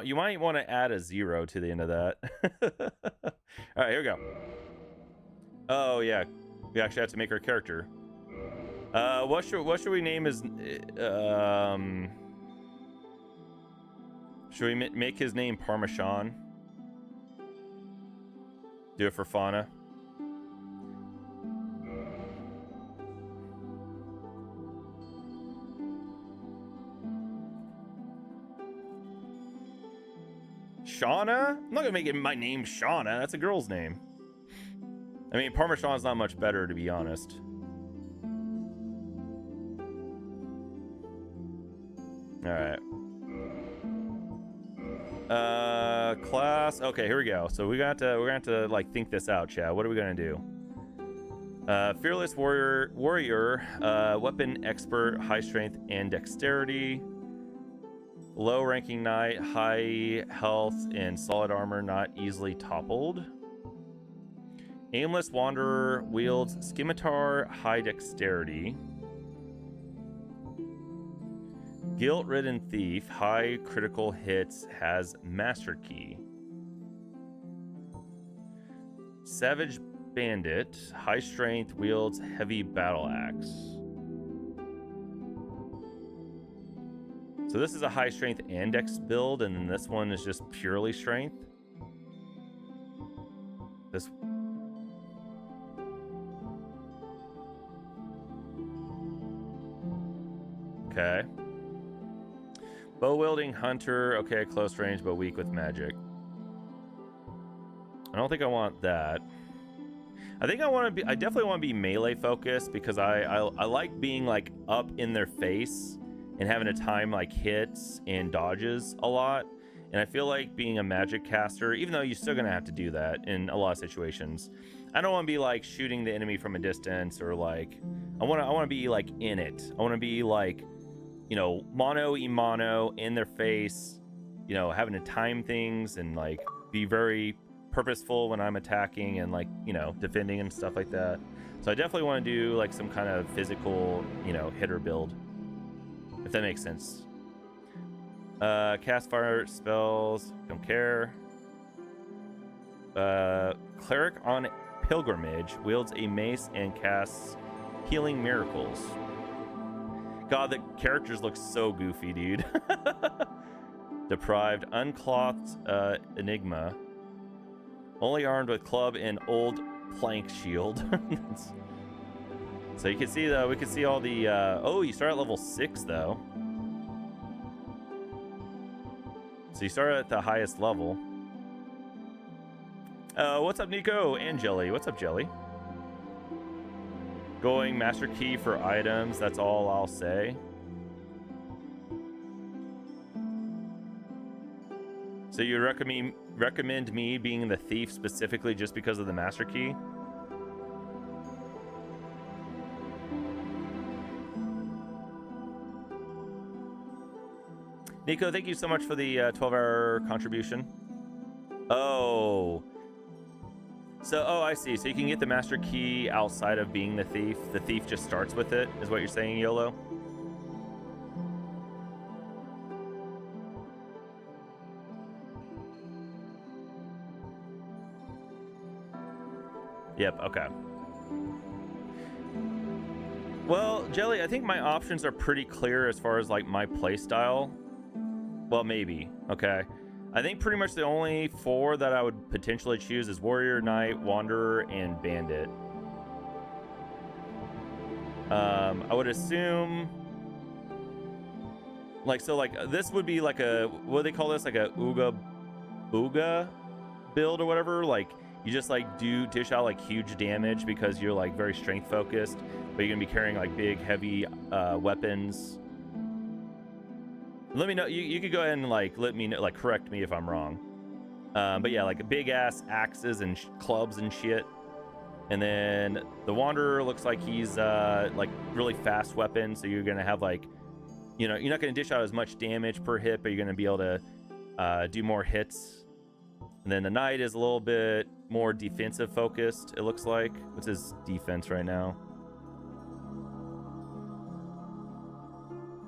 You might want to add a 0 to the end of that. All right, here we go. Oh yeah, we actually have to make our character. What should we name his? Should we make his name Parmesan? Do it for Fauna. Shauna? I'm not gonna make it my name Shauna. That's a girl's name. I mean, Parmesan's not much better, to be honest. All right. Class. Okay, here we go. So we're gonna have to like think this out, Chad. What are we gonna do? Fearless warrior, weapon expert, high strength and dexterity. Low ranking knight, high health and solid armor, not easily toppled. Aimless wanderer, wields scimitar, high dexterity. Guilt-ridden thief, high critical hits, has master key. Savage bandit, high strength, wields heavy battle axe. So this is a high strength and dex build, and then this one is just purely strength. This. Okay. Bow wielding hunter, okay, close range but weak with magic. I don't think I want that. I think I definitely want to be melee focused because I like being like up in their face and having to time like hits and dodges a lot. And I feel like being a magic caster, even though you're still gonna have to do that in a lot of situations, I don't want to be like shooting the enemy from a distance or like I want to be like in it. I want to be like, you know, mano y mano in their face, you know, having to time things and like be very purposeful when I'm attacking and like, you know, defending and stuff like that. So I definitely want to do like some kind of physical, you know, hitter build, if that makes sense. Cast fire spells, don't care. Cleric on pilgrimage, wields a mace and casts healing miracles. God, the characters look so goofy, dude. Deprived, unclothed enigma, only armed with club and old plank shield. So you can see though, we can see all the oh, you start at level 6 though. So you start at the highest level. What's up, Nico and Jelly? What's up, Jelly? Going master key for items, that's all I'll say. So you recommend me being the thief specifically just because of the master key? Nico, thank you so much for the 12-hour contribution. Oh. So, oh, I see. So you can get the master key outside of being the thief. The thief just starts with it, is what you're saying, YOLO? Yep, okay. Well, Jelly, I think my options are pretty clear as far as like my play style. Well, maybe. Okay. I think pretty much the only 4 that I would potentially choose is Warrior, Knight, Wanderer, and Bandit. I would assume like, so like this would be like a, what do they call this? Like a Ooga Booga build or whatever. Like you just like dish out like huge damage because you're like very strength focused, but you're gonna be carrying like big heavy weapons. Let me know. You could go ahead and like let me know, like correct me if I'm wrong. But yeah, like big ass axes and clubs and shit. And then the Wanderer looks like he's like really fast weapon, so you're gonna have like, you know, you're not gonna dish out as much damage per hit, but you're gonna be able to do more hits. And then the Knight is a little bit more defensive focused, it looks like. What's his defense right now?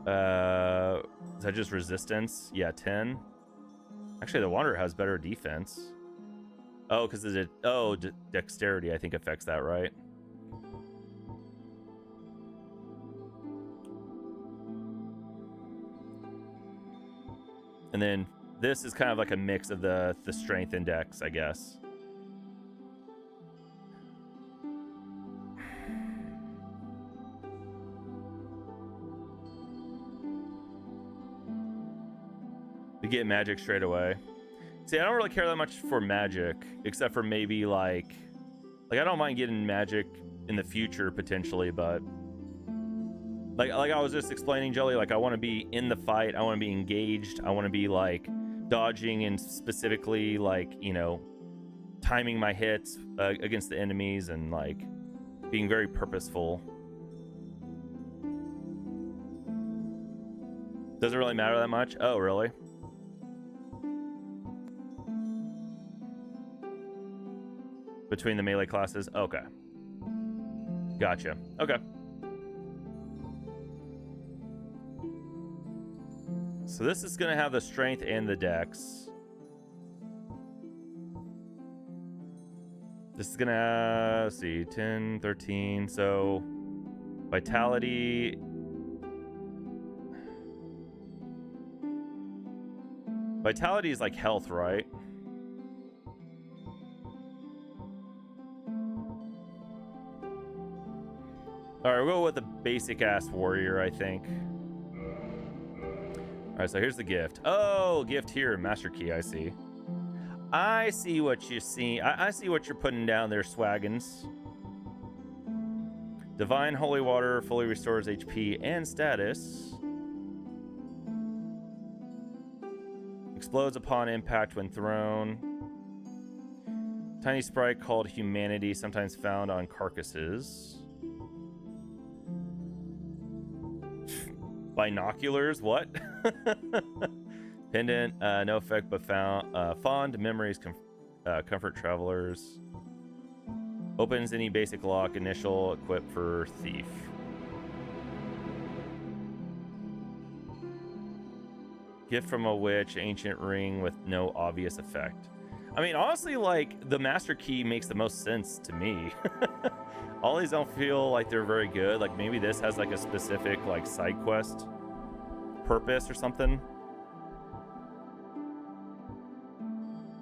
Is that just resistance? Yeah, 10. Actually, the Wanderer has better defense. Oh, because it. Oh, dexterity, I think, affects that, right? And then this is kind of like a mix of the strength and dex, I guess. We get magic straight away. See, I don't really care that much for magic, except for maybe like I don't mind getting magic in the future potentially, but like I was just explaining, Jelly, like I want to be in the fight, I want to be engaged, I want to be like dodging and specifically like, you know, timing my hits against the enemies and like being very purposeful. Doesn't really matter that much. Oh, really? Between the melee classes? Okay. Gotcha. Okay. So this is going to have the strength and the dex. This is going to, let's see, 10, 13. So vitality. Vitality is like health, right? All right, we'll go with the basic ass warrior, I think. All right, so here's the gift. Oh, gift here, master key. I see. I see what you see. I see what you're putting down there, Swaggins. Divine holy water fully restores HP and status. Explodes upon impact when thrown. Tiny sprite called humanity, sometimes found on carcasses. Binoculars, what? Pendant, no effect but found. Fond memories, comfort travelers. Opens any basic lock, initial, equipped for thief. Gift from a witch, ancient ring with no obvious effect. I mean, honestly, like, the master key makes the most sense to me. All these don't feel like they're very good. Like, maybe this has, like, a specific, like, side quest purpose or something.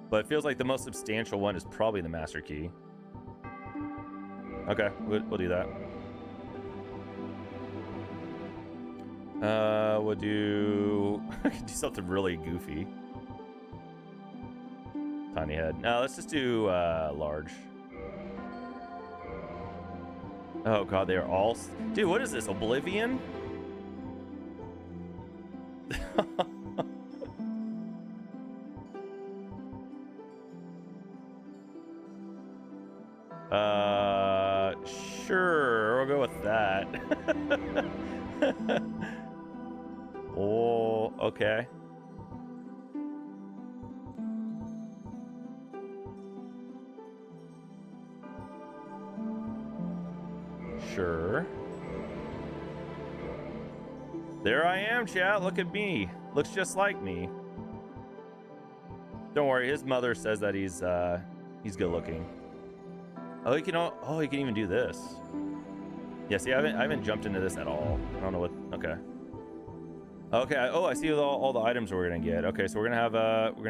But it feels like the most substantial one is probably the master key. Okay, we'll do that. We'll do... I could do something really goofy. Tiny head. No, let's just do large. Oh god, they are all... Dude, what is this? Oblivion? Sure, we'll go with that. Oh, okay. Sure. There I am, chat. Look at me. Looks just like me. Don't worry, his mother says that he's good looking. Oh, he can even do this. Yeah, see, I haven't jumped into this at all. I don't know what. Okay. Okay. Oh, I see all the items we're gonna get. Okay, so we're gonna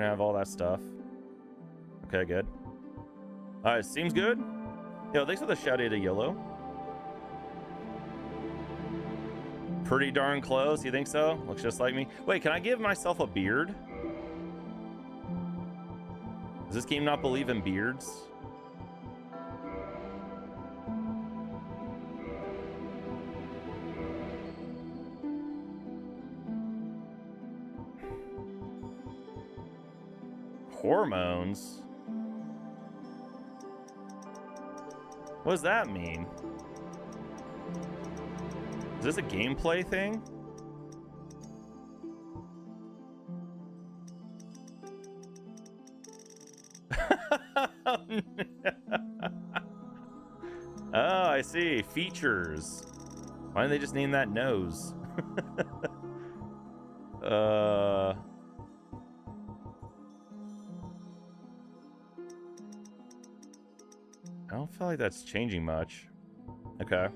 have all that stuff. Okay, good. All right, seems good. Yo, thanks for the shout out to Yellow. Pretty darn close. You think so? Looks just like me. Wait, can I give myself a beard? Does this game not believe in beards? Hormones? What does that mean? Is this a gameplay thing? Oh, I see. Features. Why didn't they just name that nose? I don't feel like that's changing much. Okay.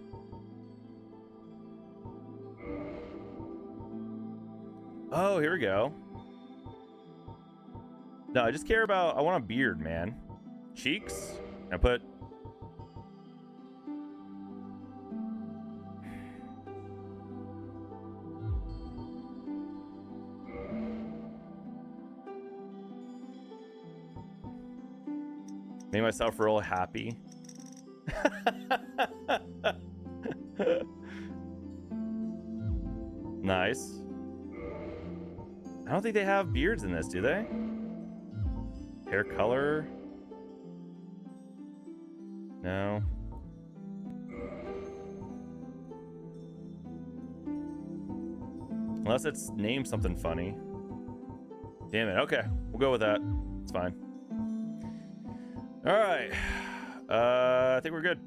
Oh, here we go. No, I just care about... I want a beard, man. Cheeks? I put... Make myself real happy. Nice. I don't think they have beards in this, do they? Hair color? No. Unless it's named something funny. Damn it. Okay, we'll go with that. It's fine. All right. I think we're good.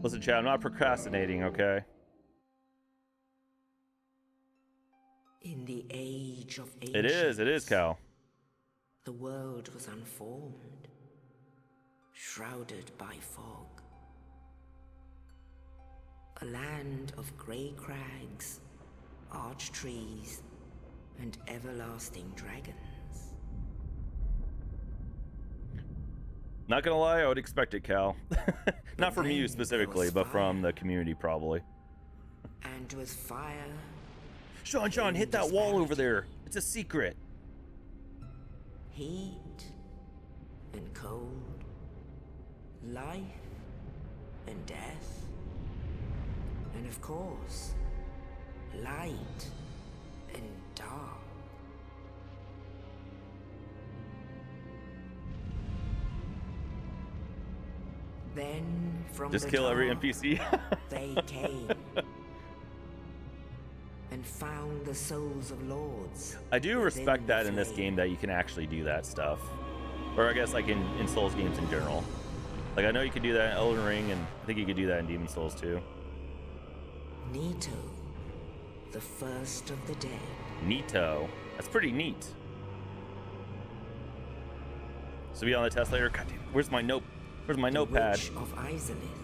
Listen, chat, I'm not procrastinating, okay? In the age of ancients, It is, Cal. the world was unformed, shrouded by fog. A land of grey crags, arch trees, and everlasting dragons. Not gonna lie, I would expect it, Cal. Not from you specifically, but from the community, probably. And with fire... Shaun, hit that wall over there. It's a secret. Heat and cold, life and death, and of course, light and dark. Then from Just the kill every dark, NPC. they came and found the souls of lords. I do respect that in this game, that you can actually do that stuff. Or I guess like in Souls games in general. Like I know you could do that in Elden Ring, and I think you could do that in Demon Souls too. Nito, the first of the dead. Neato. That's pretty neat. So be on the test later. God damn, where's my notepad? Witch of Izalith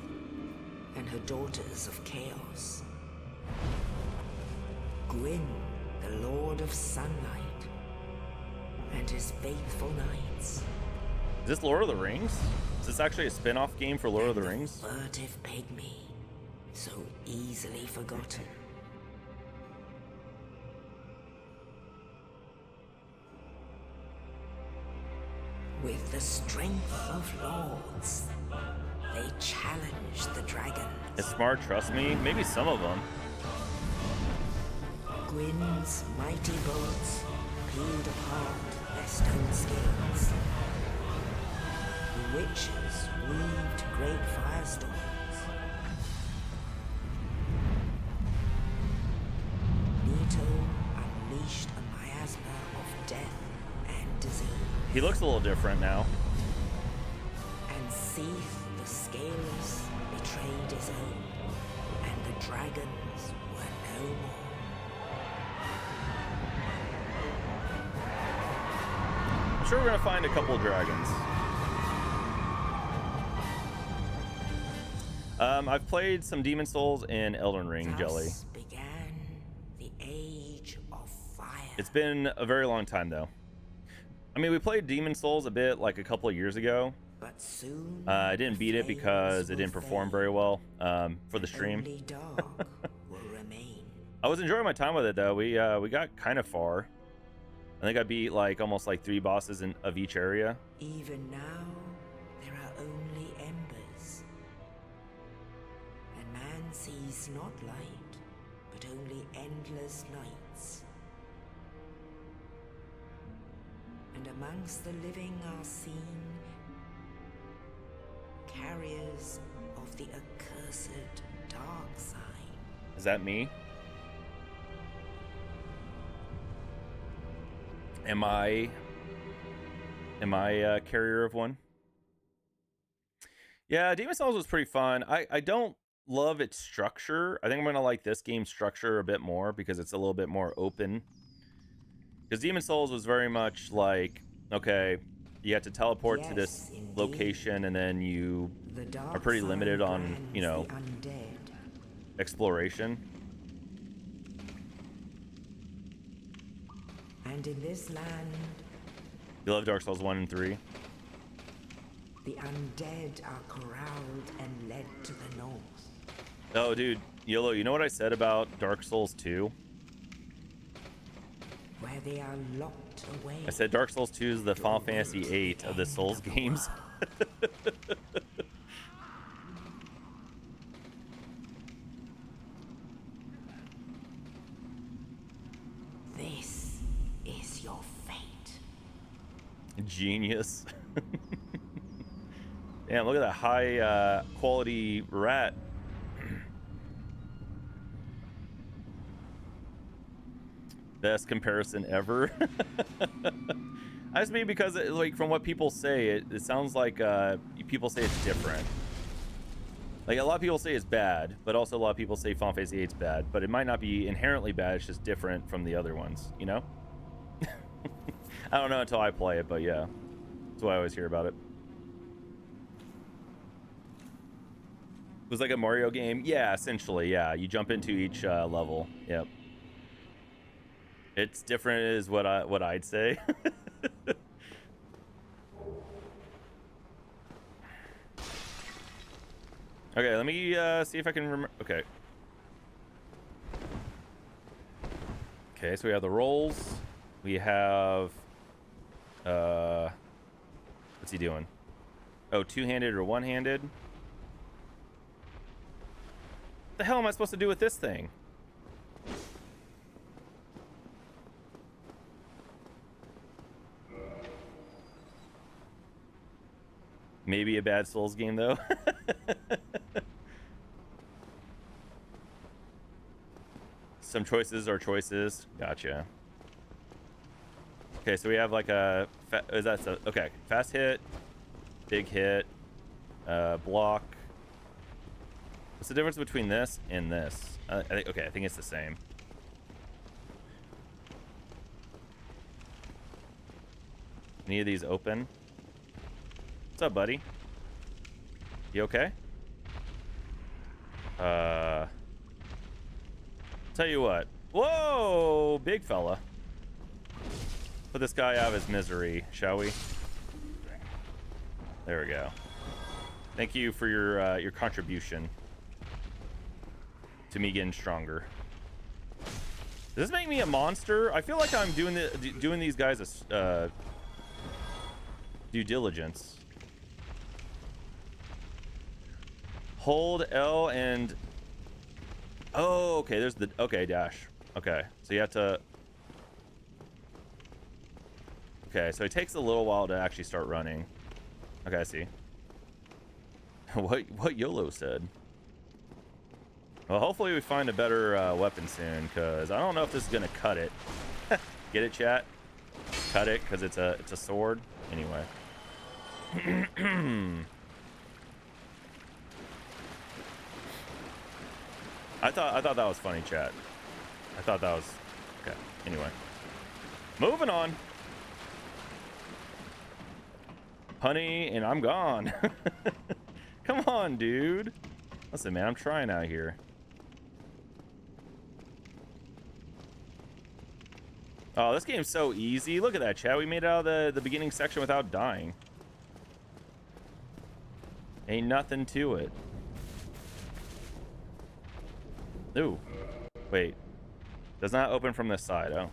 and her daughters of chaos. Gwyn, the Lord of Sunlight, and his faithful knights. Is this Lord of the Rings? Is this actually a spin-off game for Lord of the Rings? Furtive pygmy, so easily forgotten. With the strength of lords, they challenged the dragons. Is Smart trust me? Maybe some of them. Gwyn's mighty bolts peeled apart their stone scales. The witches weaved great firestorms. Nito unleashed a miasma of death and disease. He looks a little different now. And Seath the Scaleless betrayed his own, and the dragons were no more. I'm sure we're gonna find a couple of dragons. I've played some Demon Souls and Elden Ring, Jelly. Thus began the Age of Fire. It's been a very long time though. I mean, we played Demon Souls a bit like a couple of years ago. But soon I didn't beat it because it didn't perform very well for the stream. only dark will remain. I was enjoying my time with it though. We got kind of far. I think I beat like almost like 3 bosses of each area. Even now, there are only embers. And man sees not light, but only endless nights. And amongst the living are seen carriers of the accursed dark side. Is that me? Am I a carrier of one? Yeah, Demon Souls was pretty fun. I don't love its structure. I think I'm gonna like this game's structure a bit more because it's a little bit more open. Because Demon Souls was very much like, okay, you have to teleport to this Yes, indeed. location, and then you The dark are pretty side limited on, brands you know, the undead. exploration. And in this land, You love Dark Souls 1 and 3? the undead are corralled and led to the north. Oh, dude, YOLO, you know what I said about Dark Souls 2? Where they are locked away. I said Dark Souls 2 is the Final Fantasy 8 of the Souls games. This is your fate. Genius. Damn, look at that high quality rat. Best comparison ever. I just mean because, like, from what people say, it sounds like people say it's different. Like, a lot of people say it's bad, but also a lot of people say Final Fantasy 8's bad, but it might not be inherently bad, it's just different from the other ones, you know? I don't know until I play it, but yeah. That's what I always hear about it. It was like a Mario game? Yeah, essentially, yeah. You jump into each level. Yep. It's different is what I'd say. Okay, let me see if I can remember. Okay. Okay, so we have the rolls. We have what's he doing? Oh, two-handed or one-handed? What the hell am I supposed to do with this thing? Maybe a bad Souls game, though. Some choices are choices. Gotcha. Okay, so we have like a... okay, fast hit, big hit, block. What's the difference between this and this? I think it's the same. Any of these open? What's up, buddy? You okay? Tell you what. Whoa, big fella. Put this guy out of his misery, shall we? There we go. Thank you for your contribution to me getting stronger. Does this make me a monster? I feel like I'm doing these guys a due diligence. Hold L and... Oh, okay, there's the... Okay, dash. Okay, so you have to... Okay, so it takes a little while to actually start running. Okay, I see. What YOLO said. Well, hopefully we find a better weapon soon, because I don't know if this is going to cut it. Get it, chat? Cut it, because it's a sword. Anyway. I thought that was funny, chat. I thought that was... Okay, anyway. Moving on. Honey, and I'm gone. Come on, dude. Listen, man, I'm trying out here. Oh, this game's so easy. Look at that, chat. We made it out of the beginning section without dying. Ain't nothing to it. Ooh. Wait. Does not open from this side. Oh.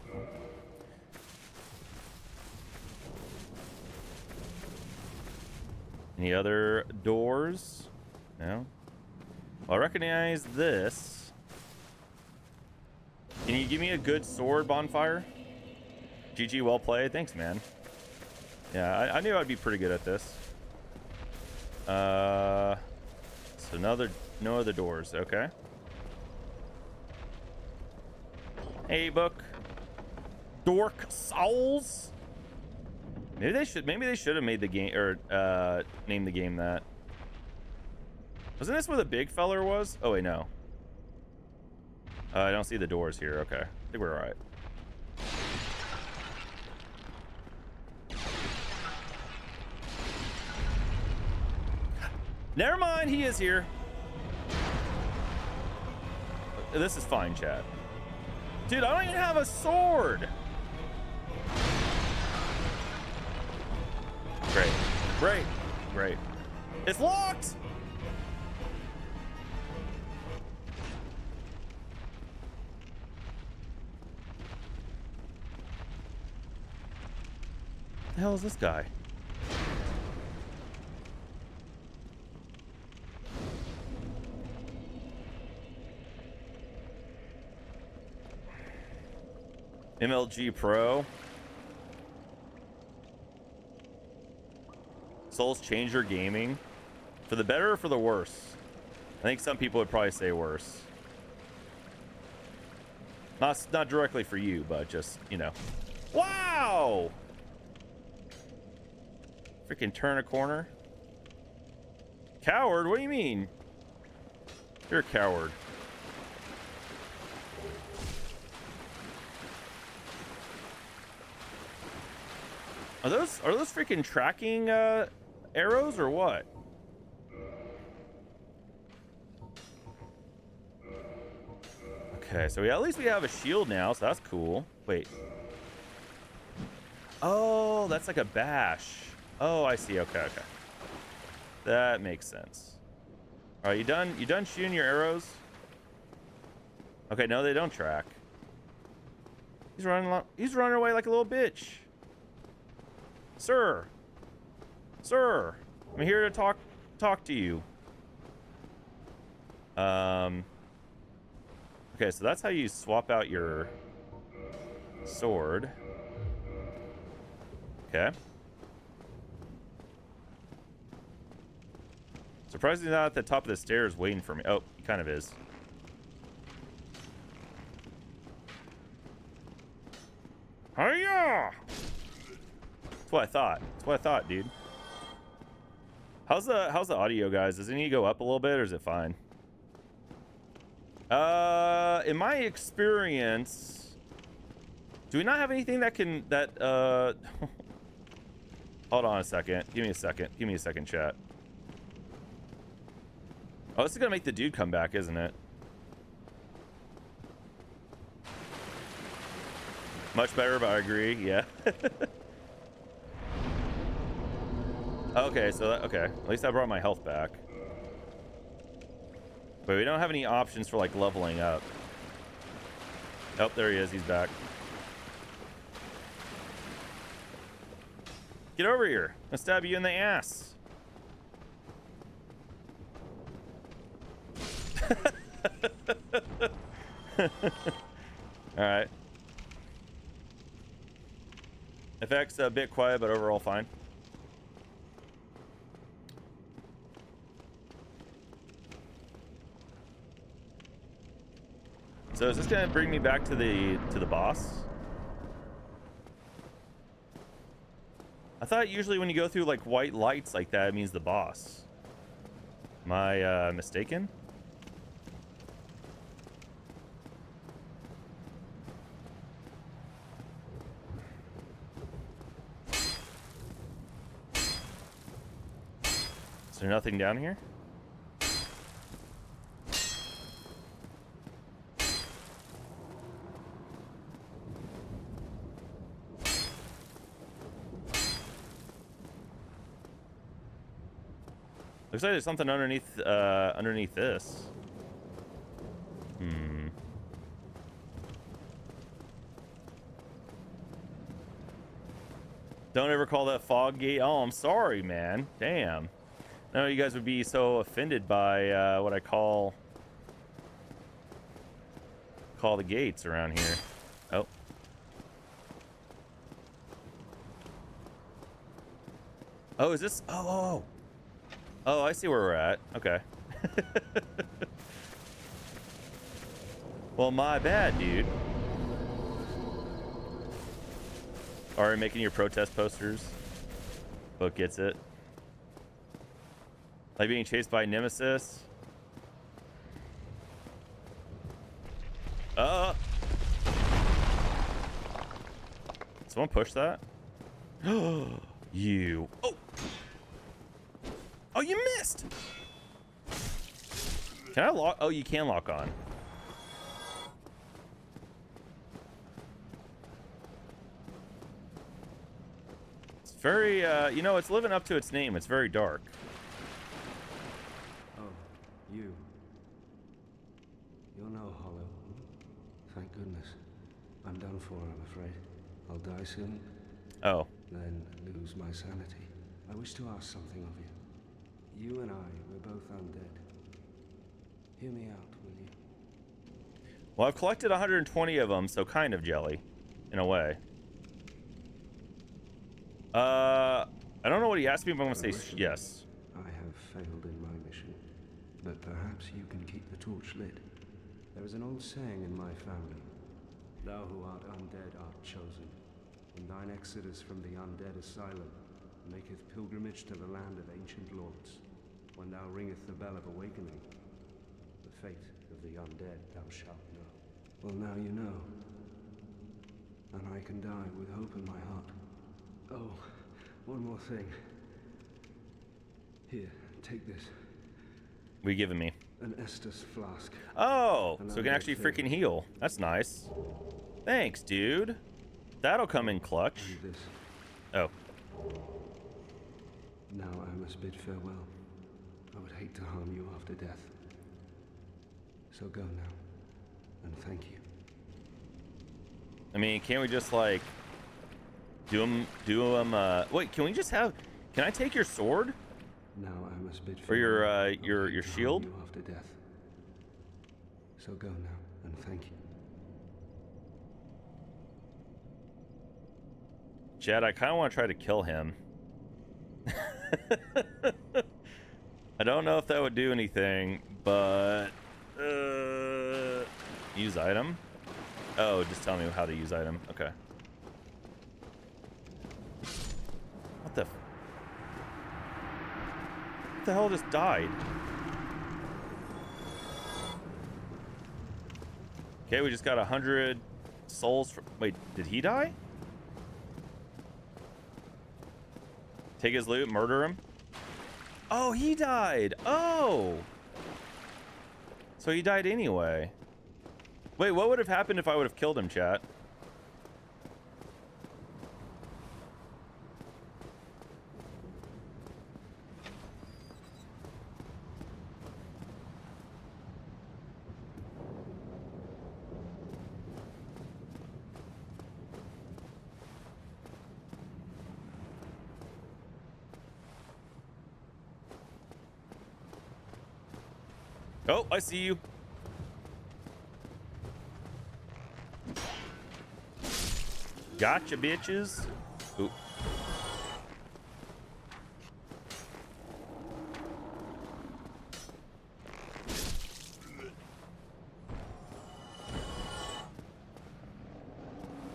Any other doors? No. Well, I recognize this. Can you give me a good sword, Bonfire? GG, well played. Thanks, man. Yeah, I knew I'd be pretty good at this. So no other doors. Okay. Hey, book. Dork Souls. Maybe they should have made the game, or named the game that. Wasn't this where the big feller was? Oh wait, no. I don't see the doors here. Okay, I think we're all right. Never mind, he is here. This is fine, chat. Dude, I don't even have a sword. Great, great, great. It's locked. The hell is this guy? MLG Pro. Souls Changer Gaming. For the better or for the worse? I think some people would probably say worse. Not directly for you, but just, you know. Wow! Freaking turn a corner. Coward? What do you mean? You're a coward. Are those freaking tracking arrows or what? Okay, so at least we have a shield now, so that's cool. Wait. Oh, that's like a bash. Oh, I see. Okay, okay. That makes sense. All right, you done shooting your arrows? Okay, no, they don't track. He's running away like a little bitch. Sir, I'm here to talk to you. Okay, so that's how you swap out your sword. Okay. Surprisingly not at the top of the stairs waiting for me. Oh, he kind of is. Hiya! That's what I thought. That's what I thought, dude. How's the audio, guys? Does it need to go up a little bit, or is it fine? In my experience, do we not have anything that can hold on a second. Give me a second. Give me a second, chat. Oh, this is gonna make the dude come back, isn't it? Much better, but I agree. Yeah. Okay, so okay. At least I brought my health back. But we don't have any options for like leveling up. Oh, there he is. He's back. Get over here. I'll stab you in the ass. All right. Effects a bit quiet, but overall fine. So is this gonna bring me back to the boss? I thought usually when you go through like white lights like that, it means the boss. Am I mistaken? Is there nothing down here? Looks like there's something underneath this. Don't ever call that fog gate. Oh, I'm sorry, man. Damn. I know you guys would be so offended by what I call the gates around here. Oh. Oh, is this? Oh, I see where we're at. Okay. Well, my bad, dude. Already making your protest posters. Book gets it. Like being chased by Nemesis. Someone push that? You. Oh, you missed. Can I lock? Oh, you can lock on. It's very, you know, it's living up to its name. It's very dark. Oh, you. You're no hollow. Thank goodness. I'm done for, I'm afraid. I'll die soon, Oh. then lose my sanity. I wish to ask something of you. You and I, we're both undead. Hear me out, will you? Well, I've collected 120 of them, so kind of jelly, in a way. I don't know what he asked me, but I'm gonna say yes. I have failed in my mission, but perhaps you can keep the torch lit. There is an old saying in my family. Thou who art undead art chosen. In thine exodus from the undead asylum, maketh pilgrimage to the land of ancient lords. When thou ringeth the bell of awakening, the fate of the undead thou shalt know. Well, now you know. And I can die with hope in my heart. Oh, one more thing. Here, take this. What are you giving me? An Estus flask. Oh, so we can actually freaking heal. That's nice. Thanks, dude. That'll come in clutch. And this. Oh. Now I must bid farewell. I would hate to harm you after death. So go now, and thank you. I mean, can't we just like do them? Wait, can we just have? Can I take your sword? Now I must bid Or farewell. your shield? You after death. So go now, and thank you. Chad, I kind of want to try to kill him. I don't know if that would do anything, but use item. Oh, just tell me how to use item. Okay. What the hell just died? Okay, we just got 100 souls. Wait, did he die? Take his loot, murder him. Oh, he died. Oh. So he died anyway. Wait, what would have happened if I would have killed him, chat? Oh, I see you. Gotcha, bitches. Ooh.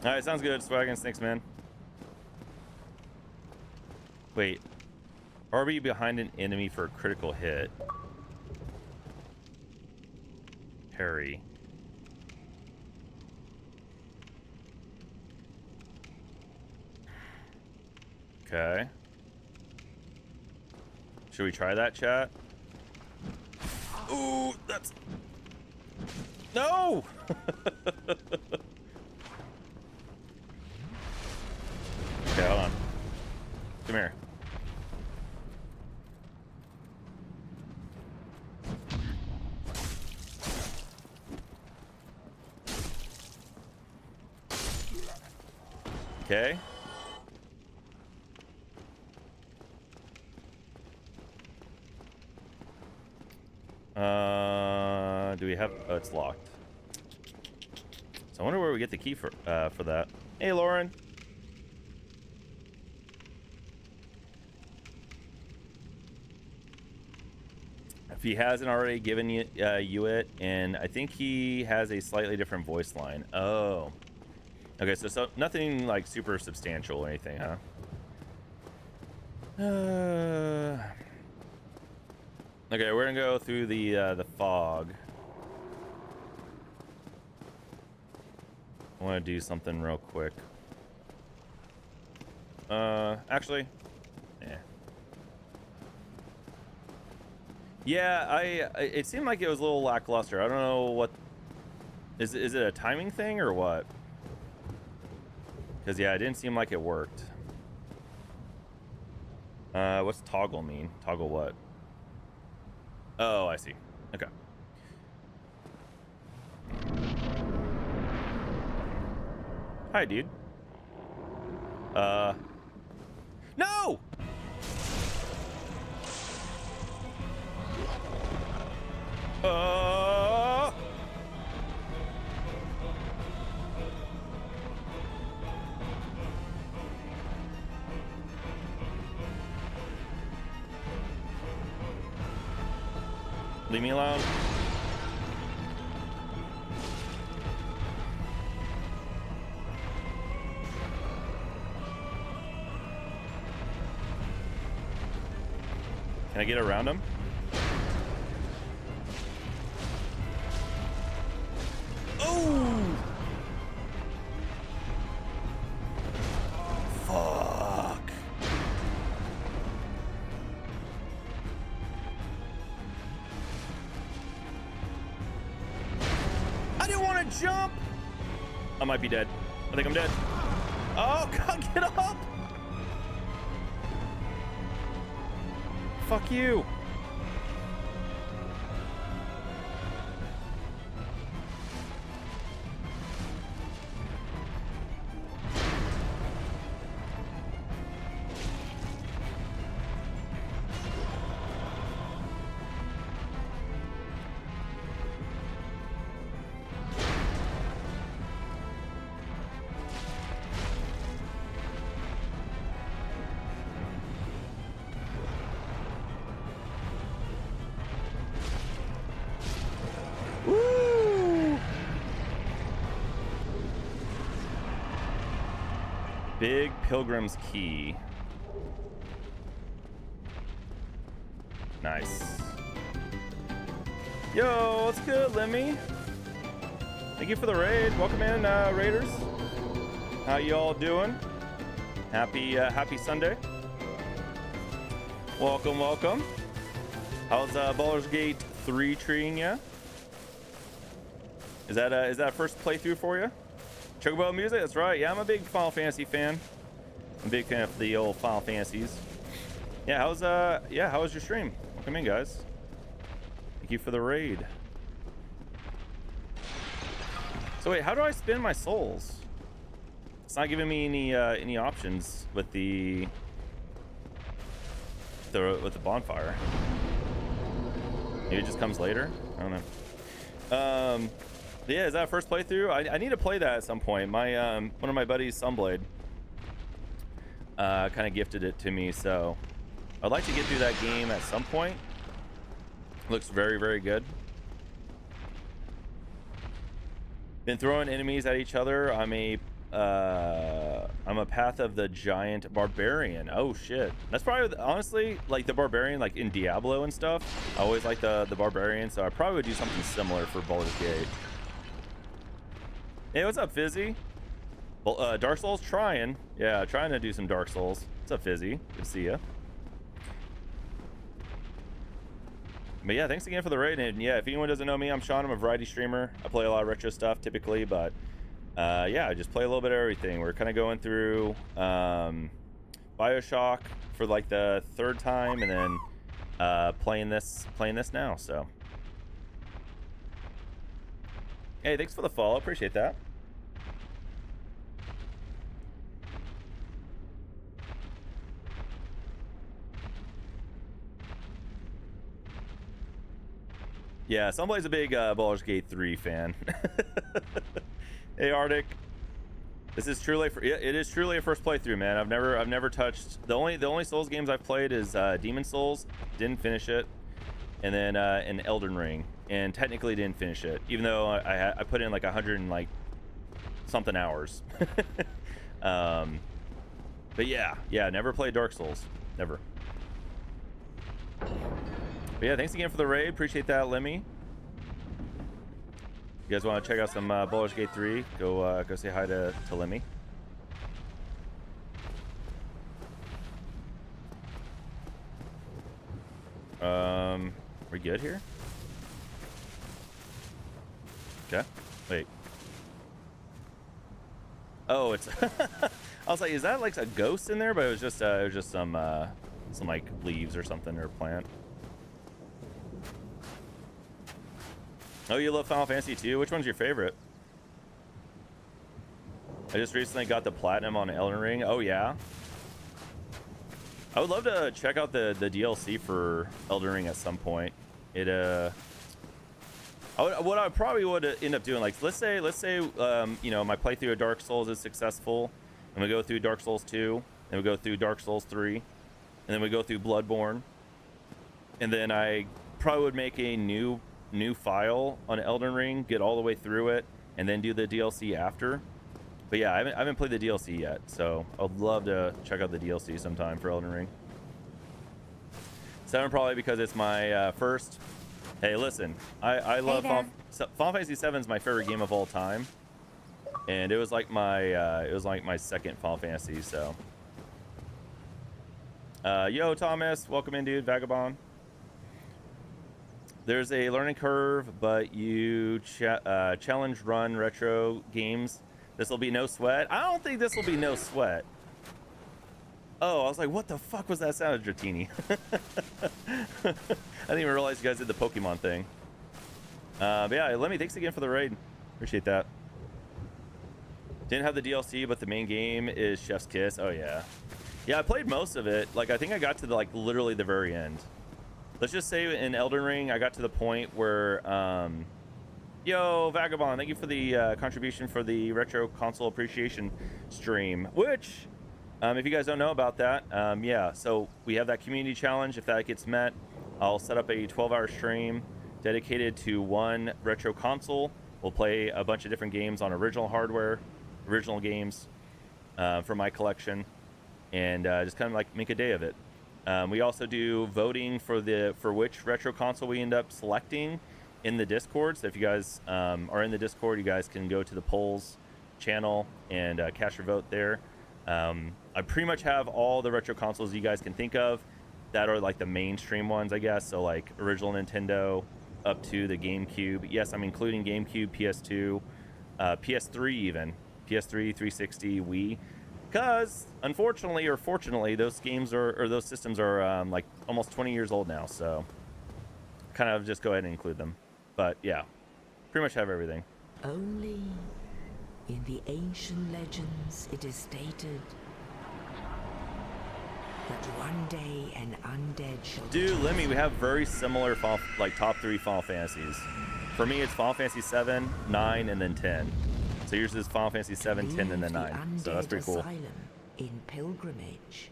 Alright, sounds good. Swag and snakes, man. Wait. RB behind an enemy for a critical hit. Harry. Okay. Should we try that, chat? Ooh, that's... No! Okay, hold on. Come here. Okay. Do we have? Oh, it's locked. So I wonder where we get the key for that. Hey, Lauren. If he hasn't already given you it, and I think he has a slightly different voice line. Oh. Okay, so nothing like super substantial or anything, huh? Okay, we're gonna go through the fog. I want to do something real quick. Actually, yeah. Yeah, it seemed like it was a little lackluster. I don't know what is it a timing thing or what? Because yeah, it didn't seem like it worked. What's toggle mean? Toggle what? Oh, I see. Okay. Hi, dude. No! Leave me alone. Can I get around him? Oh! Fuck. I didn't want to jump. I might be dead. I think I'm dead. Oh, God, get up. Fuck you. Big Pilgrim's Key. Nice. Yo, what's good, Lemmy? Thank you for the raid. Welcome in, Raiders. How y'all doing? Happy Sunday. Welcome, welcome. How's Baldur's Gate 3 treating ya? Is that first playthrough for you? Chocobo music, that's right. Yeah, I'm a big Final Fantasy fan. I'm a big fan of the old Final Fantasies. Yeah, how was your stream? Welcome in, guys. Thank you for the raid. So wait, how do I spin my souls? It's not giving me any options with the bonfire. Maybe it just comes later. I don't know. Yeah, is that first playthrough? I need to play that at some point. My one of my buddies, Sunblade, kind of gifted it to me, so I'd like to get through that game at some point. Looks very, very good. Been throwing enemies at each other. I'm a Path of the Giant Barbarian. Oh shit, that's probably honestly like the Barbarian, like in Diablo and stuff. I always like the Barbarian, so I probably would do something similar for Baldur's Gate. Hey, what's up, Fizzy? Well, Dark Souls trying. Yeah, trying to do some Dark Souls. What's up, Fizzy? Good to see ya. But yeah, thanks again for the raid. And yeah, if anyone doesn't know me, I'm Shaun. I'm a variety streamer. I play a lot of retro stuff typically, but yeah, I just play a little bit of everything. We're kind of going through BioShock for like the third time, and then playing this now. So hey, thanks for the follow. Appreciate that. Yeah, somebody's a big Baldur's Gate 3 fan. Hey, Arctic. This is truly it is truly a first playthrough, man. I've never touched the only Souls games I've played is Demon Souls. Didn't finish it, and then an Elden Ring, and technically didn't finish it, even though I put in like 100 and like something hours. But yeah, never played Dark Souls, never. But yeah, thanks again for the raid. Appreciate that, Lemmy. You guys want to check out some Baldur's Gate 3? Go say hi to Lemmy. We good here? Okay. Wait. Oh, it's. I was like, is that like a ghost in there? But it was just some like leaves or something or plant. Oh, you love Final Fantasy 2? Which one's your favorite? I just recently got the platinum on Elden Ring. Oh yeah. I would love to check out the DLC for Elden Ring at some point. It what I probably would end up doing, like let's say you know, my playthrough of Dark Souls is successful, and we go through Dark Souls 2, and we go through Dark Souls 3, and then we go through Bloodborne, and then I probably would make a new file on Elden Ring, get all the way through it, and then do the DLC after. But yeah, I haven't played the DLC yet, so I'd love to check out the DLC sometime for Elden Ring. 7 probably because it's my first. Hey, listen, I love Final Fantasy 7 is my favorite game of all time, and it was like my second Final Fantasy. So, yo, Thomas, welcome in, dude. Vagabond. There's a learning curve, but you challenge run retro games. This will be no sweat. I don't think this will be no sweat. Oh, I was like, what the fuck was that sound, Dratini? I didn't even realize you guys did the Pokemon thing. But yeah, Lemmy, thanks again for the raid. Appreciate that. Didn't have the DLC, but the main game is Chef's Kiss. Oh yeah. Yeah, I played most of it. Like, I think I got to the, like, literally the very end. Let's just say in Elden Ring, I got to the point where, yo, Vagabond, thank you for the contribution for the Retro Console Appreciation stream, which, if you guys don't know about that, yeah, so we have that community challenge. If that gets met, I'll set up a 12-hour stream dedicated to one retro console. We'll play a bunch of different games on original hardware, original games from my collection, and just kind of like make a day of it. We also do voting for which retro console we end up selecting in the Discord. So if you guys are in the Discord, you guys can go to the polls channel and cast your vote there. I pretty much have all the retro consoles you guys can think of that are like the mainstream ones, I guess. So like original Nintendo up to the GameCube. Yes, I'm including GameCube, PS2, PS3 even, PS3, 360, Wii. Because unfortunately or fortunately, those games or those systems are like almost 20 years old now. So kind of just go ahead and include them. But yeah, pretty much have everything. Only in the ancient legends it is stated that one day an undead shall... Dude, Lemmy, we have very similar like top 3 Final Fantasies. For me, it's Final Fantasy 7, 9, and then 10. So yours is Final Fantasy 7, 10, and then 9. So that's pretty cool. Asylum in pilgrimage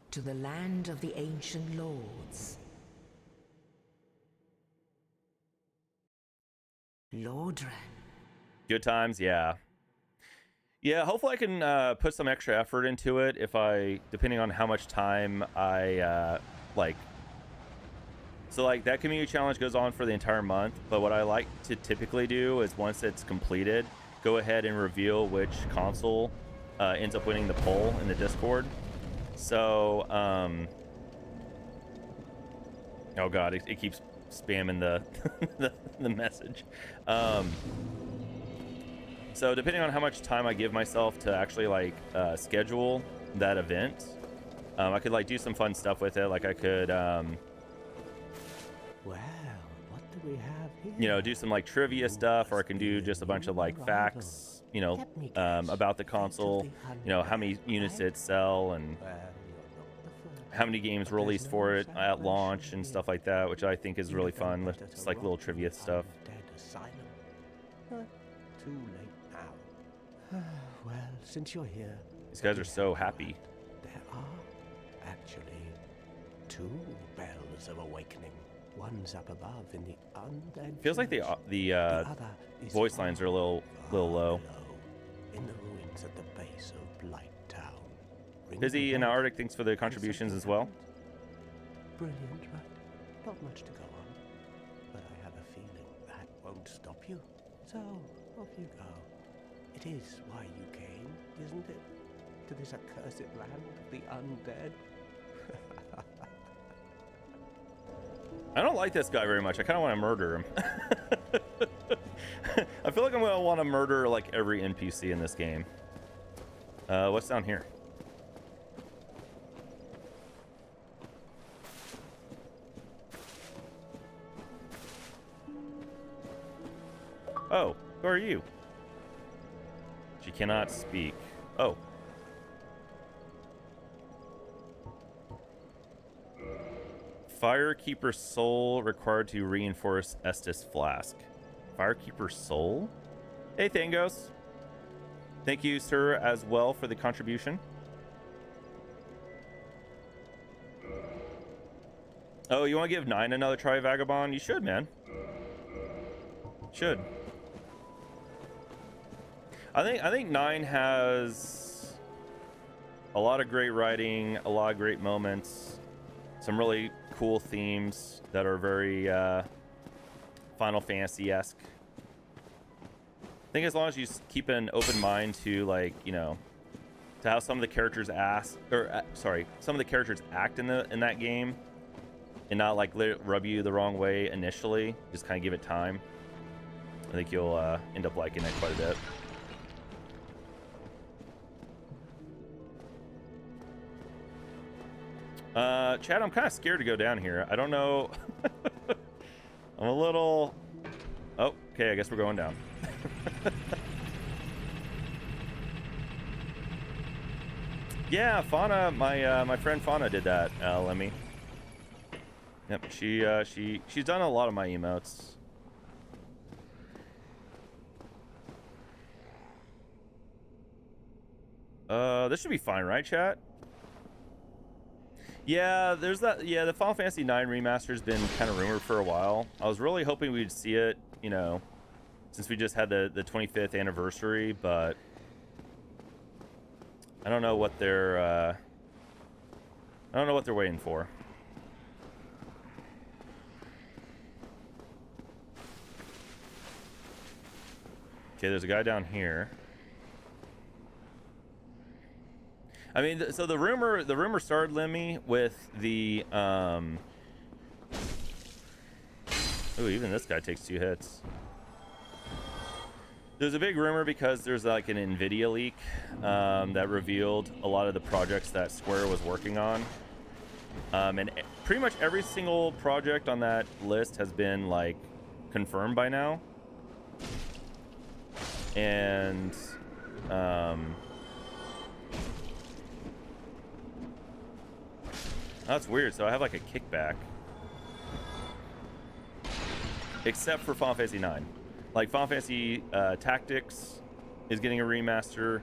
to the land of the ancient lords. Lordran. Good times, yeah. Yeah, hopefully I can put some extra effort into it if depending on how much time I like. So like that community challenge goes on for the entire month, but what I like to typically do is once it's completed, go ahead and reveal which console ends up winning the poll in the Discord. So, oh god, it keeps spamming the the message. So depending on how much time I give myself to actually like schedule that event, I could like do some fun stuff with it. Like I could, Well, what do we have here? you know, do some like trivia stuff, or I can do just a bunch of like facts, you know, about the console, you know, how many units it sell and how many games released for it at launch and stuff like that, which I think is really fun. Just like little trivia stuff. Too late now. Well, since you're here, These guys are so happy. there are actually 2 bells of awakening. One's up above in the undead. Feels like the other is voice lines are a little low. below, in the ruins at the base of Blight Town. Ring Busy the in bell. Arctic, thanks for the contributions as well. Brilliant, right? Not much to go on, but I have a feeling that won't stop you. So, off you go. It is why you came, isn't it? To this accursed land of the undead? I don't like this guy very much. I kind of want to murder him. I feel like I'm gonna want to murder like every NPC in this game. What's down here? Oh, who are you? She cannot speak. Oh. Firekeeper soul required to reinforce Estus flask. Firekeeper soul? Hey, Thangos. Thank you, sir, as well for the contribution. Oh, you want to give 9 another try, Vagabond? You should, man. Should. I think 9 has a lot of great writing, a lot of great moments, some really cool themes that are very Final Fantasy-esque. I think as long as you keep an open mind to, like, you know, to how some of the characters some of the characters act in that game, and not like let it rub you the wrong way initially, just kind of give it time. I think you'll end up liking it quite a bit. Chad, I'm kind of scared to go down here. I don't know. I'm a little... Oh, okay, I guess we're going down. Yeah, Fauna, my friend Fauna did that, Lemmy. Yep, she's done a lot of my emotes. This should be fine, right, chat? Yeah, there's that. Yeah, the Final Fantasy IX remaster's been kind of rumored for a while. I was really hoping we'd see it, you know, since we just had the 25th anniversary, but I don't know what they're waiting for. Okay, there's a guy down here. I mean, so the rumor started, Lemmy, with the ooh, even this guy takes 2 hits. There's a big rumor because there's like an NVIDIA leak that revealed a lot of the projects that Square was working on, and pretty much every single project on that list has been like confirmed by now. And that's weird. So I have like a kickback, except for Final Fantasy IX. Like Final Fantasy Tactics is getting a remaster.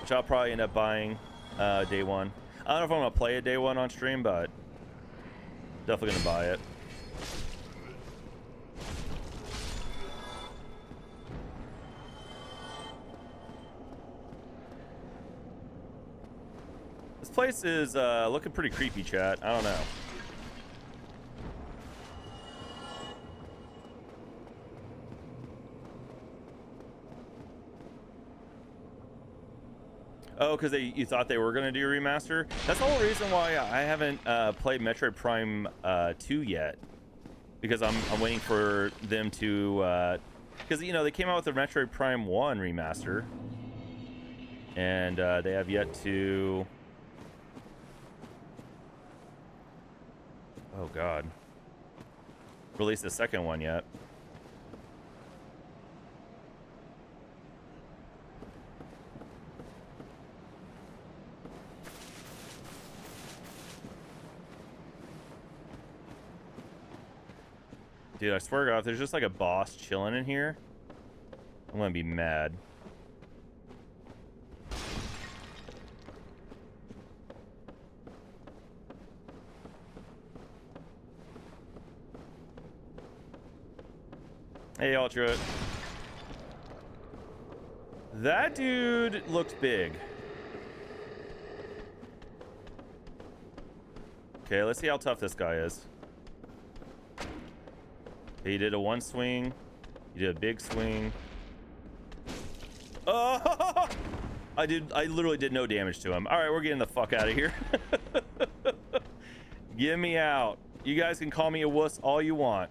Which I'll probably end up buying day one. I don't know if I'm gonna play it day one on stream, but definitely gonna buy it. This place is looking pretty creepy, chat. I don't know. Oh, because you thought they were going to do a remaster? That's the whole reason why I haven't played Metroid Prime 2 yet. Because I'm waiting for them to... because, you know, they came out with the Metroid Prime 1 remaster. And they have yet to... Oh, God. Release the second one yet. Dude, I swear to God, if there's just like a boss chilling in here, I'm gonna be mad. Hey, Ultra. That dude looks big. Okay, let's see how tough this guy is. He did a 1 swing. He You did a big swing. Oh! I literally did no damage to him. All right, we're getting the fuck out of here. Get me out. You guys can call me a wuss all you want.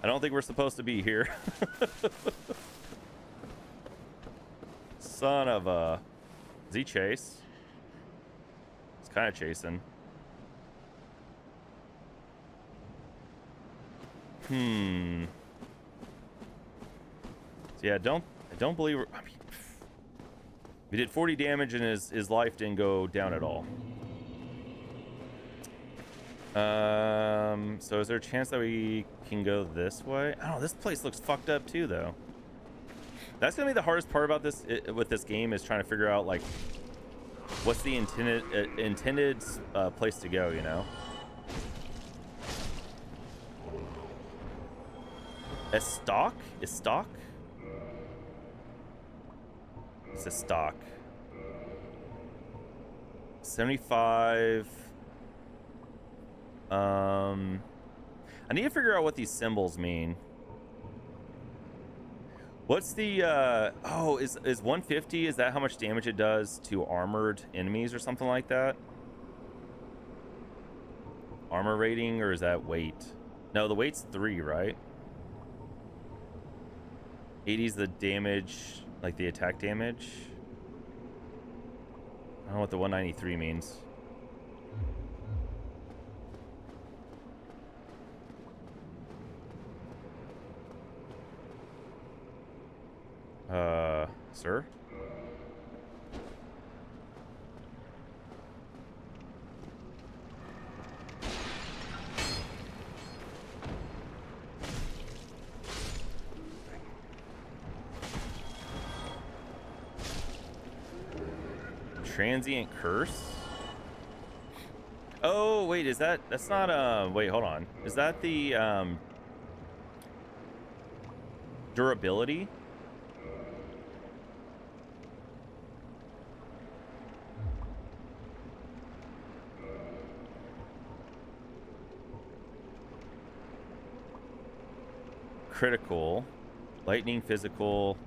I don't think we're supposed to be here. Son of a... Is he chase? He's kind of chasing. So yeah, I don't believe... I mean, we did 40 damage and his life didn't go down at all. So is there a chance that we can go this way? I don't know, this place looks fucked up too, though. That's gonna be the hardest part about this with this game, is trying to figure out like what's the intended place to go, you know? A stock? Is stock? It's a stock. 75. I need to figure out what these symbols mean. What's the oh, is 150, is that how much damage it does to armored enemies or something like that? Armor rating, or is that weight? No, the weight's 3, right? 80 is the damage, like the attack damage. I don't know what the 193 means. Sir? Transient curse? Oh, wait, is that's not, wait, hold on. Is that the, durability? Critical, lightning, physical.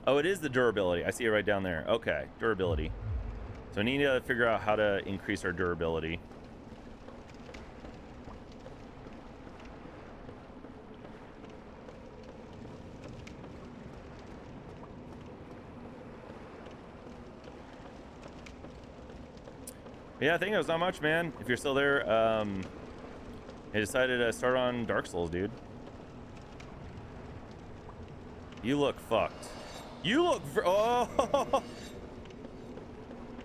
Oh, it is the durability. I see it right down there. Okay, durability. So I need to figure out how to increase our durability. Yeah, I think it was not much, man. If you're still there, I decided to start on Dark Souls, dude. You look fucked. You look... Oh!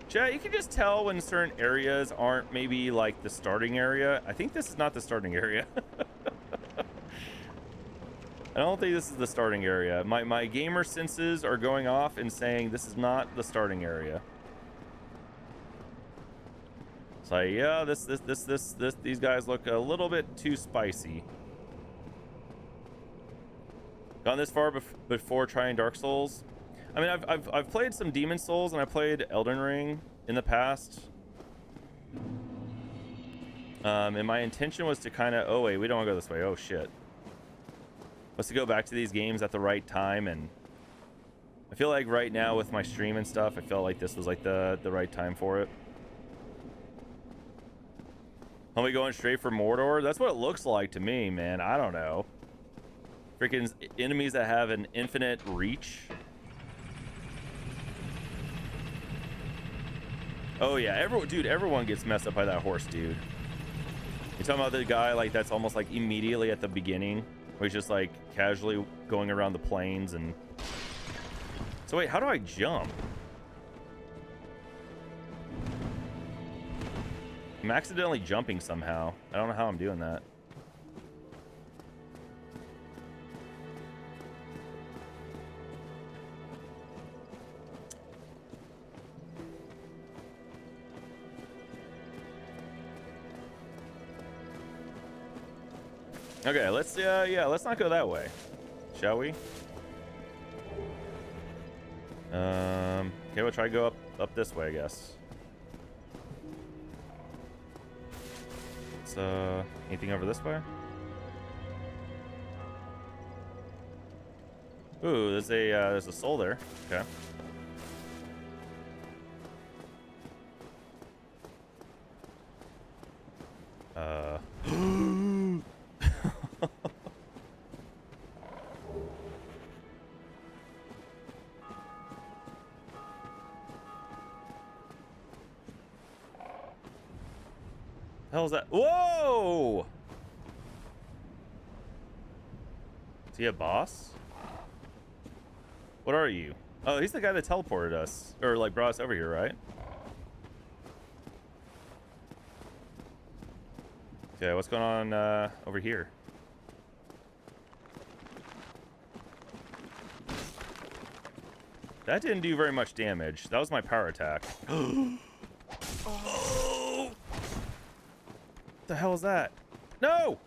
Chat, you can just tell when certain areas aren't maybe like the starting area. I think this is not the starting area. I don't think this is the starting area. My gamer senses are going off and saying this is not the starting area. It's like, yeah, these guys look a little bit too spicy. Gone this far before trying Dark Souls. I mean, I've played some Demon Souls and I played Elden Ring in the past. And my intention was to kind of, oh wait, we don't want to go this way. Oh shit. Was to go back to these games at the right time, and I feel like right now with my stream and stuff, I felt like this was like the right time for it. Are we going straight for Mordor? That's what it looks like to me, man. I don't know. Freaking enemies that have an infinite reach. Oh yeah, everyone gets messed up by that horse, dude. You talking about the guy like that's almost like immediately at the beginning, where he's just like casually going around the plains and... So wait, how do I jump? I'm accidentally jumping somehow. I don't know how I'm doing that. Okay, let's let's not go that way, shall we? Okay, we'll try to go up this way, I guess. anything over this way? Ooh, there's a soul there. Okay. Hell's that? Whoa! Is he a boss? What are you? Oh, he's the guy that teleported us, or like brought us over here, right? Okay, what's going on over here? That didn't do very much damage. That was my power attack. Oh! What the hell is that? No!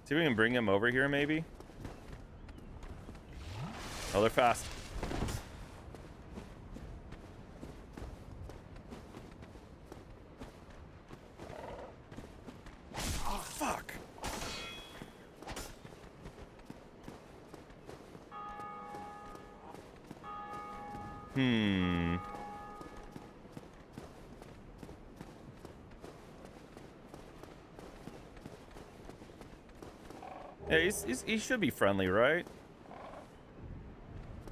See if we can bring him over here, maybe? Oh, they're fast. Oh, fuck. Yeah, he should be friendly, right?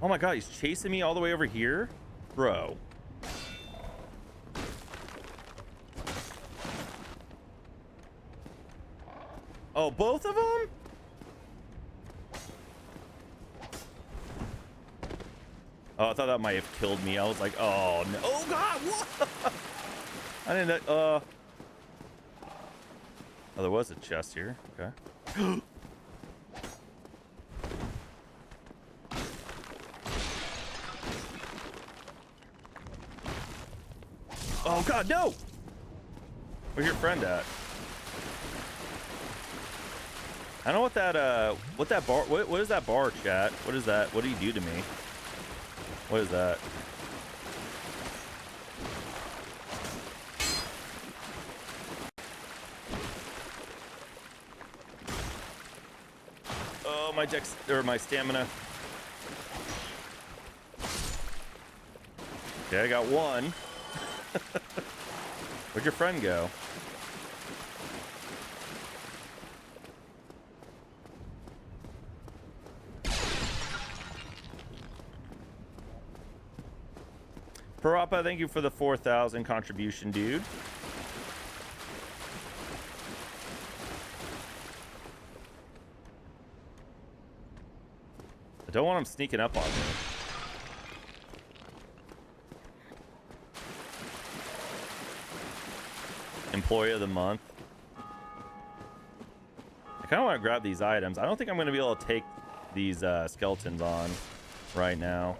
Oh my god, he's chasing me all the way over here? Bro. Oh, both of them? Oh, I thought that might have killed me. I was like, oh no. Oh god, what? I didn't oh, there was a chest here. Okay. Oh god, no! Where's your friend at? I don't know what that bar, what is that bar, chat? What is that? What do you do to me? What is that? Oh, my dex, or my stamina. Okay, I got one. Where'd your friend go? Parappa, thank you for the 4,000 contribution, dude. I don't want him sneaking up on me. Employee of the month. I kind of want to grab these items. I don't think I'm going to be able to take these skeletons on right now.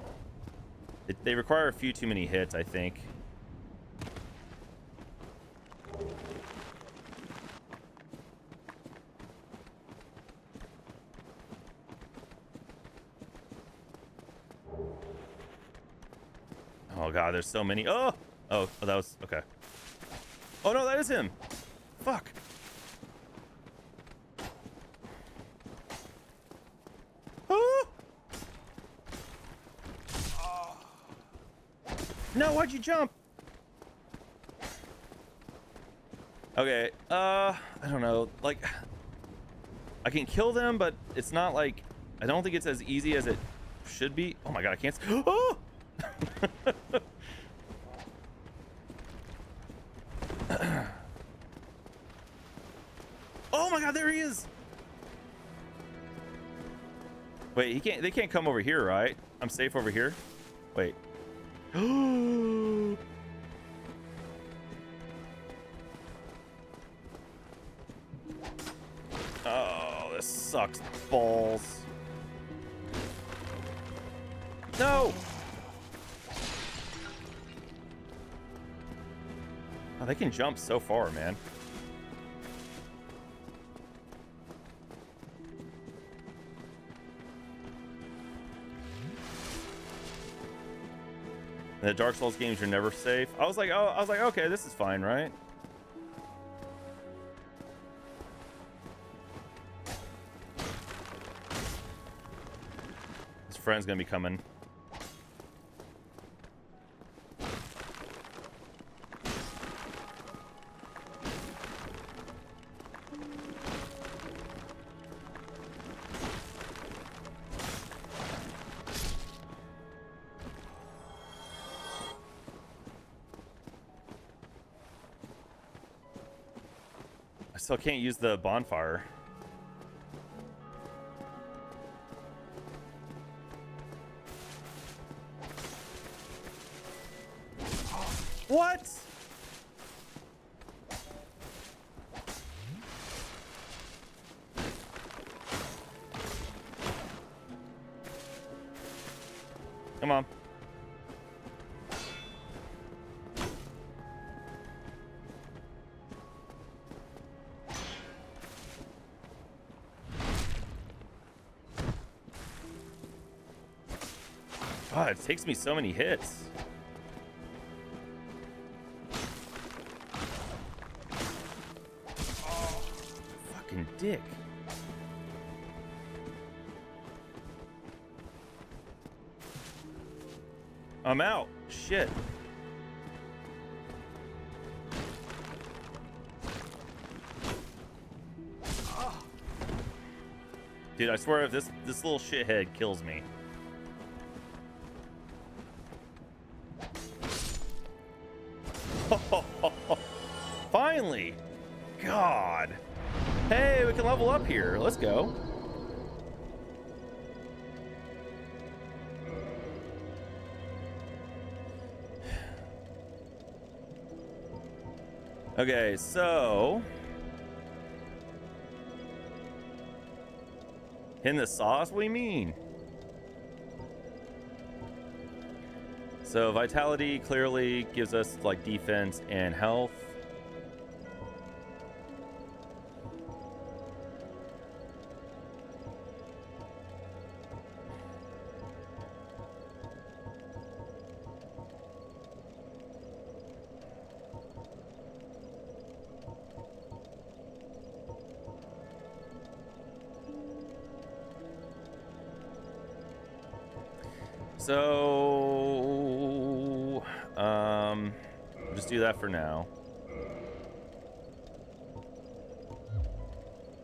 They require a few too many hits, I think. Oh god, there's so many. Oh, that was okay. Oh no, that is him. Fuck. Oh. No, why'd you jump? Okay, I don't know. Like, I can kill them, but it's not like, I don't think it's as easy as it should be. Oh my god, I can't. Oh! Oh my god, there he is. Wait, they can't come over here, right? I'm safe over here. Wait. Oh, this sucks balls. No. Oh, they can jump so far, man. In the Dark Souls games, you're never safe. I was like, okay, this is fine, right? His friend's gonna be coming. I still can't use the bonfire. What? Come on. God, it takes me so many hits. Oh, fucking dick. I'm out. Shit. Dude, I swear if this little shithead kills me. Finally! God. Hey, we can level up here. Let's go. Okay, so in the sauce, what do you mean? So vitality clearly gives us like defense and health. So, just do that for now.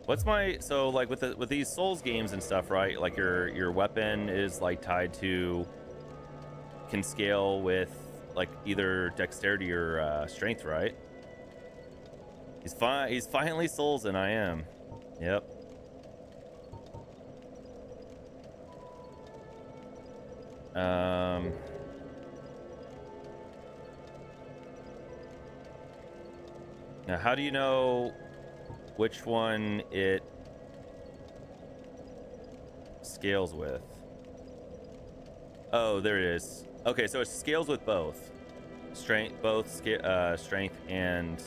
What's my, so like with these Souls games and stuff, right? Like your weapon is like tied to, can scale with like either dexterity or strength, right? He's finally Souls and I am. Yep. Now, how do you know which one it scales with? Oh, there it is. Okay, so it scales with both strength, strength and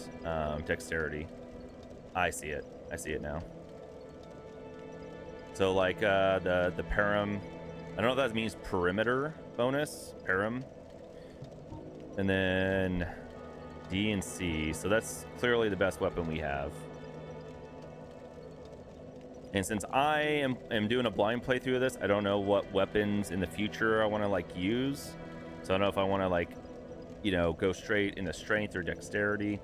dexterity. I see it. I see it now. So like the param. I don't know if that means perimeter bonus, param. And then D and C. So that's clearly the best weapon we have. And since I am doing a blind playthrough of this, I don't know what weapons in the future I want to like use. So I don't know if I want to like, you know, go straight into strength or dexterity.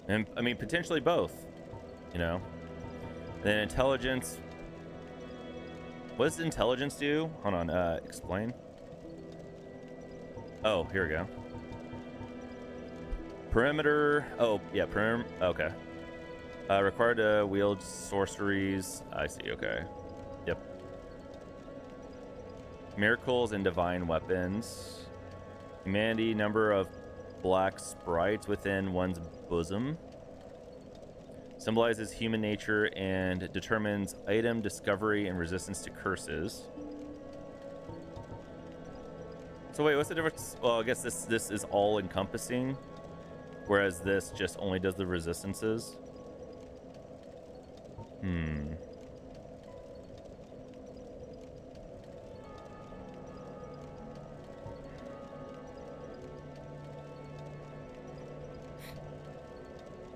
And I mean, potentially both, you know. And then intelligence. What does intelligence do? Hold on, explain. Oh, here we go. Perimeter. Oh, yeah, okay. Required to wield sorceries. I see, okay. Yep. Miracles and divine weapons. Humanity, number of black sprites within one's bosom. Symbolizes human nature and determines item discovery and resistance to curses. So wait, what's the difference? Well, I guess this is all encompassing, whereas this just only does the resistances.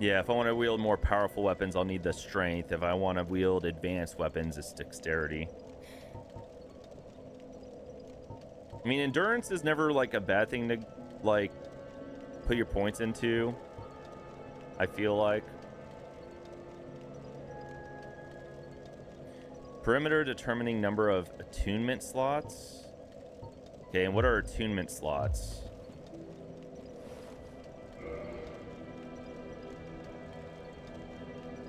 Yeah, if I want to wield more powerful weapons, I'll need the strength. If I want to wield advanced weapons, it's dexterity. I mean, endurance is never like a bad thing to like put your points into, I feel like. Perimeter determining number of attunement slots. Okay, and what are attunement slots?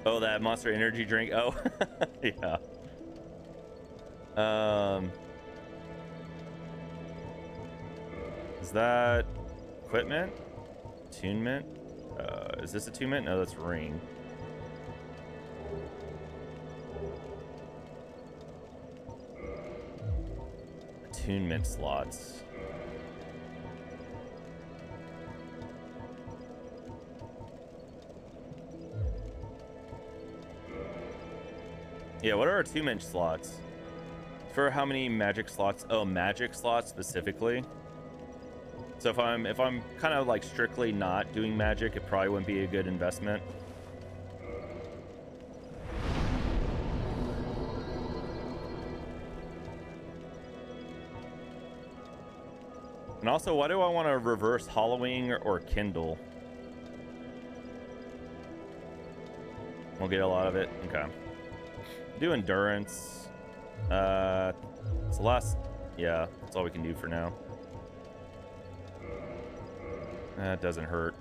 Oh, that Monster Energy drink. Oh, yeah. Is that equipment? Attunement? Is this attunement? No, that's ring. Attunement slots. Yeah, what are attunement slots? For how many magic slots? Oh, magic slots specifically. So if I'm kind of like strictly not doing magic, it probably wouldn't be a good investment. And also, why do I want to reverse hollowing or kindle? We'll get a lot of it. Okay. Do endurance. It's the last. Yeah, that's all we can do for now. That doesn't hurt.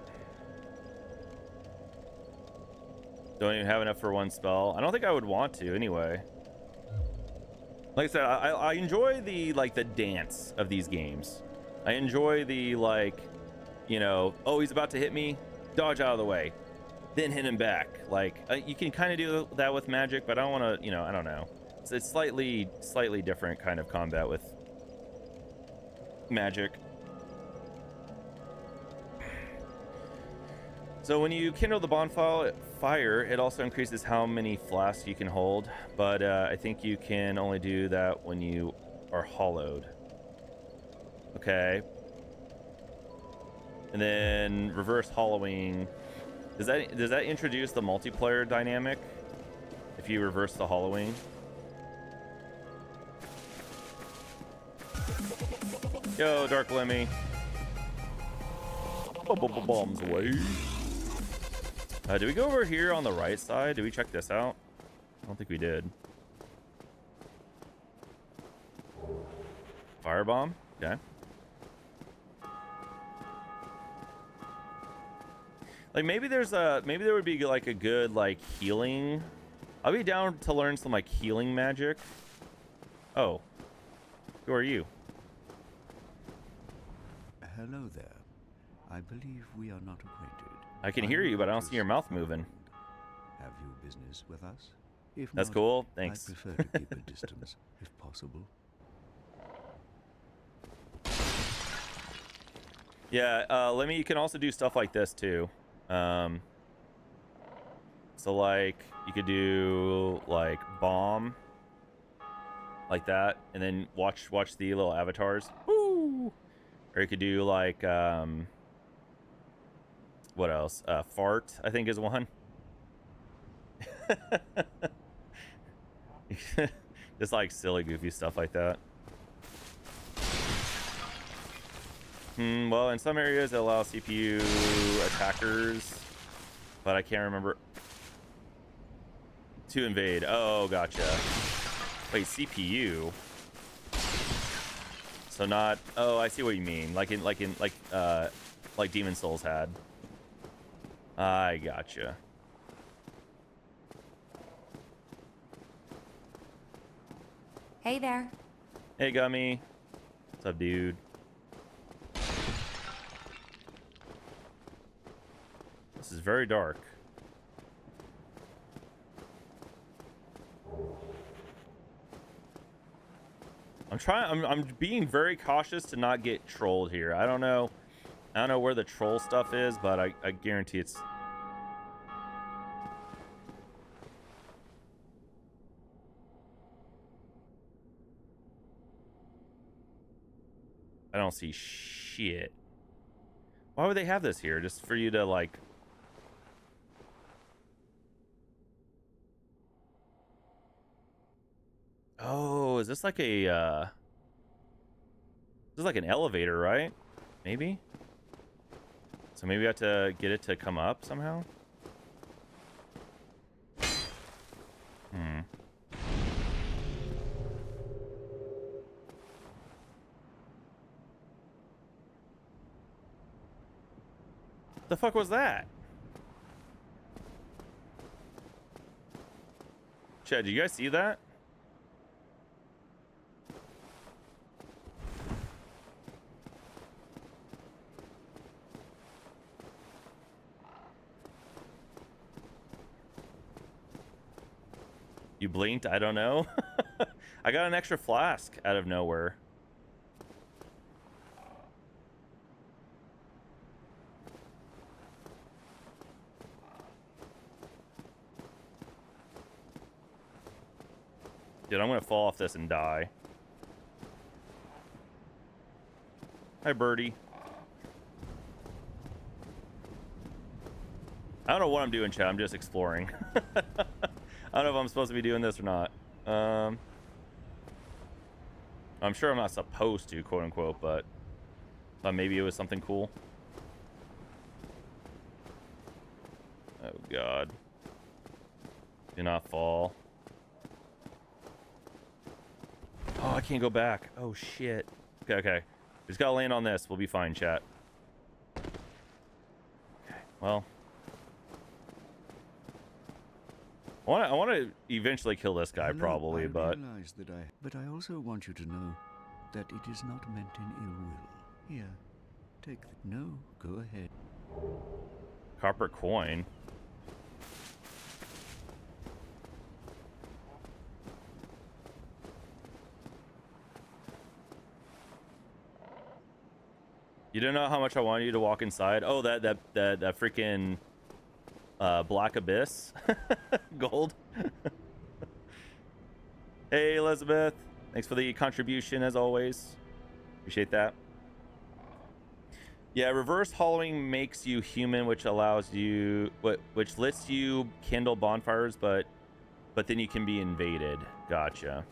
Don't even have enough for one spell. I don't think I would want to anyway. Like I said, I enjoy the dance of these games. I enjoy the you know, oh, he's about to hit me, dodge out of the way, then hit him back. Like you can kind of do that with magic, but I don't want to, you know, I don't know. It's slightly different kind of combat with magic. So when you kindle the bonfire, it also increases how many flasks you can hold, but I think you can only do that when you are hollowed. Okay. And then reverse hollowing. Does that introduce the multiplayer dynamic if you reverse the hollowing? Yo, Dark Lemmy. Bombs away. Did we go over here on the right side? Did we check this out? I don't think we did. Firebomb? Okay. Like maybe there would be like a good like healing. I'll be down to learn some like healing magic. Oh. Who are you? Hello there. I believe we are not acquainted. I can hear you, but I don't see your mouth moving. Have you business with us? If That's not, cool. Thanks. I prefer to keep a distance, if possible. Yeah, Lemmy, you can also do stuff like this too. So like you could do like bomb like that, and then watch the little avatars. Woo! Or you could do like what else? Fart, I think, is one. Just like silly, goofy stuff like that. Well, in some areas it allows CPU attackers, but I can't remember. To invade. Oh, gotcha. Wait, CPU. So not. Oh, I see what you mean. Like Demon Souls had. I gotcha. Hey there. Hey, Gummy. What's up, dude? This is very dark. I'm being very cautious to not get trolled here. I don't know where the troll stuff is, but I guarantee it's... I don't see shit. Why would they have this here? Just for you to, like... Oh, is this like a, this is like an elevator, right? Maybe? So maybe I have to get it to come up somehow? Hmm. The fuck was that? Chad, do you guys see that? You blinked? I don't know. I got an extra flask out of nowhere. Dude, I'm gonna fall off this and die. Hi, birdie. I don't know what I'm doing, Chad. I'm just exploring. I don't know if I'm supposed to be doing this or not. I'm sure I'm not supposed to, quote unquote, but thought maybe it was something cool. Oh God. Do not fall. Oh, I can't go back. Oh shit. Okay, okay. Just gotta land on this. We'll be fine, chat. Okay, well. I want to eventually kill this guy, probably, but... But I also want you to know that it is not meant in ill will. Here, take the... No, go ahead. Copper coin. You don't know how much I want you to walk inside? Oh, that freaking... Black Abyss. Gold. Hey, Elizabeth. Thanks for the contribution, as always. Appreciate that. Yeah, reverse hollowing makes you human, which allows you... Which lets you kindle bonfires, but then you can be invaded. Gotcha.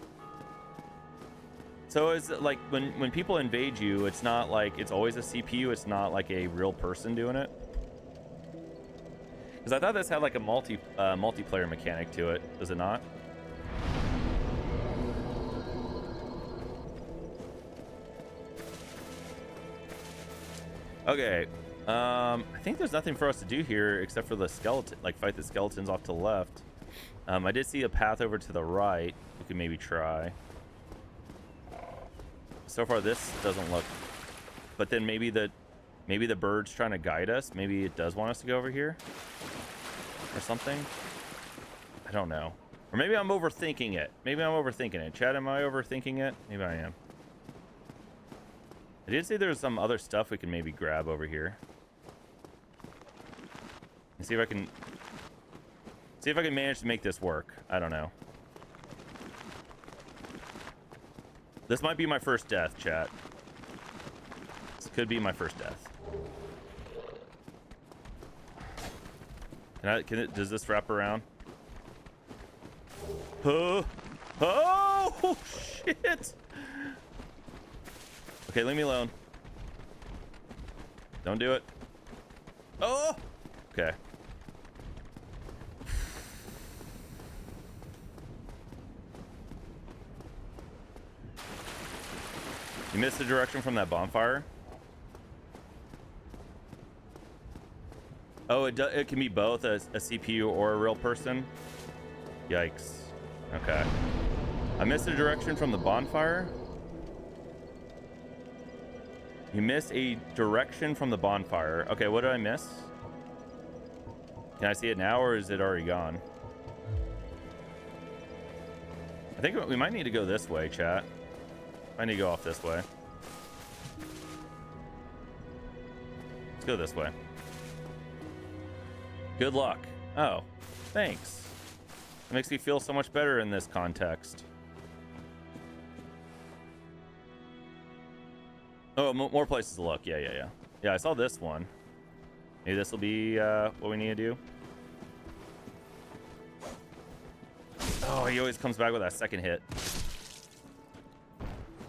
So is it like when people invade you, it's not like... It's always a CPU, it's not like a real person doing it? Because I thought this had like a multiplayer mechanic to it. Does it not? Okay. I think there's nothing for us to do here except for the skeleton, like fight the skeletons off to the left. I did see a path over to the right. We could maybe try. So far, this doesn't look. But then maybe the bird's trying to guide us. Maybe it does want us to go over here. Or something. I don't know. Or maybe I'm overthinking it. Maybe I'm overthinking it. Chad, am I overthinking it? Maybe I am. I did say there's some other stuff we can maybe grab over here. And see if I can manage to make this work. I don't know. This might be my first death, chat. This could be my first death. Does this wrap around? Oh, shit! Okay, leave me alone. Don't do it. Oh! Okay. You missed the direction from that bonfire? Oh, it can be both a CPU or a real person? Yikes. Okay. I missed the direction from the bonfire? You missed a direction from the bonfire. Okay, what did I miss? Can I see it now, or is it already gone? I think we might need to go this way, chat. I need to go off this way. Let's go this way. Good luck. Oh, thanks. It makes me feel so much better in this context. Oh, more places to look. Yeah. Yeah, I saw this one. Maybe this will be what we need to do. Oh, he always comes back with that second hit.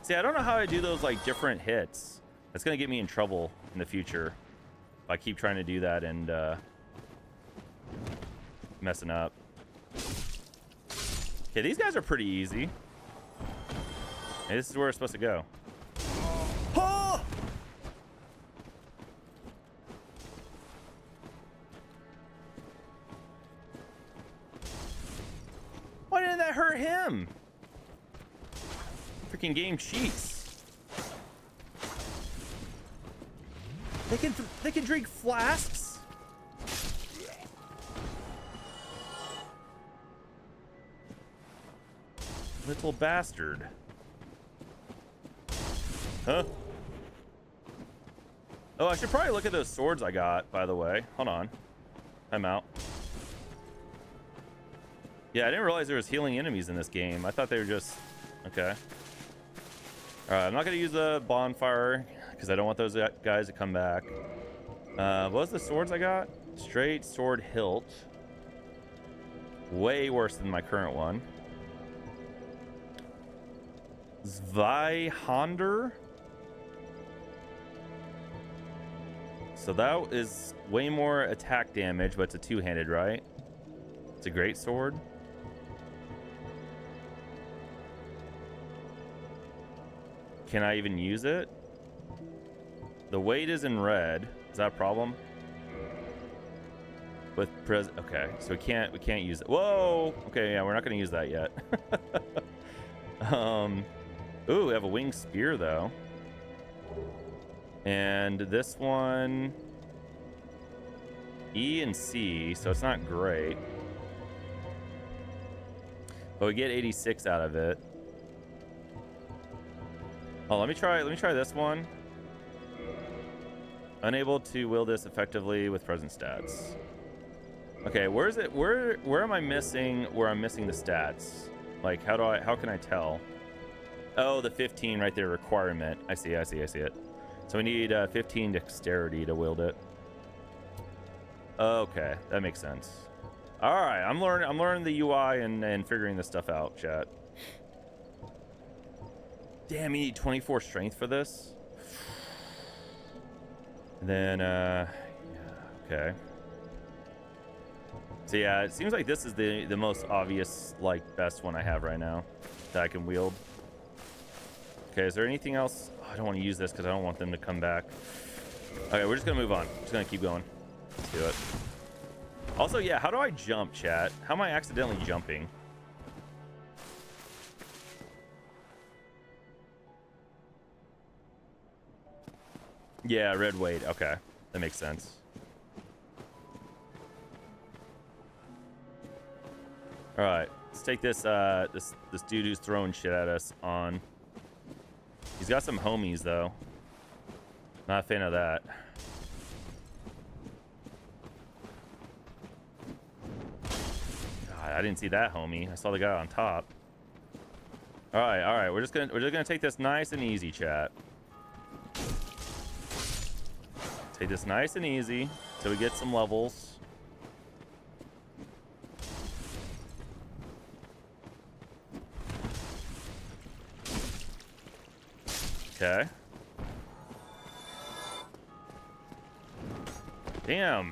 See, I don't know how I do those like different hits. That's gonna get me in trouble in the future if I keep trying to do that and messing up. Okay, these guys are pretty easy. Hey, this is where we're supposed to go. Oh! Why didn't that hurt him? Freaking game cheats. They can drink flasks. Little bastard. Huh? Oh, I should probably look at those swords I got, by the way. Hold on. I'm out. Yeah, I didn't realize there was healing enemies in this game. I thought they were just... Okay. Alright, I'm not going to use the bonfire because I don't want those guys to come back. What was the swords I got? Straight sword hilt. Way worse than my current one. Zweihander. So that is way more attack damage, but it's a two-handed, right? It's a great sword. Can I even use it? The weight is in red. Is that a problem? With okay, so we can't use it. Whoa! Okay, yeah, we're not gonna use that yet. Ooh, we have a winged spear though. And this one, E and C, so it's not great. But we get 86 out of it. Oh, let me try this one. Unable to wield this effectively with present stats. Okay, where is it? Where am I missing? Where I'm missing the stats? Like, how can I tell? Oh, the 15 right there, requirement. I see it. So we need 15 dexterity to wield it. Okay, that makes sense. All right, I'm learning the UI and figuring this stuff out, chat. Damn, you need 24 strength for this. And then, yeah, okay. So yeah, it seems like this is the most obvious, like, best one I have right now that I can wield. Okay, is there anything else? Oh, I don't want to use this because I don't want them to come back. Okay, we're just gonna move on. Just gonna keep going. Let's do it. Also, yeah, how do I jump, chat? How am I accidentally jumping? Yeah, red weight. Okay, that makes sense. All right, let's take this this dude who's throwing shit at us on. He's got some homies though. Not a fan of that. God, I didn't see that homie. I saw the guy on top. All right. We're just gonna take this nice and easy, chat. Take this nice and easy till we get some levels. Okay. Damn.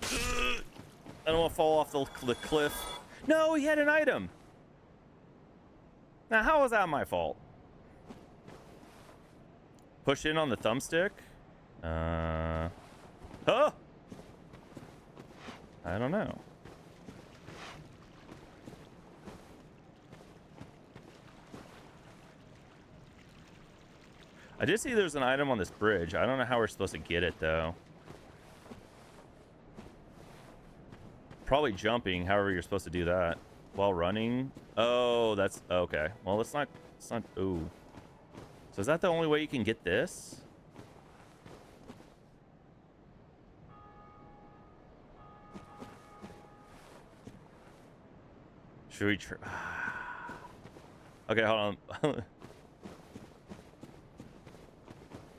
I don't want to fall off the cliff. No, he had an item. Now, how was that my fault? Push in on the thumbstick? Huh? I don't know. I did see there's an item on this bridge. I don't know how we're supposed to get it, though. Probably jumping, however you're supposed to do that. while running. Oh, that's okay. Well, it's not. It's not. Ooh. So is that the only way you can get this? Should we try? Okay, hold on.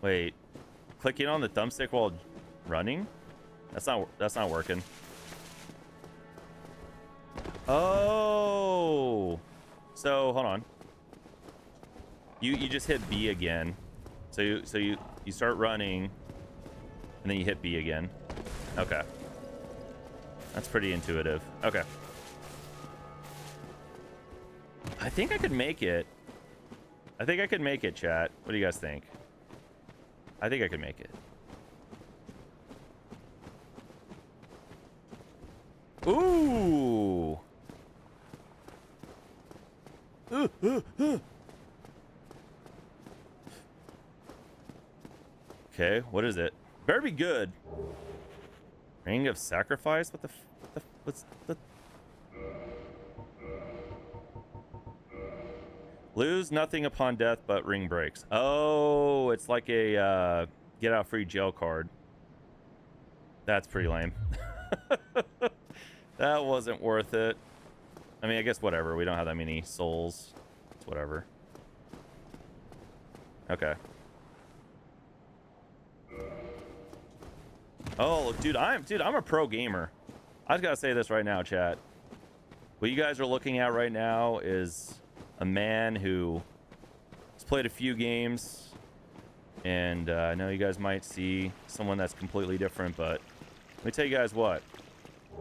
Wait. Clicking on the thumbstick while running? That's not working. Oh. So, hold on. You just hit B again. So you start running and then you hit B again. Okay. That's pretty intuitive. Okay. I think I could make it. I think I could make it, chat. What do you guys think? I think I could make it. Ooh. Okay, what is it? Better be good. Ring of Sacrifice? What's the... Lose nothing upon death, but ring breaks. Oh, it's like a get out free jail card. That's pretty lame. That wasn't worth it. I mean, I guess whatever. We don't have that many souls. It's whatever. Okay. Oh, dude, I'm a pro gamer. I just gotta say this right now, chat. What you guys are looking at right now is a man who has played a few games, and I know you guys might see someone that's completely different, but let me tell you guys what.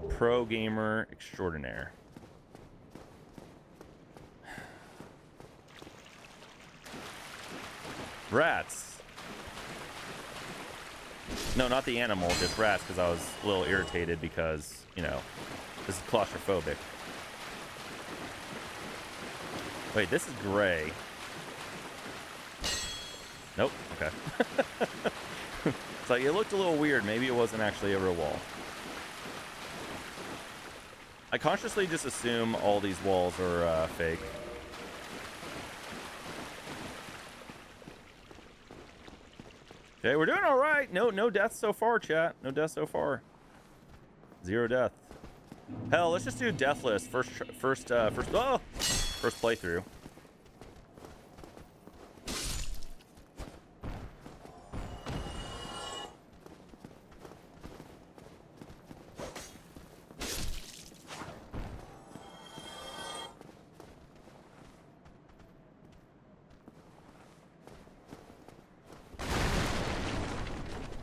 Pro gamer extraordinaire. Rats. No, not the animal, just rats, because I was a little irritated because, you know, this is claustrophobic. Wait, this is gray. Nope, okay. It's like, it looked a little weird. Maybe it wasn't actually a real wall. I consciously just assume all these walls are fake. Okay, we're doing all right. No deaths so far, chat. No deaths so far. 0 death. Hell, let's just do deathless first playthrough.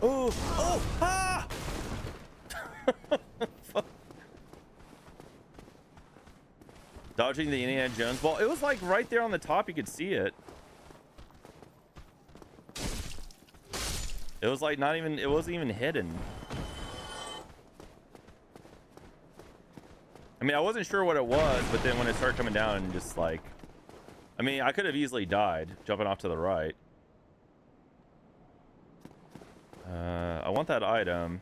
Oh, oh, ah! Dodging the Indiana Jones ball. It was like right there on the top. You could see it. It was like not even, it wasn't even hidden. I mean, I wasn't sure what it was, but then when it started coming down and just like, I mean, I could have easily died jumping off to the right. I want that item.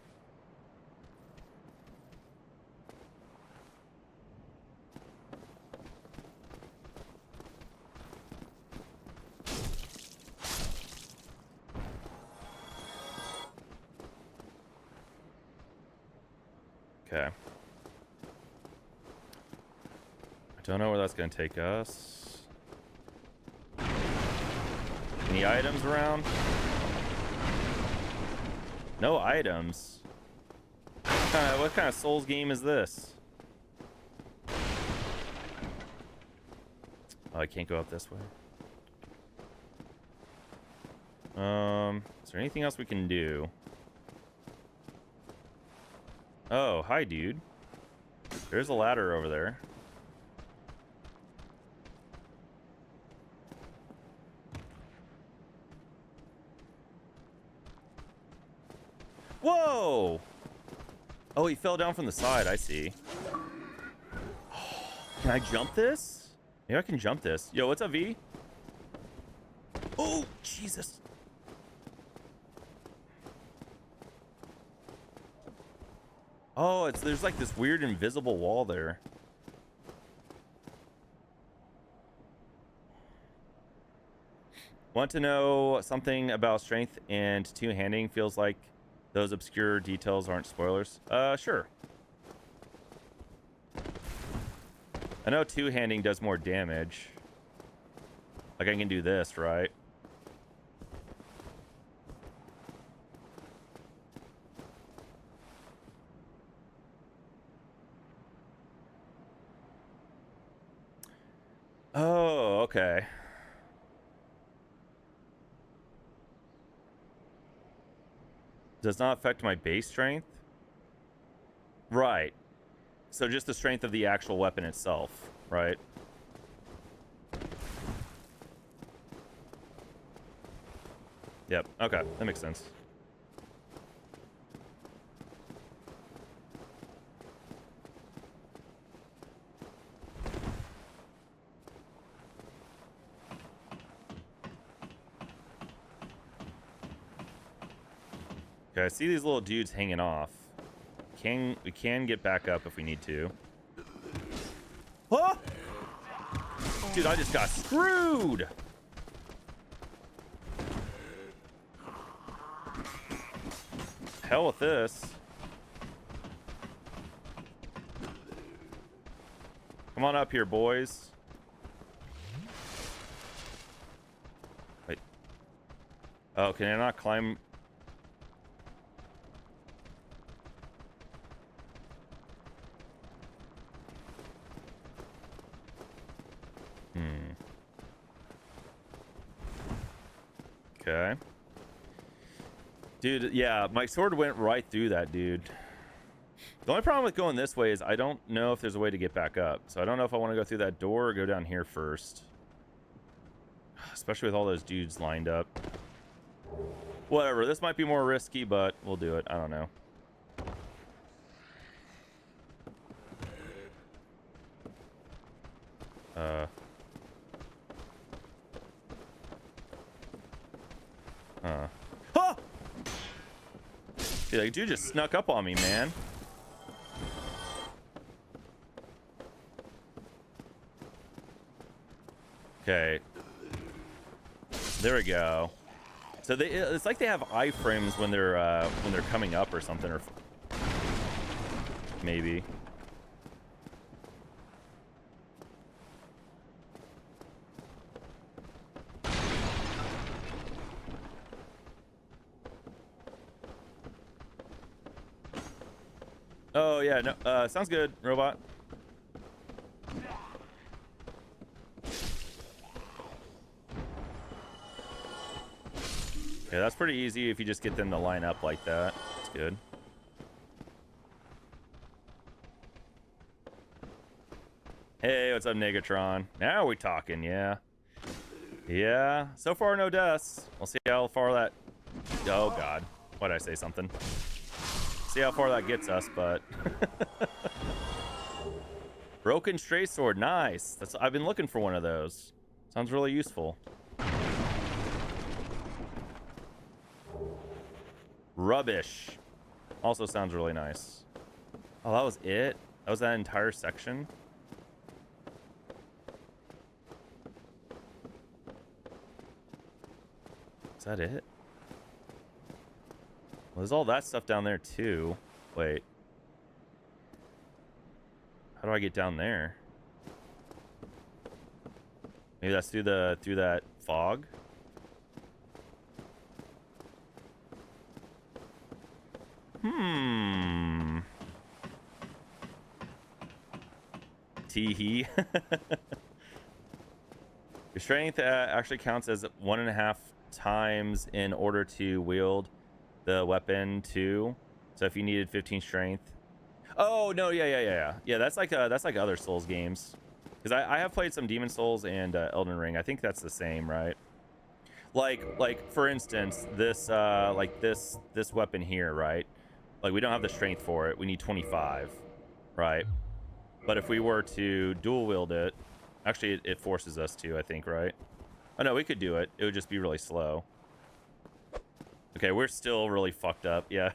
Okay. I don't know where that's going to take us. Any items around? No items. What kind of Souls game is this? Oh, I can't go up this way. Is there anything else we can do? Oh, hi, dude. There's a ladder over there. Whoa! Oh, he fell down from the side. I see. Can I jump this? Maybe I can jump this. Yo, what's up, V? Oh, Jesus. Oh, there's like this weird invisible wall there. Want to know something about strength and two-handing? Feels like those obscure details aren't spoilers. Sure. I know two-handing does more damage. Like I can do this, right? Oh, okay. Does not affect my base strength? Right. So just the strength of the actual weapon itself, right? Yep. Okay, that makes sense. Okay, I see these little dudes hanging off. We can get back up if we need to. Oh! Dude, I just got screwed! Hell with this. Come on up here, boys. Wait. Oh, can I not climb? Okay. Dude, yeah, my sword went right through that dude. The only problem with going this way is I don't know if there's a way to get back up. So I don't know if I want to go through that door or go down here first. Especially with all those dudes lined up. Whatever, this might be more risky, but we'll do it. I don't know. Oh! Dude, like, dude just snuck up on me, man. Okay. There we go. So it's like they have iframes when they're coming up or something, or maybe. Oh yeah, no, sounds good, robot. Yeah, that's pretty easy if you just get them to line up like that. That's good. Hey, what's up, Negatron? Now we're talking, yeah. Yeah, so far no deaths. We'll see how far that... Oh, God. Why'd I say something? See how far that gets us, but... Broken Stray Sword, nice. I've been looking for one of those. Sounds really useful. Rubbish. Also sounds really nice. Oh, that was it? That was that entire section? Is that it? Well, there's all that stuff down there too. Wait. How do I get down there? Maybe that's through that fog? Tee-hee. Your strength actually counts as 1.5 times in order to wield the weapon too. So if you needed 15 strength. Oh no, yeah. That's like other Souls games. Because I have played some Demon Souls and Elden Ring. I think that's the same, right? Like for instance, this this weapon here, right? Like we don't have the strength for it. We need 25, right? But if we were to dual wield it, actually it forces us to, I think, right? Oh no, we could do it. It would just be really slow. Okay, we're still really fucked up, yeah.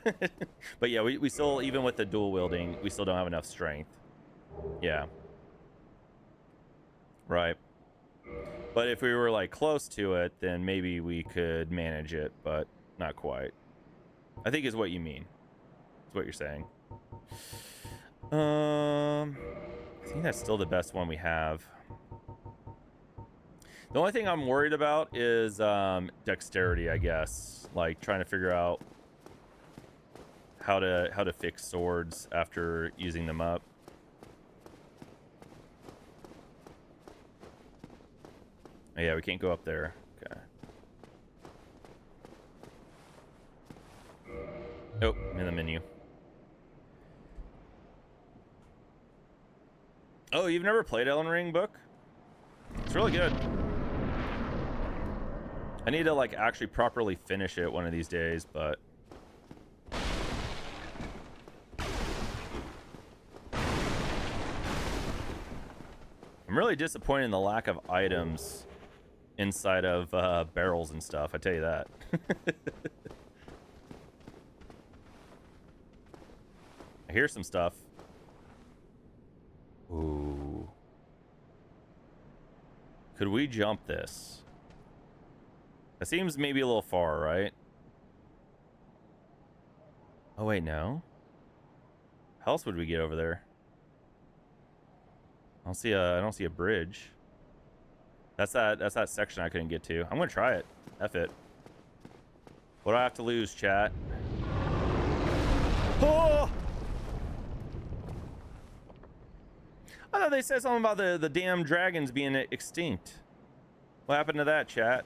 But yeah, we still, even with the dual wielding, we still don't have enough strength. Yeah. Right. But if we were like close to it, then maybe we could manage it, but not quite. I think is what you mean. Is what you're saying. I think that's still the best one we have. The only thing I'm worried about is dexterity, I guess. Like trying to figure out how to fix swords after using them up. Oh, yeah, we can't go up there. Okay. Oh, I'm in the menu. Oh, you've never played Elden Ring, Book? It's really good. I need to like actually properly finish it one of these days, but I'm really disappointed in the lack of items inside of barrels and stuff. I tell you that. I hear some stuff. Ooh. Could we jump this? That seems maybe a little far, right? Oh wait, no. How else would we get over there? I don't see a bridge. That's that section I couldn't get to. I'm gonna try it. F it. What do I have to lose, chat? Oh! I thought they said something about the damn dragons being extinct. What happened to that, chat?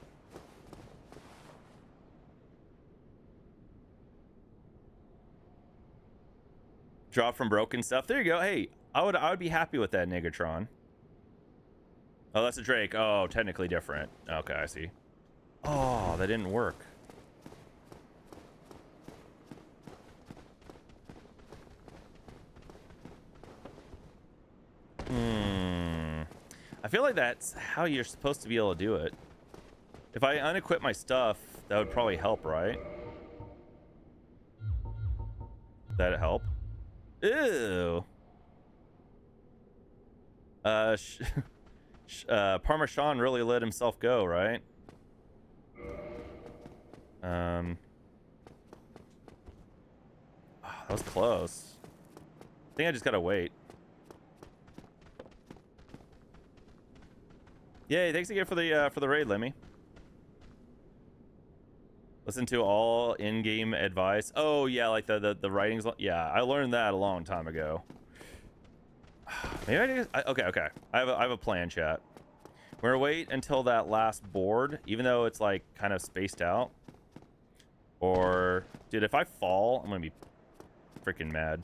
Drop from broken stuff. There you go. Hey, I would be happy with that, Negatron. Oh, that's a Drake. Oh, technically different. Okay, I see. Oh, that didn't work. I feel like that's how you're supposed to be able to do it. If I unequip my stuff, that would probably help, right? That'd help. Ew. Parmesan really let himself go, right? Oh, that was close. I think I just gotta wait. Yay, thanks again for the raid, Lemmy. Listen to all in-game advice. Oh yeah, like the writings. Yeah, I learned that a long time ago. Maybe I just, okay. I have a plan, chat. We're gonna wait until that last board, even though it's like kind of spaced out. Or, dude, if I fall, I'm gonna be freaking mad.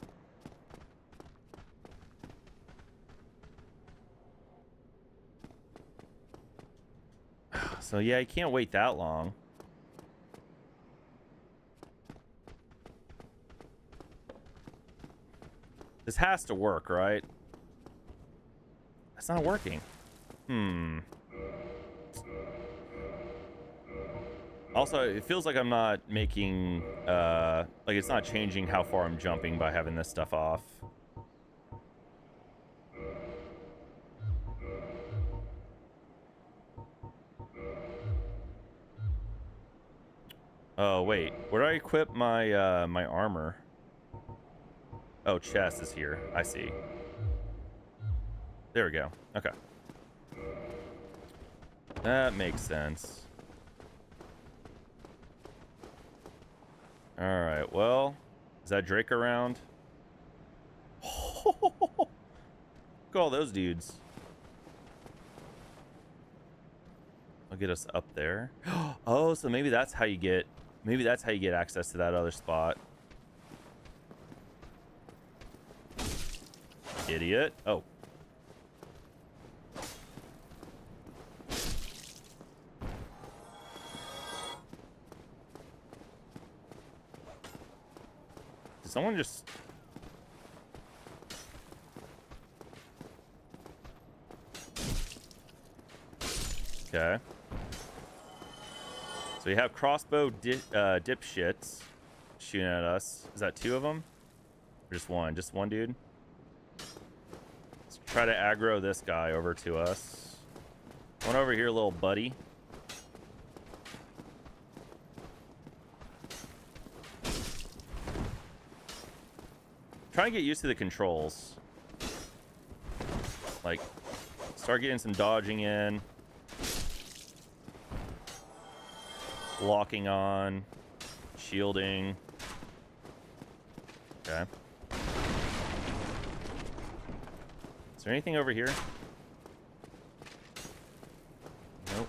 So yeah, you can't wait that long. This has to work, right? It's not working. Also, it feels like I'm not making, like it's not changing how far I'm jumping by having this stuff off. Oh, wait. Where do I equip my, my armor? Oh, chest is here. I see. There we go. Okay. That makes sense. Alright, well, is that Drake around? Look at all those dudes. I'll get us up there. Oh, so maybe that's how you get access to that other spot. Idiot. Oh. Did someone just... Okay. So we have crossbow dipshits shooting at us. Is that two of them? Or just one? Just one dude? Let's try to aggro this guy over to us. One over here, little buddy. Trying to get used to the controls. Like, start getting some dodging in. Locking on. Shielding. Okay. Is there anything over here? Nope.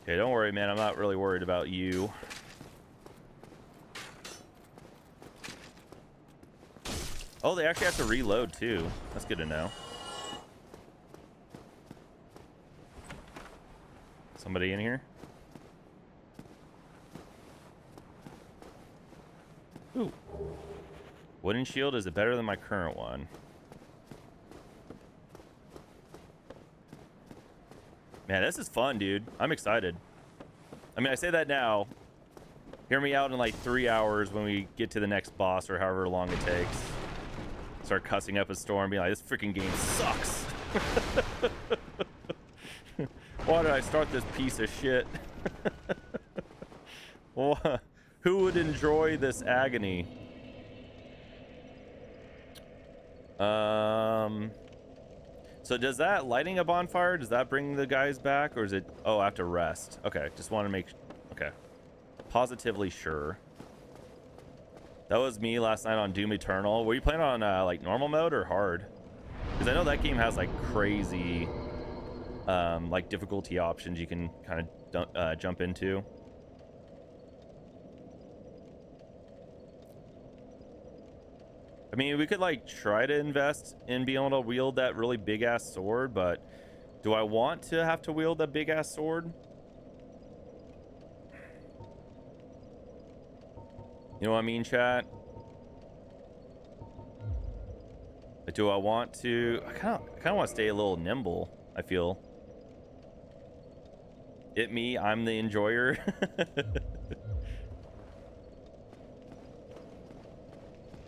Okay, don't worry, man. I'm not really worried about you. Oh, they actually have to reload, too. That's good to know. Somebody in here? Ooh. Wooden shield, is it better than my current one? Man, this is fun, dude. I'm excited. I mean, I say that now. Hear me out in like 3 hours when we get to the next boss or however long it takes. Start cussing up a storm, being like, this freaking game sucks. Why did I start this piece of shit? Well, who would enjoy this agony? So does that lighting a bonfire, does that bring the guys back, or is it, oh, I have to rest? Okay, just want to make, okay. Positively sure. That was me last night on Doom Eternal. Were you playing on like normal mode or hard? Because I know that game has like crazy like difficulty options you can kind of jump into. I mean, we could like try to invest in being able to wield that really big ass sword, but do I want to have to wield that big ass sword? You know what I mean, chat? But do I want to? I kind of want to stay a little nimble, I feel. Me, I'm the enjoyer.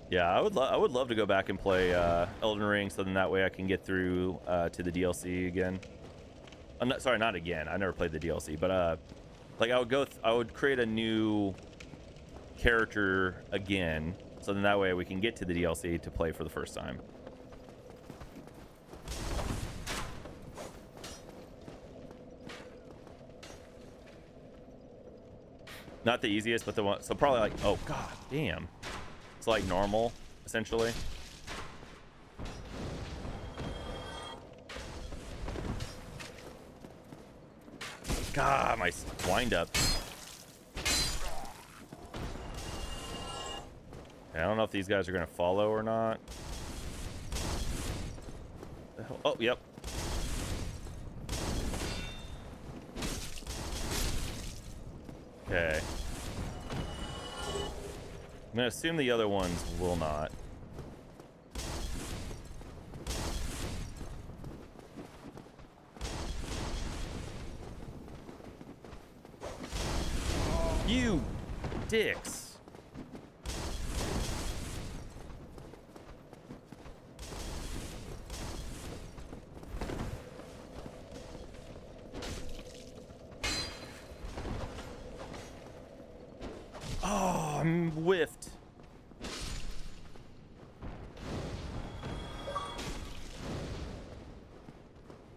Yeah, I would love to go back and play Elden Ring, so then that way I can get through to the DLC again. I'm not, sorry, not again. I never played the DLC, but like I would create a new character again, so then that way we can get to the DLC to play for the first time. Not the easiest, but the one, so probably like, oh god damn. It's like normal, essentially. God, my wind up. I don't know if these guys are gonna follow or not. Oh, yep. Okay. I'm gonna assume the other ones will not. You dicks. Oh, I'm whiffed.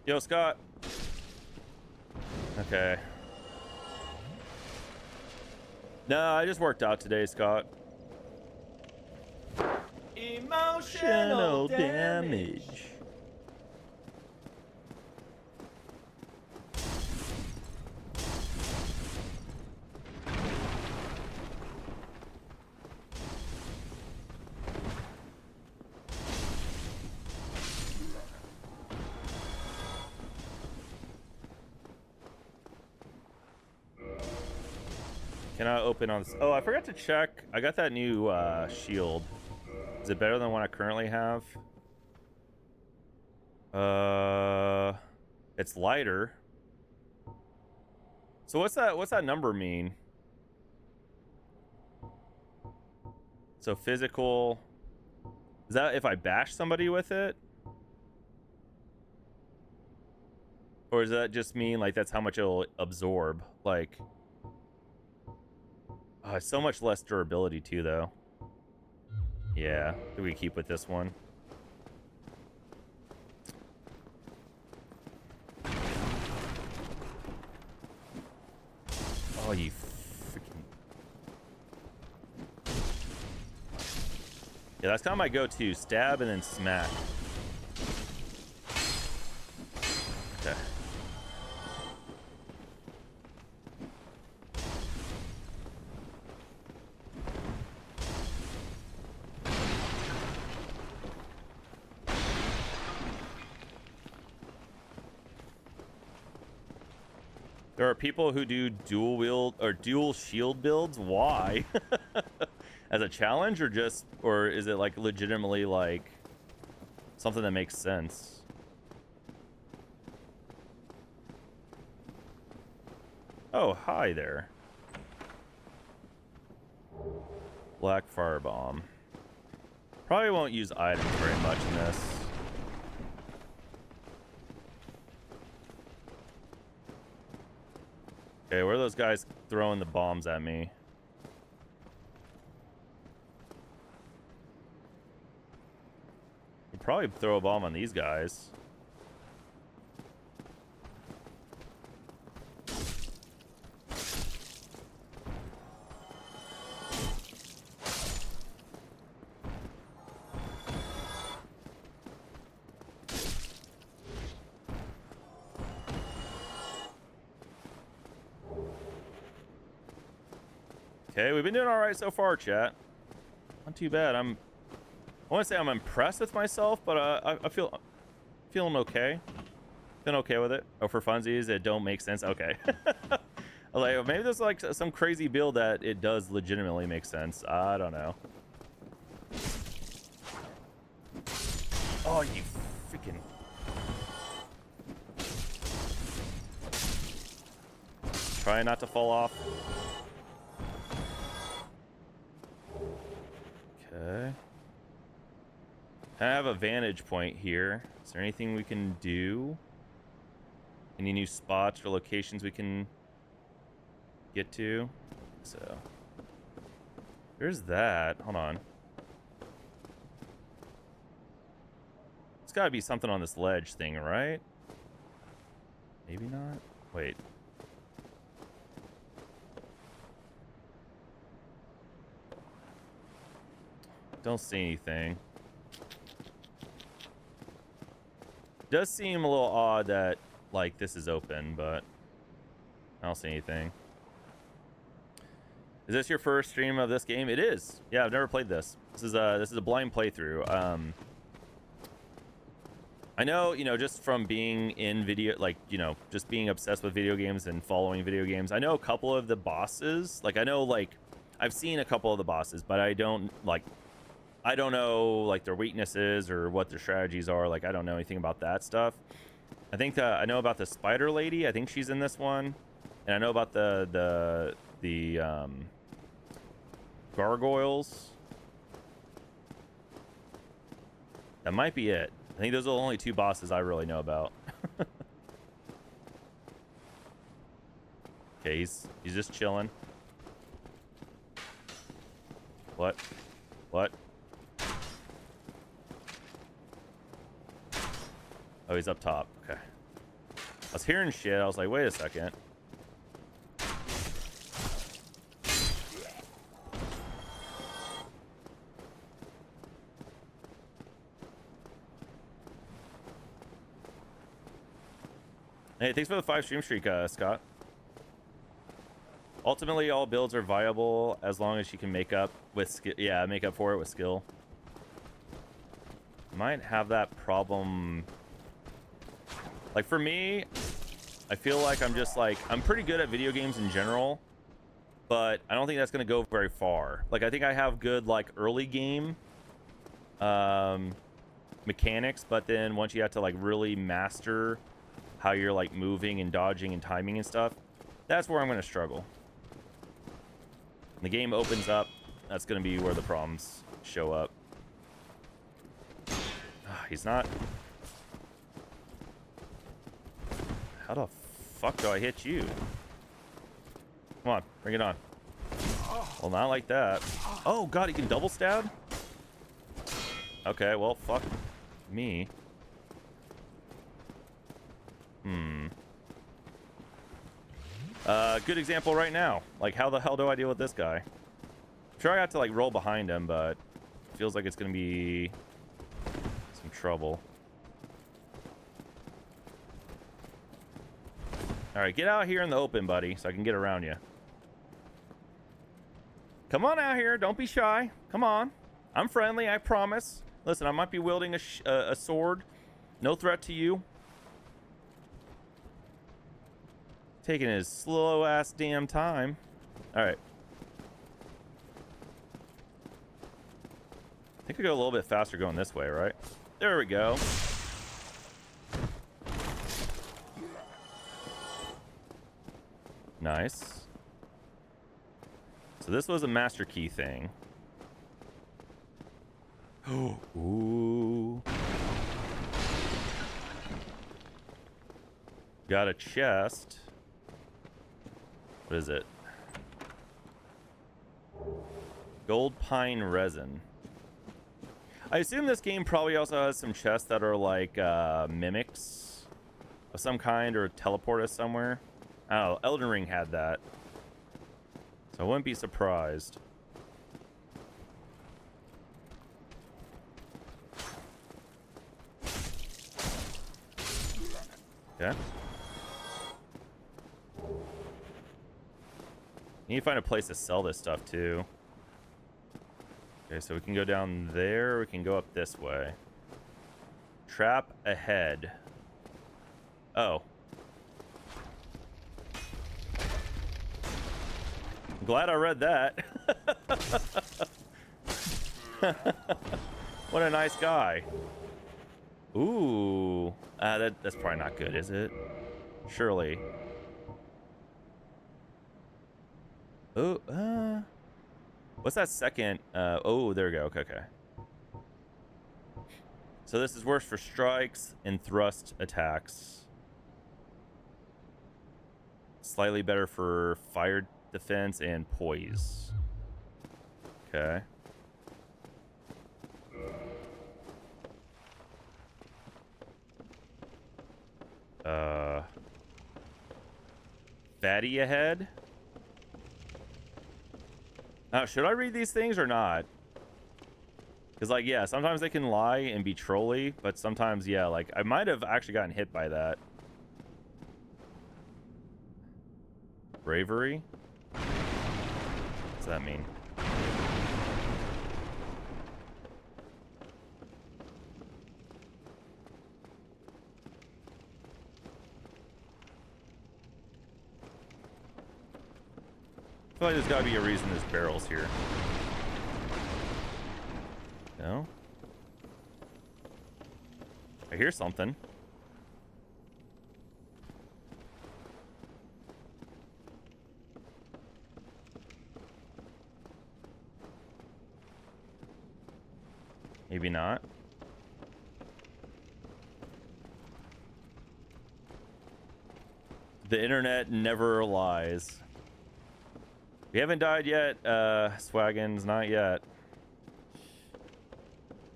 Yo, Scott. Okay. No, I just worked out today, Scott. Emotional damage. Can I open on this? Oh, I forgot to check. I got that new shield. Is it better than what I currently have? It's lighter. So what's that number mean? So physical. Is that if I bash somebody with it? Or does that just mean like that's how much it'll absorb? Like, oh, it's so much less durability too, though. Yeah, do we keep with this one? Oh, you freaking... Yeah, that's kind of my go-to. Stab and then smack. Okay. There are people who do dual wield or dual shield builds. Why? As a challenge, or just, or is it like legitimately like something that makes sense? Oh, hi there. Black firebomb. Probably won't use items very much in this. Okay, where are those guys throwing the bombs at me? Could probably throw a bomb on these guys. Okay, we've been doing all right so far, chat. Not too bad. I want to say I'm impressed with myself, but I feel feeling okay. Feeling okay with it. Oh, for funsies, it don't make sense. Okay. Like, maybe there's like some crazy build that it does legitimately make sense. I don't know. Oh, you freaking... Try not to fall off. Okay. I have a vantage point here. Is there anything we can do? Any new spots or locations we can get to? So there's that. Hold on. It's got to be something on this ledge thing, right? Maybe not. Wait. Don't see anything. Does seem a little odd that like this is open, but I don't see anything. Is this your first stream of this game? It is. Yeah, I've never played this. This is a blind playthrough. I know, you know, just from being in video, like, you know, just being obsessed with video games and following video games, I know a couple of the bosses. Like, I know, like, I've seen a couple of the bosses, but I don't know like their weaknesses or what their strategies are. Like, I don't know anything about that stuff. I think I know about the spider lady. I think she's in this one, and I know about the gargoyles. That might be it. I think those are the only two bosses I really know about. Okay, he's just chilling. What? What? Oh, he's up top. Okay. I was hearing shit. I was like, wait a second. Hey, thanks for the 5 stream streak, Scott. Ultimately, all builds are viable as long as you can make up with skill. Yeah, make up for it with skill. Might have that problem. Like, for me, I feel like I'm just like, I'm pretty good at video games in general, but I don't think that's going to go very far. Like, I think I have good, like, early game mechanics, but then once you have to, like, really master how you're, like, moving and dodging and timing and stuff, that's where I'm going to struggle. When the game opens up, that's going to be where the problems show up. He's not... How the fuck do I hit you? Come on, bring it on. Well, not like that. Oh god, he can double stab? Okay, well, fuck me. Good example right now. Like, how the hell do I deal with this guy? I'm sure I got to, like, roll behind him, but it feels like it's gonna be some trouble. Alright, get out here in the open, buddy, so I can get around you. Come on out here. Don't be shy. Come on. I'm friendly, I promise. Listen, I might be wielding a sword. No threat to you. Taking his slow-ass damn time. Alright. I think I go a little bit faster going this way, right? There we go. Nice. So this was a master key thing. Ooh. Got a chest. What is it? Gold pine resin. I assume this game probably also has some chests that are like mimics of some kind or teleport us somewhere. Oh, Elden Ring had that. So I wouldn't be surprised. Okay. Need to find a place to sell this stuff too. Okay, so we can go down there. We can go up this way. Trap ahead. Oh. I'm glad I read that. What a nice guy. Ooh. That's probably not good, is it? Surely. Oh, what's that second? Oh, there we go. Okay, okay. So this is worse for strikes and thrust attacks. Slightly better for fire defense and poise. Okay. Fatty ahead? Should I read these things or not? Because, like, yeah, sometimes they can lie and be trolly, but sometimes, yeah, like, I might have actually gotten hit by that. Bravery? What's that mean? I feel like there's gotta be a reason there's barrels here. No? I hear something. Maybe not. The internet never lies. We haven't died yet, Swaggins, not yet.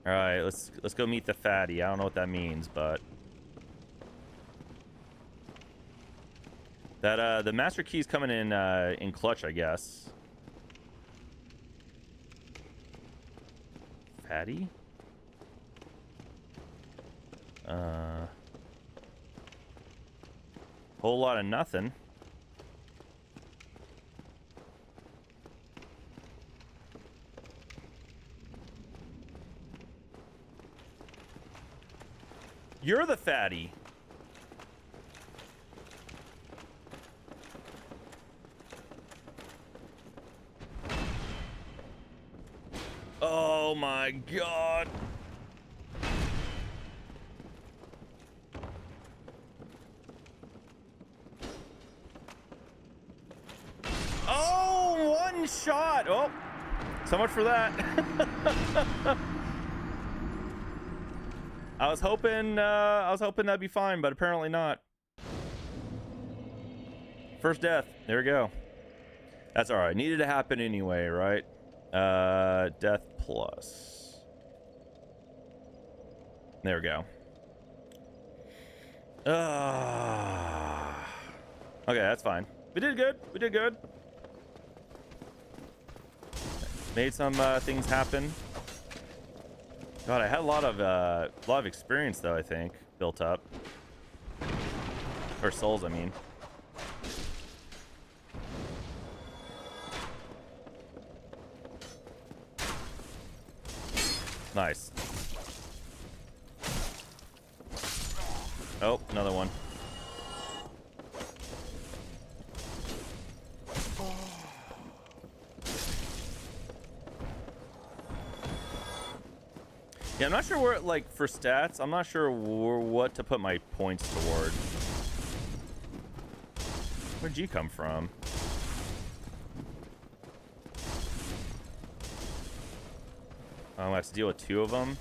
All right, let's go meet the fatty. I don't know what that means, but that the master key's coming in clutch, I guess. Fatty? Whole lot of nothing. You're the fatty. Oh my god. Oh, one shot. Oh, so much for that. I was hoping that'd be fine, but apparently not. First death. There we go. That's all right. Needed to happen anyway, right? Death plus. There we go. Okay, that's fine. We did good. We did good. Made some things happen. God, I had a lot of experience though. I think built up, or souls. I mean. Nice. Oh, another one. Yeah, I'm not sure where, like, for stats, I'm not sure what to put my points toward. Where'd you come from? I have to deal with 2 of them.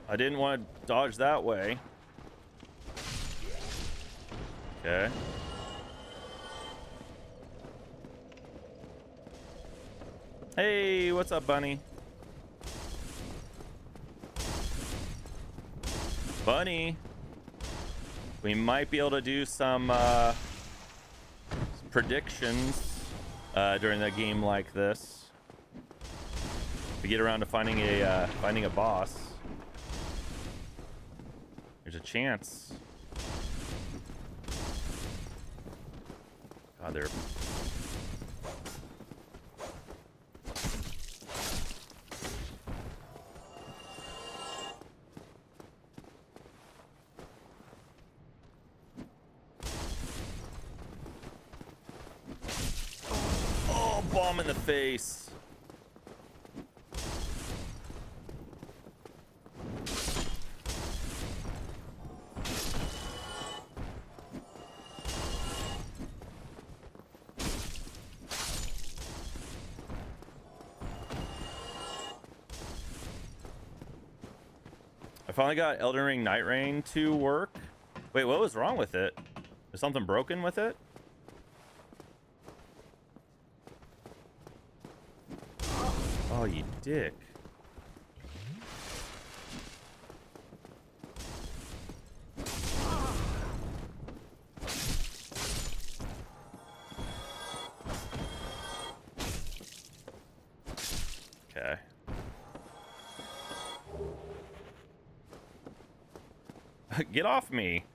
I didn't want to dodge that way. Okay. Hey, what's up, bunny? Bunny. We might be able to do some predictions during a game like this. If we get around to finding a boss, there's a chance. God, they're bomb in the face. I finally got Elden Ring Night Rain to work. Wait, what was wrong with it? Is something broken with it? Oh, you dick. Okay. Get off me.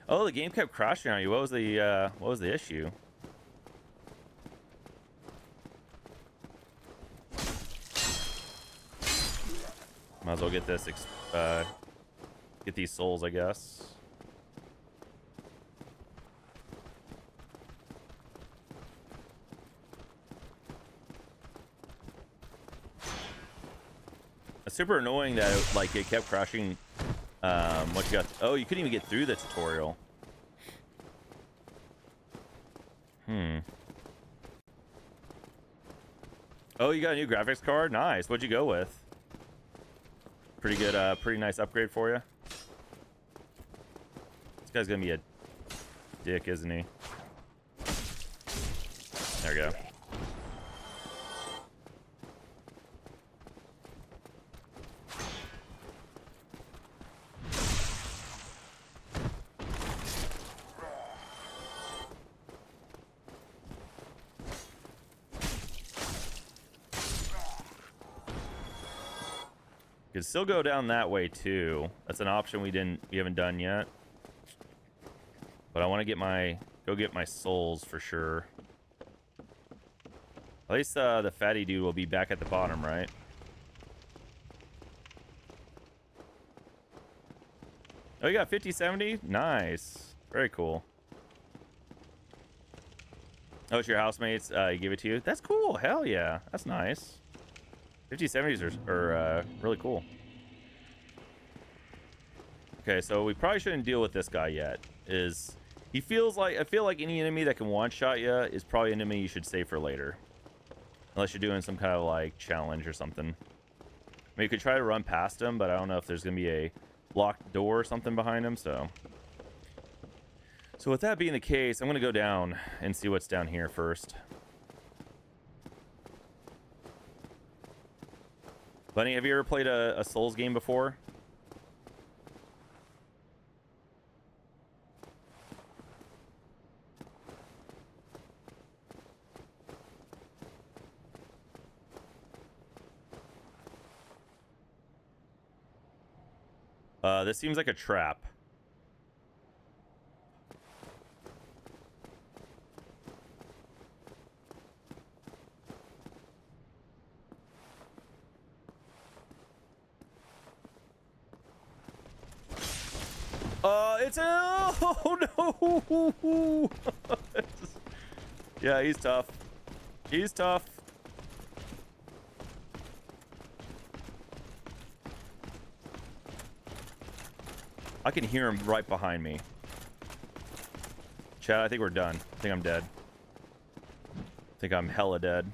Oh, the game kept crashing on you. What was the issue? Might as well get this, get these souls, I guess. It's super annoying that it kept crashing. What you got? Oh, you couldn't even get through the tutorial. Oh, you got a new graphics card? Nice. What'd you go with? Pretty good, pretty nice upgrade for you. This guy's gonna be a dick, isn't he? There we go. Could still go down that way too. That's an option we haven't done yet. But I want to go get my souls for sure. At least the fatty dude will be back at the bottom, right? Oh, you got 50/70? Nice. Very cool. Oh, it's your housemates. You give it to you. That's cool. Hell yeah. That's nice. 50/70s are really cool. Okay, so we probably shouldn't deal with this guy yet. I feel like any enemy that can one-shot you is probably an enemy you should save for later. Unless you're doing some kind of like challenge or something. I mean, you could try to run past him, but I don't know if there's gonna be a locked door or something behind him. So with that being the case, I'm gonna go down and see what's down here first. Bunny, have you ever played a Souls game before? This seems like a trap. It's a... Oh, no! Yeah, he's tough. He's tough. I can hear him right behind me. Chad, I think we're done. I think I'm dead. I think I'm hella dead.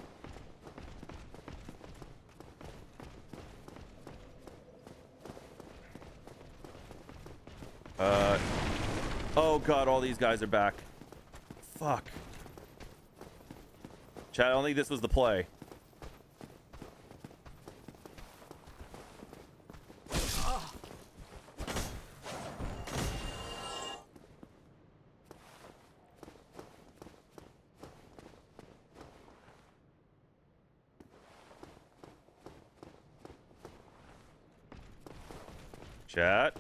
Oh god, all these guys are back. Fuck. Chad, I don't think this was the play. Chat.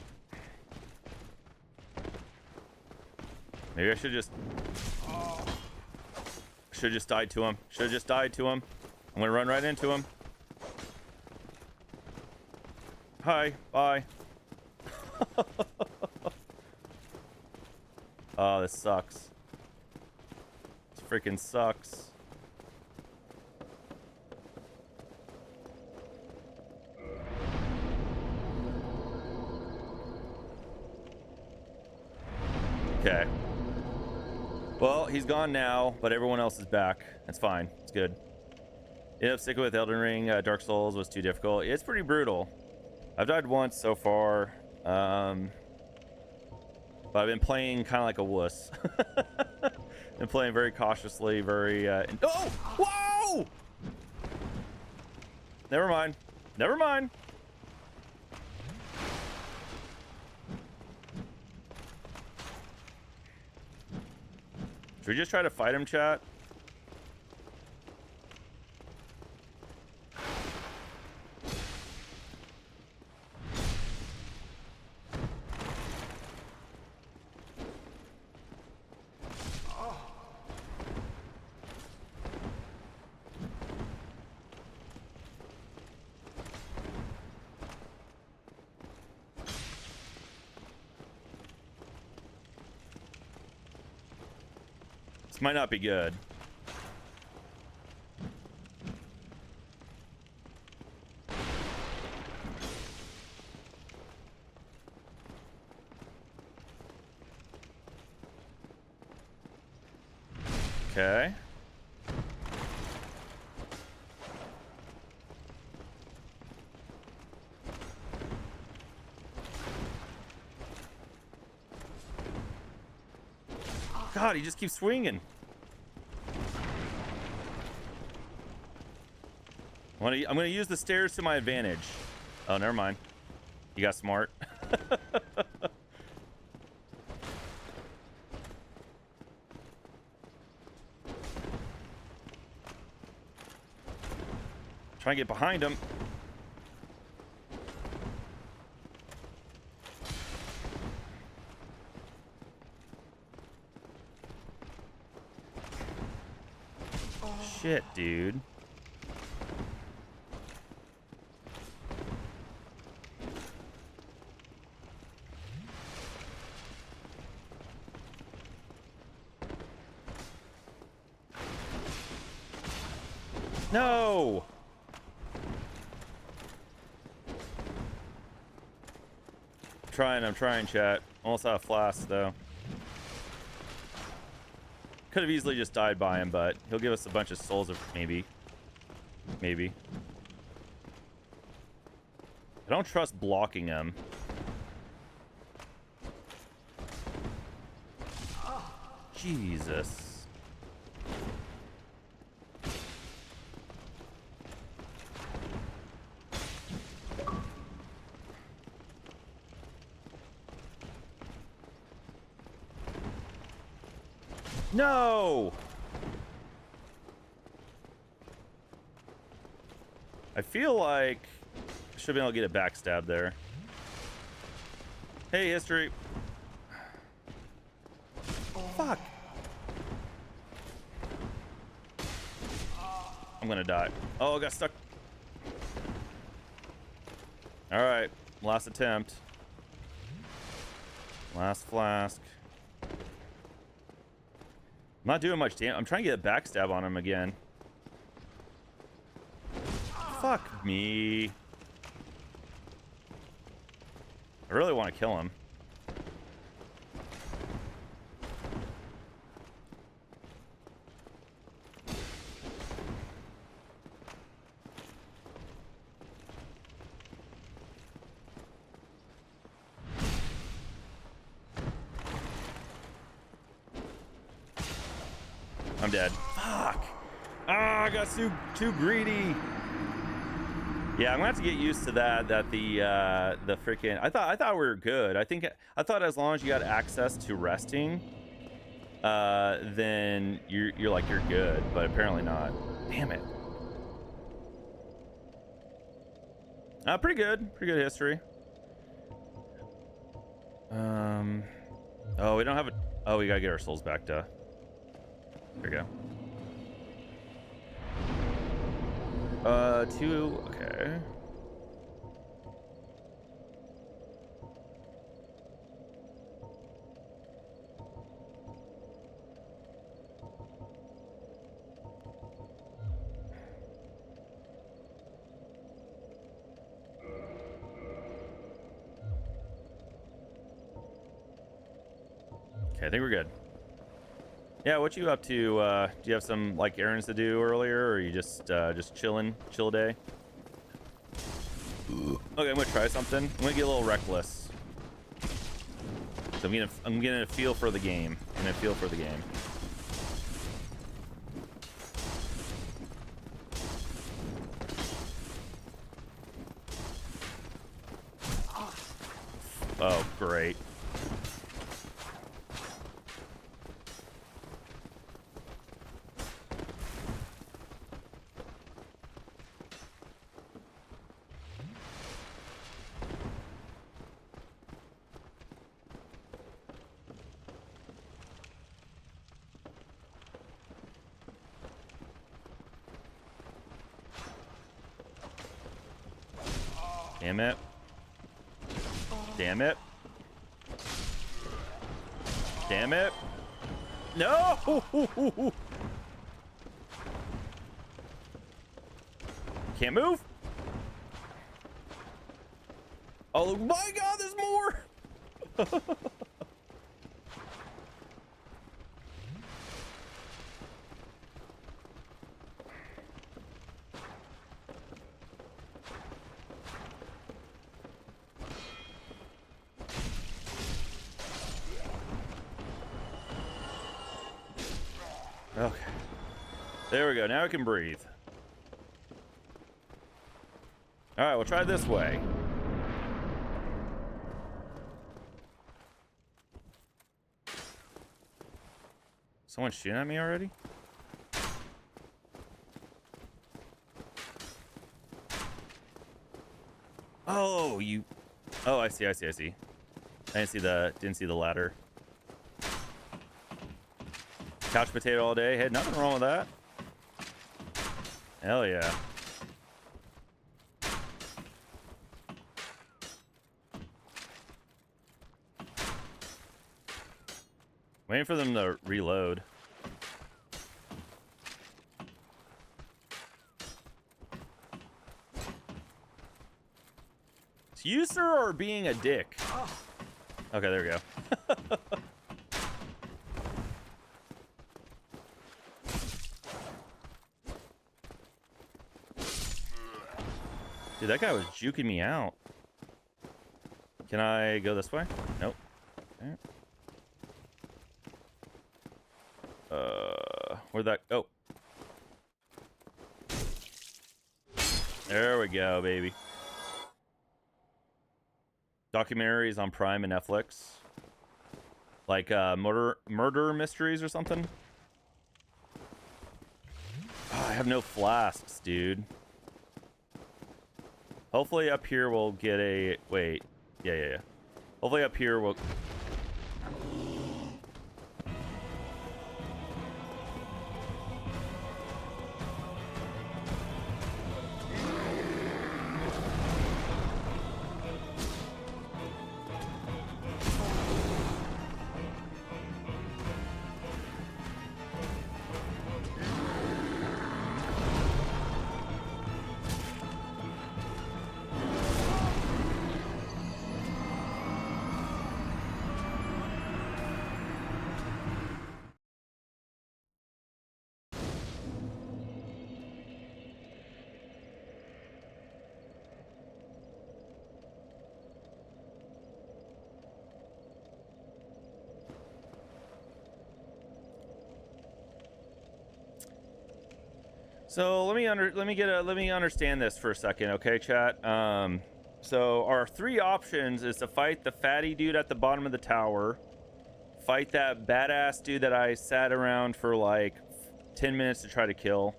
Maybe I should just died to him. Should have just died to him. I'm gonna run right into him. Hi. Bye. Oh, this sucks. This freaking sucks. Okay. Well, he's gone now, but everyone else is back. That's fine. It's good. Ended up sticking with Elden Ring. Dark Souls was too difficult. It's pretty brutal. I've died once so far. But I've been playing kind of like a wuss. Been playing very cautiously, very... Oh! Whoa! Never mind. Never mind. Should we just try to fight him, chat? Might not be good. Okay. God, he just keeps swinging. I'm gonna use the stairs to my advantage. Oh, never mind. You got smart. Try and get behind him. Shit, dude. No! I'm trying, chat. Almost out of flasks, though. Could have easily just died by him, but he'll give us a bunch of souls, maybe. maybe. I don't trust blocking him. Jesus. No! I feel like I should be able to get a backstab there. Hey, history. Fuck. I'm gonna die. Oh, I got stuck. All right, last attempt. Last flask. I'm not doing much damage. I'm trying to get a backstab on him again. Fuck me. I really want to kill him. I'm dead. Fuck. Ah, I got too greedy. Yeah, I'm gonna have to get used to that. That the freaking. I thought we were good. I thought as long as you got access to resting, then you're like you're good. But apparently not. Damn it. Pretty good. Pretty good history. Oh, we don't have a. Oh, we gotta get our souls back to. There we go. 2. Okay. Okay, I think we're good. Yeah, what you up to? Do you have some like errands to do earlier, or are you just chilling, chill day? Okay, I'm gonna try something. I'm gonna get a little reckless. So I'm getting a feel for the game. I'm gonna feel for the game. Oh, great. Damn it. Damn it. Damn it. No! Can't move? Oh my god, there's more! Okay. There we go. Now I can breathe. All right, we'll try this way. Someone's shooting at me already? Oh, you... Oh, I see. I didn't see the ladder. Couch potato all day. Hey, nothing wrong with that. Hell yeah. Waiting for them to reload. It's you, sir, or being a dick? Okay, there we go. Dude, that guy was juking me out. Can I go this way? Nope. Okay. Where'd that... Oh. There we go, baby. Documentaries on Prime and Netflix. Like, murder mysteries or something. Oh, I have no flasks, dude. Hopefully up here we'll get a... Wait. Yeah. Hopefully up here we'll... So let me understand this for a second, okay, chat? So our three options is to fight the fatty dude at the bottom of the tower, fight that badass dude that I sat around for like 10 minutes to try to kill,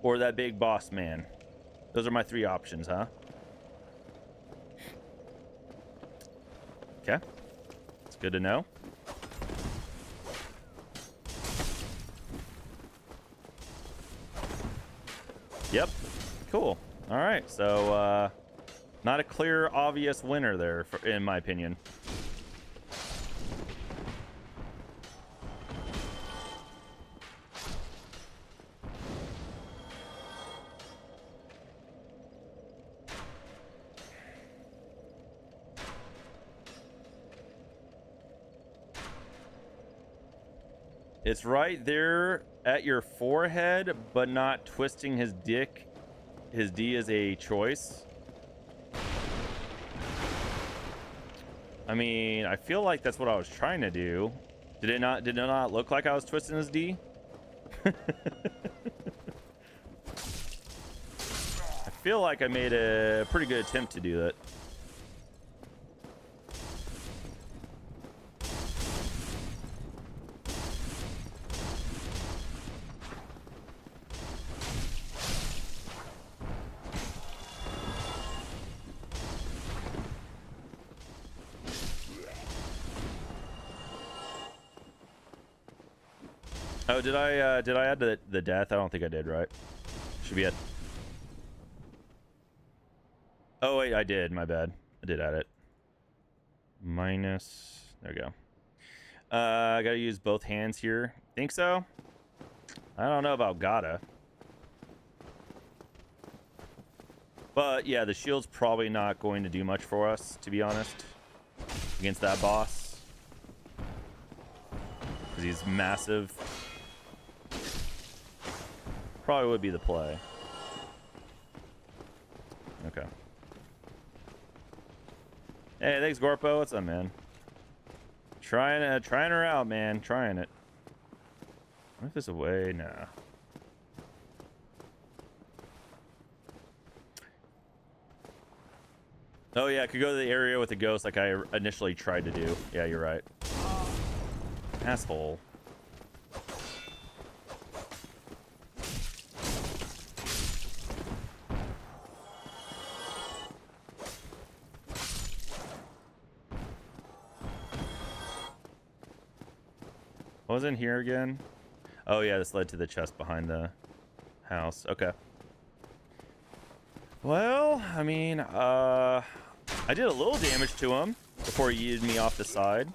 or that big boss man. Those are my three options, huh? Okay, it's good to know. Yep. Cool. All right. So, not a clear, obvious winner there, in my opinion. It's right there at your forehead, but not twisting his dick. His D is a choice. I mean, I feel like that's what I was trying to do. Did it not look like I was twisting his D? I feel like I made a pretty good attempt to do that. Oh, did I add the death? I don't think I did, right? Should be at... Oh, wait, I did. My bad. I did add it. Minus... There we go. I gotta use both hands here. Think so? I don't know about gotta. But, yeah, the shield's probably not going to do much for us, to be honest. Against that boss. Because he's massive. Probably would be the play. Okay. Hey, thanks, Gorpo. What's up, man? Trying her out, man. Trying it. What if there's a way? Nah. Oh yeah, I could go to the area with the ghost like I initially tried to do. Yeah, you're right. Asshole. What was in here again? Oh yeah, this led to the chest behind the house. Okay. Well, I mean, I did a little damage to him before he yeeted me off the side.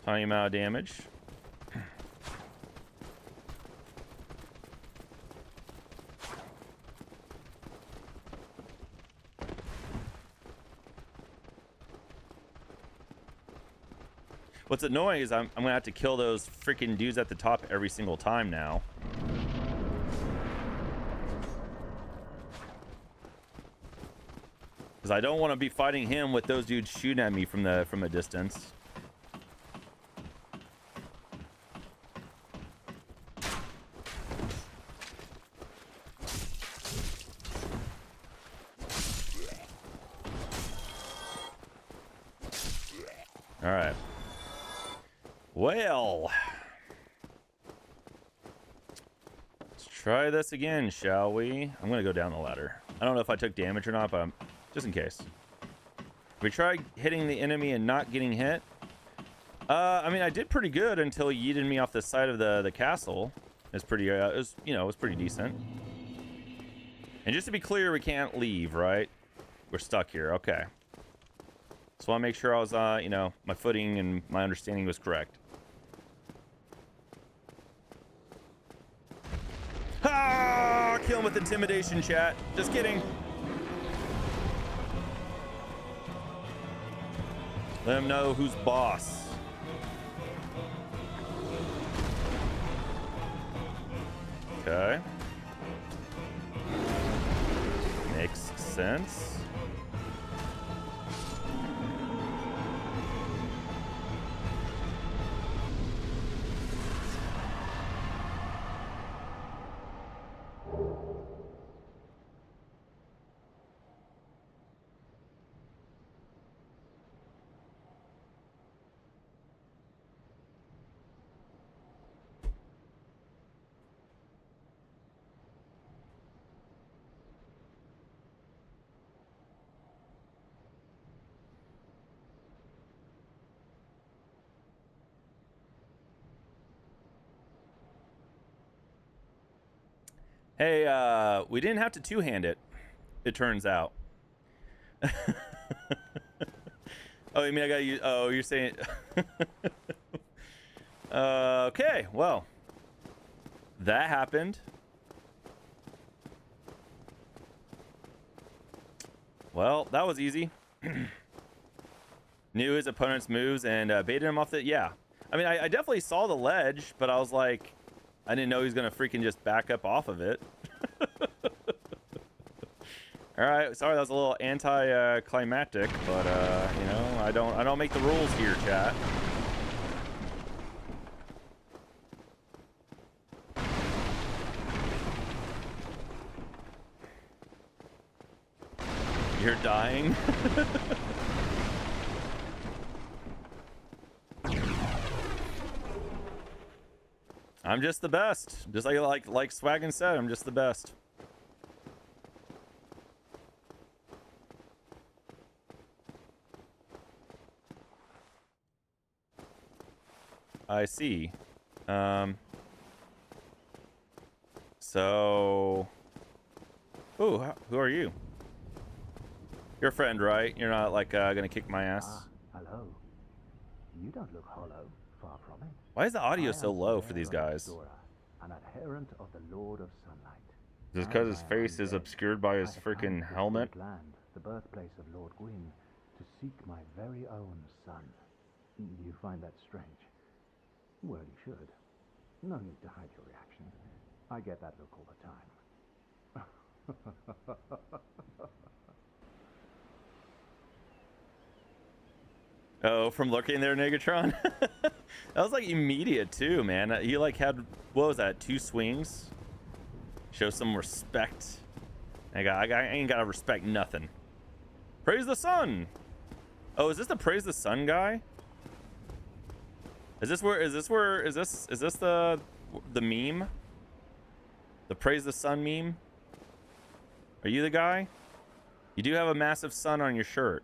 Tiny amount of damage. What's annoying is I'm gonna have to kill those freaking dudes at the top every single time now. Because I don't want to be fighting him with those dudes shooting at me from a distance. All right. Well, let's try this again, shall we? I'm gonna go down the ladder. I don't know if I took damage or not, but just in case. We try hitting the enemy and not getting hit. I mean, I did pretty good until he yeeted me off the side of the castle. It's pretty, it was pretty decent. And just to be clear, we can't leave, right? We're stuck here. Okay. So I want to make sure I was, my footing and my understanding was correct. Ah! Kill him with intimidation, chat. Just kidding. Let him know who's boss. Okay. Makes sense. Hey, we didn't have to two-hand it, it turns out. Oh, you mean I gotta use... Oh, you're saying... Okay, well. That happened. Well, that was easy. Knew his opponent's moves and baited him off the... Yeah. I mean, I definitely saw the ledge, but I was like... I didn't know he was gonna freaking just back up off of it. All right, sorry that was a little anti-climactic, but I don't make the rules here, chat. You're dying. I'm just the best. Just like Swaggin said, I'm just the best. I see. So... Ooh, who are you? You're a friend, right? You're not like gonna kick my ass? Hello. You don't look hollow. Far from it. Why is the audio so low for these guys? An adherent of the Lord of Sunlight. Is it because his face is obscured by his freaking helmet? Land, the birthplace of Lord Gwyn, to seek my very own son. You find that strange? Well, you should. No need to hide your reaction. I get that look all the time. Oh, from lurking there, Negatron? That was like immediate too, man. He like had, what was that, 2 swings? Show some respect. I ain't gotta respect nothing. Praise the sun. Oh, is this the praise the sun guy? Is this the meme? The praise the sun meme? Are you the guy? You do have a massive sun on your shirt.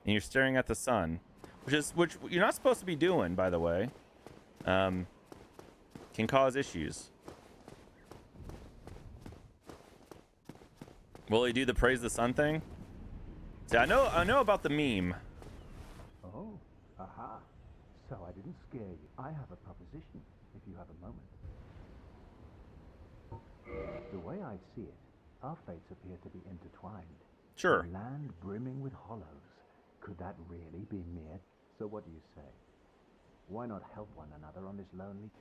And you're staring at the sun, which you're not supposed to be doing, by the way. Can cause issues. Will he do the praise the sun thing? See, I know about the meme. Oh, aha. So I didn't scare you. I have a proposition, if you have a moment. The way I see it, our fates appear to be intertwined. Sure. A land brimming with hollows. Could that really be mere? So what do you say? Why not help one another on this lonely...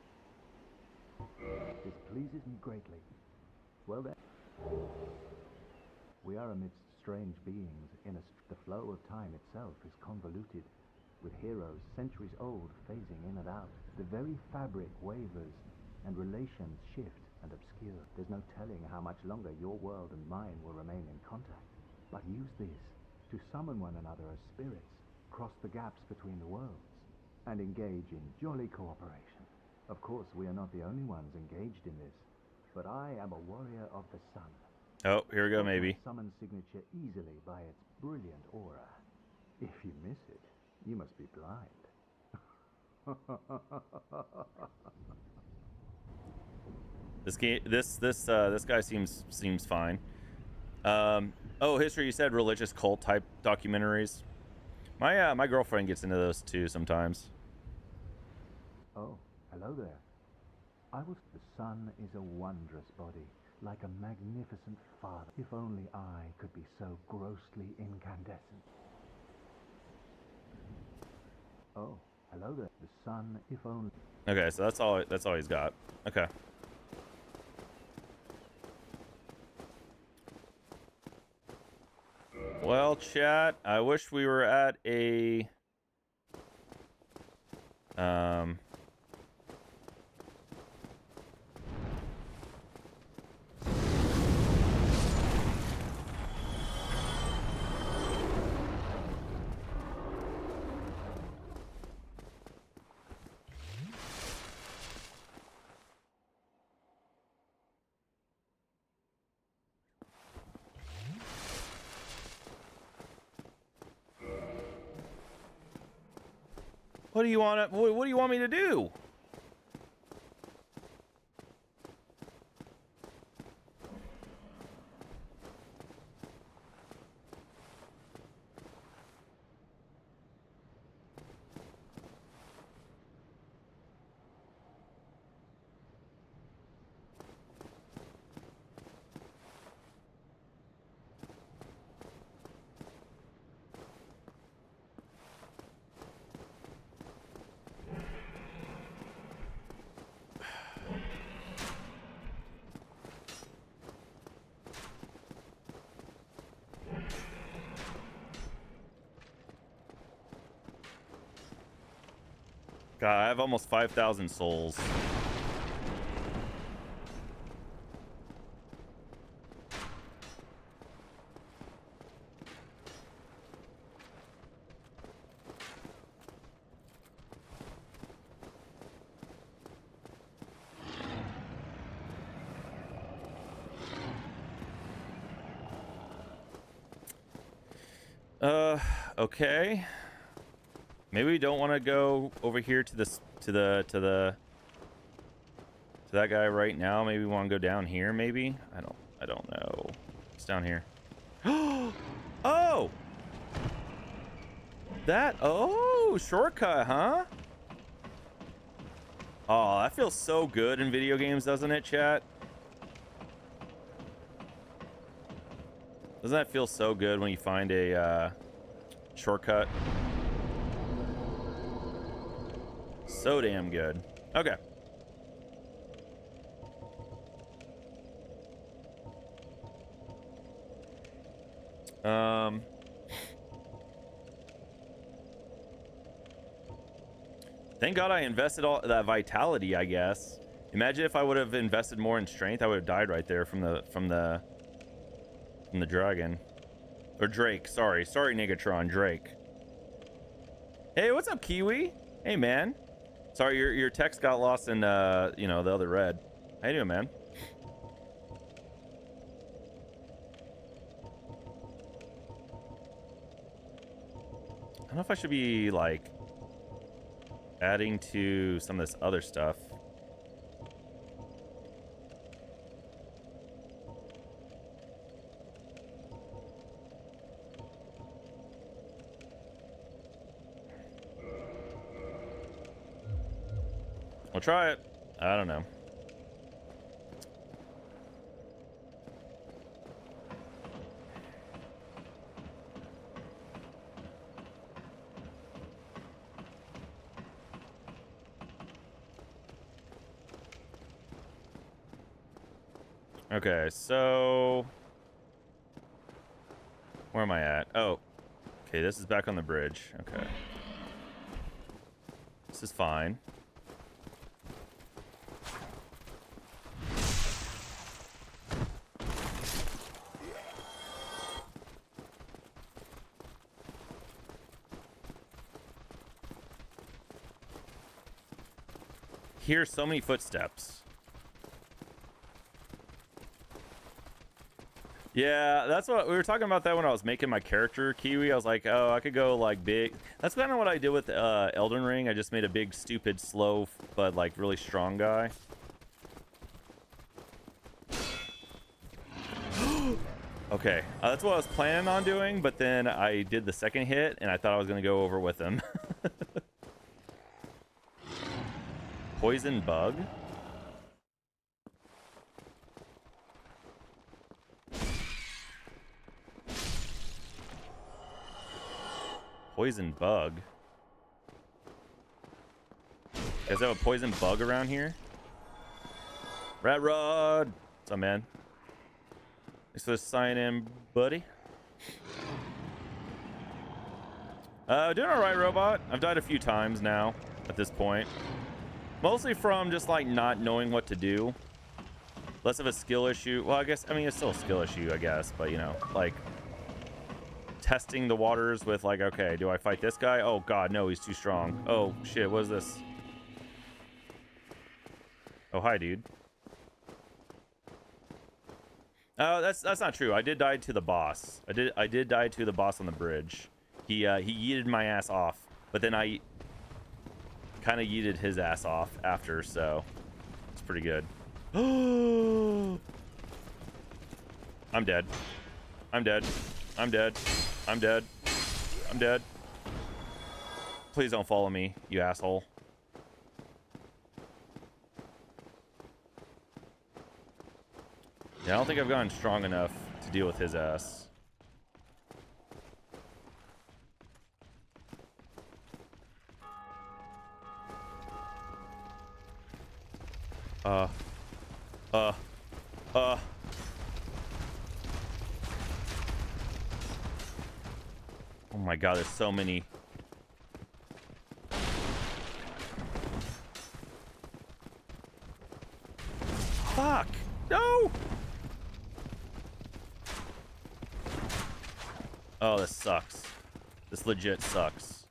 This pleases me greatly. Well then, we are amidst strange beings the flow of time itself is convoluted, with heroes centuries old phasing in and out. The very fabric wavers, and relations shift and obscure. There's no telling how much longer your world and mine will remain in contact. But use this to summon one another as spirits, cross the gaps between the worlds, and engage in jolly cooperation. Of course, we are not the only ones engaged in this, but I am a warrior of the sun. Oh, here we go, maybe. Summon signature easily by its brilliant aura. If you miss it, you must be blind. This guy seems fine. Oh, history. You said religious cult type documentaries. My girlfriend gets into those too sometimes. Oh, hello there. The sun is a wondrous body, like a magnificent father. If only I could be so grossly incandescent. Oh, hello there. The sun, if only. Okay, so that's all he's got. Okay. Well, chat, I wish we were at a what do you want me to do? God, I have almost 5,000 souls. Okay. Maybe we don't want to go over here to this to that guy right now. Maybe we want to go down here. Maybe I don't know. It's down here. Oh, shortcut, huh? Oh, that feels so good in video games, doesn't it, chat? Doesn't that feel so good when you find a shortcut? So damn good. Okay. Thank God I invested all that vitality, I guess. Imagine if I would have invested more in strength, I would have died right there from the dragon. Or Drake, sorry, Negatron, Drake. Hey, what's up, Kiwi? Hey, man. Sorry, your text got lost in you know, the other red. How you doing, man? I don't know if I should be like adding to some of this other stuff. We'll try it. I don't know. Okay, so Where am I at? Oh, okay, this is back on the bridge. Okay. This is fine. Hear so many footsteps. Yeah, that's what we were talking about that when I was making my character Kiwi. I was like, oh, I could go like big. That's kind of what I did with Elden Ring. I just made a big, stupid, slow, but like really strong guy. Okay, that's what I was planning on doing, but then I did the second hit and I thought I was gonna go over with him. Poison bug. Poison bug. You guys have a poison bug around here? Rat Rod! What's up, man? Thanks for the sign in, buddy. Doing alright, robot. I've died a few times now at this point. Mostly from just like not knowing what to do. Less of a skill issue. Well, I guess, I mean, it's still a skill issue, I guess, but you know, like testing the waters with like, okay, do I fight this guy? Oh god, no, he's too strong. Oh shit, what is this? Oh, hi, dude. Oh, that's not true. I did die to the boss. I did die to the boss on the bridge. He yeeted my ass off, but then I kind of yeeted his ass off after, so it's pretty good. I'm dead. I'm dead. I'm dead. I'm dead. I'm dead. Please don't follow me, you asshole. Yeah, I don't think I've gotten strong enough to deal with his ass. Oh my god, there's so many. Fuck! No! Oh, this sucks. This legit sucks.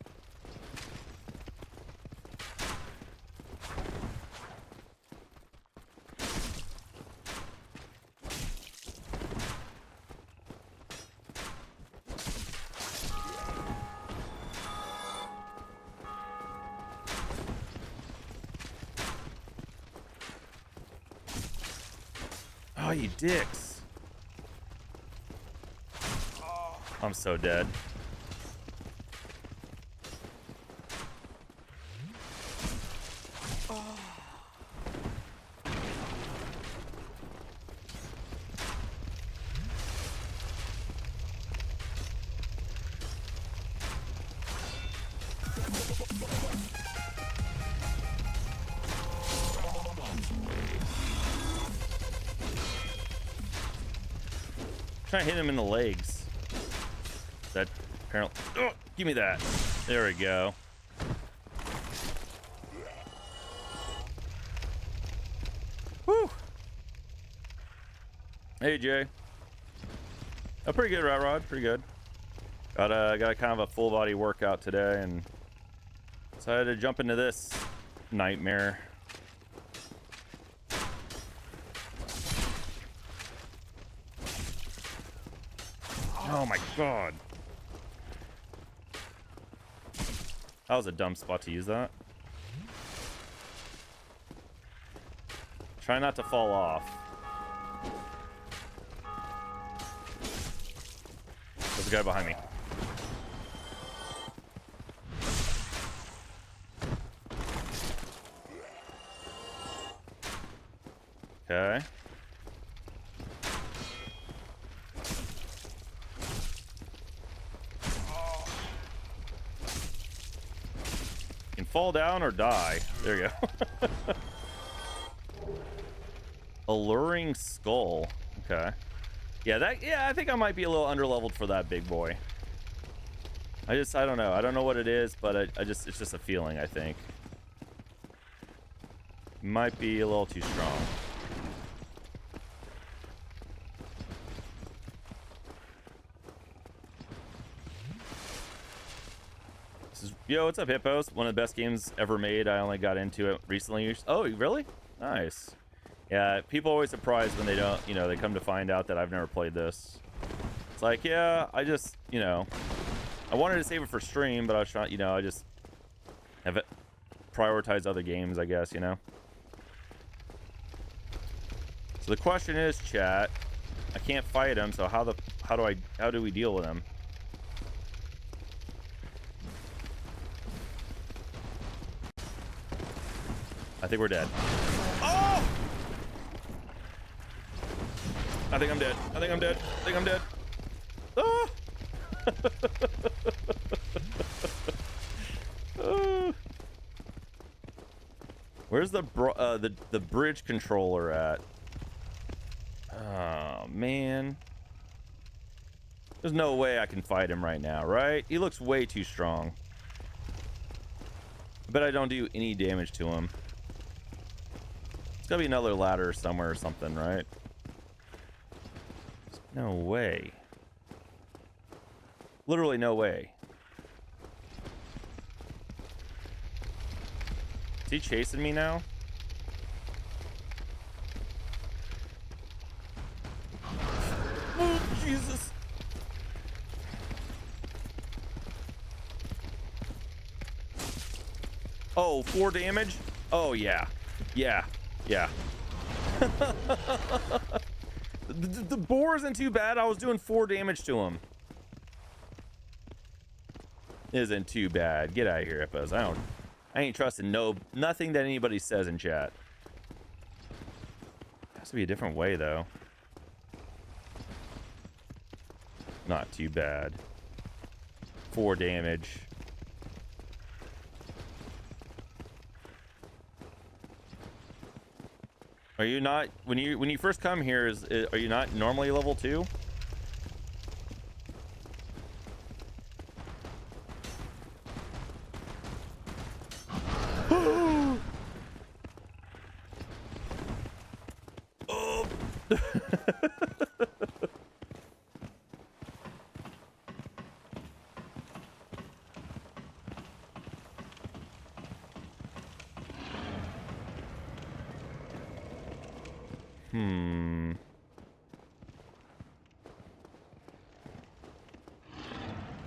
Oh, you dicks. I'm so dead. Trying to hit him in the legs. That apparently. Oh, give me that. There we go. Woo. Hey Jay. Oh, pretty good, Rod. Pretty good. Got a kind of a full body workout today, and decided to jump into this nightmare. Oh my god. That was a dumb spot to use that. Try not to fall off. There's a guy behind me. Okay. Fall down or die. There you go. Alluring skull. Okay. Yeah, I think I might be a little underleveled for that big boy. I don't know. I don't know what it is, but it's just a feeling, I think. Might be a little too strong. Yo, what's up, Hippos? One of the best games ever made. I only got into it recently. Oh, really? Nice. Yeah, people are always surprised when they don't, you know, they come to find out that I've never played this. It's like, yeah, I just, you know, I wanted to save it for stream, but I was trying, you know, I just have it prioritize other games, I guess, you know. So the question is, chat, I can't fight him, so how do we deal with him? I think we're dead. Oh! I think I'm dead. I think I'm dead. I think I'm dead. Oh! Where's the bridge controller at? Oh man. There's no way I can fight him right now, right? He looks way too strong. I bet I don't do any damage to him. There's gotta be another ladder somewhere or something, right? No way. Literally no way. Is he chasing me now? Oh, Jesus. Oh, 4 damage? Oh, yeah. Yeah. Yeah. The boar isn't too bad. I was doing 4 damage to him. Isn't too bad. Get out of here, Hippos. I ain't trusting nothing that anybody says in chat. Has to be a different way, though. Not too bad. 4 damage. Are you not, when you first come here, are you not normally level 2? Oh.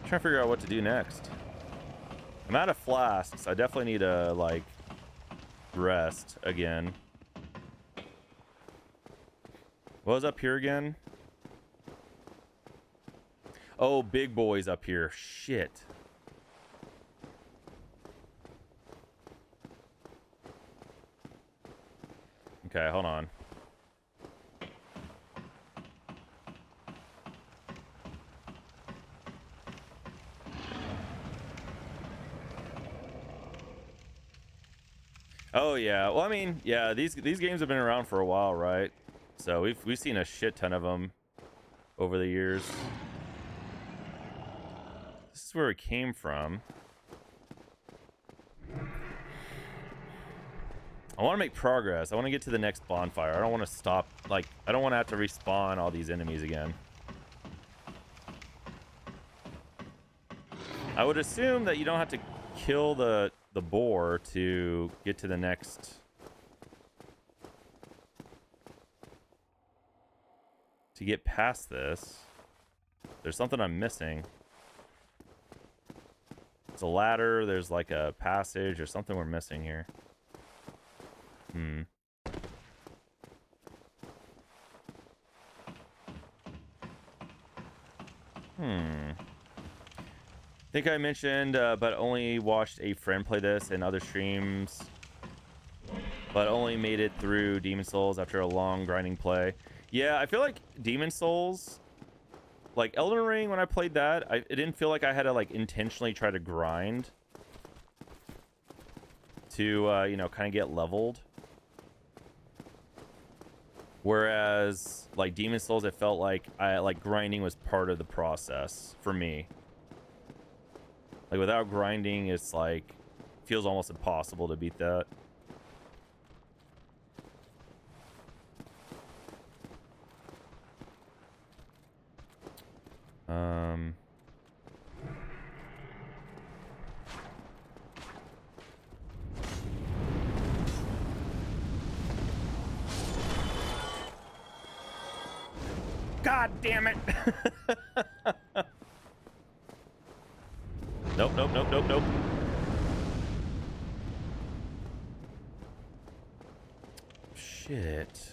Trying to figure out what to do next. I'm out of flasks. I definitely need to, like, rest again. What was up here again? Oh, big boy's up here. Shit. Okay, hold on. Oh yeah, well I mean, yeah, these games have been around for a while, right? So we've seen a shit ton of them over the years. This is where it came from. I want to make progress. I want to get to the next bonfire. I don't want to stop, like, I don't want to have to respawn all these enemies again. I would assume that you don't have to kill the boar to get to the next. To get past this. There's something I'm missing. There's a ladder, there's like a passage or something we're missing here. I think I mentioned, but only watched a friend play this in other streams, but only made it through Demon Souls after a long grinding play. Yeah, I feel like Demon Souls, like Elden Ring, when I played that, it didn't feel like I had to like intentionally try to grind to, you know, kind of get leveled. Whereas like Demon Souls, it felt like grinding was part of the process for me. Like without grinding, it's like feels almost impossible to beat that. God damn it. Nope, nope, nope, nope, nope. Shit.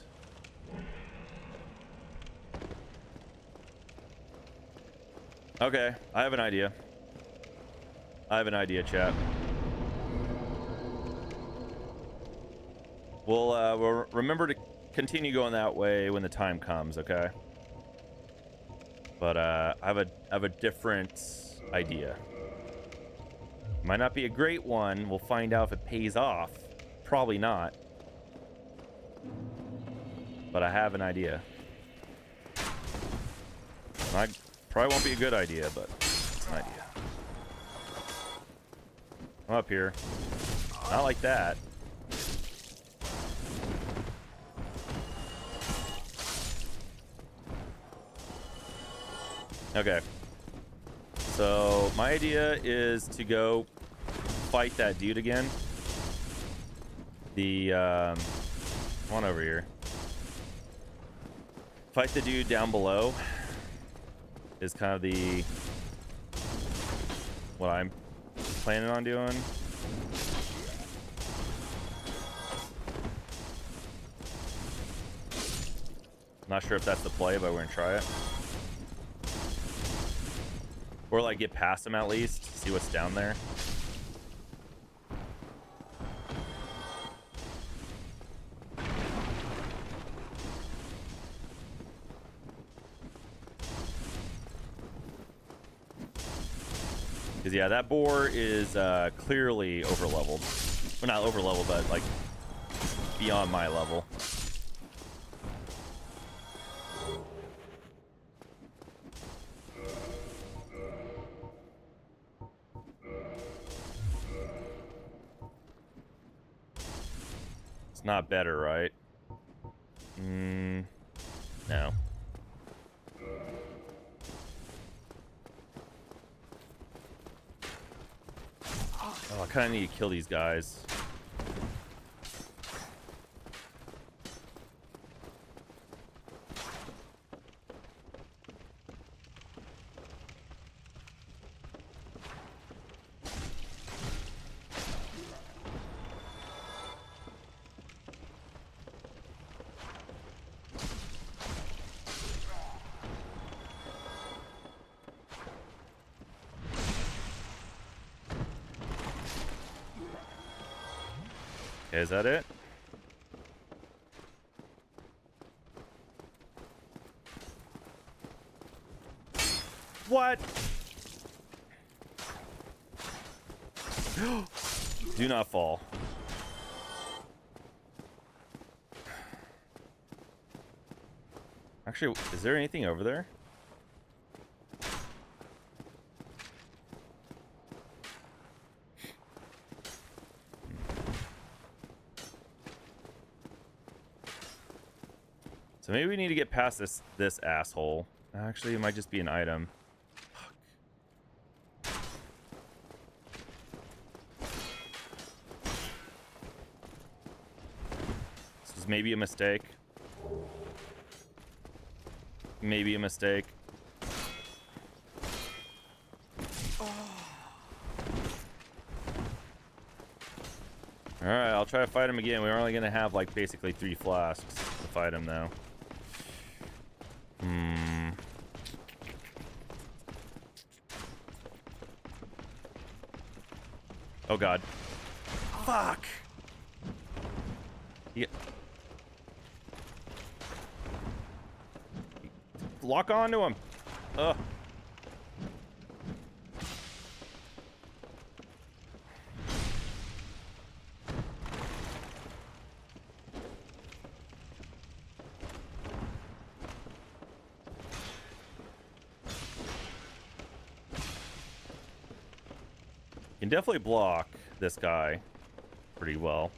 Okay, I have an idea. Chat. We'll remember to continue going that way when the time comes, okay? But I have a different idea. Might not be a great one. We'll find out if it pays off. Probably not. But I have an idea. Probably won't be a good idea, but it's an idea. I'm up here. Not like that. Okay. So my idea is to go fight that dude again. The come on over here. Fight the dude down below is kind of the what I'm planning on doing. Not sure if that's the play, but we're gonna try it. Or like get past him at least, see what's down there. Because yeah, that boar is clearly over leveled. Well, not over leveled, but like beyond my level. It's not better, right? No. Oh, I kind of need to kill these guys. Okay, is that it? What? Do not fall. Actually, is there anything over there? So maybe we need to get past this asshole. Actually, it might just be an item. Fuck. This is maybe a mistake. Maybe a mistake. Alright, I'll try to fight him again. We're only gonna have like basically 3 flasks to fight him though. Oh god. Fuck! Yeah. Lock onto him! Ugh. Can definitely block this guy pretty well.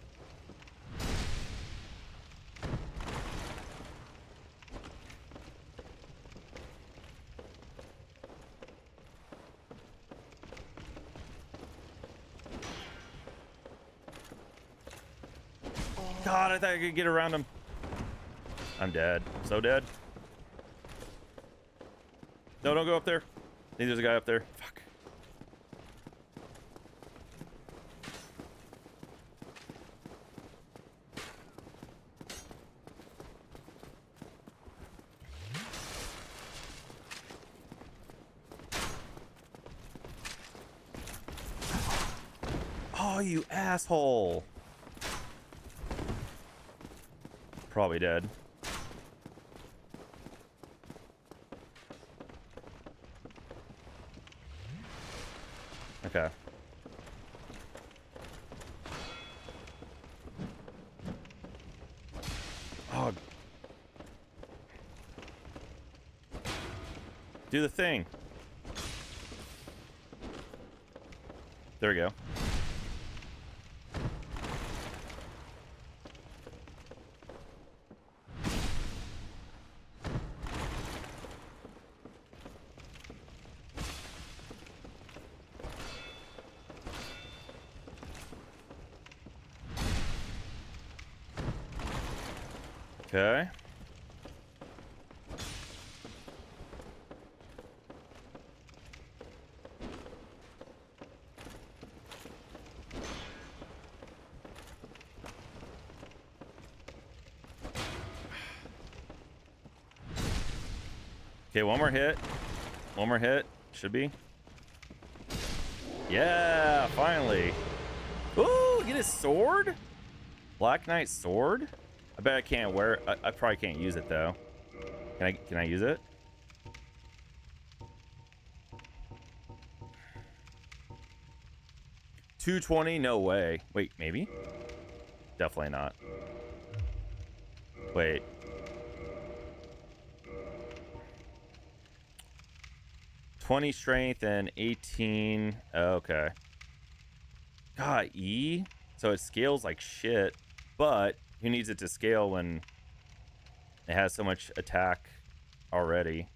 God, I thought I could get around him. I'm dead. So dead. No, don't go up there. I think there's a guy up there. Fuck. Oh, you asshole. Probably dead. Okay. Oh. Do the thing. There we go. Okay. Okay, one more hit. One more hit. Should be. Yeah, finally. Ooh, get his sword? Black Knight sword? I bet I can't wear it. I probably can't use it though. Can I use it? $220? No way. Wait, maybe? Definitely not. Wait. $20 strength and 18. Okay. God, E? So it scales like shit, but who needs it to scale when it has so much attack already?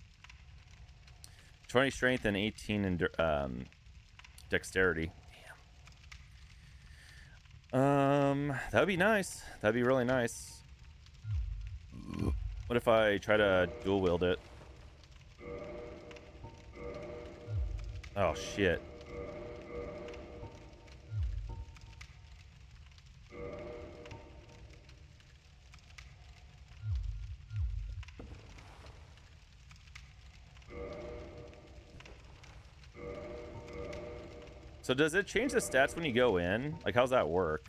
20 strength and 18 in dexterity. Damn. That'd be nice. That'd be really nice. What if I try to dual wield it? Oh shit. So does it change the stats when you go in? Like, how's that work?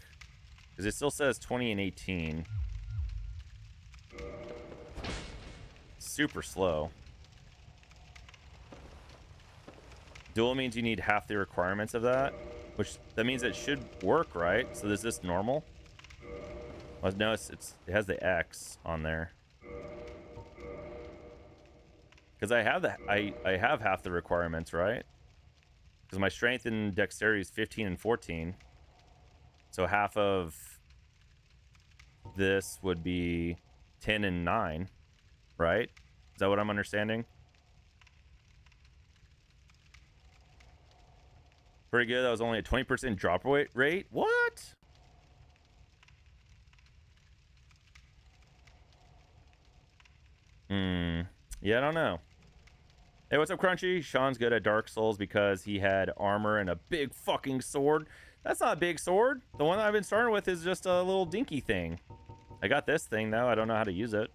Because it still says 20 and 18. Super slow. Dual means you need half the requirements of that, which that means it should work, right? So is this normal? Well, no, it has the X on there. Because I have half the requirements, right? Because my strength and dexterity is 15 and 14. So half of this would be 10 and 9, right? Is that what I'm understanding? Pretty good. That was only a 20% drop rate. What? Yeah, I don't know. Hey, what's up, Crunchy? Shaun's good at Dark Souls because he had armor and a big fucking sword. That's not a big sword. The one I've been starting with is just a little dinky thing. I got this thing, though. I don't know how to use it.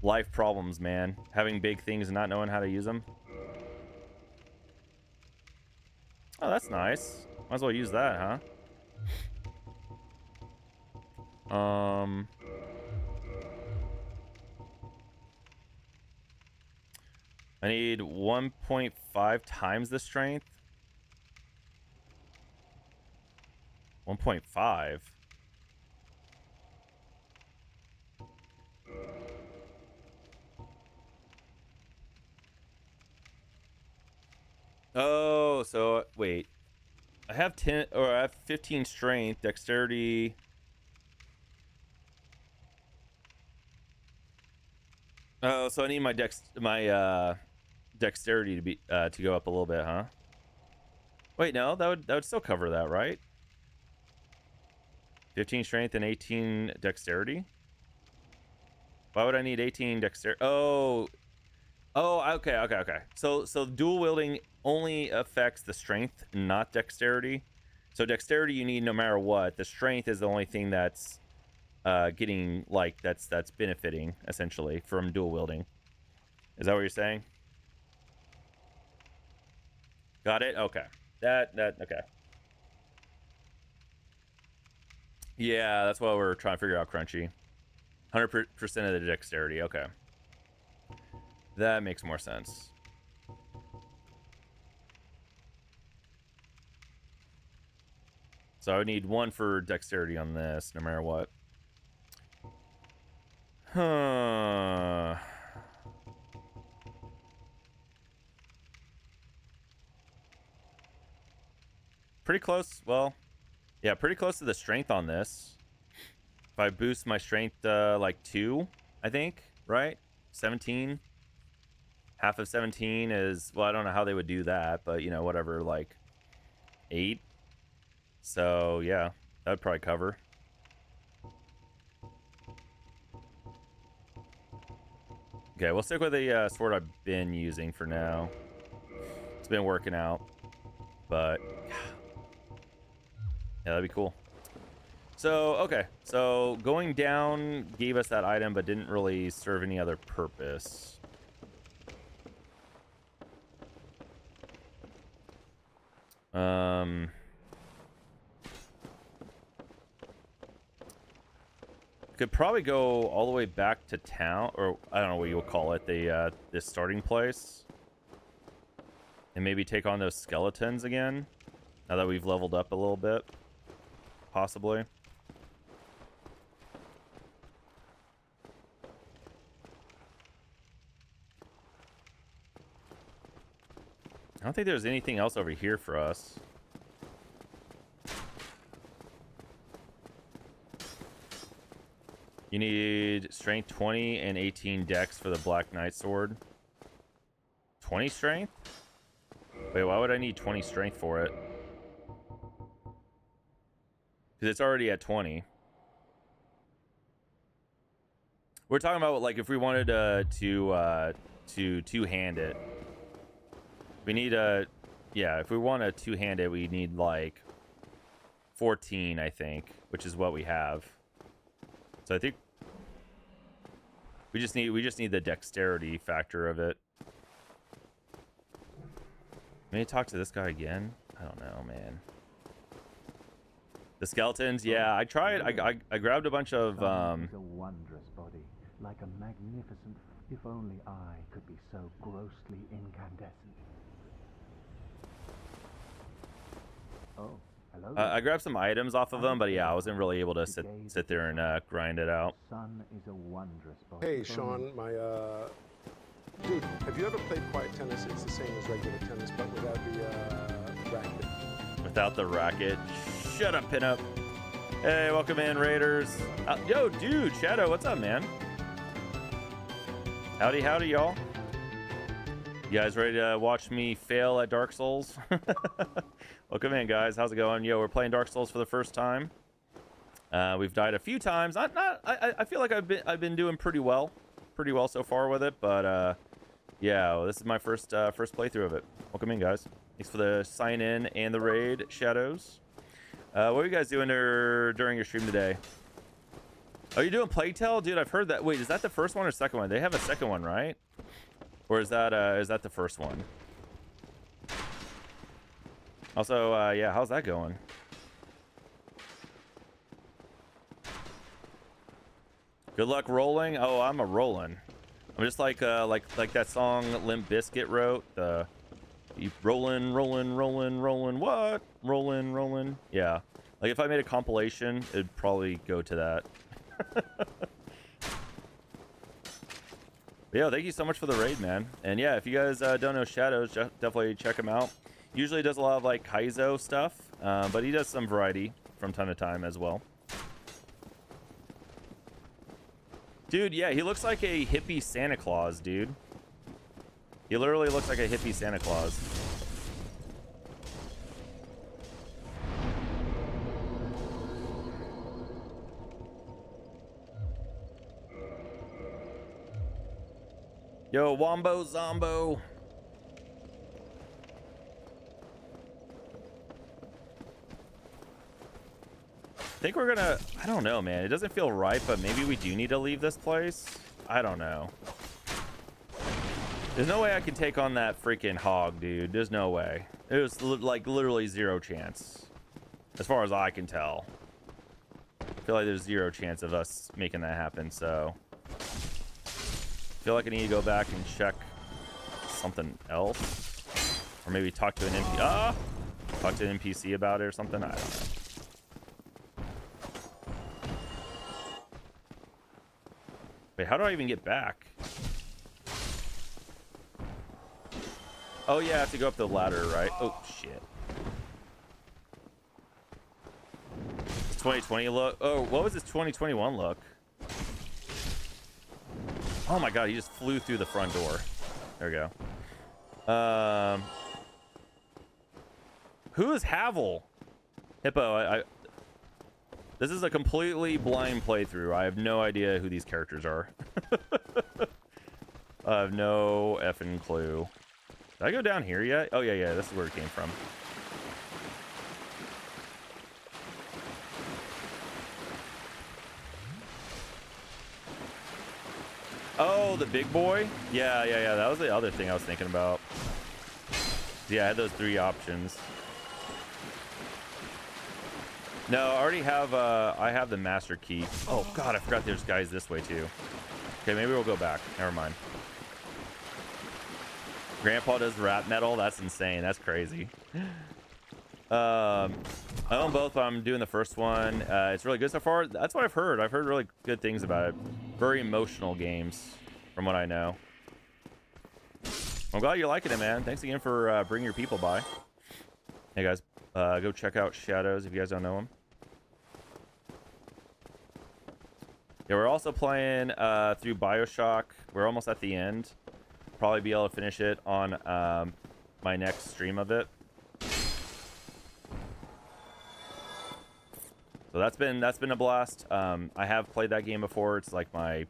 Life problems, man. Having big things and not knowing how to use them. Oh, that's nice. Might as well use that, huh? I need 1.5 times the strength. 1.5. Oh, Oh, so wait. I have 10 or I have 15 strength, dexterity. Oh, so I need my dexterity to be to go up a little bit, huh? Wait, no, that would still cover that, right? 15 strength and 18 dexterity. Why would I need 18 dexterity? Oh, okay. So dual wielding only affects the strength, not dexterity. So dexterity you need no matter what. The strength is the only thing that's getting like that's benefiting essentially from dual wielding. Is that what you're saying? Got it. Okay. That okay. Yeah, that's what we're trying to figure out, Crunchy. 100% of the dexterity. Okay. That makes more sense. So I would need 1 for dexterity on this, no matter what. Huh. Pretty close. Well, yeah, pretty close to the strength on this. If I boost my strength like 2, I think, right? 17. Half of 17 is, well, I don't know how they would do that, but you know, whatever, like 8. So yeah, that would probably cover. Okay, we'll stick with the sword I've been using for now. It's been working out, but yeah, that'd be cool. So, okay, so going down gave us that item, but didn't really serve any other purpose. Could probably go all the way back to town, or I don't know what you'll call it, the this starting place, and maybe take on those skeletons again. Now that we've leveled up a little bit, possibly. I don't think there's anything else over here for us. You need strength 20 and 18 dex for the Black Knight sword. 20 strength? Wait, why would I need 20 strength for it? Because it's already at 20. We're talking about like if we wanted to two-hand it. We need yeah, if we want to two-hand it, we need like 14, I think, which is what we have. So I think we just need the dexterity factor of it. Maybe talk to this guy again. I don't know, man. The skeletons, yeah, I tried. I grabbed a bunch of It's a wondrous body, like a magnificent. If only I could be so grossly incandescent. Oh, hello. I grabbed some items off of them, but yeah, I wasn't really able to sit there and grind it out. Sun is a wondrous body. Hey, Shaun, my dude, have you ever played quiet tennis? It's the same as regular tennis, but without the racket. Without the racket. Shut up, pinup. Hey, welcome in, Raiders. Yo, dude, Shadow, what's up, man? Howdy, y'all. You guys ready to watch me fail at Dark Souls? Welcome in, guys. How's it going? Yo, we're playing Dark Souls for the first time. We've died a few times. I feel like I've been doing pretty well so far with it, but yeah, well, this is my first playthrough of it. Welcome in, guys. Thanks for the sign in and the raid, Shadows. What are you guys doing during your stream today? Oh, you doing Plague Tale? Dude, I've heard that. Wait, is that the first one or second one? They have a second one, right? Or is that the first one? Also, yeah, how's that going? Good luck rolling. Oh, I'm a rolling. I'm just like that song Limp Bizkit wrote. You rolling, what? Rolling. Yeah. Like if I made a compilation, it'd probably go to that. But yeah, thank you so much for the raid, man. And yeah, if you guys don't know Shadows, definitely check him out. Usually does a lot of like Kaizo stuff, but he does some variety from time to time as well. Dude, yeah, he looks like a hippie Santa Claus, dude. He literally looks like a hippie Santa Claus. Yo, Wombo Zombo. I think we're gonna, I don't know, man. It doesn't feel right, but maybe we do need to leave this place. I don't know. There's no way I can take on that freaking hog, dude. There's no way. It was like literally zero chance. As far as I can tell. I feel like there's zero chance of us making that happen, so. I feel like I need to go back and check something else. Or maybe talk to an NPC. Talk to an NPC about it or something. I don't know. Wait, how do I even get back? Oh yeah, I have to go up the ladder, right? Oh shit. It's 2020 look. Oh, what was his 2021 look? Oh my god, he just flew through the front door. There we go. Who is Havel? Hippo, this is a completely blind playthrough. I have no idea who these characters are. I have no effing clue. Did I go down here yet? Oh, yeah, this is where it came from. Oh, the big boy? Yeah. That was the other thing I was thinking about. Yeah, I had those 3 options. No, I already have, I have the master key. Oh, God, I forgot there's guys this way, too. Okay, maybe we'll go back. Never mind. Grandpa does rap metal? That's insane. That's crazy. I own both, but I'm doing the first one. It's really good so far. That's what I've heard. I've heard really good things about it. Very emotional games, from what I know. I'm glad you're liking it, man. Thanks again for bringing your people by. Hey, guys. Go check out Shadows if you guys don't know him. Yeah, we're also playing through BioShock. We're almost at the end. Probably be able to finish it on my next stream of it. So that's been a blast. I have played that game before. It's like I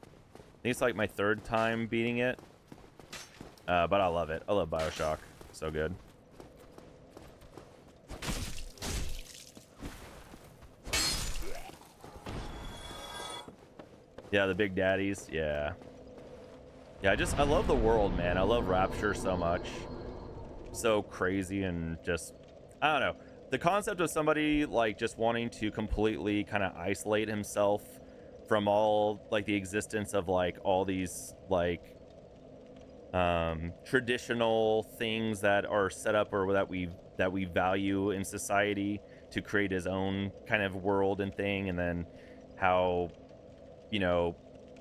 think it's like my 3rd time beating it. But I love it. I love BioShock. So good. Yeah, the big daddies. Yeah. Yeah, I love the world, man. I love Rapture so much. So crazy and just, I don't know. The concept of somebody like just wanting to completely kind of isolate himself from all like the existence of like all these like traditional things that are set up or that we value in society to create his own kind of world and thing, and then how, you know,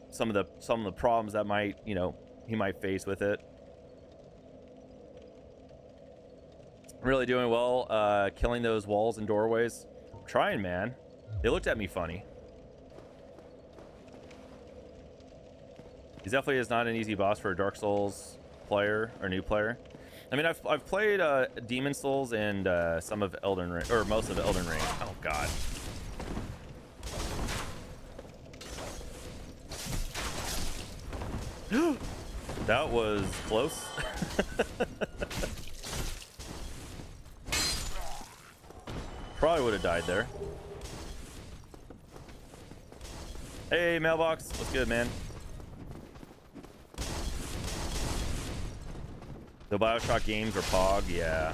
some of the problems that might, you know, he might face with it. Really doing well, killing those walls and doorways. I'm trying, man. They looked at me funny. He definitely is not an easy boss for a Dark Souls player or new player. I mean, I've played Demon Souls and some of Elden Ring, or most of Elden Ring. Oh God. That was close. Probably would have died there. Hey, Mailbox. What's good, man? The BioShock games are Pog, yeah.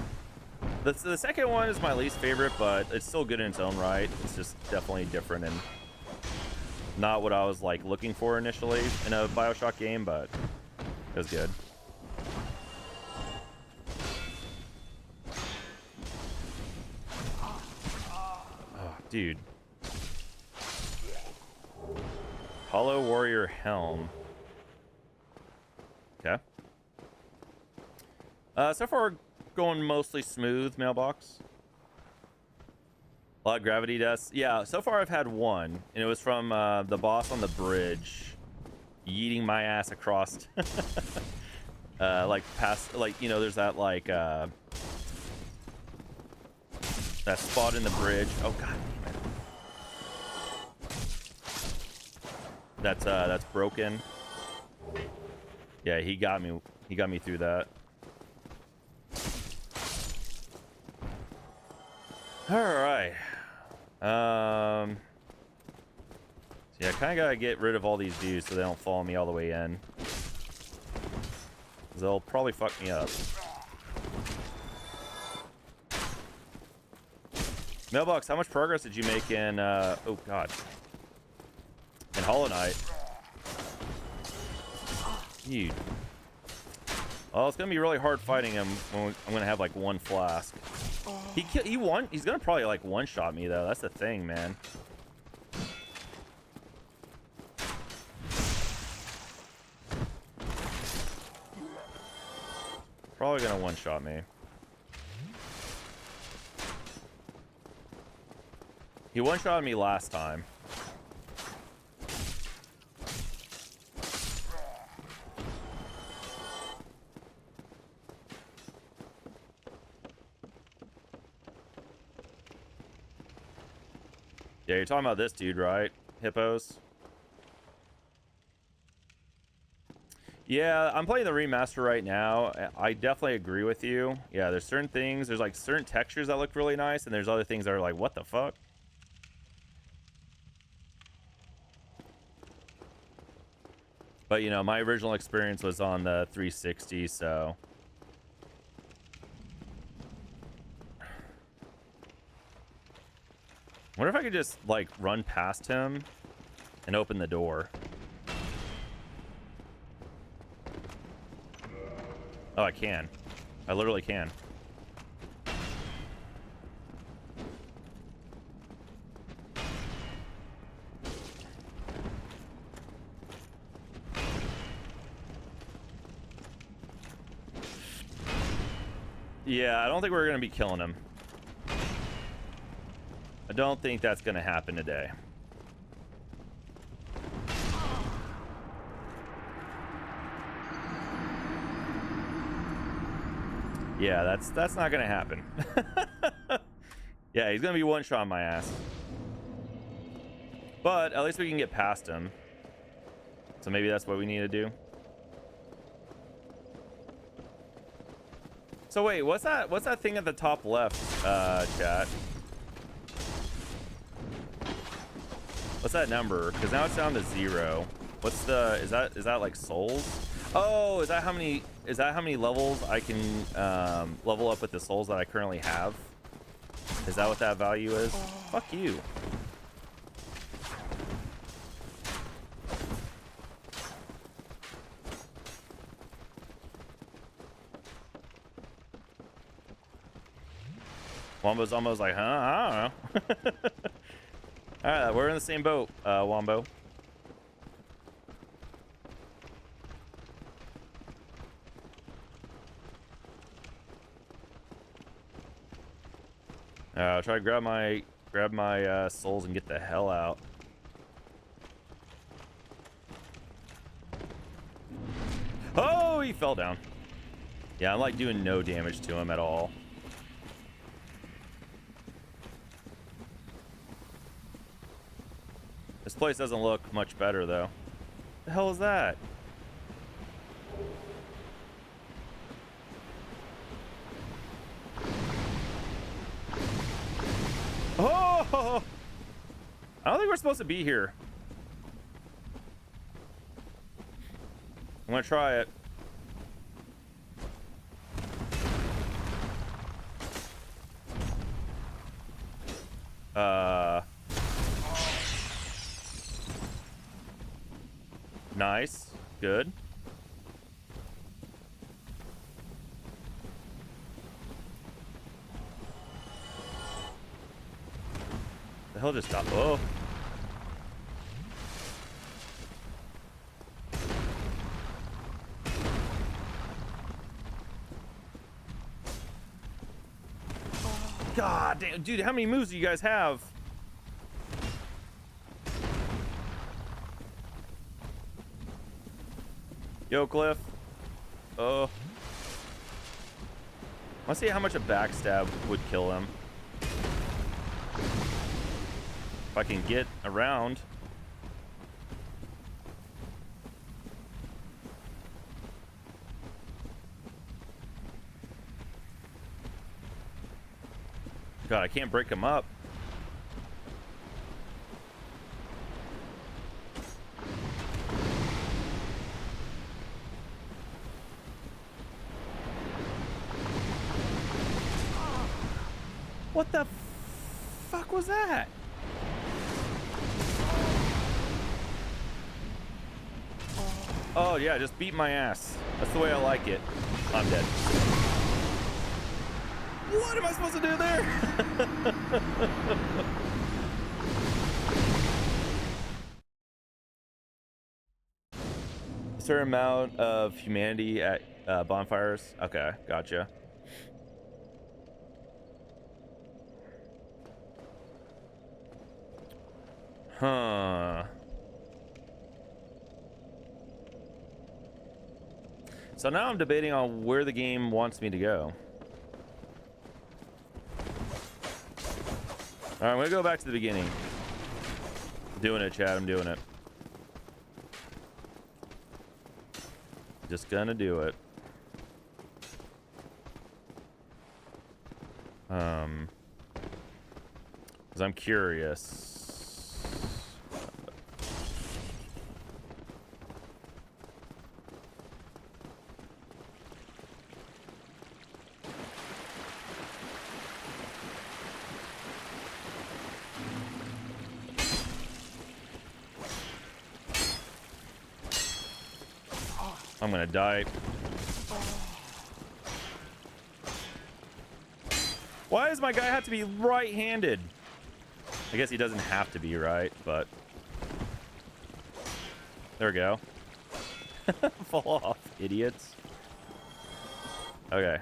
The second one is my least favorite, but it's still good in its own right. It's just definitely different and not what I was like looking for initially in a BioShock game, but it was good. Oh, dude. Hollow Warrior Helm. Okay. So far, going mostly smooth, mailbox. A lot of gravity deaths. Yeah, so far I've had one, and it was from the boss on the bridge yeeting my ass across. Like past, like, you know, there's that like that spot in the bridge. Oh god damn it. That's broken. Yeah, he got me through that. All right. So yeah, I kind of gotta get rid of all these dudes so they don't follow me all the way in. They'll probably fuck me up. Mailbox, how much progress did you make in oh god, in Hollow Knight? You. Well, it's gonna be really hard fighting him when I'm gonna have like one flask. He's gonna probably like one-shot me though. That's the thing, man. Probably gonna one-shot me. He one-shotted me last time. Yeah, you're talking about this dude, right? Hippos? Yeah, I'm playing the remaster right now. I definitely agree with you. Yeah, there's certain things, there's like certain textures that look really nice, and there's other things that are like, what the fuck? But, you know, my original experience was on the 360, so... What if I could just, like, run past him and open the door? Oh, I can. I literally can. Yeah, I don't think we're going to be killing him. I don't think that's going to happen today. Yeah, that's not going to happen. Yeah, he's going to be one-shot my ass. But at least we can get past him. So maybe that's what we need to do. So wait, what's that thing at the top left, chat? What's that number? Because now it's down to 0. What's the, is that like souls? Oh, is that how many levels I can level up with the souls that I currently have? Is that what that value is? Fuck you. Wombo's almost like, huh? I don't know. All right, we're in the same boat, Wombo. I'll try to grab my souls and get the hell out. Oh, he fell down. Yeah, I'm like doing no damage to him at all. This place doesn't look much better though. The hell is that? Oh! I don't think we're supposed to be here. I'm gonna try it. Nice. Good. The hell just stopped. Oh. God damn, dude, how many moves do you guys have? Yo, Cliff. Oh. Let's see how much a backstab would kill him. If I can get around. God, I can't break him up. What the fuck was that? Oh yeah, just beat my ass. That's the way I like it. I'm dead. What am I supposed to do there? A certain amount of humanity at bonfires. Okay, gotcha. Huh. So now I'm debating on where the game wants me to go. All right, I'm gonna go back to the beginning. Doing it, Chad. I'm doing it. Just gonna do it. Because I'm curious. I'm gonna die. Why does my guy have to be right-handed? I guess he doesn't have to be, right? But there we go. Fall off, idiots. Okay.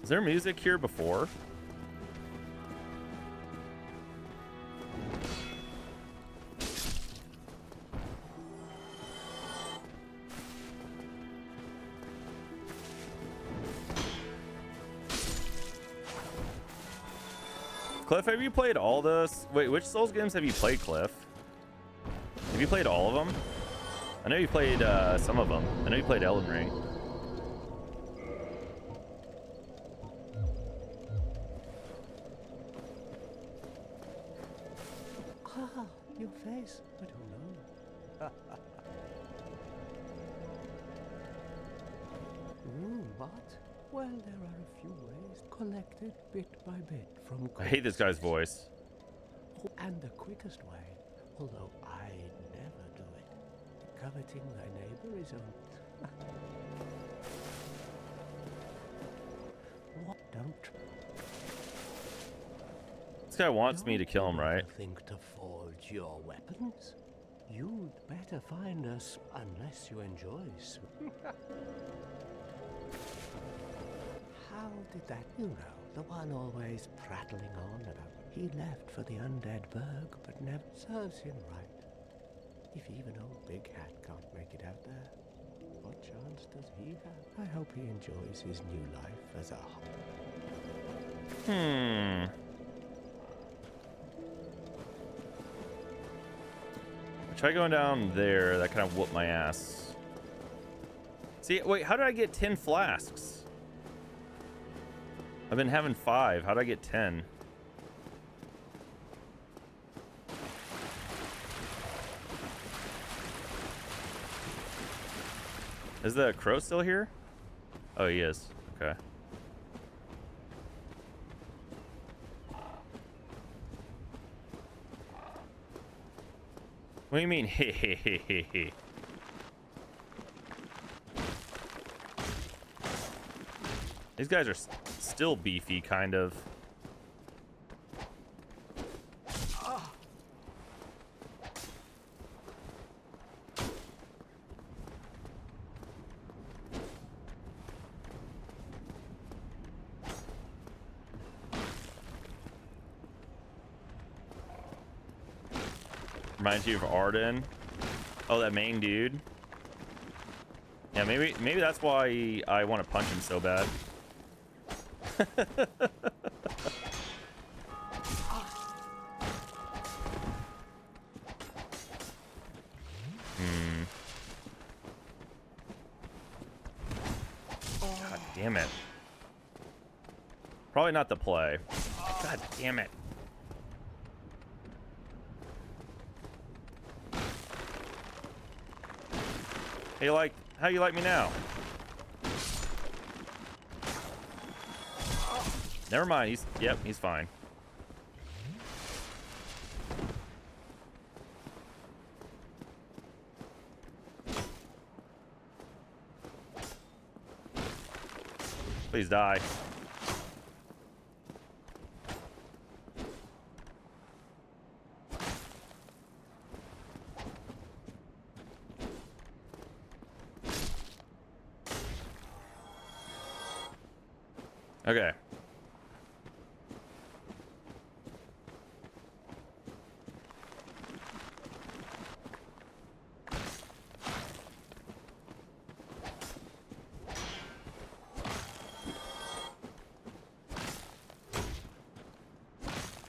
Is there music here before? Cliff, have you played all this? Wait, which Souls games have you played, Cliff? Have you played all of them? I know you played some of them. I know you played Elden Ring. Ah, your face. I don't know. What? Well, there are a few ways. Collected bit by bit from... I hate this guy's voice. And the quickest way, although I'd never do it, coveting thy neighbor is own. What? Don't... This guy wants me to kill him, right? Think to forge your weapons? You'd better find us unless you enjoy How did that, you know, the one always prattling on about he left for the undead burg, but never serves him right. If even old Big Hat can't make it out there, what chance does he have? I hope he enjoys his new life as a... Try going down there. That kind of whooped my ass. See, wait, how did I get 10 flasks? I've been having 5. How did I get 10? Is the crow still here? Oh, he is. Okay. What do you mean? Hey, hey, hey, hey, hey. These guys are still beefy, kind of. Reminds you of Arden. Oh, that main dude. Yeah, maybe that's why I want to punch him so bad. God damn it. Probably not the play. God damn it. How you like me now? Never mind. He's fine. Please die. Okay.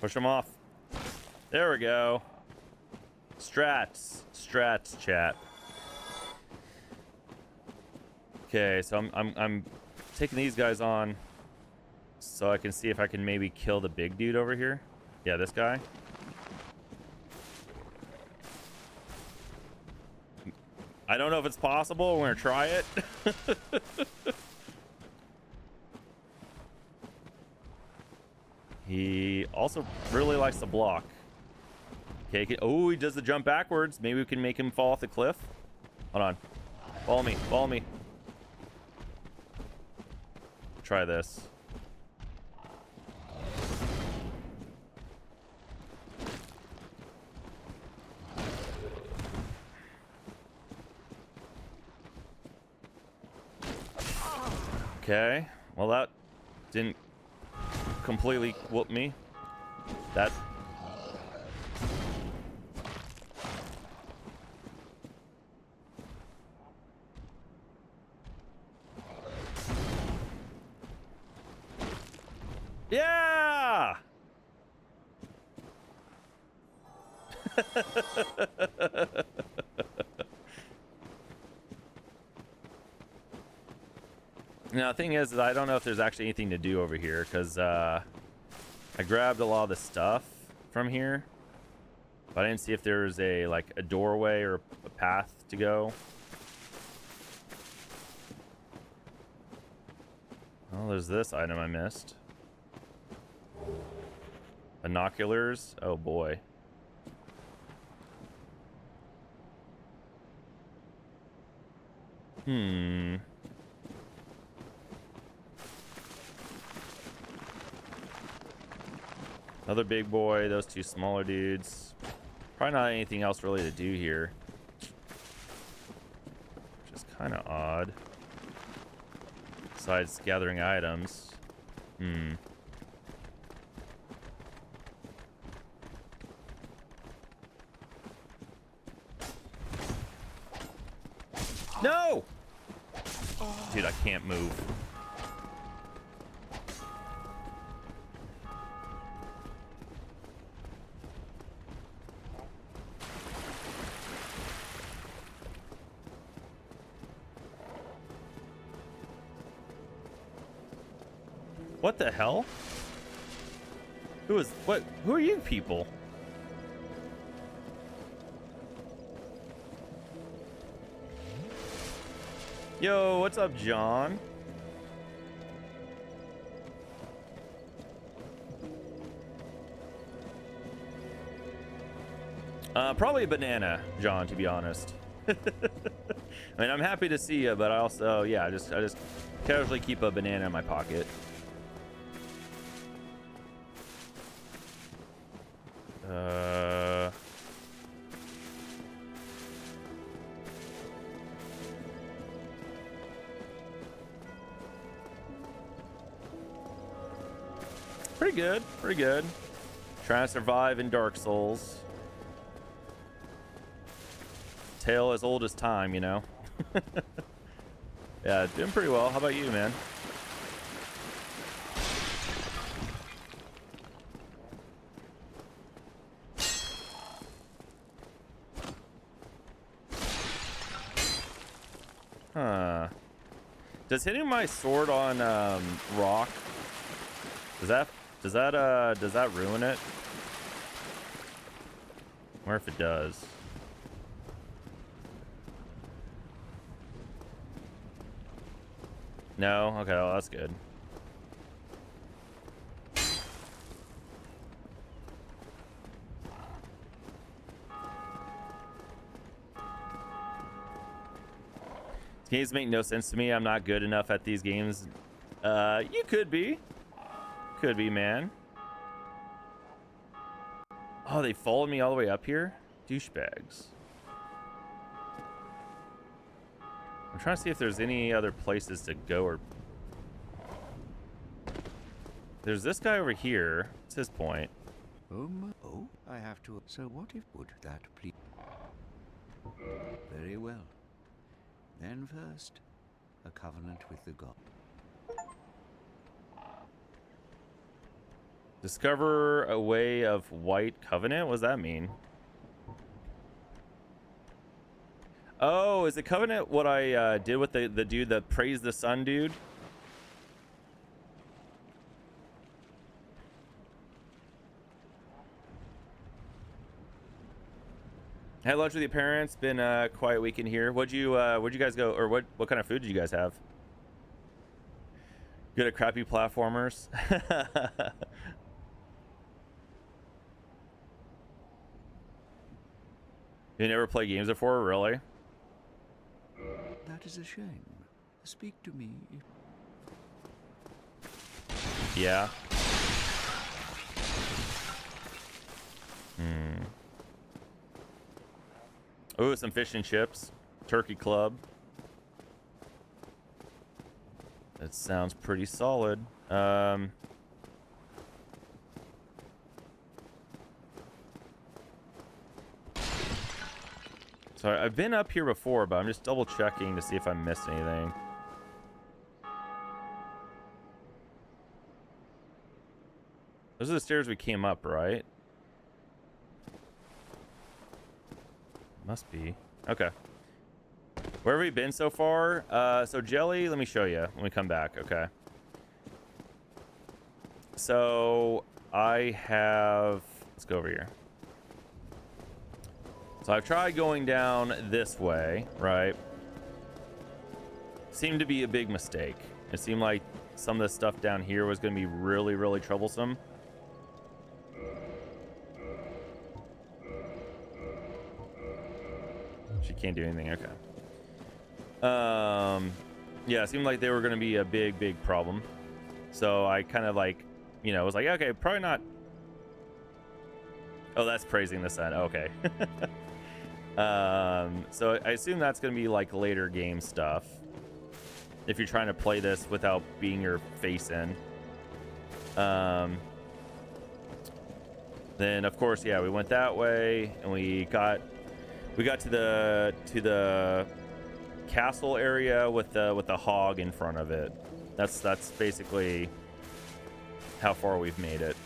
Push them off. There we go. Strats, chat. Okay, so I'm taking these guys on so I can see if I can maybe kill the big dude over here. Yeah, this guy. I don't know if it's possible. We're gonna try it. He also really likes to block. Okay, oh, he does the jump backwards. Maybe we can make him fall off the cliff. Hold on. Follow me, follow me. Try this. Okay, well that didn't completely whoop me. That yeah. Now, the thing is that I don't know if there's actually anything to do over here because I grabbed a lot of the stuff from here, but I didn't see if there's a doorway or a path to go. Oh, there's this item I missed. Binoculars. Oh boy. Another big boy, those two smaller dudes. Probably not anything else really to do here. Which is kind of odd. Besides gathering items. No! Dude, I can't move. What the hell? Who are you people? Yo, what's up, John? Probably a banana, John, to be honest. I mean, I'm happy to see you, but I also, yeah, I just casually keep a banana in my pocket. Pretty good, pretty good. Trying to survive in Dark Souls. Tale as old as time, you know. Yeah, doing pretty well. How about you, man? Huh. Does hitting my sword on rock, does that ruin it? Or if it does. No? Okay, well, that's good. Games make no sense to me. I'm not good enough at these games. You could be. Could be, man. Oh, they followed me all the way up here? Douchebags. I'm trying to see if there's any other places to go or... There's this guy over here. What's his point? Oh, I have to... So what if would that please... Very well. Then first, a covenant with the god. Discover a way of white covenant? What does that mean? Oh, is the covenant what I did with the dude that praised the sun dude? Had lunch with your parents. Been a quiet weekend here. Where'd you guys go, or what kind of food did you guys have? Good at crappy platformers. You never play games before, really? That is a shame. Speak to me. Yeah. Ooh, some fish and chips. Turkey club. That sounds pretty solid. So I've been up here before, but I'm just double checking to see if I missed anything. Those are the stairs we came up, right? Must be. Okay. Where have we been so far? So Jelly, let me show you when we come back, okay? So I have... Let's go over here. So I've tried going down this way, right? Seemed to be a big mistake. It seemed like some of the stuff down here was going to be really, really troublesome. She can't do anything. Okay. Yeah, it seemed like they were going to be a big problem. So I kind of like, you know, was like, okay, probably not. Oh, that's praising the sun. Okay. So I assume that's going to be like later game stuff. If you're trying to play this without being your face in. Then of course, yeah, we went that way and we got to the castle area with the hog in front of it. That's basically how far we've made it.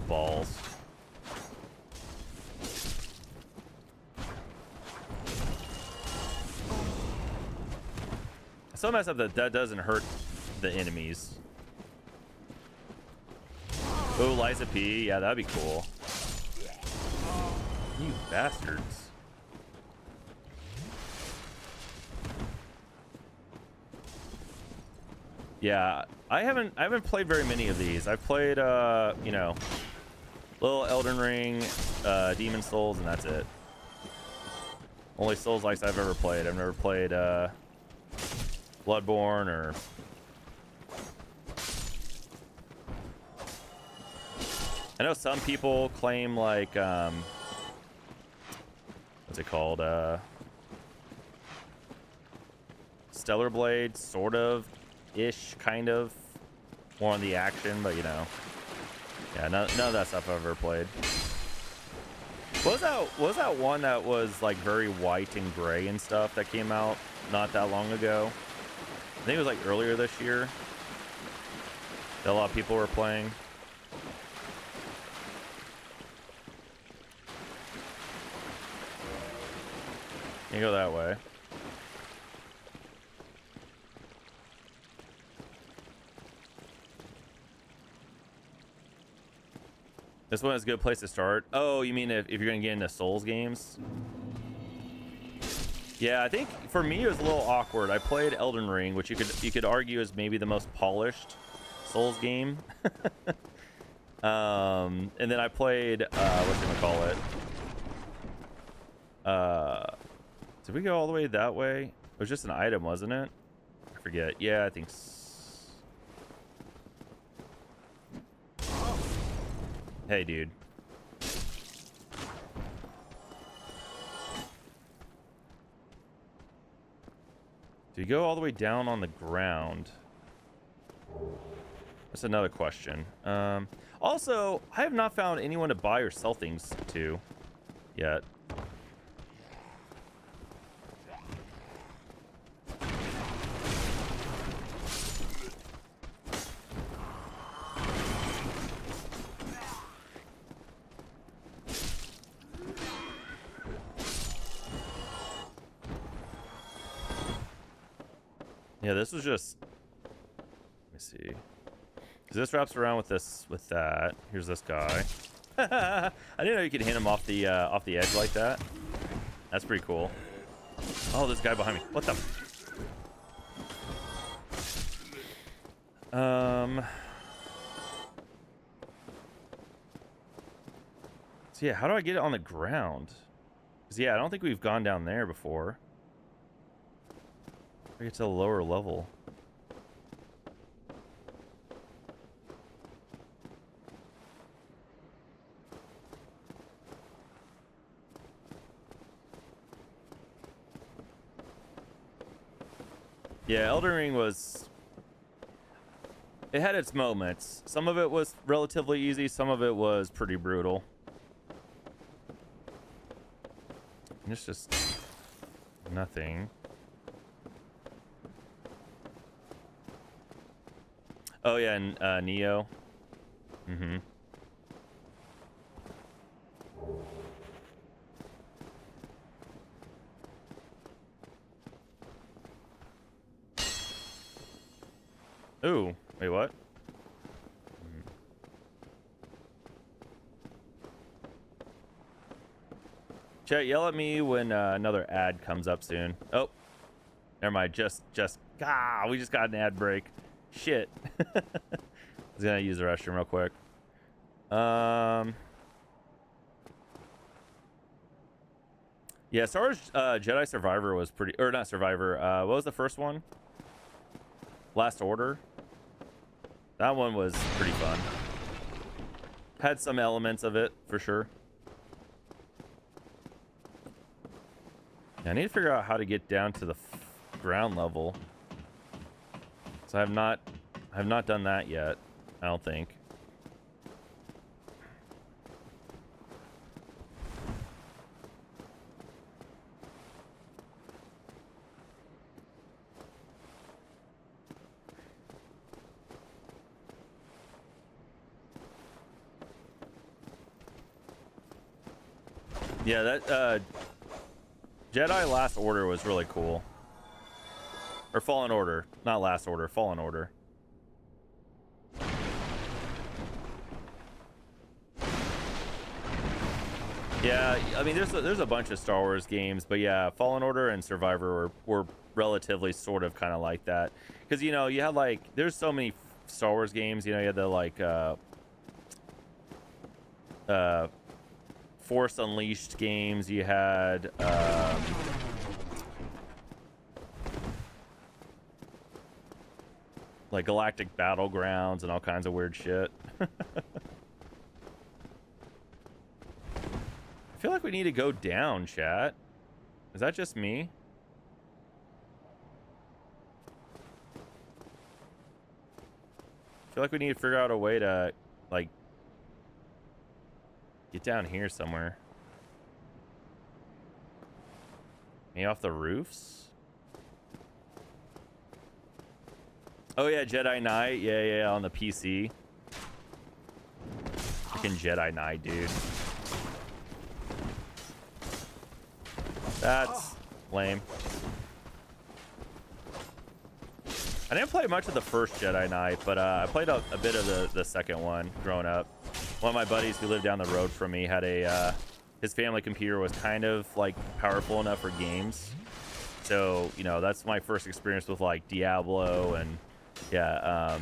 Balls. So messed up that doesn't hurt the enemies. Oh, Liza P. Yeah, that'd be cool. You bastards. Yeah, I haven't played very many of these. I've played you know, little Elden Ring, Demon Souls, and that's it. Only Souls-likes I've ever played. I've never played Bloodborne or I know some people claim like what's it called? Stellar Blade, sort of ish, kind of more on the action, but you know, yeah, none of that stuff I've ever played. What was that one that was like very white and gray and stuff that came out not that long ago? I think it was like earlier this year that a lot of people were playing. You go that way. This one is a good place to start. Oh, you mean if you're gonna get into Souls games? Yeah, I think for me it was a little awkward. I played Elden Ring, which you could argue is maybe the most polished Souls game. And then I played whatchamacallit. Did we go all the way that way? It was just an item, wasn't it? I forget. Yeah, I think Hey, dude. Do you go all the way down on the ground? That's another question. Also, I have not found anyone to buy or sell things to yet. Yeah, this was just. Let me see. Cause this wraps around with that. Here's this guy. I didn't know you could hit him off the edge like that. That's pretty cool. Oh, this guy behind me. What the? So yeah, how do I get it on the ground? Cause yeah, I don't think we've gone down there before. I get to a lower level. Yeah, Elden Ring was... It had its moments. Some of it was relatively easy, some of it was pretty brutal. And it's just... nothing. Oh yeah, and Neo. Mm-hmm. Ooh, wait, what? Chat, yell at me when another ad comes up soon. Oh, never mind. We just got an ad break. Shit. I was gonna use the restroom real quick. Yeah, Star Wars Jedi Survivor was pretty, or not Survivor. What was the first one? Last Order. That one was pretty fun. Had some elements of it for sure. Yeah, I need to figure out how to get down to the ground level. So I have not done that yet, I don't think. Yeah, that Jedi Last Order was really cool. Or Fallen Order, not Last Order, Fallen Order. Yeah, I mean, there's a bunch of Star Wars games, but yeah, Fallen Order and Survivor were relatively sort of kind of like that, because you know you had like there's so many Star Wars games. You know, you had the like Force Unleashed games. You had like Galactic Battlegrounds and all kinds of weird shit. I feel like we need to go down, chat. Is that just me? I feel like we need to figure out a way to, like, get down here somewhere. Maybe off the roofs? Oh, yeah, Jedi Knight. Yeah, on the PC. Freaking Jedi Knight, dude. That's lame. I didn't play much of the first Jedi Knight, but I played a bit of the second one growing up. One of my buddies who lived down the road from me had a his family computer was kind of like powerful enough for games, so you know that's my first experience with like Diablo and yeah.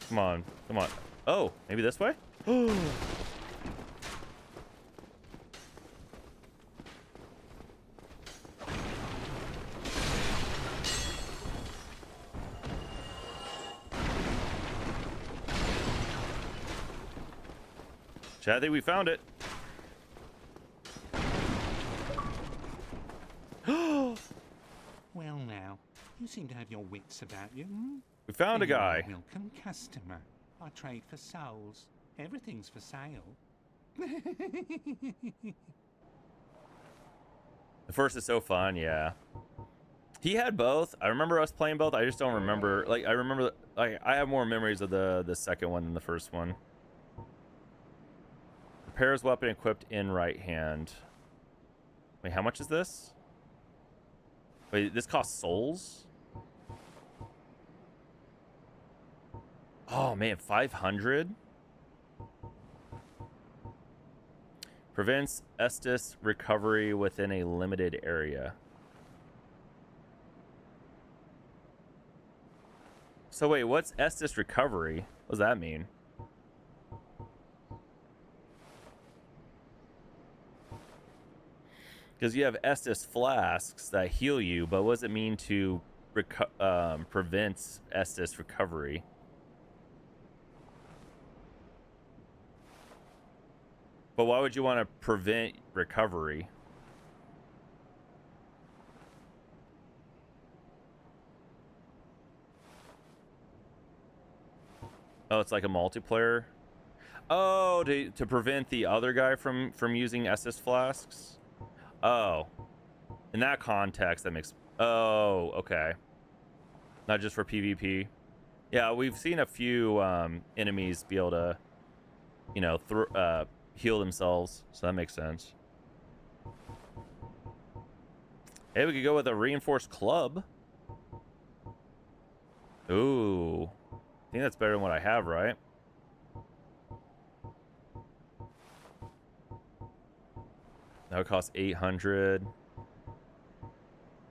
Come on, come on. Oh, maybe this way? Chat, I think we found it. Well now, you seem to have your wits about you, hmm? We found a You're guy. welcome customer. I trade for souls. Everything's for sale. The first is so fun, yeah. He had both. I remember us playing both. I just don't remember. Like, I remember, like, I have more memories of the second one than the first one. Repairs weapon equipped in right hand. Wait, how much is this? Wait, this costs souls? Oh man, 500? Prevents Estus recovery within a limited area. So wait, what's Estus recovery? What does that mean? Because you have Estus flasks that heal you, but what does it mean to prevent Estus recovery? But why would you want to prevent recovery? Oh, it's like a multiplayer. Oh, to prevent the other guy from using Estus flasks. Oh, in that context, that makes. Oh, okay. Not just for PvP. Yeah, we've seen a few enemies be able to, you know, heal themselves, so that makes sense. Hey, we could go with a reinforced club. Ooh, I think that's better than what I have, right? That would cost 800.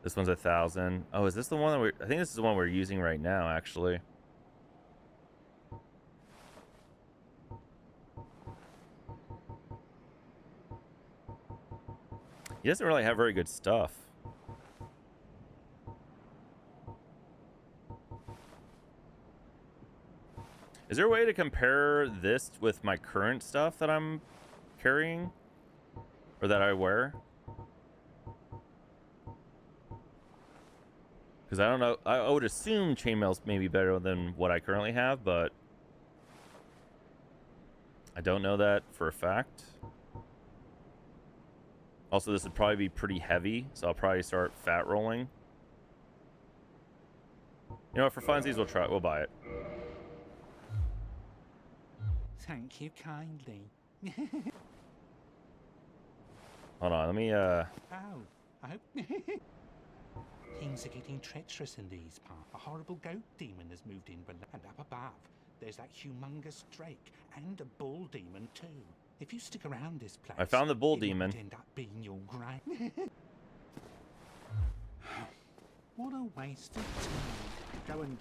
This one's 1,000. Oh, is this the one that we're? I think this is the one we're using right now, actually. He doesn't really have very good stuff. Is there a way to compare this with my current stuff that I'm carrying? Or that I wear? Because I don't know. I would assume chainmail's maybe better than what I currently have, but I don't know that for a fact. Also, this would probably be pretty heavy, so I'll probably start fat rolling. You know what, for funsies, we'll buy it. Thank you kindly. Hold on, let me Oh, I hope. Things are getting treacherous in these parts. A horrible goat demon has moved in below. And up above, there's that humongous drake and a bull demon too. If you stick around this place, I found the bull it demon. might end up being your grave. What a waste of time. Go and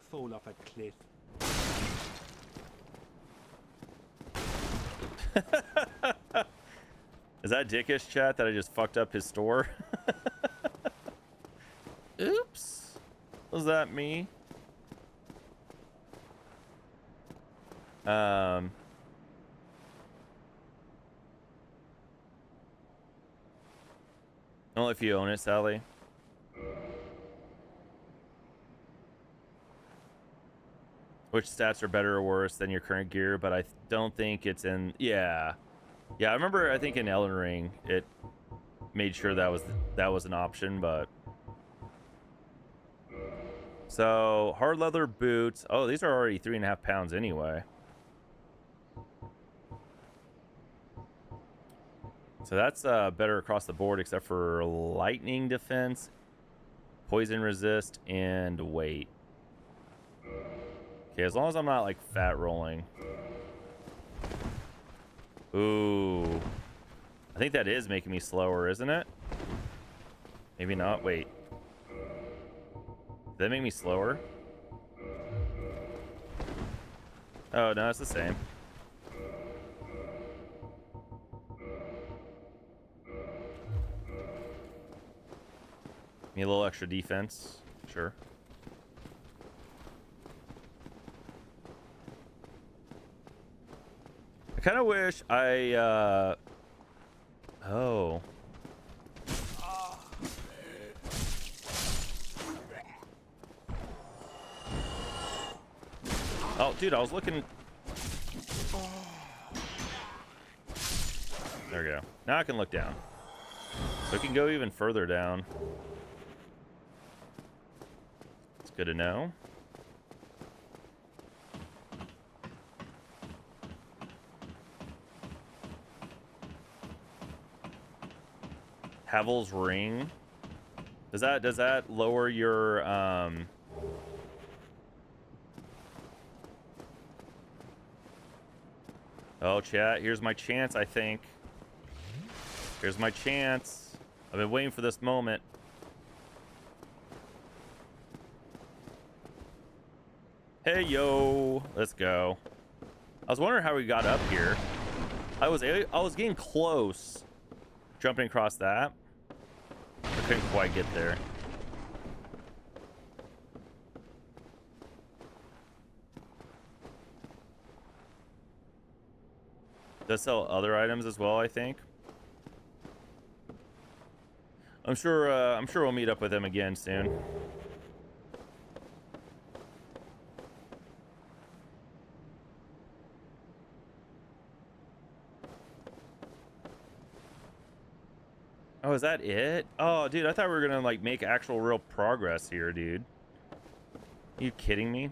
fall off a cliff. Is that dickish, chat, that I just fucked up his store? Oops. Was that me? Only if you own it, Sally. Which stats are better or worse than your current gear, but I don't think it's in... Yeah. Yeah, I remember, I think in Elden Ring, it made sure that was an option, but... So, hard leather boots. Oh, these are already 3.5 pounds anyway. So that's better across the board, except for lightning defense, poison resist, and weight. Okay, as long as I'm not like fat rolling. Ooh. I think that is making me slower, isn't it? Maybe not. Wait. Did that make me slower? Oh, no, it's the same. Need a little extra defense. Sure. I kind of wish I, oh. Oh, dude, I was looking. There we go. Now I can look down. So it can go even further down. It's good to know. Havel's ring. Does that lower your Oh, chat, here's my chance, I think. Here's my chance. I've been waiting for this moment. Hey, yo. Let's go. I was wondering how we got up here. I was getting close jumping across that. I couldn't quite get there. Does sell other items as well, I think. I'm sure we'll meet up with him again soon. Oh, is that it? Oh, dude, I thought we were gonna like make actual real progress here, dude. Are you kidding me?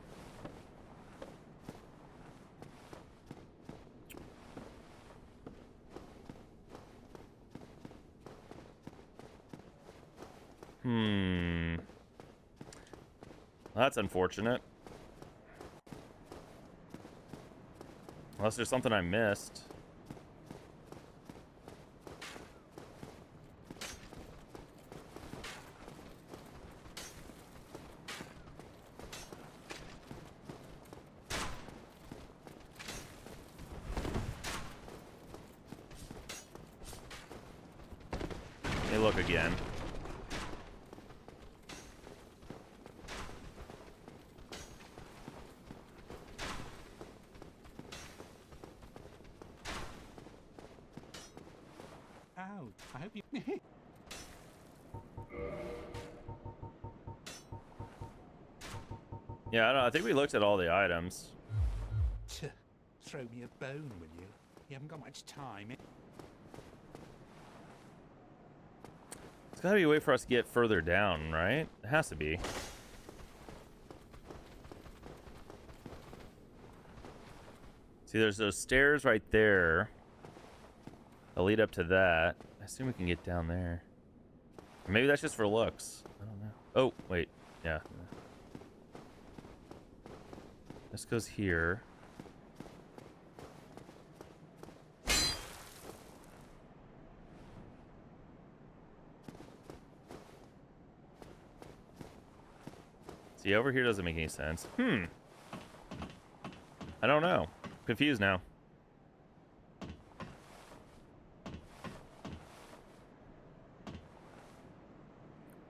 Well, that's unfortunate. Unless there's something I missed. Let me look again. Oh, I hope you... Yeah, I don't know. I think we looked at all the items. Throw me a bone, will you? You haven't got much time. There's gotta be a way for us to get further down, right? It has to be. See, there's those stairs right there. They'll lead up to that. I assume we can get down there. Or maybe that's just for looks. I don't know. Oh, wait. Yeah. This goes here. See, over here doesn't make any sense. I don't know. Confused now.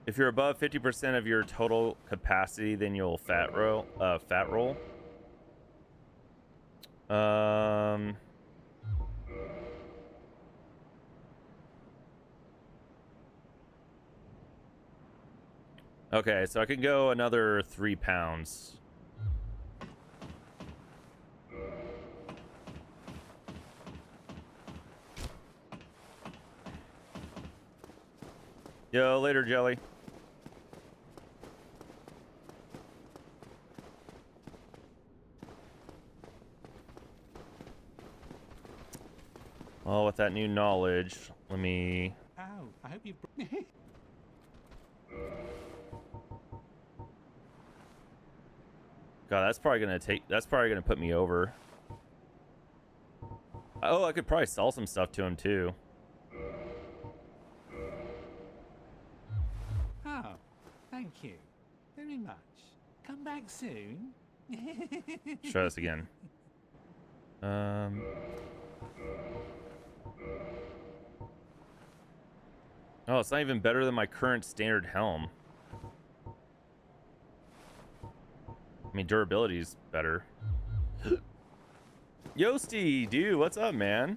If you're above 50% of your total capacity, then you'll fat roll. Okay, so I can go another 3 pounds. Yo, later, Jelly. Well, with that new knowledge, let me... Oh, I hope you've... God, that's probably gonna put me over. Oh, I could probably sell some stuff to him too. Oh, thank you very much. Come back soon. Try this again. Oh, it's not even better than my current standard helm. I mean, durability's better. Yosti, dude, what's up, man?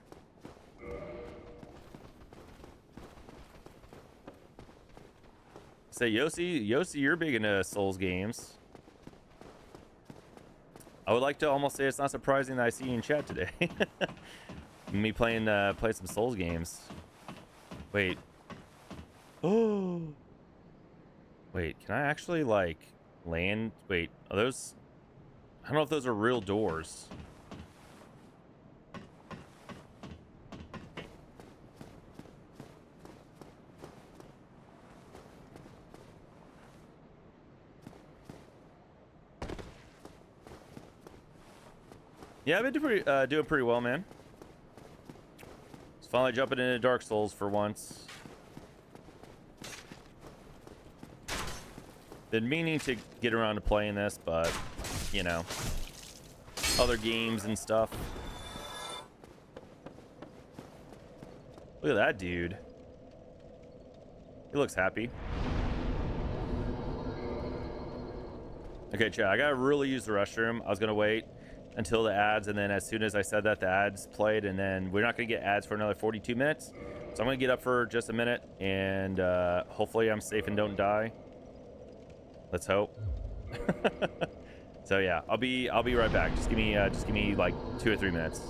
Say, Yosti, you're big into Souls games. I would like to almost say it's not surprising that I see you in chat today. Me playing some Souls games. Wait. Oh. Wait, can I actually like land? Wait, are those? I don't know if those are real doors. Yeah, I've been doing pretty well, man. Just finally jumping into Dark Souls for once. Been meaning to get around to playing this, but you know, other games and stuff. Look at that dude. He looks happy. Okay, chat, I gotta really use the restroom. I was gonna wait until the ads, and then as soon as I said that, the ads played, and then we're not gonna get ads for another 42 minutes. So I'm gonna get up for just a minute, and hopefully I'm safe and don't die. Let's hope. So yeah, I'll be right back. Just give me like 2 or 3 minutes.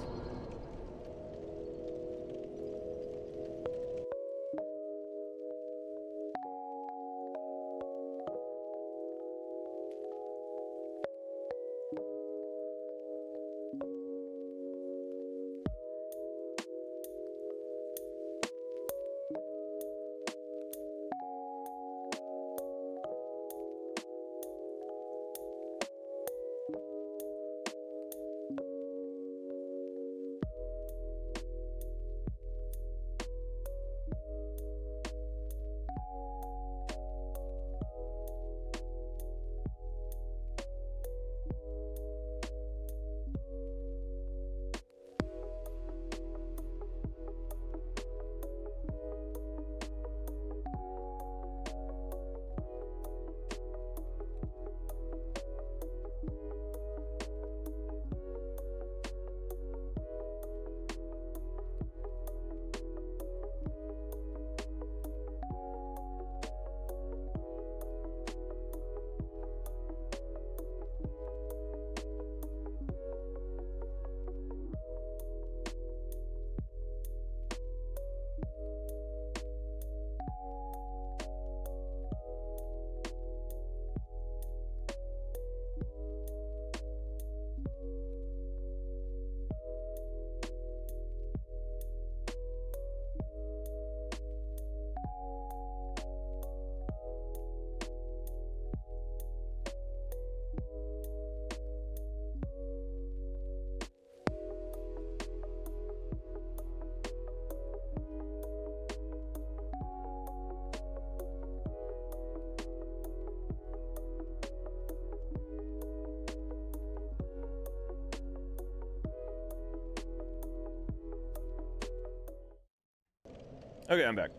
Okay, I'm back.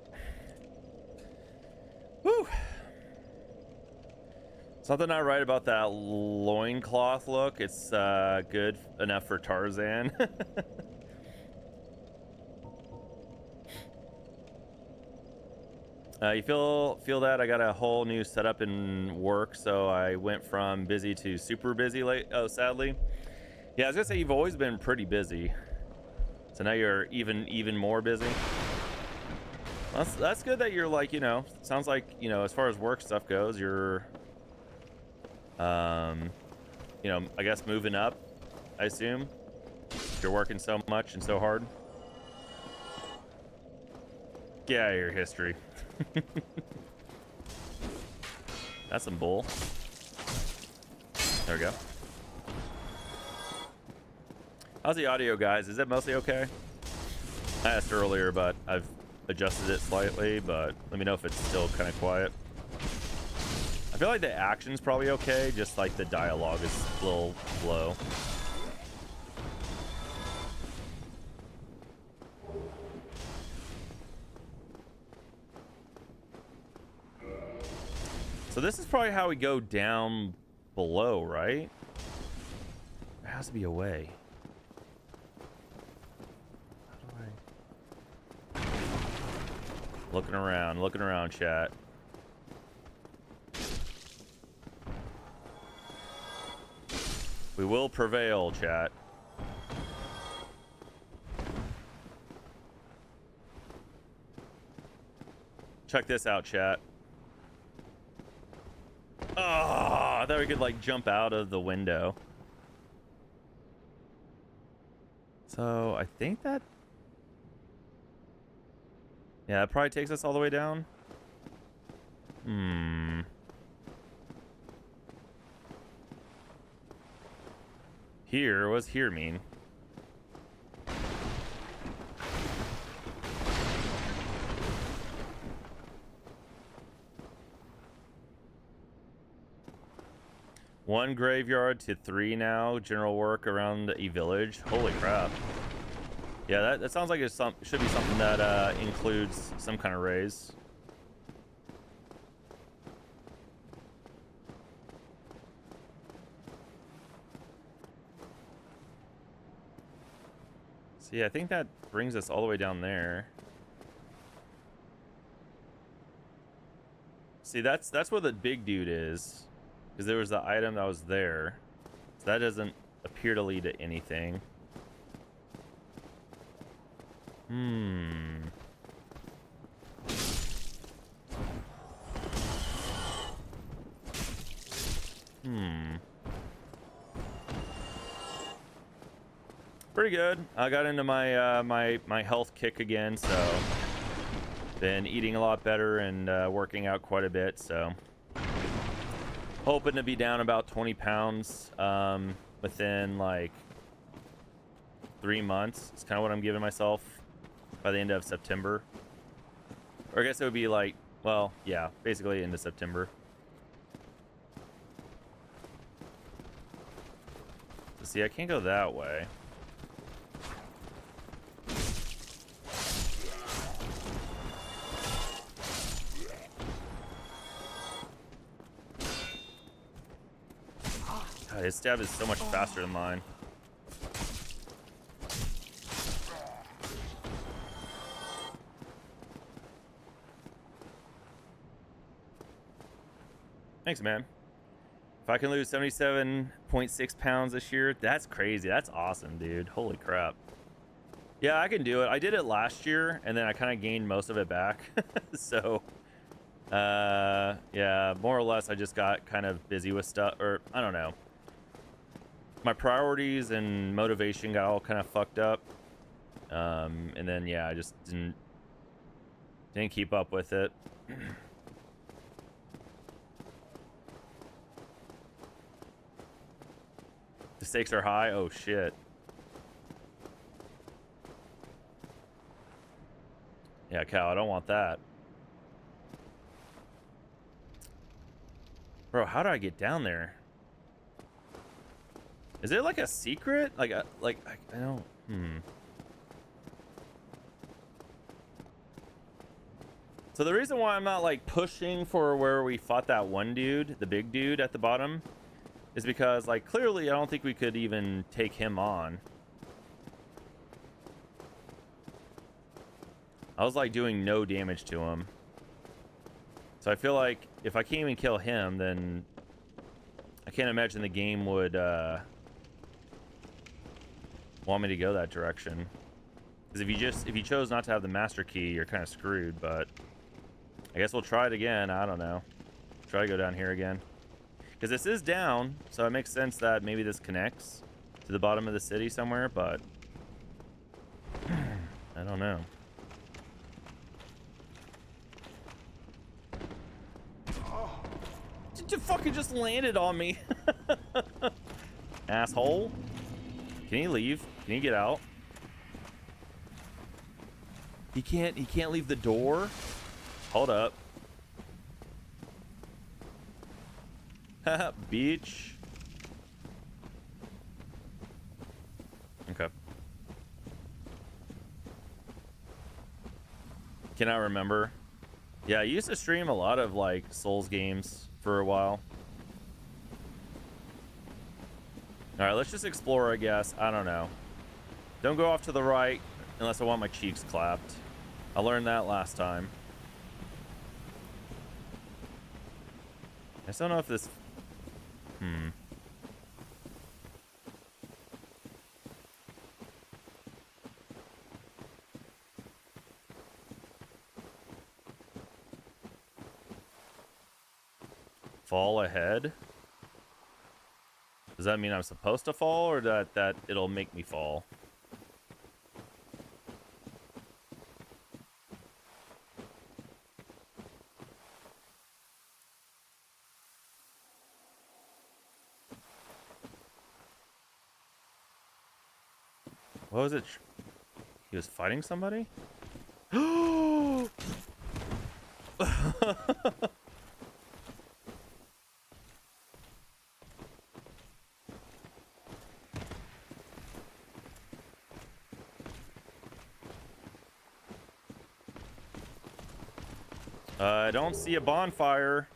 Woo! Something not right about that loincloth look. It's good enough for Tarzan. You feel that I got a whole new setup in work, so I went from busy to super busy late. Oh, sadly. Yeah, I was gonna say you've always been pretty busy, so now you're even more busy. That's good that you're like, you know, sounds like, you know, as far as work stuff goes, you're you know, I guess moving up, I assume. You're working so much and so hard. Get out of your history. That's some bull. There we go. How's the audio, guys? Is it mostly okay? I asked earlier, but I've adjusted it slightly, but let me know if it's still kind of quiet. I feel like the action's probably okay, just like the dialogue is a little low. So this is probably how we go down below, right? There has to be a way. How do I... Looking around, chat. We will prevail, chat. Check this out, chat. Oh, I thought we could like jump out of the window. So I think that, yeah, it probably takes us all the way down. Here, what does here mean? One graveyard to 3 now. General work around a village. Holy crap. Yeah, that sounds like it should be something that includes some kind of raise. See, I think that brings us all the way down there. See, that's where the big dude is. Because there was the item that was there. So that doesn't appear to lead to anything. Pretty good. I got into my my health kick again, so been eating a lot better and working out quite a bit, so hoping to be down about 20 pounds within like 3 months. It's kind of what I'm giving myself by the end of September. Or I guess it would be like, well, yeah, basically into September. So see, I can't go that way. God, his stab is so much faster than mine. Thanks, man. If I can lose 77.6 pounds this year, that's crazy. That's awesome, dude. Holy crap. Yeah, I can do it. I did it last year, and then I kind of gained most of it back. So, yeah, more or less, I just got kind of busy with stuff, or I don't know. My priorities and motivation got all kind of fucked up. And then, yeah, I just didn't keep up with it. The stakes are high. Oh shit. Yeah, Cal, I don't want that. Bro, how do I get down there? Is it like a secret? Like I don't. So the reason why I'm not like pushing for where we fought that one dude, the big dude at the bottom, is because like clearly I don't think we could even take him on. I was like doing no damage to him. So I feel like if I can't even kill him, then I can't imagine the game would want me to go that direction. Because if you chose not to have the master key, you're kind of screwed, but I guess we'll try it again. I don't know. Try to go down here again. Because this is down, so it makes sense that maybe this connects to the bottom of the city somewhere, but I don't know. You fucking just landed on me. Asshole. Can he leave? Can he get out? He can't leave the door? Hold up. Haha, beach. Okay. Cannot remember. Yeah, I used to stream a lot of like Souls games for a while. All right, let's just explore, I guess. I don't know. Don't go off to the right unless I want my cheeks clapped. I learned that last time. I just don't know if this... Fall ahead? Does that mean I'm supposed to fall, or that it'll make me fall? What was it? He was fighting somebody? I don't see a bonfire.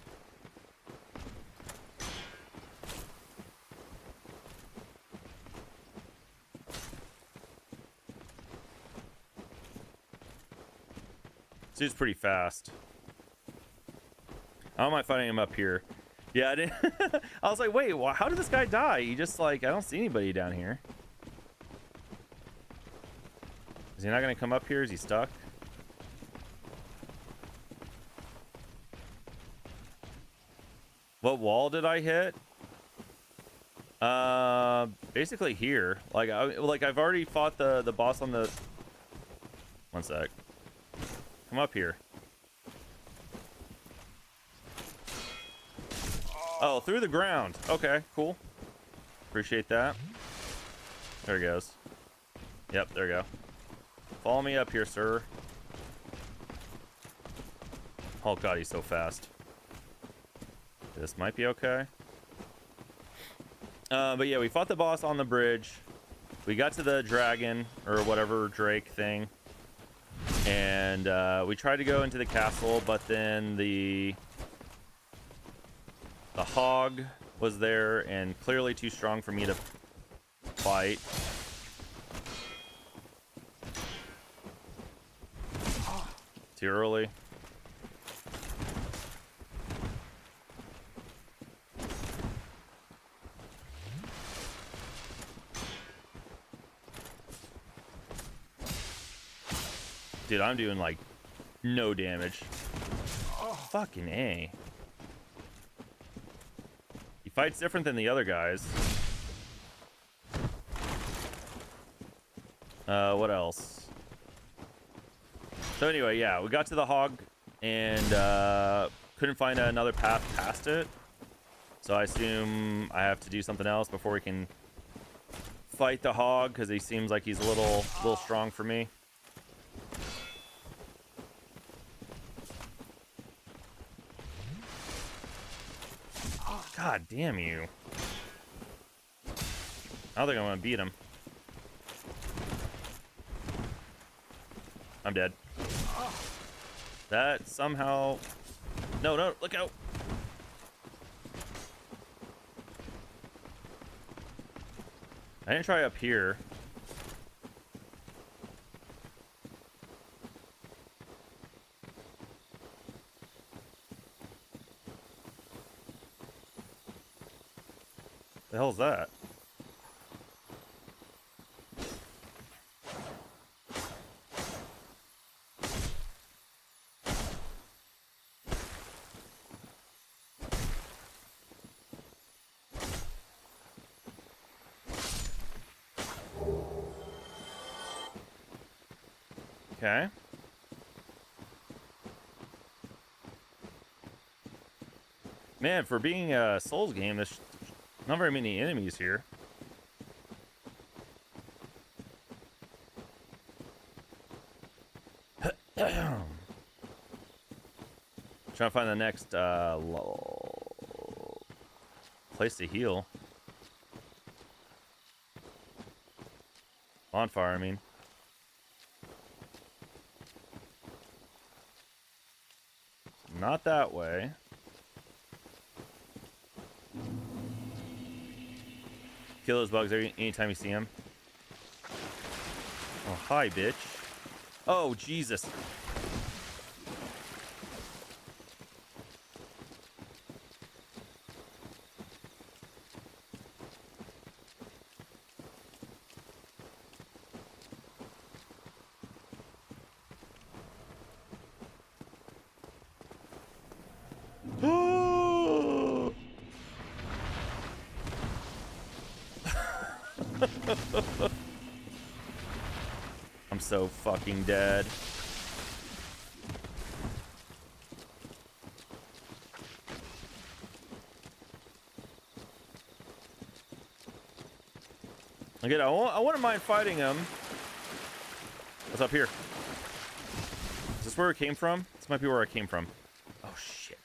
This dude's pretty fast. I don't mind fighting him up here. Yeah, I didn't. I was like, wait, how did this guy die? He just like, I don't see anybody down here. Is he not gonna come up here? Is he stuck? What wall did I hit? Basically here. Like I've already fought the boss on the... One sec. Come up here. Oh, through the ground. Okay, cool. Appreciate that. There he goes. Yep, there we go. Follow me up here, sir. Oh god, he's so fast. This might be okay. But yeah, we fought the boss on the bridge. We got to the dragon, or whatever, Drake thing. And we tried to go into the castle, but then the hog was there and clearly too strong for me to fight. Too early. Dude, I'm doing like no damage. Fucking A. He fights different than the other guys. What else? So anyway, yeah, we got to the hog and couldn't find another path past it. So I assume I have to do something else before we can fight the hog, because he seems like he's a little strong for me. God damn you. I don't think I'm gonna beat him. I'm dead. That somehow... No, no, look out. I didn't try up here. The hell's that? Okay. Man, for being a Souls game, there's not very many enemies here. Trying to find the next place to heal. Bonfire, I mean. Not that way. Kill those bugs anytime you see them. Oh, hi, bitch. Oh, Jesus. I'm so fucking dead. Again, I wouldn't mind fighting him. What's up here? Is this where it came from? This might be where I came from. Oh, shit.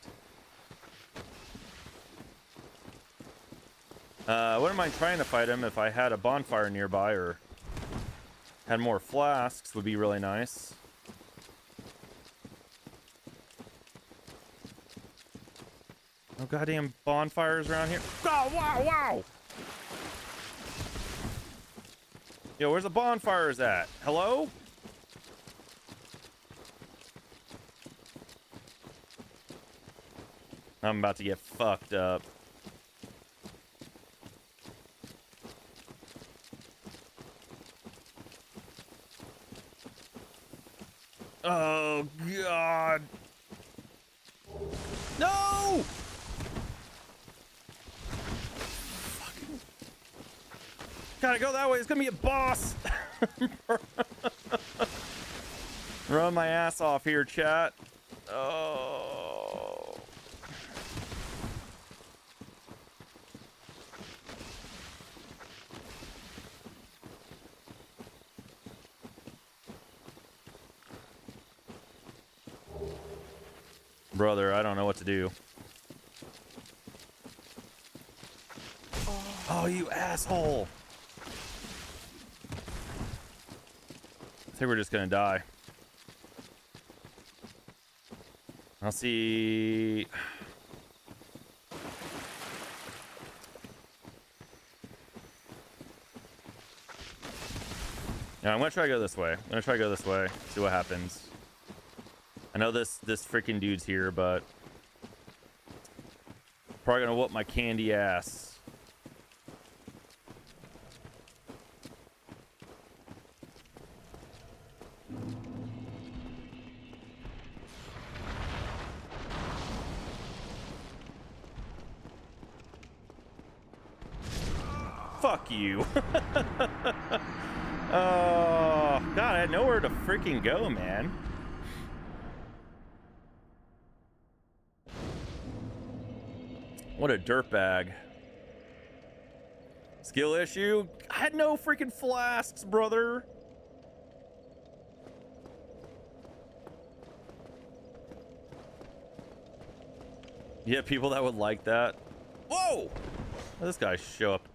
I wouldn't mind trying to fight him if I had a bonfire nearby or had more flasks. Would be really nice. No goddamn bonfires around here. Oh, wow, wow! Yo, where's the bonfires at? Hello? I'm about to get fucked up. Oh, God. No! Fucking... Gotta go that way. It's gonna be a boss. Run my ass off here, chat. Oh. Brother, I don't know what to do. Oh, you asshole. I think we're just gonna die. I'll see. Yeah, I'm gonna try to go this way. See what happens. I know this freaking dude's here, but probably gonna whoop my candy ass. Fuck you. Oh, God, I had nowhere to freaking go, man. What a dirtbag. Skill issue? I had no freaking flasks, brother. Yeah, people that would like that. Whoa! This guy show up.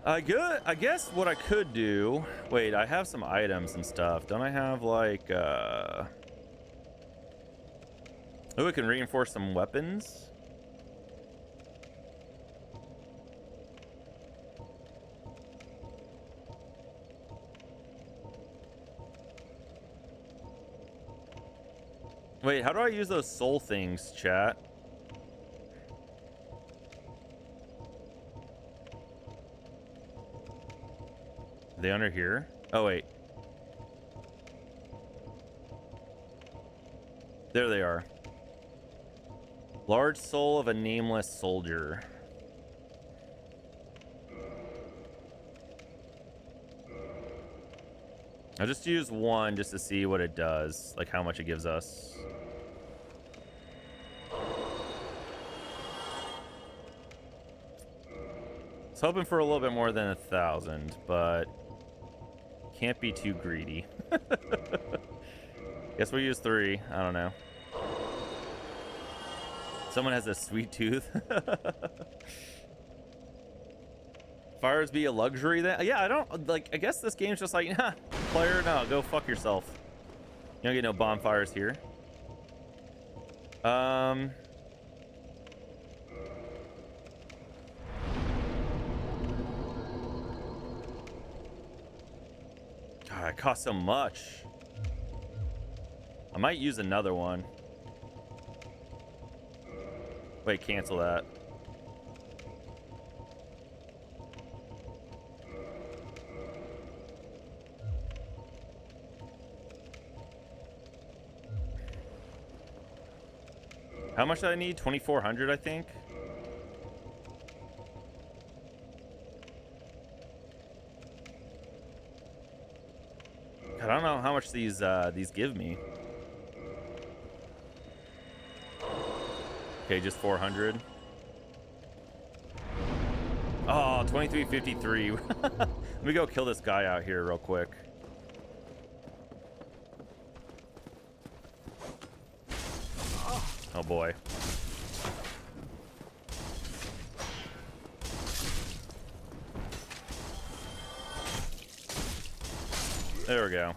I guess what I could do. Wait, I have some items and stuff. Don't I have like oh, we can reinforce some weapons. Wait, how do I use those soul things, chat? Are they under here? Oh, wait. There they are. Large soul of a nameless soldier. I'll just use one just to see what it does, like how much it gives us. I was hoping for a little bit more than 1,000, but can't be too greedy. Guess we'll use 3. I don't know. Someone has a sweet tooth. Fires be a luxury then? Yeah, I don't like. I guess this game's just like, nah, player, no, go fuck yourself. You don't get no bonfires here. God, it costs so much. I might use another one. Wait, cancel that. How much do I need? 2,400, I think. I don't know how much these give me. Okay, just 400. Oh, 2353. Let me go kill this guy out here real quick. Oh boy. There we go.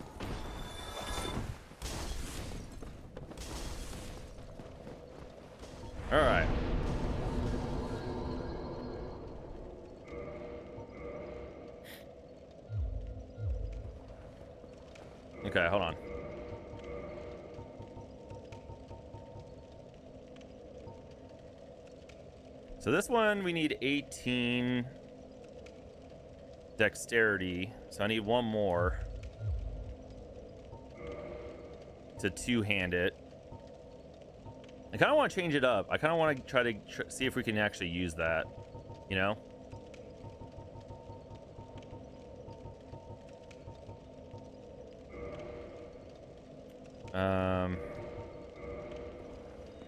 All right. Okay, hold on. So this one we need 18 dexterity. So I need one more to two-hand it. I kind of want to change it up. I kind of want to try to see if we can actually use that, you know?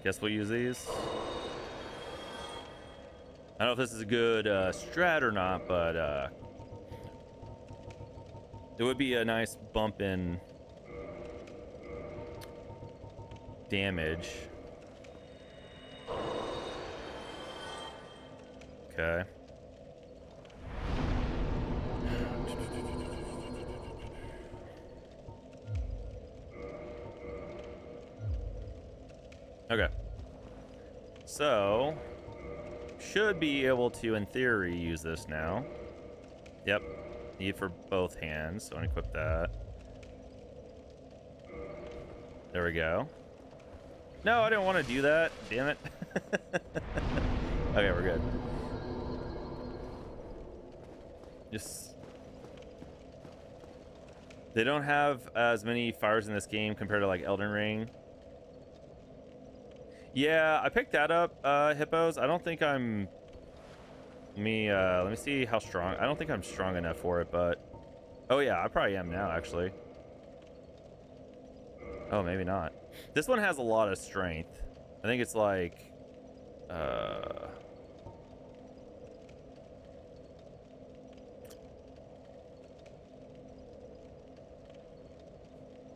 Guess we'll use these. I don't know if this is a good strat or not, but it would be a nice bump in damage. Okay. Okay. So, should be able to, in theory, use this now. Yep. Need for both hands, so unequip that. There we go. No, I didn't want to do that. Damn it. Okay, we're good. Just... They don't have as many fires in this game compared to, like, Elden Ring. Yeah, I picked that up, Hippos. I don't think I'm... let me see how strong... I don't think I'm strong enough for it, but... Oh, yeah, I probably am now, actually. Oh, maybe not. This one has a lot of strength. I think it's like...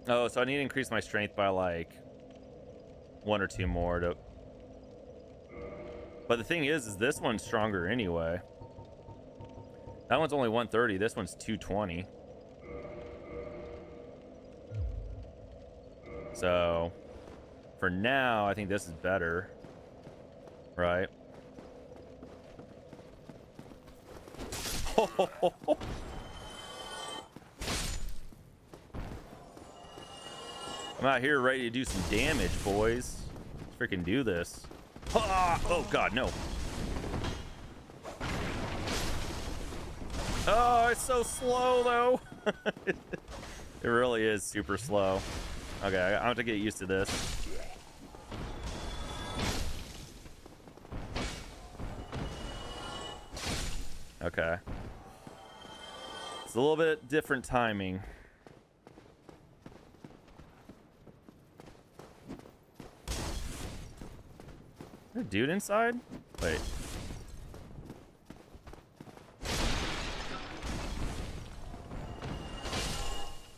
Oh, so I need to increase my strength by, like... 1 or 2 more to... But the thing is this one's stronger anyway. That one's only 130. This one's 220. So for now, I think this is better. Right? I'm out here ready to do some damage, boys. Let's freaking do this. Ah! Oh, God, no. Oh, it's so slow, though. It really is super slow. Okay, I have to get used to this. Okay. It's a little bit different timing. Is there a dude inside? Wait.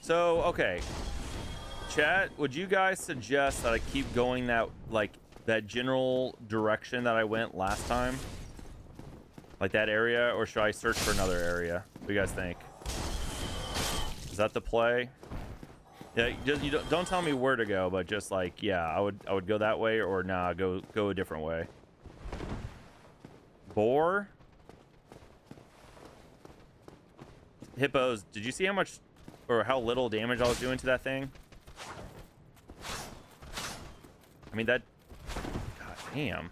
So, okay. Chat, would you guys suggest that I keep going that, like, that general direction that I went last time? Like that area, or should I search for another area? What do you guys think? Is that the play? Yeah, you don't tell me where to go, but just like, yeah, I would go that way, or nah, go a different way. Boar? Hippos, did you see how much or how little damage I was doing to that thing? I mean, that... God damn.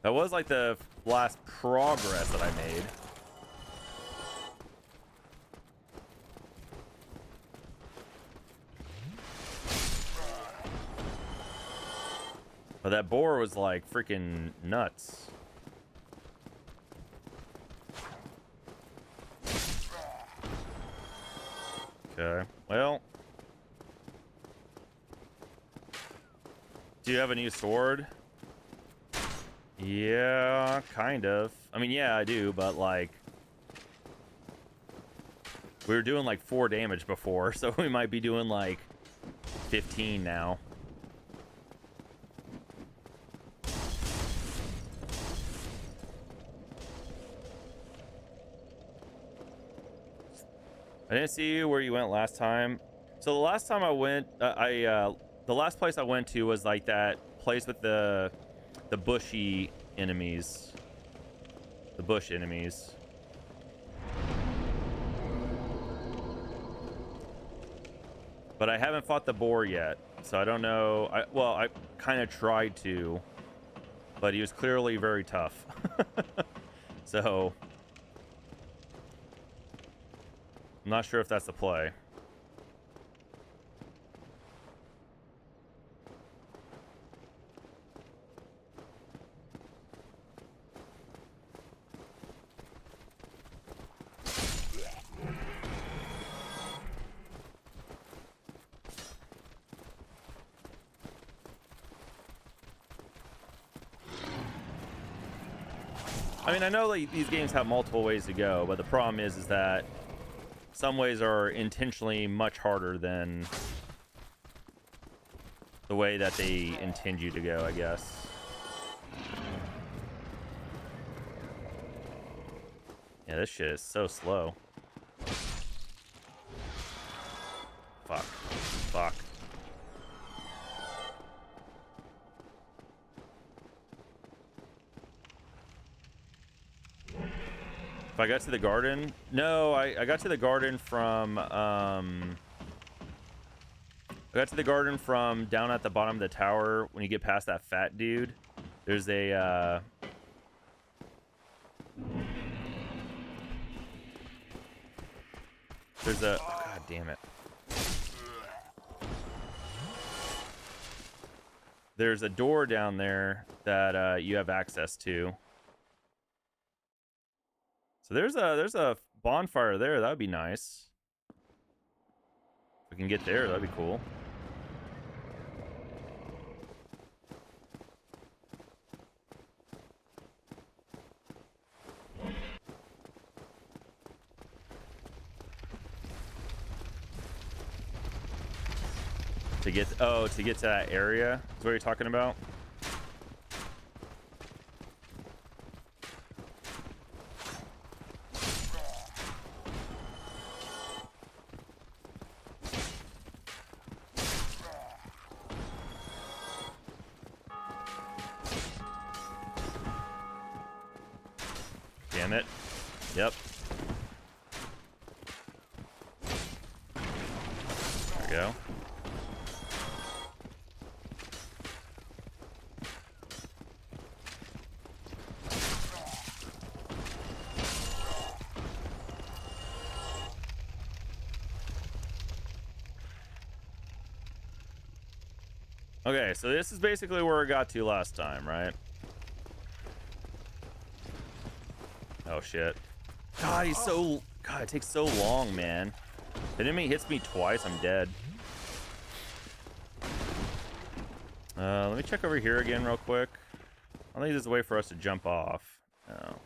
That was like the last progress that I made. But that boar was like freaking nuts. Okay, well. Do you have a new sword? Yeah, kind of. I mean, yeah, I do, but like... We were doing like 4 damage before, so we might be doing like 15 now. I didn't see you where you went last time. So the last time I went, the last place I went to was like that place with the bushy enemies. The bush enemies. But I haven't fought the boar yet, so I don't know. Well, I kind of tried to, but he was clearly very tough. So I'm not sure if that's the play. I mean, I know like these games have multiple ways to go, but the problem is that some ways are intentionally much harder than the way that they intend you to go, I guess. Yeah, this shit is so slow. Fuck. Fuck. If I got to the garden? No, I got to the garden from, I got to the garden from down at the bottom of the tower when you get past that fat dude. There's a, oh, God damn it. There's a door down there that you have access to. So there's a bonfire there. That would be nice. If we can get there, that'd be cool. To get to get to that area is what you're talking about. damn it. Yep. There we go. Okay, so this is basically where I got to last time, right? Oh shit. God, he's so... God, it takes so long, man. The enemy hits me twice, I'm dead. Let me check over here again real quick. I don't think there's a way for us to jump off. No.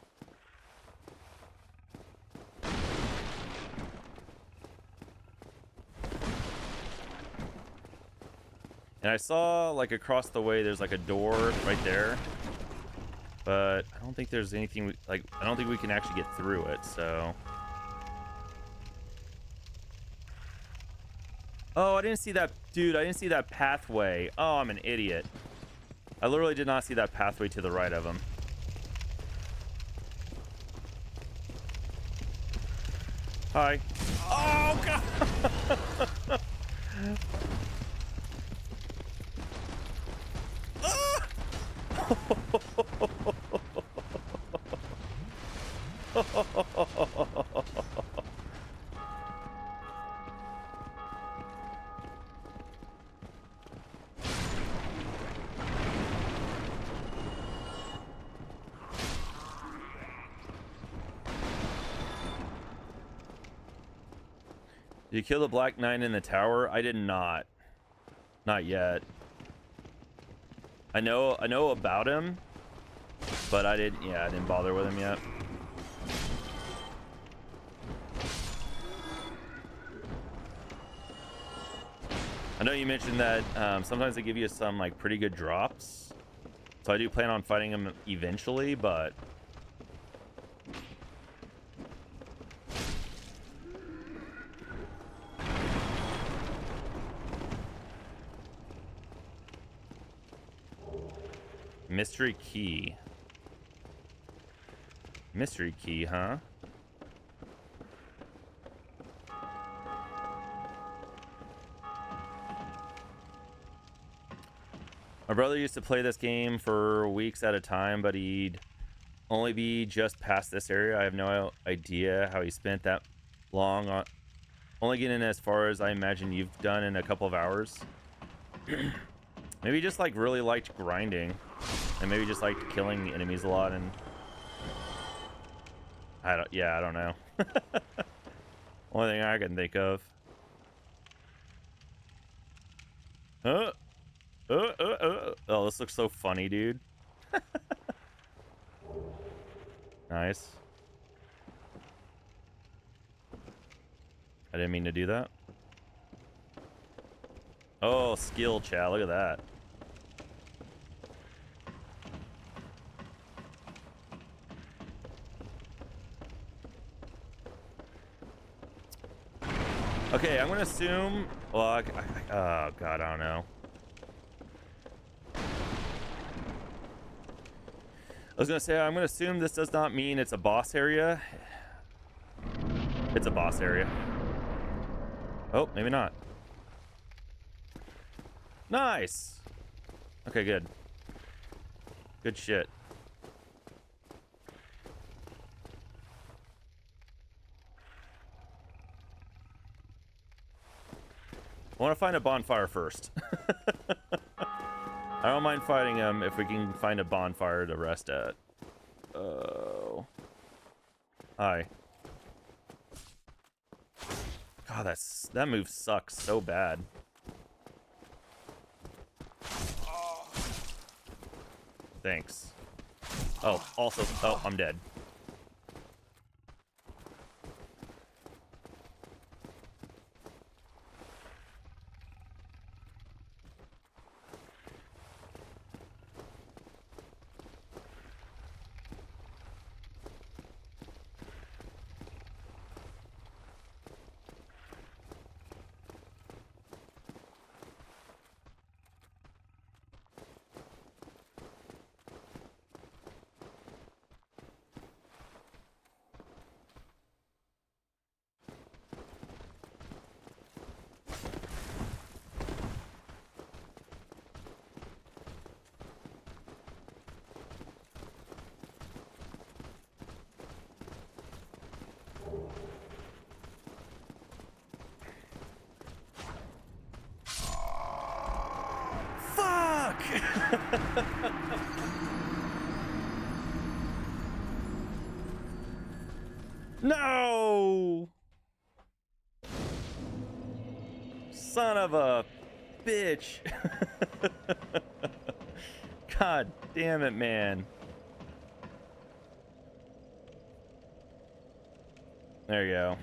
And I saw, like, across the way, there's, like, a door right there. But I don't think there's anything, I don't think we can actually get through it, so... Oh, I didn't see that, dude, I didn't see that pathway. Oh, I'm an idiot. I literally did not see that pathway to the right of him. Hi. Oh, God! Did you kill the Black Knight in the tower? I did not. Not yet. I know about him, but I didn't bother with him yet. I know you mentioned that sometimes they give you some like pretty good drops, so I do plan on fighting him eventually, but mystery key. Mystery key, huh? My brother used to play this game for weeks at a time, but he'd only be just past this area. I have no idea how he spent that long on only getting as far as I imagine you've done in a couple of hours. Maybe he just like really liked grinding, and maybe just liked killing enemies a lot, and I don't know. Only thing I can think of. Oh, this looks so funny, dude. Nice. I didn't mean to do that. Oh, skill, chat. Look at that. Okay, I'm gonna assume. Well, oh god, I don't know. I was gonna say I'm gonna assume this does not mean it's a boss area. It's a boss area. Oh, maybe not. Nice. Okay, good. Good shit. I want to find a bonfire first. I don't mind fighting him if we can find a bonfire to rest at. Oh. Hi. God, that move sucks so bad. Thanks. Oh, also, oh, I'm dead. No! Son of a bitch. God damn it, man. There you go.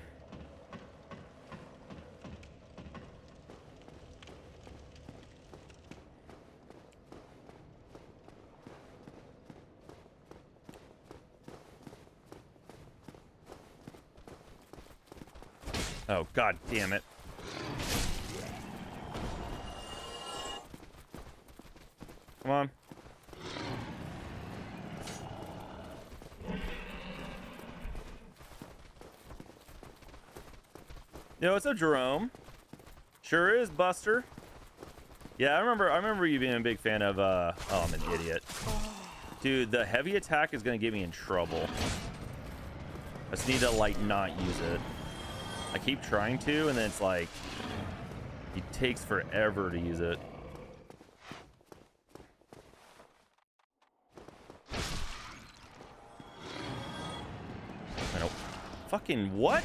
Oh, god damn it. Come on. Yo, what's up, Jerome? Sure is, Buster. Yeah, I remember you being a big fan of oh, I'm an idiot. Dude, the heavy attack is gonna get me in trouble. I just need to like not use it. I keep trying to, and then it's like it takes forever to use it. I don't fucking what?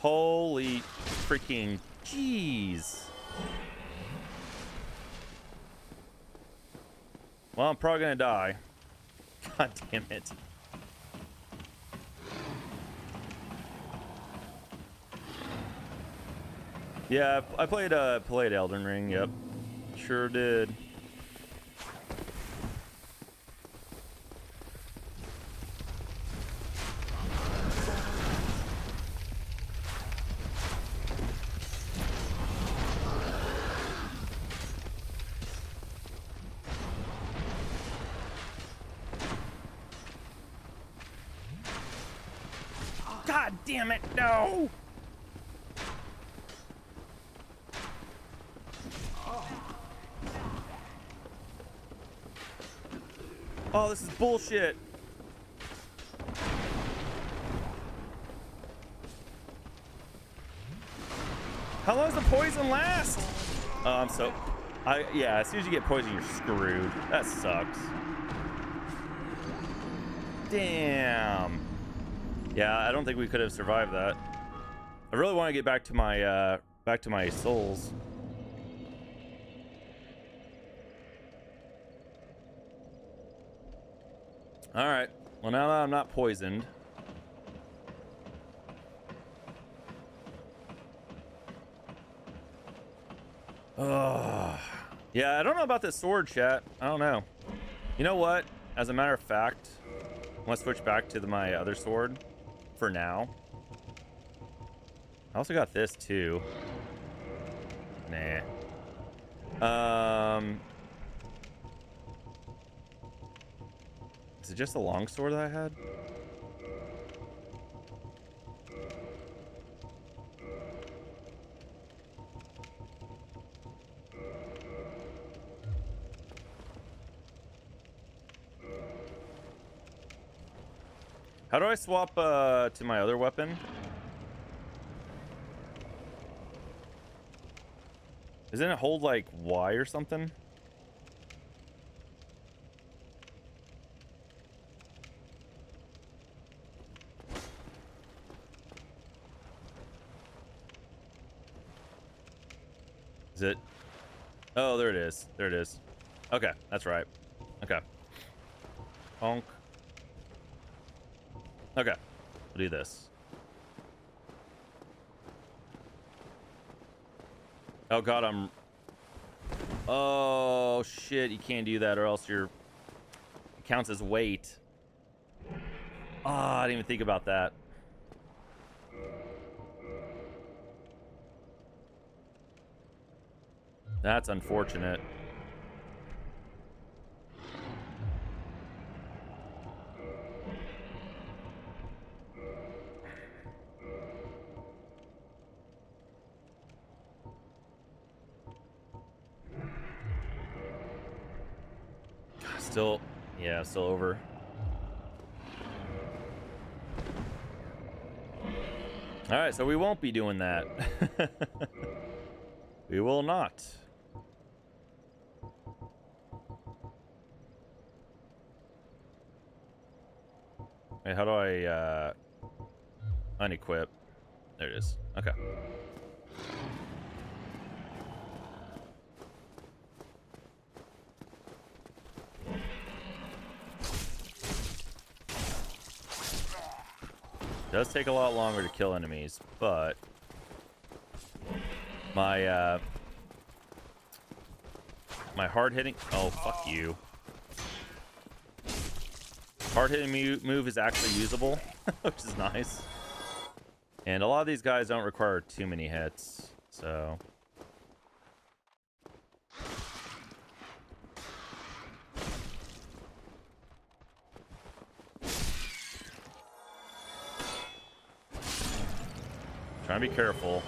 Holy freaking jeez. Well, I'm probably gonna die. God damn it. Yeah, I played Elden Ring, yep. Sure did. God damn it, no! Oh, this is bullshit. How long does the poison last? Oh, yeah, as soon as you get poison, you're screwed. That sucks. Damn. Yeah, I don't think we could have survived that. I really want to get back to my souls. All right. Well, now that I'm not poisoned. Yeah, I don't know about this sword, chat. I don't know. You know what? As a matter of fact, I'm gonna switch back to my other sword for now. I also got this too. Nah. Is it just a long sword that I had? How do I swap to my other weapon? Doesn't it hold like Y or something? Is it? Oh, there it is. There it is. Okay, that's right. Okay. Honk. Okay, we'll do this. Oh god, oh shit, you can't do that or else it counts as weight. Oh, I didn't even think about that. That's unfortunate. Still, yeah, still over. All right, so we won't be doing that. We will not. Wait, how do I unequip? There it is. Okay. Does take a lot longer to kill enemies, but my my hard hitting, oh fuck you, hard hitting move is actually usable, which is nice. And a lot of these guys don't require too many hits, so trying to be careful.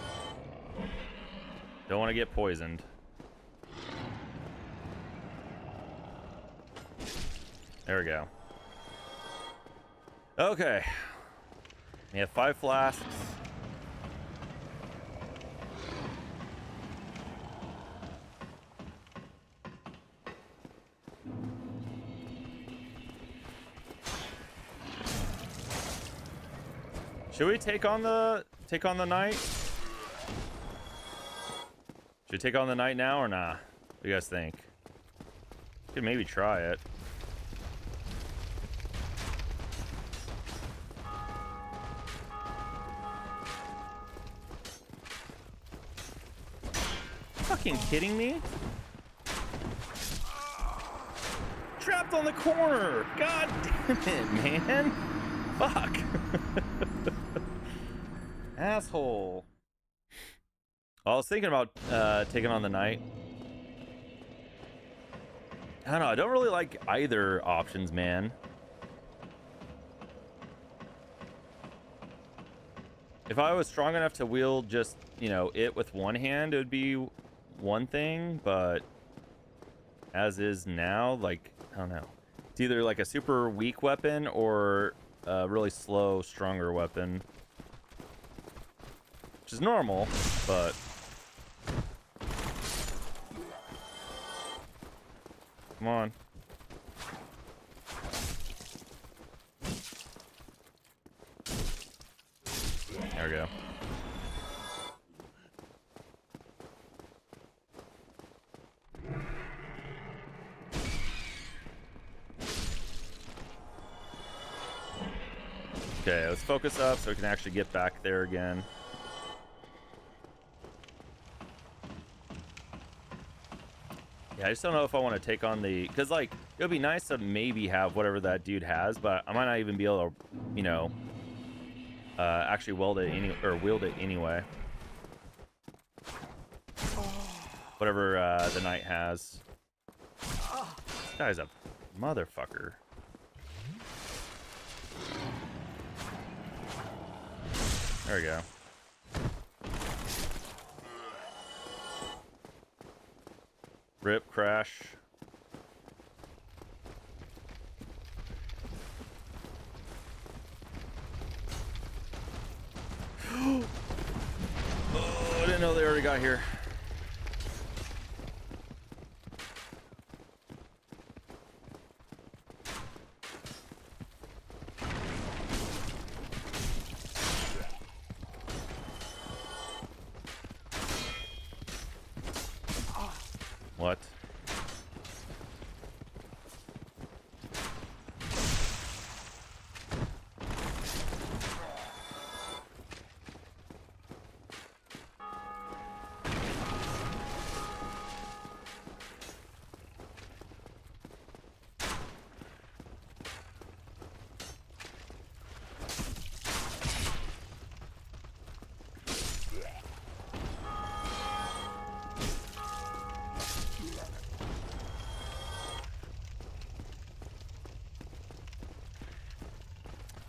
Don't want to get poisoned. There we go. Okay. We have 5 flasks. Should we take on the knight? Should we take on the knight now or nah? What do you guys think? Could maybe try it. Fucking kidding me? Trapped on the corner. God damn it, man. Fuck. Asshole. I was thinking about taking on the knight. I don't know. I don't really like either options, man. If I was strong enough to wield just, you know, it with one hand, it would be one thing, but as is now, like, I don't know. It's either like a super weak weapon or a really slow, stronger weapon. Which is normal, but... Come on. There we go. Okay, let's focus up so we can actually get back there again. Yeah, I just don't know if I want to take on the... Because, like, it would be nice to maybe have whatever that dude has, but I might not even be able to, you know, actually wield it anyway. Whatever the knight has. This guy's a motherfucker. There we go. Rip, crash. Oh, I didn't know they already got here. What?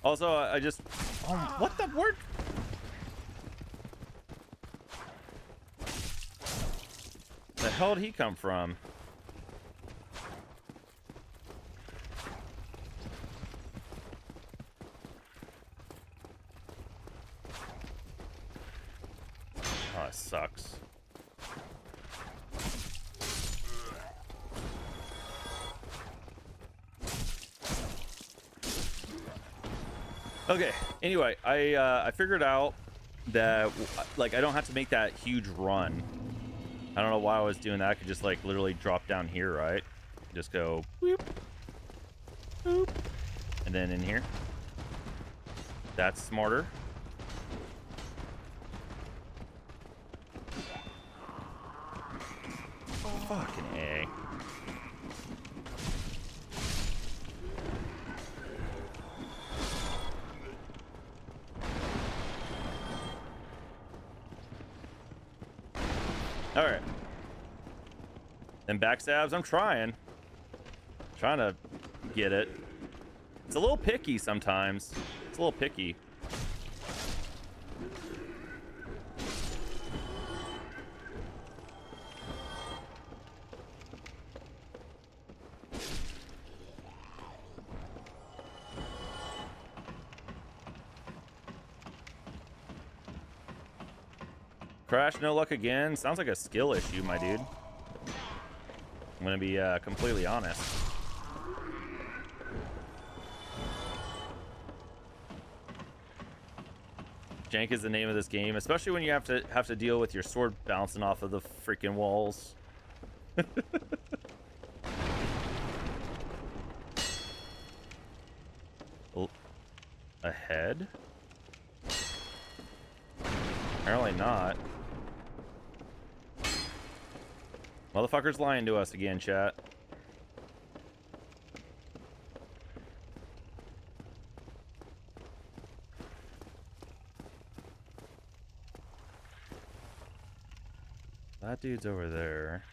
Also, I just... Oh, what the word? The hell did he come from? Oh, that sucks. Okay. Anyway, I figured out that like I don't have to make that huge run. I don't know why I was doing that. I could just like literally drop down here, right? Just go boop, boop, and then in here. That's smarter. Fucking A. All right. Then backstabs, I'm trying to get it. It's a little picky sometimes. It's a little picky. Crash, no luck again. Sounds like a skill issue, my dude. I'm gonna be completely honest. Jank is the name of this game, especially when you have to deal with your sword bouncing off of the freaking walls. Oh, ahead? Apparently not. Motherfucker's lying to us again, chat. That dude's over there.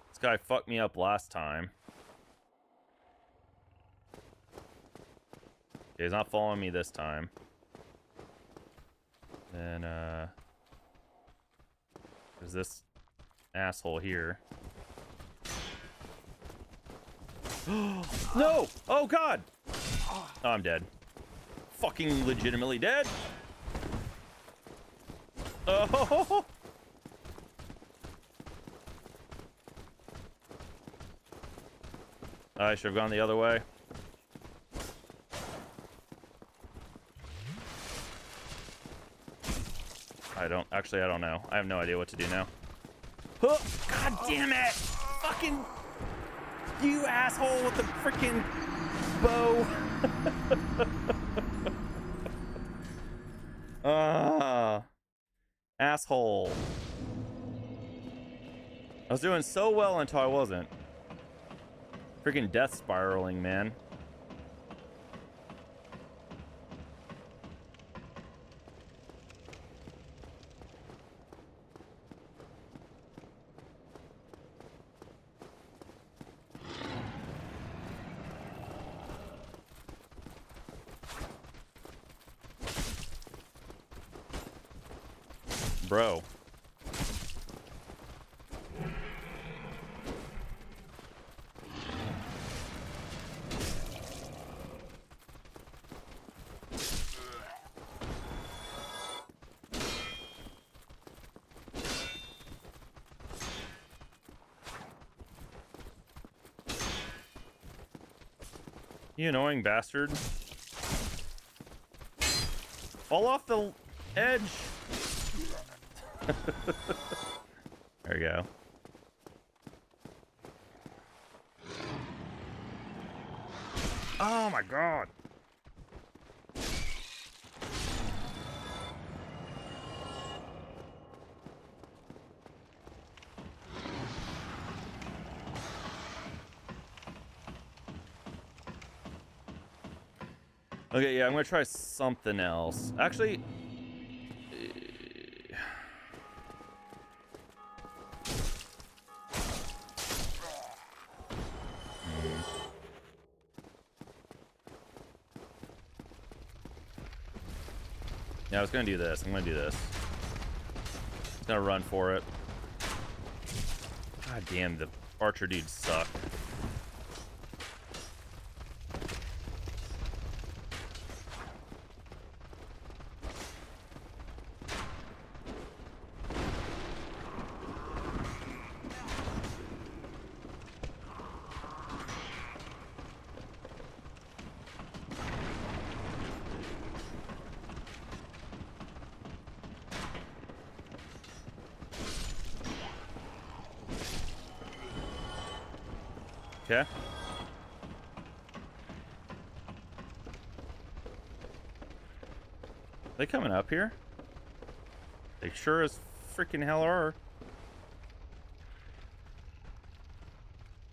This guy fucked me up last time. Okay, he's not following me this time. Then, there's this asshole here. No! Oh, God! Oh, I'm dead. Fucking legitimately dead. Oh! I should have gone the other way. I don't know. I have no idea what to do now. Oh, God damn it! Fucking you asshole with the freaking bow. Asshole. I was doing so well until I wasn't. Freaking death spiraling, man. Bro. You annoying bastard. Fall off the edge. There we go. Oh my God. Okay, yeah, I'm gonna try something else. Actually, yeah, I was gonna do this. I'm gonna do this. Just gonna run for it. God damn, the archer dudes suck. Okay. They coming up here? They sure as freaking hell are.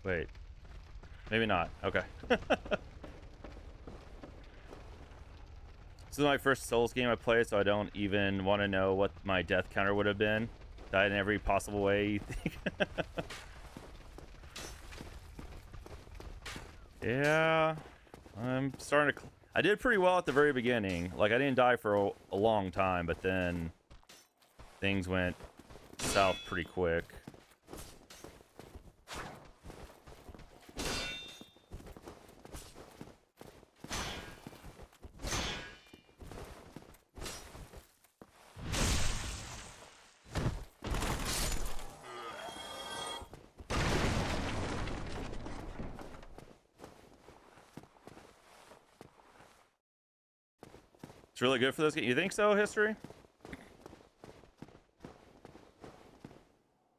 Wait. Maybe not. Okay. This is my first Souls game I played, so I don't even want to know what my death counter would have been. Died in every possible way you think. Yeah. I'm starting to... I did pretty well at the very beginning. Like, I didn't die for a long time, but then things went south pretty quick. It's really good for this game. You think so, History?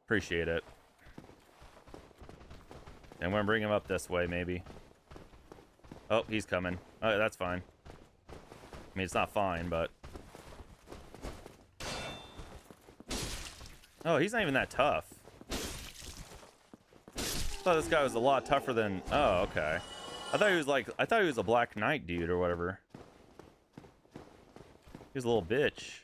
Appreciate it. I'm gonna bring him up this way, maybe. Oh, he's coming. Oh, that's fine. I mean, it's not fine, but... Oh, he's not even that tough. I thought this guy was a lot tougher than... Oh, okay. I thought he was like... I thought he was a Black Knight dude or whatever. He's a little bitch.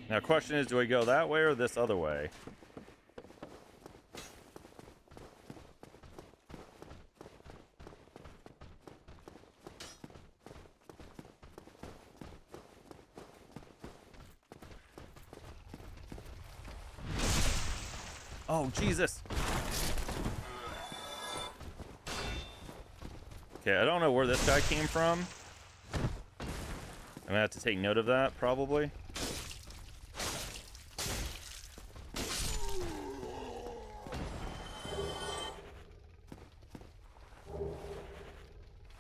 Now, question is, do I go that way or this other way? Oh, Jesus. Okay, I don't know where this guy came from. I'm gonna have to take note of that, probably.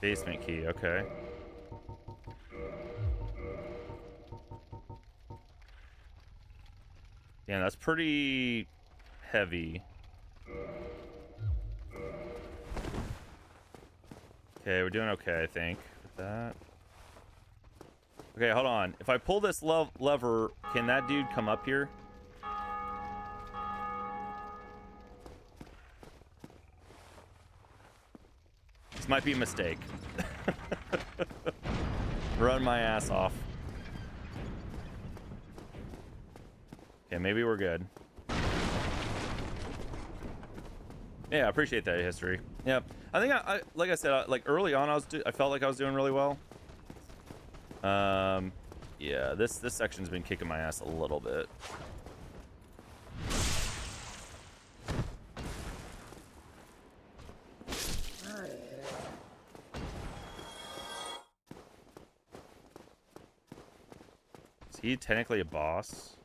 Basement key, okay. Yeah, that's pretty heavy. Okay, we're doing okay, I think, with that. Okay, hold on. If I pull this lever, can that dude come up here? This might be a mistake. Run my ass off. Okay, maybe we're good. Yeah, I appreciate that, History. Yeah, I think I like I said, like early on, I felt like I was doing really well. Yeah, this section's been kicking my ass a little bit. Is he technically a boss?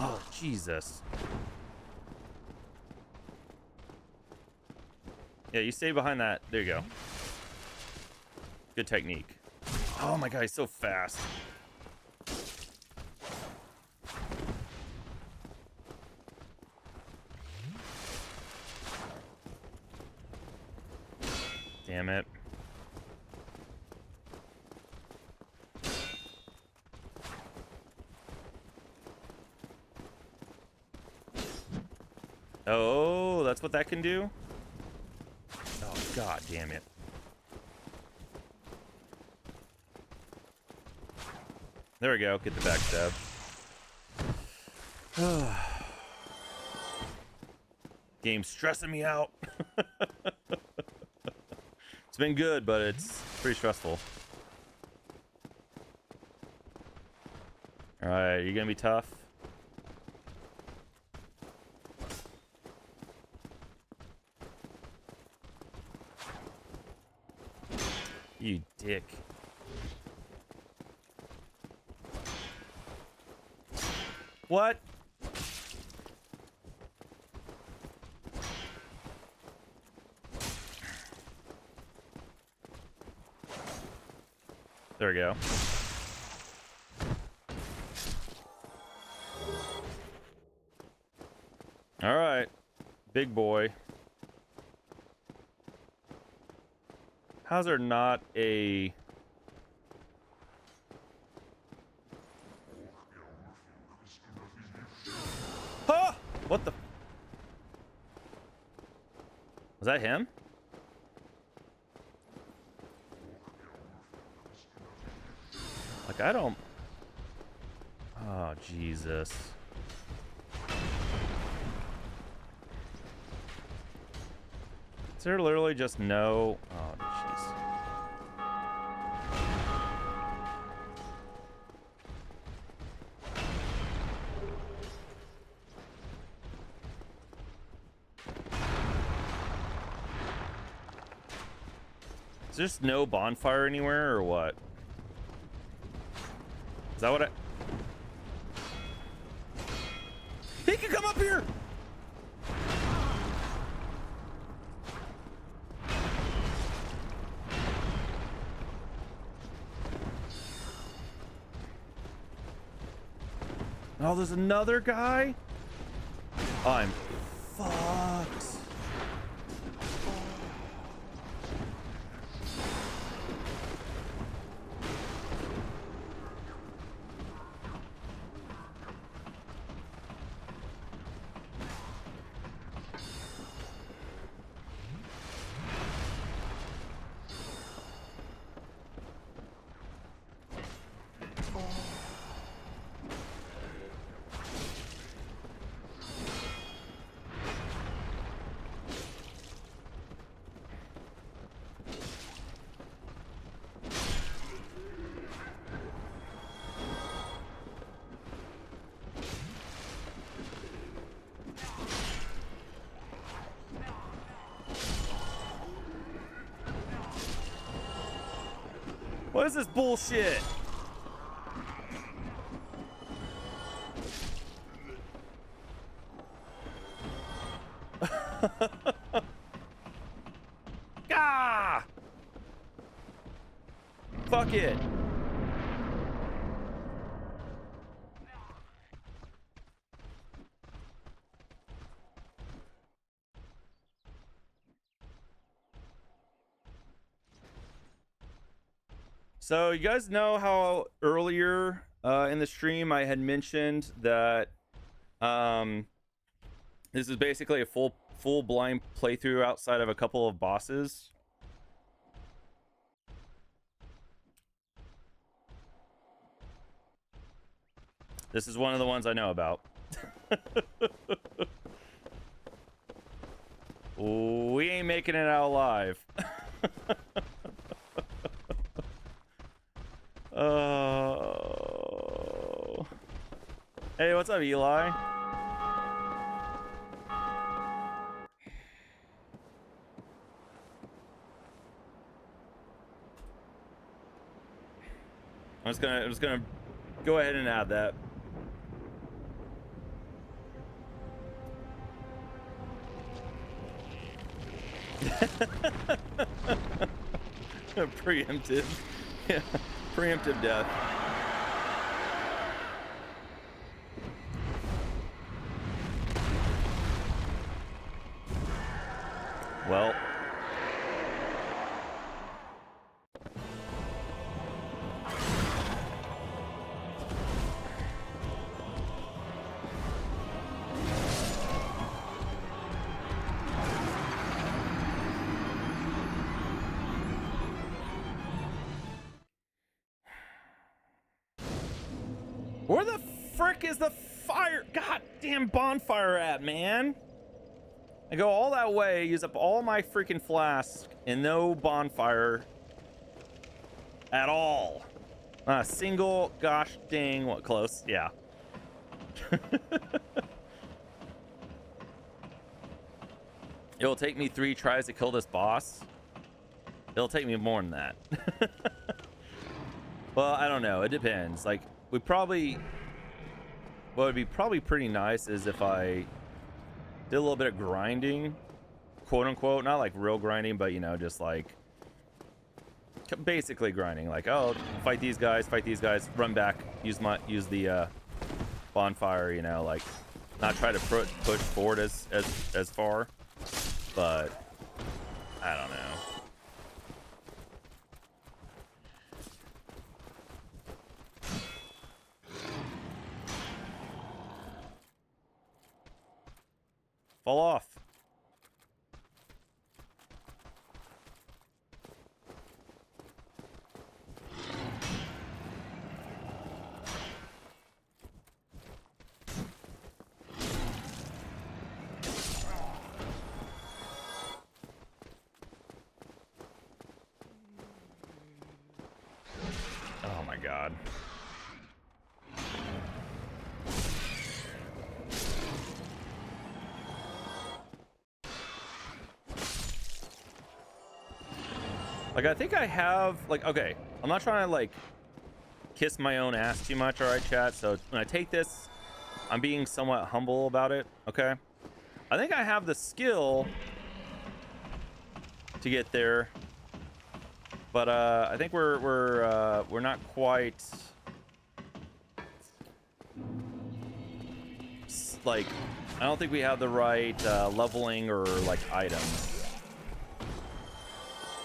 Oh, Jesus. Yeah, you stay behind that. There you go. Good technique. Oh my god, he's so fast. Damn it. Oh, that's what that can do? Oh, god damn it. There we go. Get the backstab. Game's stressing me out. It's been good, but it's pretty stressful. Alright, you gonna be tough? You dick. What? There we go. All right, big boy. How's there not a... Huh? What the... Was that him? Like, I don't... Oh, Jesus. Is there literally just no... Oh, jeez. Is there just no bonfire anywhere, or what? Is that what I... He can come up here! Oh, there's another guy? I'm fucked. What is this bullshit? Ah! Fuck it. So you guys know how earlier in the stream I had mentioned that this is basically a full blind playthrough outside of a couple of bosses. This is one of the ones I know about. We ain't making it out alive. Oh. Hey, what's up, Eli? I'm just gonna go ahead and add that. Preemptive. Yeah. Preemptive death. Well. Where the frick is the fire? Goddamn bonfire at, man? I go all that way, use up all my freaking flasks, and no bonfire at all. Not a single gosh dang, what, close? Yeah. It'll take me 3 tries to kill this boss. It'll take me more than that. Well, I don't know. It depends. Like, what would be probably pretty nice is if I did a little bit of grinding, quote unquote, not like real grinding, but you know, just like basically grinding. Like, oh, fight these guys, run back, use the bonfire. You know, like not try to push forward as far, but I don't know. Fall off. Oh my god. Like, I think I have, like, okay, I'm not trying to, like, kiss my own ass too much, alright, chat? So when I take this, I'm being somewhat humble about it, okay? I think I have the skill to get there, but, I think we're not quite, like, I don't think we have the right, leveling or, like, items.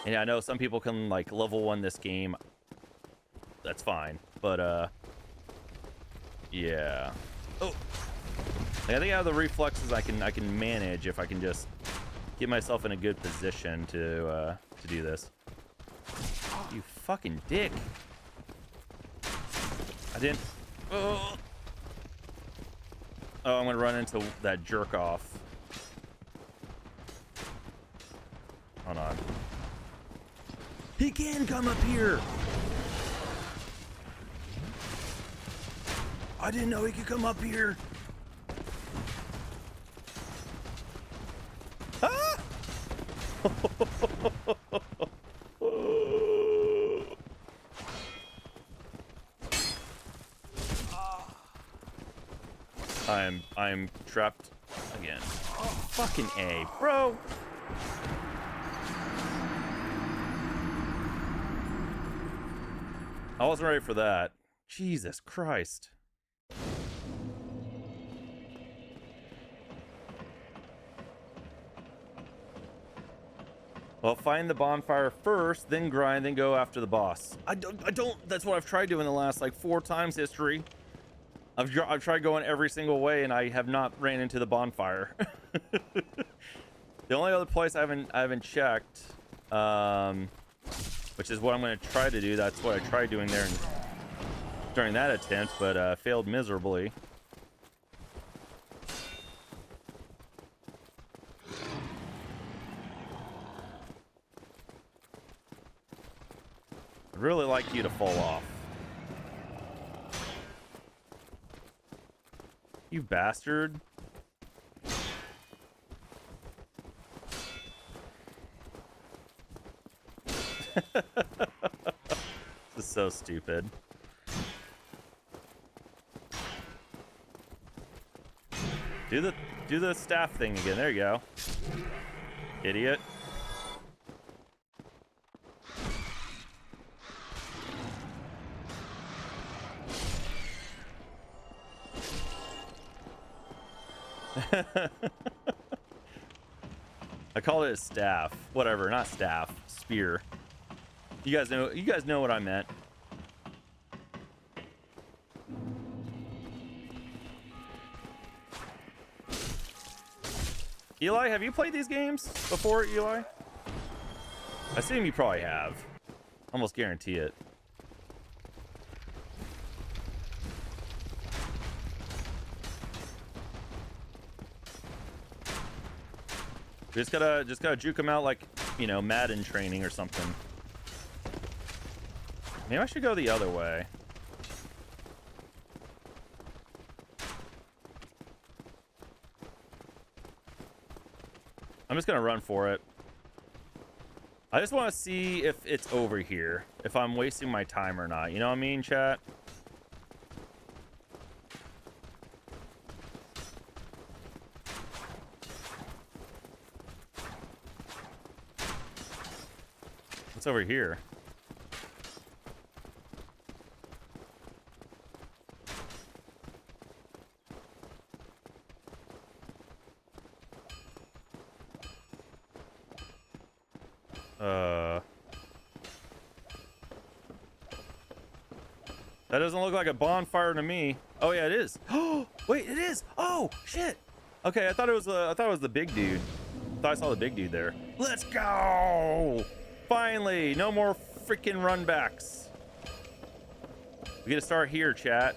And I know some people can like level 1 this game. That's fine, but yeah. Oh, like, I think I have the reflexes I can manage if I can just get myself in a good position to do this. You fucking dick! I didn't. Oh, I'm gonna run into that jerk off. Hold on. He can come up here. I didn't know he could come up here. Ah! I'm trapped again. Fucking A, bro. I wasn't ready for that. Jesus Christ. Well, find the bonfire first, then grind, then go after the boss. I don't, that's what I've tried doing the last like 4 times history. I've tried going every single way and I have not ran into the bonfire. The only other place I haven't checked, which is what I'm going to try to do. That's what I tried doing there during that attempt, but failed miserably. I'd really like you to fall off. You bastard. This is so stupid. Do the staff thing again. There you go. Idiot. I called it a staff. Whatever, not staff. Spear. You guys know what I meant. Eli, have you played these games before, Eli? I assume you probably have. Almost guarantee it. Just gotta juke him out like, you know, Madden training or something. Maybe I should go the other way. I'm just gonna run for it. I just want to see if it's over here, if I'm wasting my time or not. You know what I mean, chat? What's over here? That doesn't look like a bonfire to me. Oh yeah, it is. Oh wait, it is. Oh shit. Okay, I thought it was the big dude. I thought I saw the big dude there. Let's go. Finally, no more freaking runbacks. We get to start here, chat.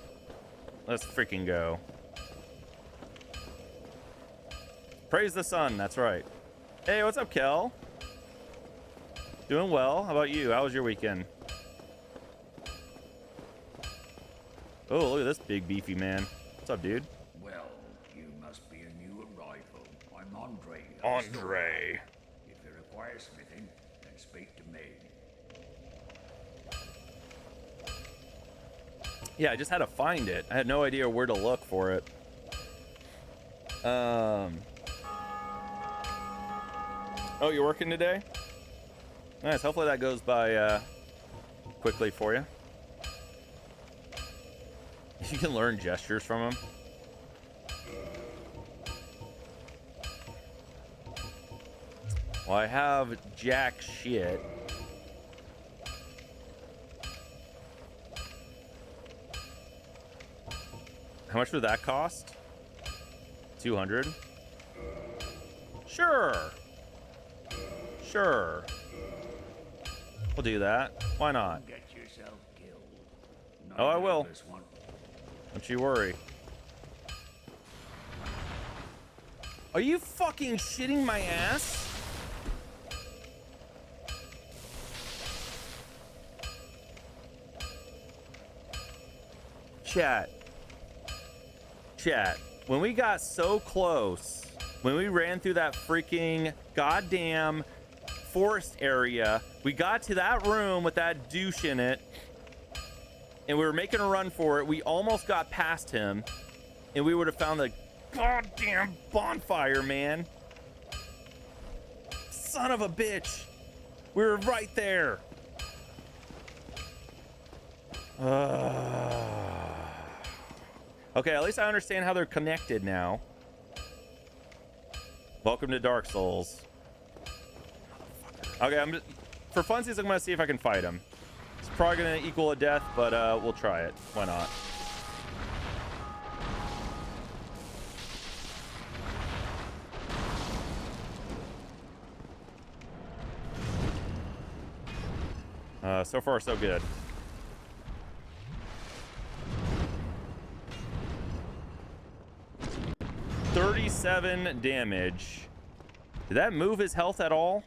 Let's freaking go. Praise the sun. That's right. Hey, what's up, Kel? Doing well. How about you? How was your weekend? Oh, look at this big beefy man. What's up, dude? Well, you must be a new arrival. I'm Andre. Andre. If you require smithing, then speak to me. Yeah, I just had to find it. I had no idea where to look for it. Oh, you're working today? Nice. Hopefully that goes by quickly for you. You can learn gestures from him. Well, I have jack shit. How much would that cost? 200? Sure. Sure. We'll do that. Why not? Get yourself killed. Oh, I will. This one. Don't you worry. Are you fucking shitting my ass? Chat. Chat. When we got so close, when we ran through that freaking goddamn forest area, we got to that room with that douche in it, and we were making a run for it. We almost got past him, and we would have found the goddamn bonfire, man. Son of a bitch. We were right there. Okay, at least I understand how they're connected now. Welcome to Dark Souls. Okay, for funsies, I'm gonna see if I can fight him. It's probably gonna equal a death, but we'll try it. Why not? So far, so good. $37 damage. Did that move his health at all?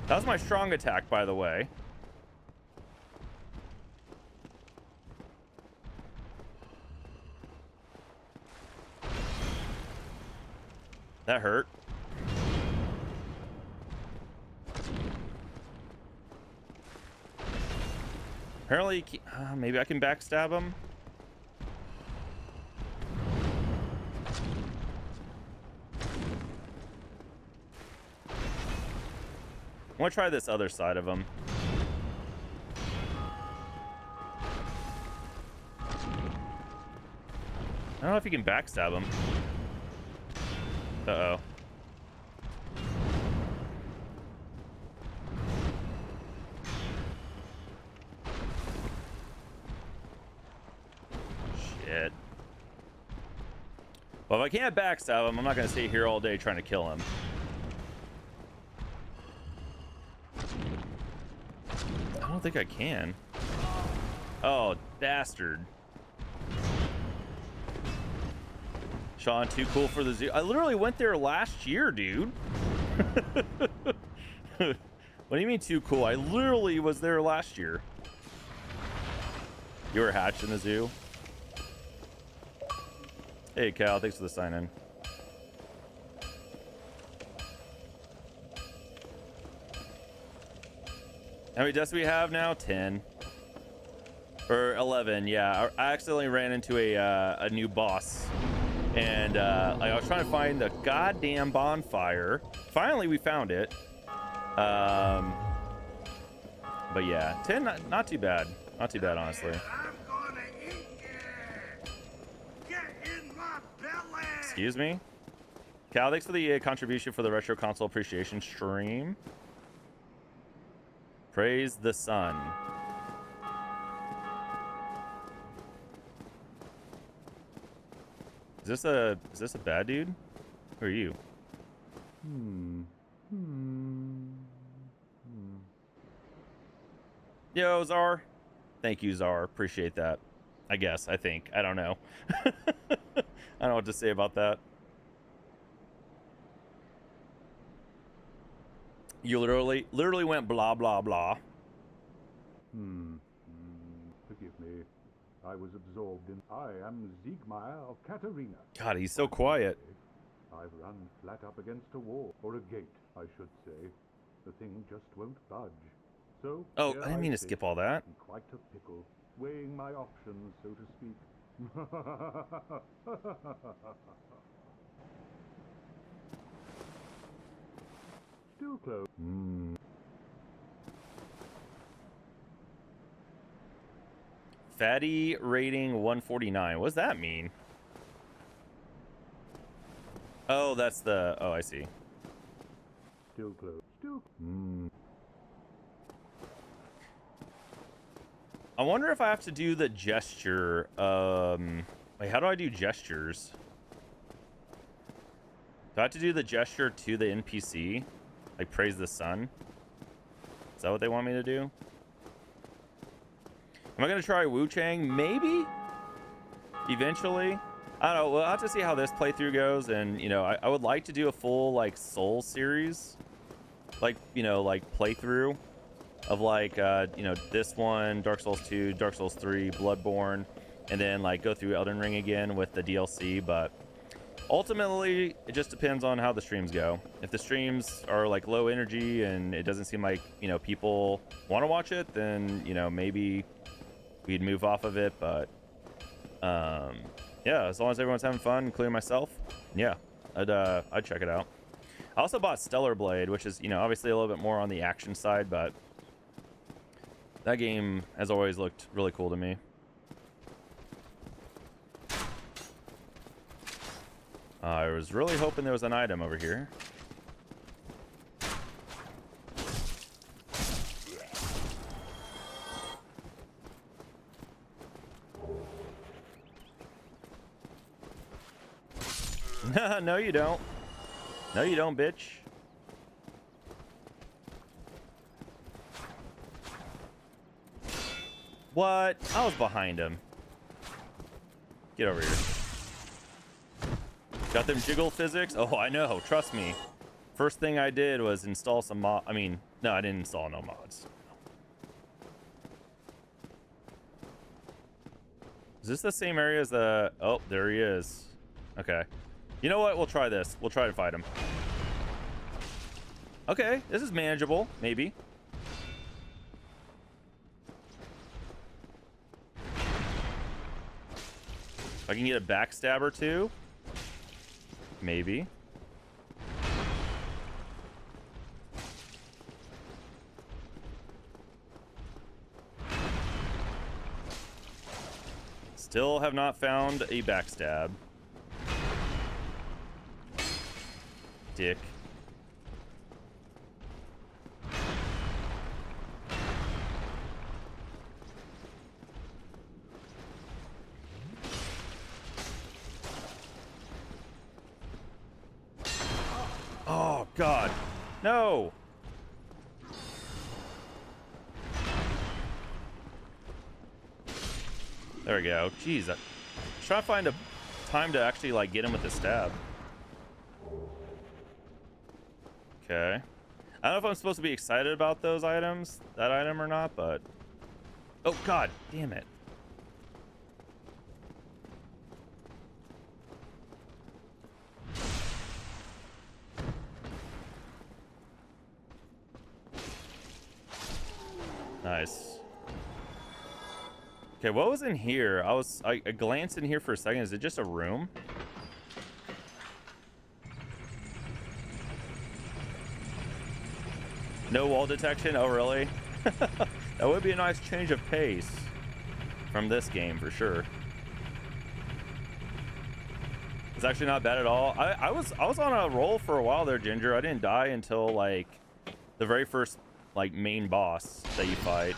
That was my strong attack, by the way. That hurt. Apparently, maybe I can backstab him. I want to try this other side of him. I don't know if you can backstab him. Uh-oh. Shit. Well, if I can't backstab him, I'm not going to stay here all day trying to kill him. I don't think I can. Oh, bastard. Shaun, too cool for the zoo. I literally went there last year, dude. What do you mean too cool? I literally was there last year. You were hatched in the zoo? Hey, Cal, thanks for the sign-in. How many deaths do we have now? 10. Or 11, yeah. I accidentally ran into a new boss. And like I was trying to find the goddamn bonfire. Finally, we found it. But yeah, 10, not too bad. Not too bad, honestly. I'm gonna eat you. Get in my belly. Excuse me? Cal, thanks for the contribution for the Retro Console Appreciation stream. Praise the sun. Is this a bad dude? Who are you? Yo, Czar. Thank you, Czar. Appreciate that. I guess. I think. I don't know. I don't know what to say about that. You literally went blah blah blah. Forgive me. I was absorbed in. I am Siegmeyer of Katarina. God, he's so quiet. I've run flat up against a wall, or a gate, I should say. The thing just won't budge. So. Oh, here I didn't mean to sit, skip all that. in quite a pickle, weighing my options, so to speak. Still close. Fatty rating 149. What does that mean? Oh, that's the. Oh, I see. Still close. Still. I wonder if I have to do the gesture. Wait, how do I do gestures? Do I have to do the gesture to the NPC? Like praise the sun? Is that what they want me to do? Am I gonna try Wu Chang? Maybe? Eventually? I don't know. We'll have to see how this playthrough goes. And, you know, I would like to do a full, like, Soul series. Like, you know, like, playthrough. Of, like, you know, this one, Dark Souls 2, Dark Souls 3, Bloodborne. And then, like, go through Elden Ring again with the DLC. But ultimately, it just depends on how the streams go. If the streams are, like, low energy and it doesn't seem like, you know, people want to watch it, then, you know, maybe we'd move off of it. But yeah, as long as everyone's having fun, including myself, yeah, I'd check it out. I also bought Stellar Blade, which is, you know, obviously a little bit more on the action side, but that game has always looked really cool to me. I was really hoping there was an item over here. No, you don't. No, you don't, bitch. What? I was behind him. Get over here. Got them jiggle physics? Oh, I know. Trust me. First thing I did was install some mod. I mean, no, I didn't install no mods. Is this the same area as the... Oh, there he is. Okay. You know what? We'll try this. We'll try to fight him. Okay, this is manageable, maybe. If I can get a backstabber too, maybe. Still have not found a backstab. Dick. Oh, God. No. There we go. Jeez. I'm trying to find a time to actually, like, get him with the stab. Okay. I don't know if I'm supposed to be excited about those items, that item or not, but... Oh, God. Damn it. Nice. Okay, what was in here? I glanced in here for a second. Is it just a room? No wall detection? Oh, really? That would be a nice change of pace from this game, for sure. It's actually not bad at all. I was on a roll for a while there, Ginger. I didn't die until, like, the very first like main boss that you fight.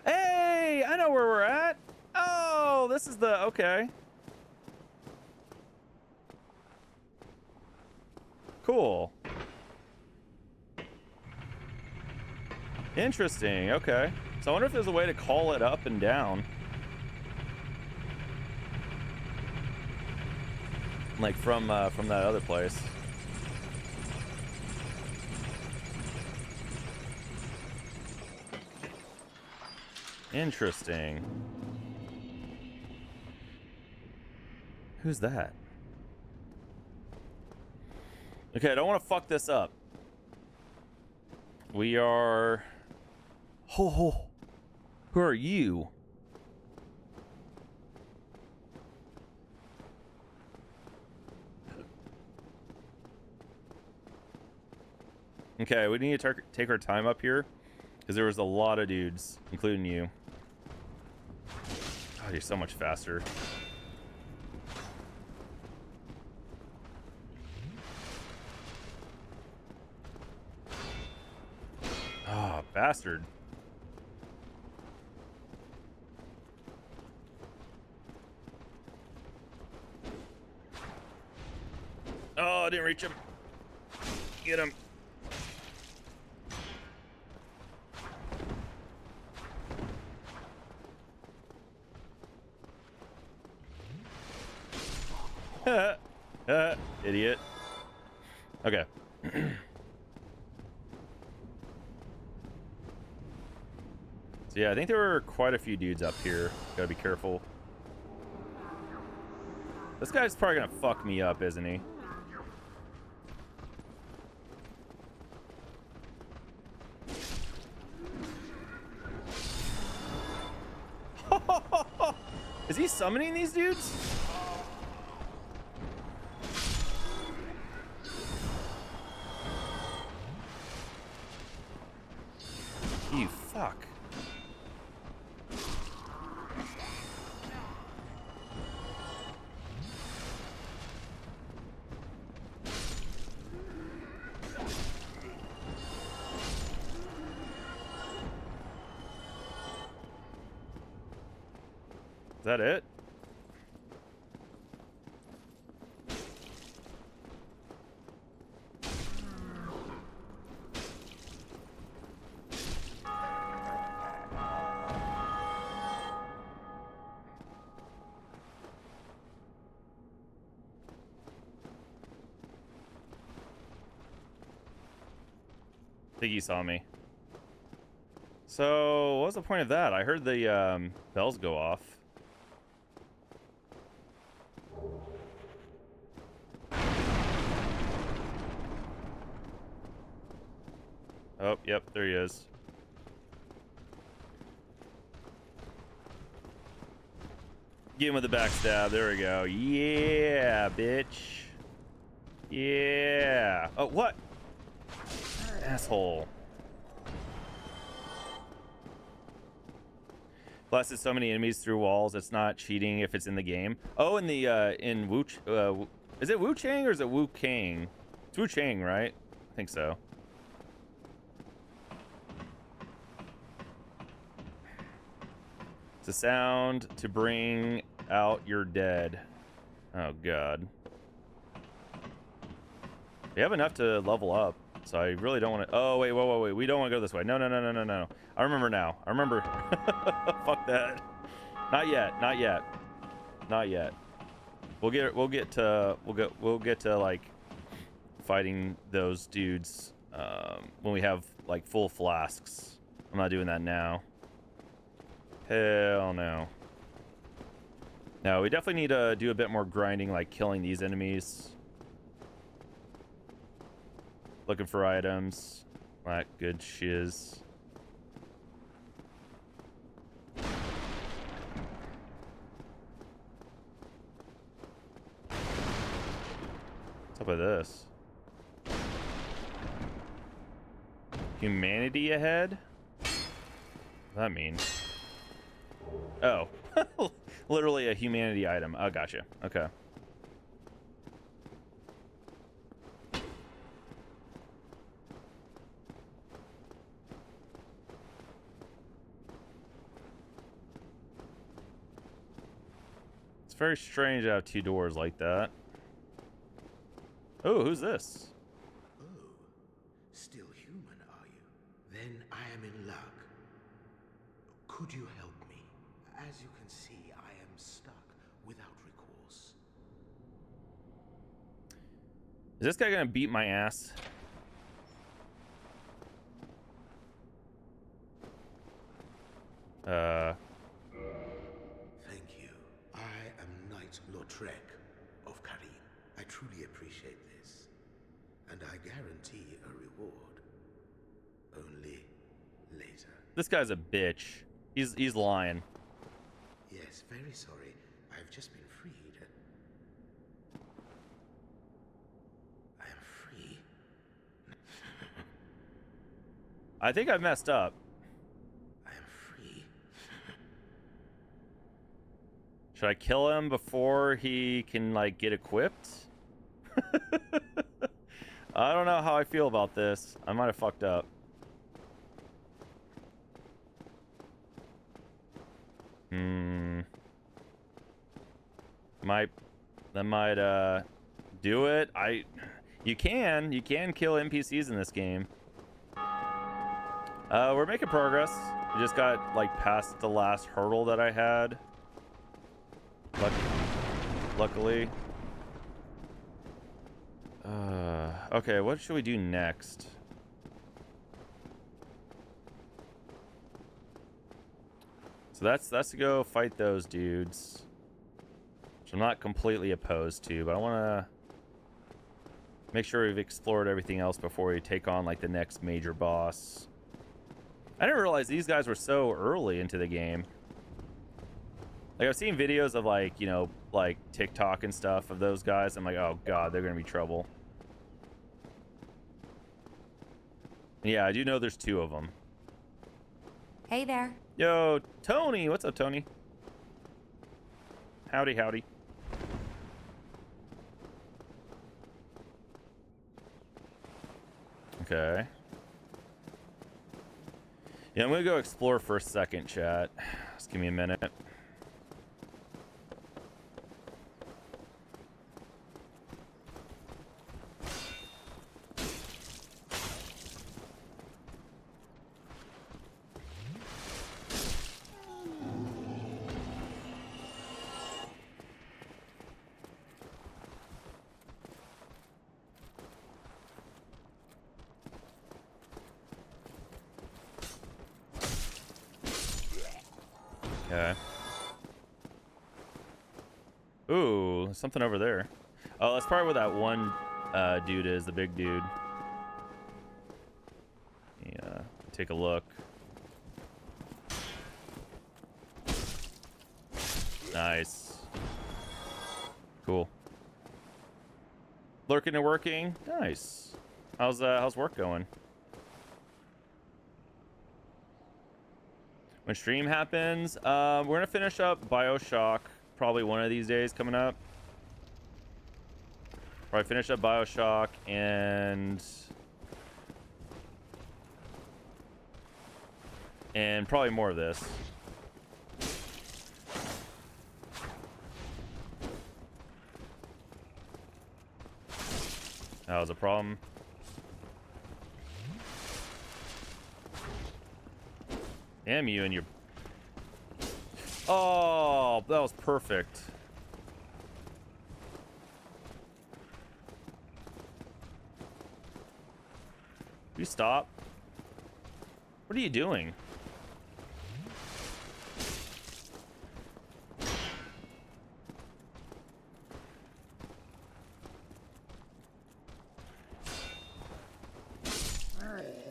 Hey, I know where we're at. Oh, this is the okay. Cool. Interesting. Okay. So I wonder if there's a way to call it up and down. Like from that other place. Interesting. Who's that? Okay, I don't want to fuck this up. We are... Ho ho. Who are you? Okay, we need to take our time up here because there was a lot of dudes, including you. God, you're so much faster. Oh, bastard. Oh, I didn't reach him. Get him. Idiot. Okay. So yeah, I think there were quite a few dudes up here. Gotta be careful. This guy's probably gonna fuck me up, isn't he? Is he summoning these dudes? You fuck. Is that it? I think he saw me. So, what was the point of that? I heard the bells go off. Oh, yep, there he is. Get him with the backstab. There we go. Yeah, bitch. Yeah. Oh, what? Asshole. Blasted so many enemies through walls. It's not cheating if it's in the game. Oh, in the in Wu, is it Wu Chang or is it Wu Kang? It's Wu Chang, right? I think so. It's a sound to bring out your dead. Oh god. We have enough to level up. So I really don't want to. Oh wait, wait. We don't want to go this way. No. I remember now. I remember. Fuck that. Not yet. We'll get to like fighting those dudes when we have like full flasks. I'm not doing that now. Hell no. No, we definitely need to do a bit more grinding, like killing these enemies. Looking for items. Like good shiz. What's up with this? Humanity ahead? What does that mean? Oh. Literally a humanity item. Oh, gotcha. Okay. very strange to have two doors like that. Oh, who's this? Oh, still human, are you? Then I am in luck. Could you help me? As you can see, I am stuck without recourse. Is this guy gonna beat my ass? Thank you. I am Knight Lautrec of Karim. I truly appreciate this. And I guarantee a reward. Only later. This guy's a bitch. He's lying. Yes, very sorry. I've just been freed. I am free. I think I've messed up. I am free. Should I kill him before he can, like, get equipped? I don't know how I feel about this. I might have fucked up. That might do it. You can kill NPCs in this game. We're making progress. We just got like past the last hurdle that I had. Luckily. Okay, what should we do next? So that's to go fight those dudes. Which I'm not completely opposed to, but I want to make sure we've explored everything else before we take on like the next major boss. I didn't realize these guys were so early into the game. Like, I've seen videos of, like, you know, like TikTok and stuff of those guys. I'm like, oh god, they're gonna be trouble. Yeah, I do know there's two of them. Hey there. Yo, Tony. What's up, Tony? Howdy, howdy. Okay. Yeah, I'm gonna go explore for a second, chat. Just give me a minute. Okay. Ooh, something over there. Oh, that's probably where that one dude is, the big dude. Yeah, take a look. Nice. Cool. Lurking and working. Nice. How's work going? When stream happens, we're gonna finish up BioShock probably one of these days coming up. Probably finish up BioShock and probably more of this. That was a problem. Damn you and your... Oh, that was perfect. You stop. What are you doing?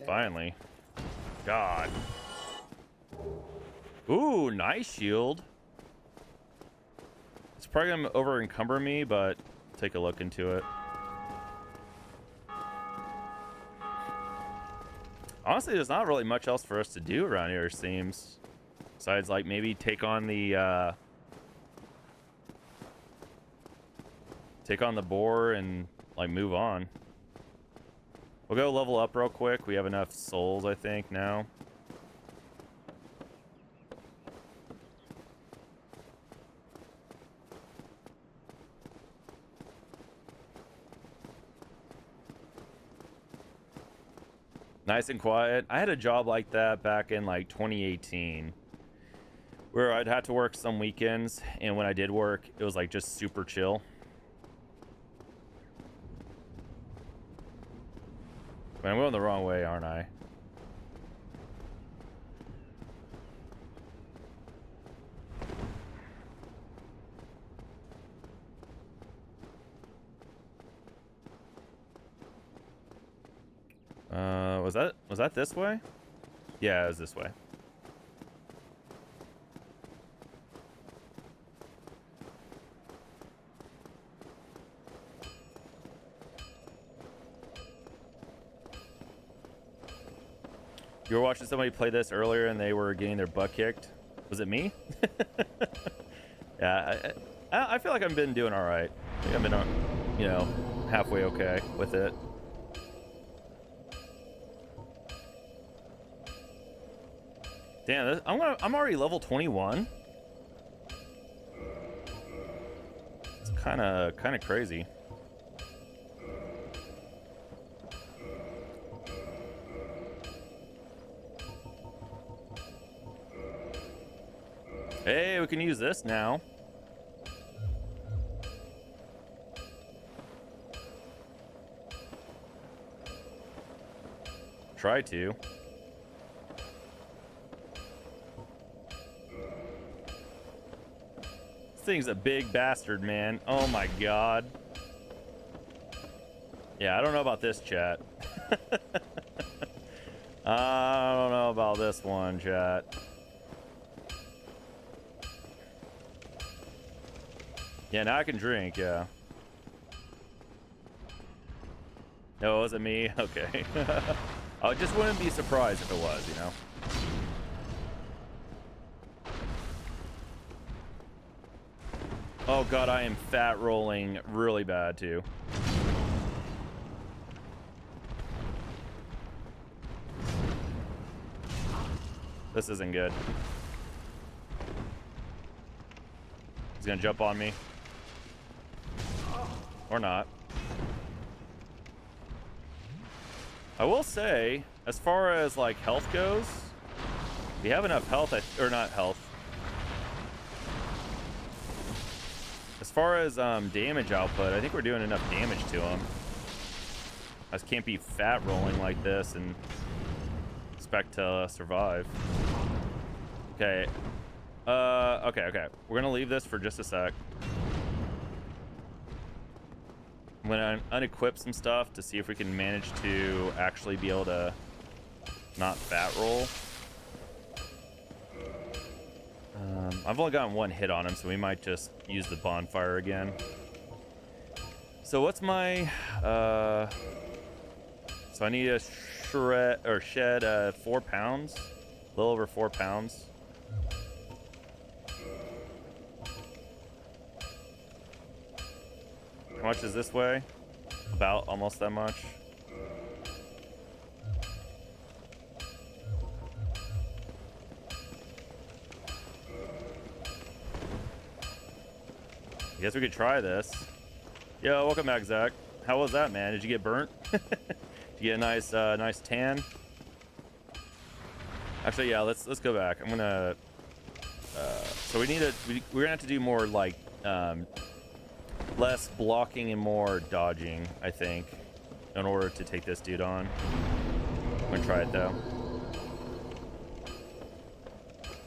Finally. God. Ooh, nice shield. It's probably gonna over encumber me, but take a look into it. Honestly, there's not really much else for us to do around here, it seems. Besides, like, maybe take on the boar and, like, move on. We'll go level up real quick. We have enough souls, I think, now. Nice and quiet. I had a job like that back in like 2018 where I'd have to work some weekends, and when I did work, it was like just super chill. Man, I'm going the wrong way, aren't I? Was that this way? Yeah, it was this way. You were watching somebody play this earlier and they were getting their butt kicked. Was it me? Yeah, I feel like I've been doing all right. I think I've been, you know, halfway okay with it. Damn, I'm already level 21. It's kind of crazy. Hey, we can use this now. Try to. This thing's a big bastard, man. Oh my god. Yeah, I don't know about this, chat. I don't know about this one, chat. Yeah, now I can drink, yeah. No, it wasn't me? Okay. I just wouldn't be surprised if it was, you know? Oh god, I am fat rolling really bad, too. This isn't good. He's gonna jump on me. Or not. I will say, as far as like health goes, we have enough health, or not health. As far as damage output, I think we're doing enough damage to him. I just can't be fat rolling like this and expect to survive. Okay. Okay. We're gonna leave this for just a sec. I'm gonna unequip some stuff to see if we can manage to actually be able to not fat roll. I've only gotten one hit on him, so we might just use the bonfire again. So what's my so I need to shed 4 pounds, a little over 4 pounds. How much is this way? About almost that much. I guess we could try this. Yo, welcome back, Zach. How was that, man? Did you get burnt? Did you get a nice nice tan? Actually, yeah, let's go back. I'm gonna so we're gonna have to do more like less blocking and more dodging, I think, in order to take this dude on. I'm gonna try it though.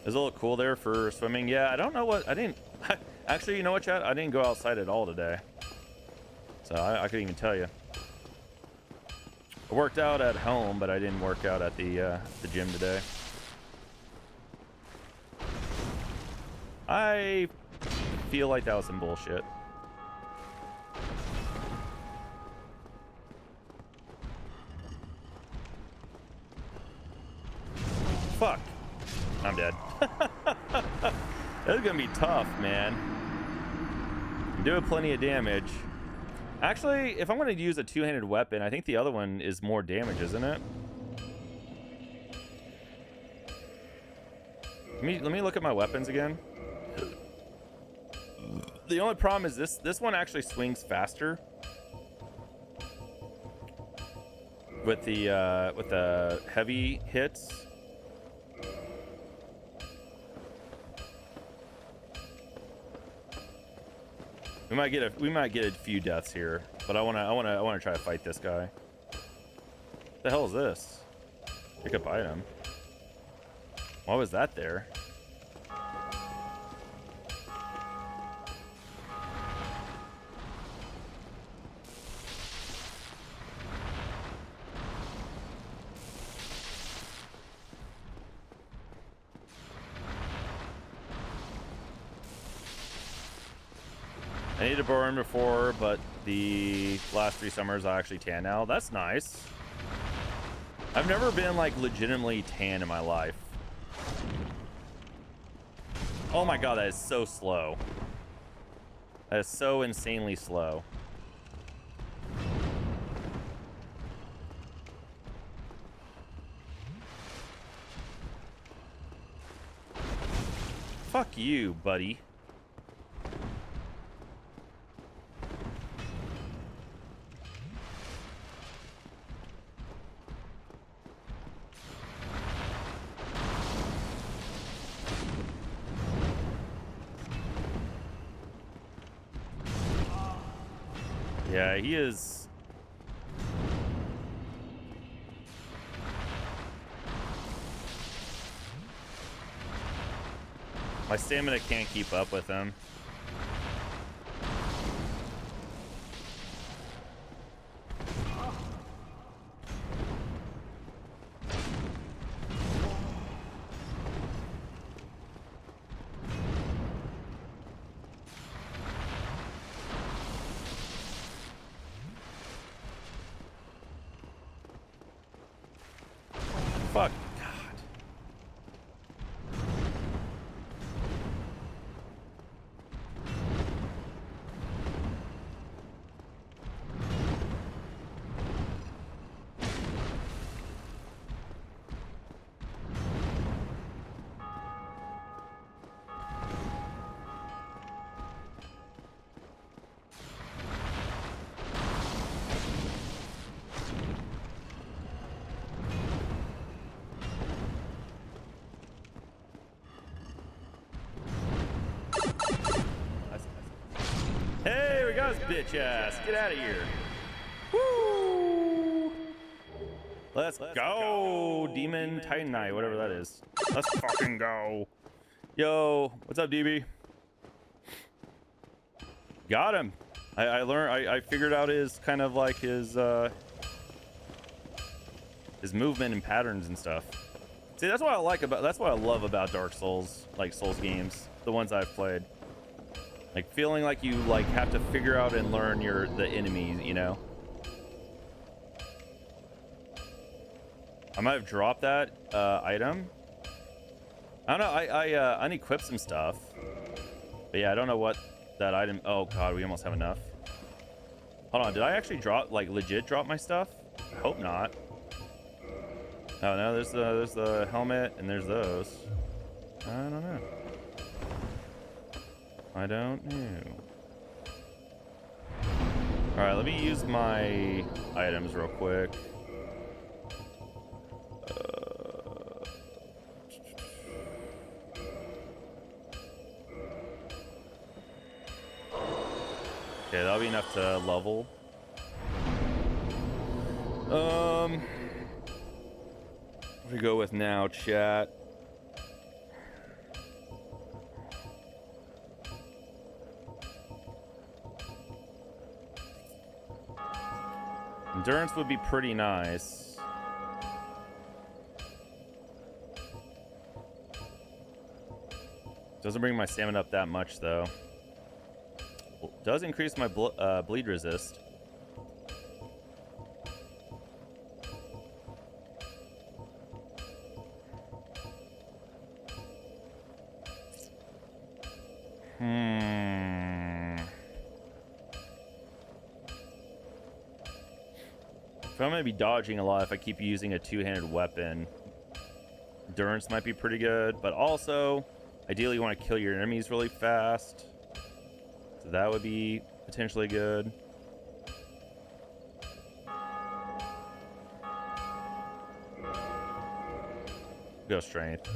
Is it a little cool there for swimming? Yeah, I don't know what I didn't actually, you know what, chat? I didn't go outside at all today, so I couldn't even tell you. I worked out at home, but I didn't work out at the gym today. I feel like that was some bullshit. Fuck. I'm dead. This is gonna be tough, man. I'm doing plenty of damage. Actually, if I'm gonna use a two-handed weapon, I think the other one is more damage, isn't it? Let me look at my weapons again. The only problem is this one actually swings faster. with the heavy hits. We might get a few deaths here, but I wanna try to fight this guy. What the hell is this? Pick up item. Why was that there? I need to burn before, but the last 3 summers I actually tan now. That's nice. I've never been like legitimately tan in my life. Oh my god, that is so slow. That is so insanely slow. Fuck you, buddy. Yeah, he is. My stamina can't keep up with him. Fuck. God. Hey, we got his bitch ass. Get out of here. Woo! Let's go, Demon Titan Knight, whatever that is. Let's fucking go. Yo, what's up, DB? Got him. I learned. I figured out his kind of like his movement and patterns and stuff. See, that's what I like about. That's what I love about Dark Souls, like Souls games, the ones I've played. Like feeling like you like have to figure out and learn the enemies, you know. I might have dropped that item. I don't know. I unequipped some stuff, but yeah, I don't know what that item. Oh god, we almost have enough. Hold on, did I actually drop legit drop my stuff? I hope not. Oh no, there's the helmet and there's those. I don't know. I don't know. All right, let me use my items real quick. Okay, that'll be enough to level. What do we go with now, chat? Endurance would be pretty nice. Doesn't bring my stamina up that much, though. Does increase my bleed resist. I'm gonna be dodging a lot if I keep using a two-handed weapon. Endurance might be pretty good, but also ideally you want to kill your enemies really fast, so that would be potentially good. Go strength.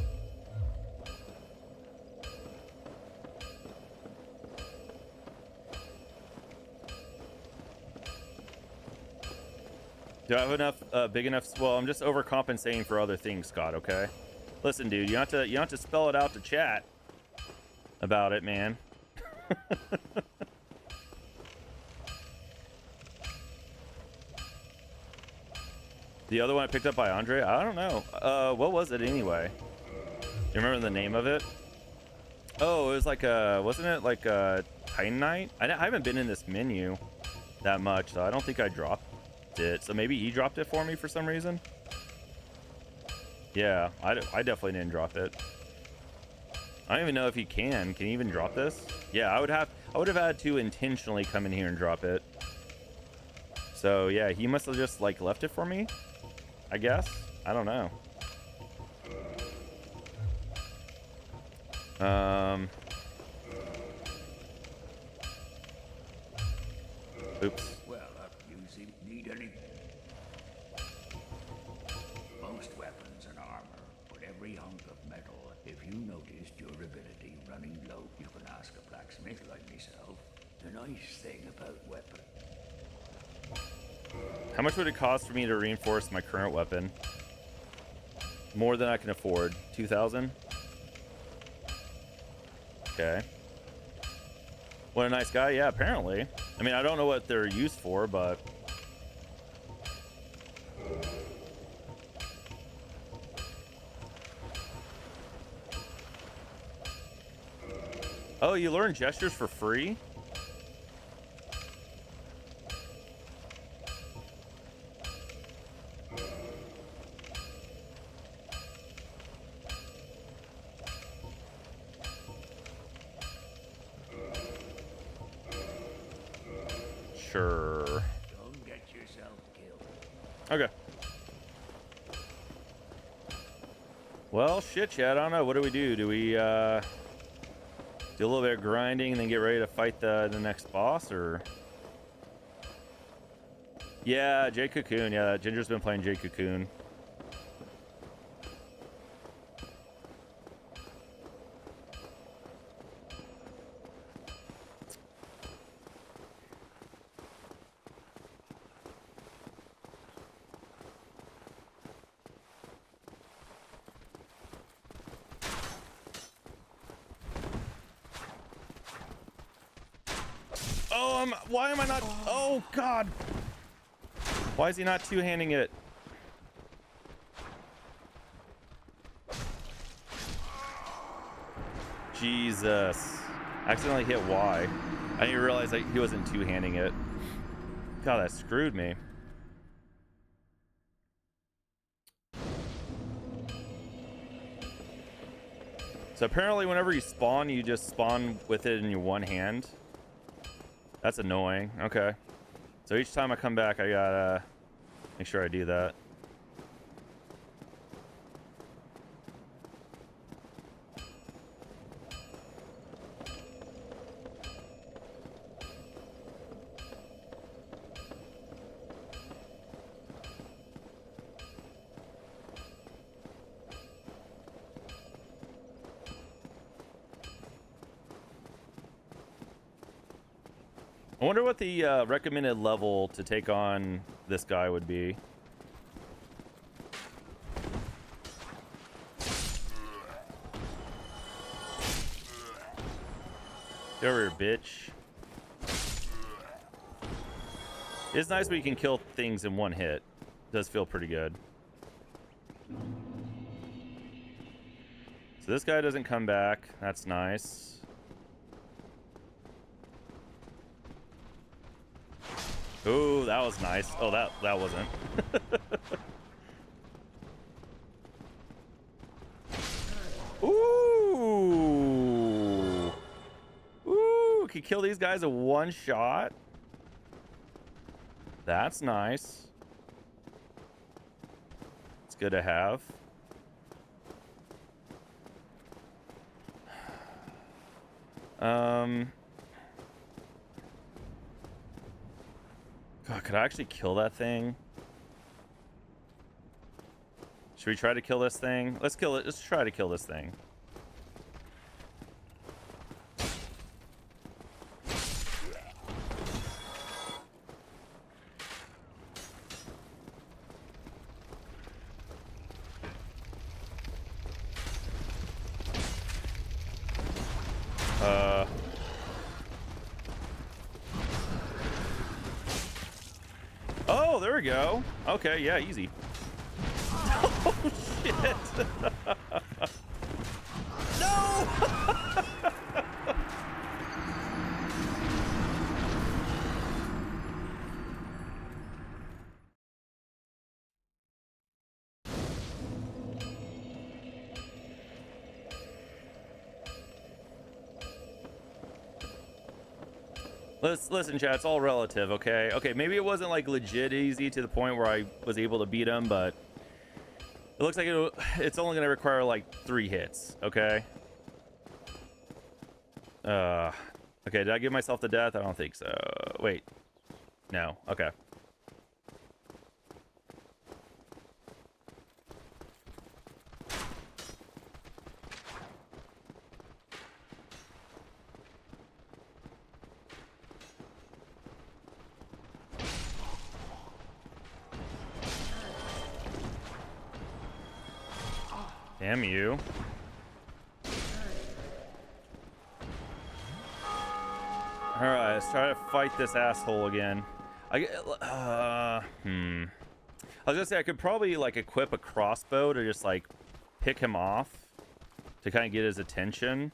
Do I have enough, big enough? Well, I'm just overcompensating for other things, Scott. Okay. Listen, dude, you have to spell it out to chat about it, man. The other one I picked up by Andre, I don't know. What was it anyway? You remember the name of it? Oh, it was like a, wasn't it like a Titanite? I haven't been in this menu that much, so I don't think I dropped it. So maybe he dropped it for me for some reason. Yeah, I definitely didn't drop it. I don't even know if he can. Can he even drop this? Yeah, I would have had to intentionally come in here and drop it. So yeah, he must have just like left it for me, I guess. I don't know. Oops. Well, you need any? Most weapons and armor, but every hunk of metal. If you notice durability running low, you can ask a blacksmith like myself. The nice thing about weapons. How much would it cost for me to reinforce my current weapon? More than I can afford. 2,000? Okay. What a nice guy. Yeah, apparently. I mean, I don't know what they're used for, but... Oh, you learn gestures for free? Sure. Don't get yourself killed. Okay. Well, shit, Chad. I don't know. What do we do? Do we do a little bit of grinding and then get ready to fight the next boss, or? Yeah, Jay Cocoon. Yeah, Ginger's been playing Jay Cocoon. Why am I not? Oh God! Why is he not two-handing it? Jesus! Accidentally hit Y. I didn't realize that he wasn't two-handing it. God, that screwed me. So apparently, whenever you spawn, you just spawn with it in your one hand. That's annoying. Okay. So each time I come back, I gotta make sure I do that. I wonder what the recommended level to take on this guy would be. Get over here, bitch. It's nice when you can kill things in one hit. It does feel pretty good. So this guy doesn't come back. That's nice. Ooh, that was nice. Oh, that wasn't. Ooh. Ooh, can kill these guys in one shot. That's nice. It's good to have. God, could I actually kill that thing? Should we try to kill this thing? Let's kill it. Let's try to kill this thing. Oh, there we go. Okay, yeah, easy. Oh, shit. No! Listen, chat, it's all relative, okay? Okay, maybe it wasn't like legit easy to the point where I was able to beat him, but it looks like it's only gonna require like 3 hits, okay? Okay, did I give myself the death? I don't think so. Wait. No, okay. Damn you. Alright, let's try to fight this asshole again. I was gonna say I could probably like equip a crossbow to just like pick him off to kind of get his attention.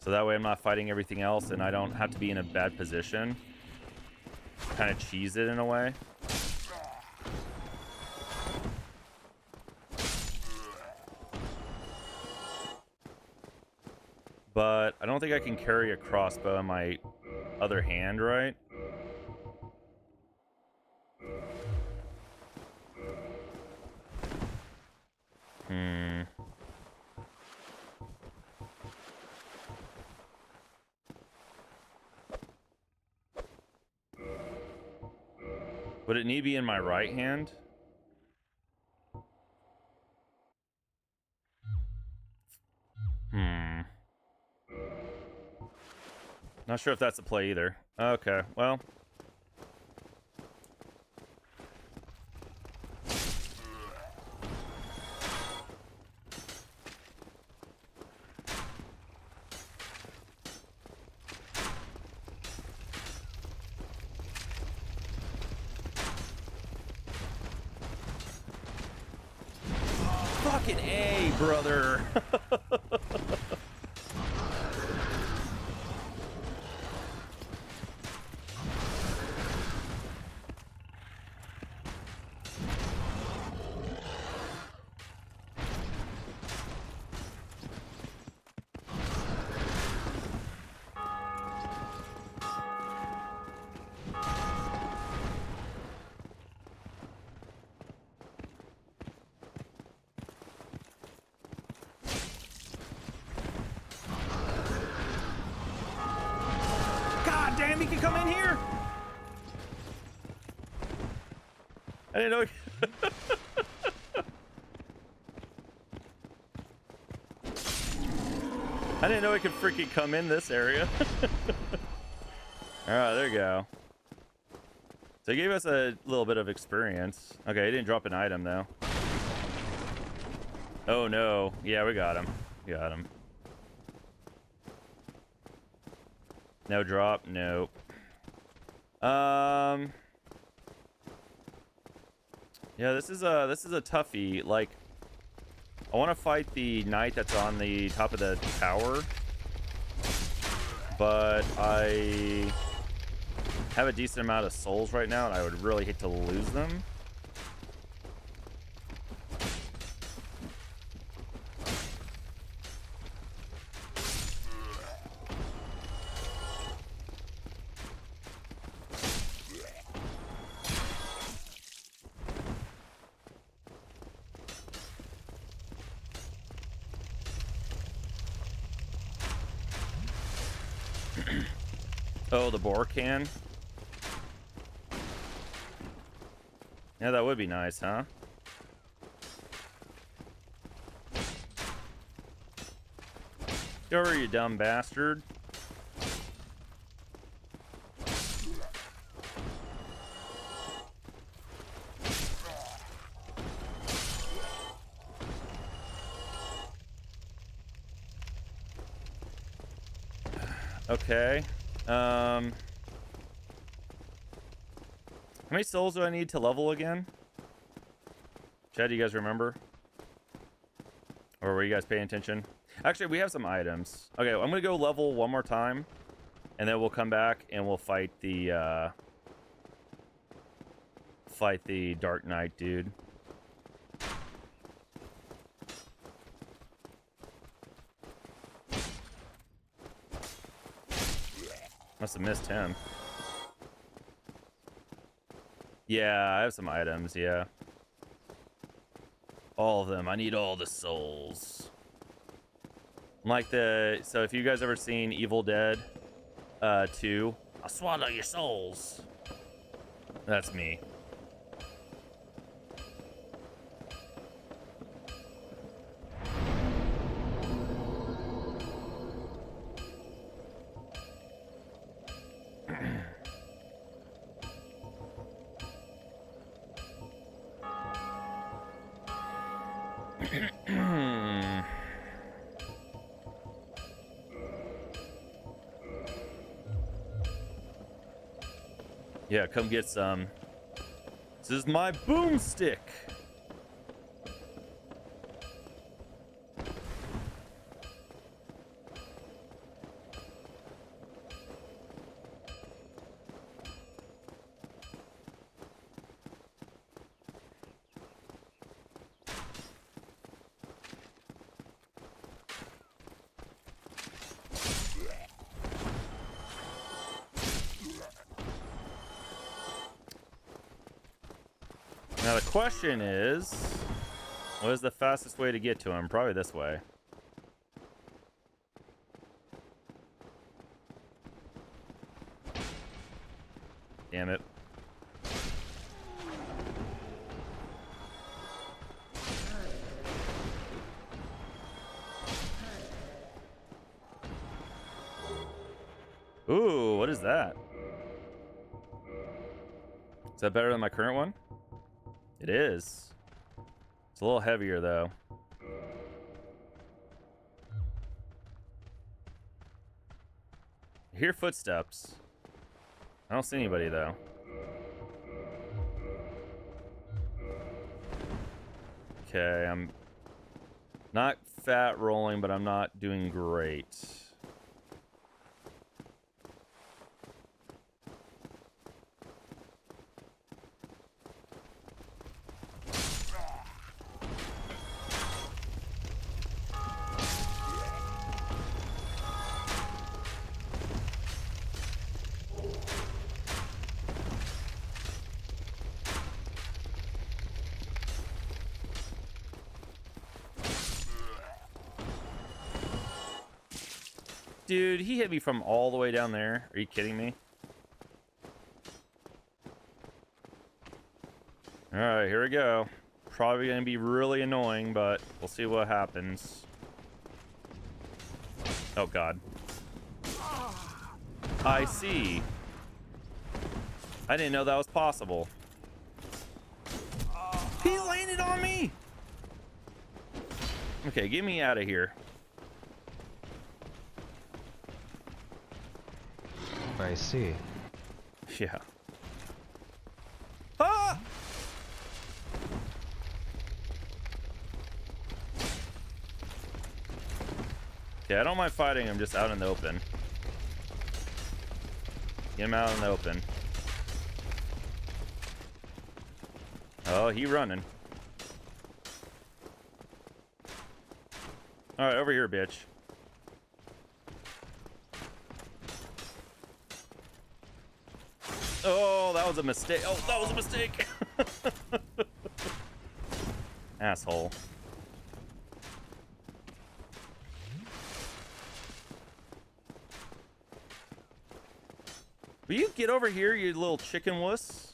So that way I'm not fighting everything else and I don't have to be in a bad position. Kind of cheese it in a way. But I don't think I can carry a crossbow in my other hand, right? Would it need to be in my right hand? Not sure if that's the play either. Okay, well. Fucking A, brother. Damn, he can come in here. I didn't know. I didn't know he could freaking come in this area. All right, there you go. So he gave us a little bit of experience. Okay, he didn't drop an item though. Oh no. Yeah, we got him. Got him. No drop, nope. Yeah, this is a toughie. Like, I want to fight the knight that's on the top of the tower, but I have a decent amount of souls right now, and I would really hate to lose them. Oh, the boar can? Yeah, that would be nice, huh? Go over, you dumb bastard. Okay. How many souls do I need to level again? Chad, do you guys remember? Or were you guys paying attention? Actually, we have some items. Okay, I'm gonna go level one more time, and then we'll come back and we'll fight the Dark Knight dude. Must have missed him. Yeah, I have some items, yeah. All of them. I need all the souls. Like so if you guys ever seen Evil Dead 2, I'll swallow your souls. That's me. Yeah, come get some. This is my boomstick. Now the question is, what is the fastest way to get to him? Probably this way. Damn it. Ooh, what is that? Is that better than my current one? It is. It's a little heavier though. I hear footsteps. I don't see anybody though. Okay, I'm not fat rolling, but I'm not doing great. Dude, he hit me from all the way down there. Are you kidding me? Alright, here we go. Probably gonna be really annoying, but we'll see what happens. Oh god. I see. I didn't know that was possible. He landed on me! Okay, get me out of here. I see. Yeah. Ah! Okay, I don't mind fighting him just out in the open. Get him out in the open. Oh, he running. Alright, over here, bitch. Oh, that was a mistake. Oh, that was a mistake. Asshole. Will you get over here, you little chicken wuss?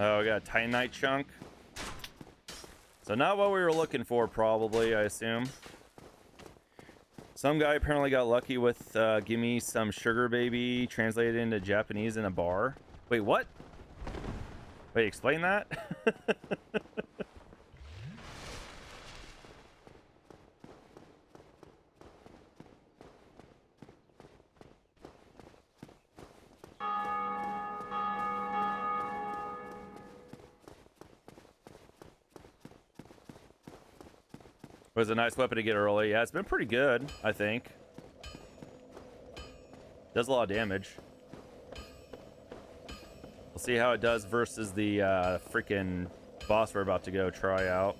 Oh, we got a Titanite chunk. So not what we were looking for, probably, I assume. Some guy apparently got lucky with give me some sugar baby translated into Japanese in a bar. Wait, what? Wait, explain that? Was a nice weapon to get early. Yeah, it's been pretty good, I think. Does a lot of damage. We'll see how it does versus the freaking boss we're about to go try out.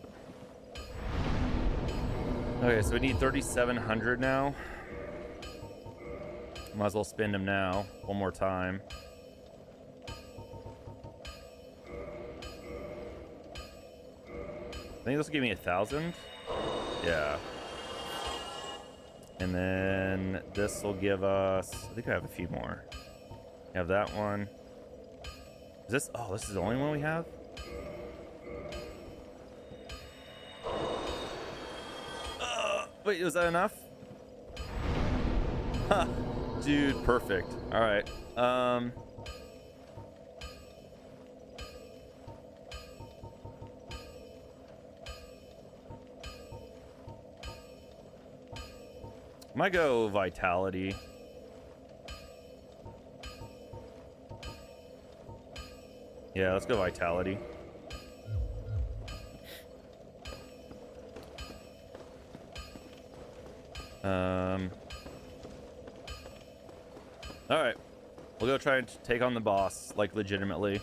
Okay, so we need 3,700 now. Might as well spend them now. One more time. I think this will give me 1,000. Yeah. And then this will give us, I think I have a few more. I have that one. Is this, oh, this is the only one we have? Wait, was that enough? Huh. Dude, perfect. All right. Might go vitality. Yeah, let's go vitality. All right, we'll go try and take on the boss, like legitimately.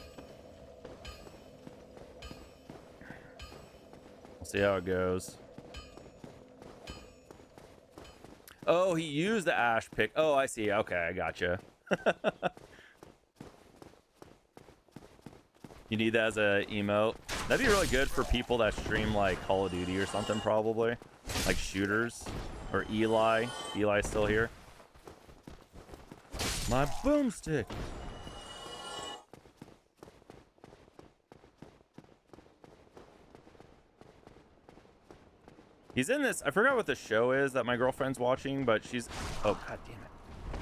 We'll see how it goes. Oh, he used the ash pick. Oh, I see. Okay, I gotcha. You need that as a emote. That'd be really good for people that stream like Call of Duty or something, probably. Like shooters. Or Eli. Eli's still here. My boomstick. He's in this. I forgot what the show is that my girlfriend's watching, but she's. Oh, god damn it.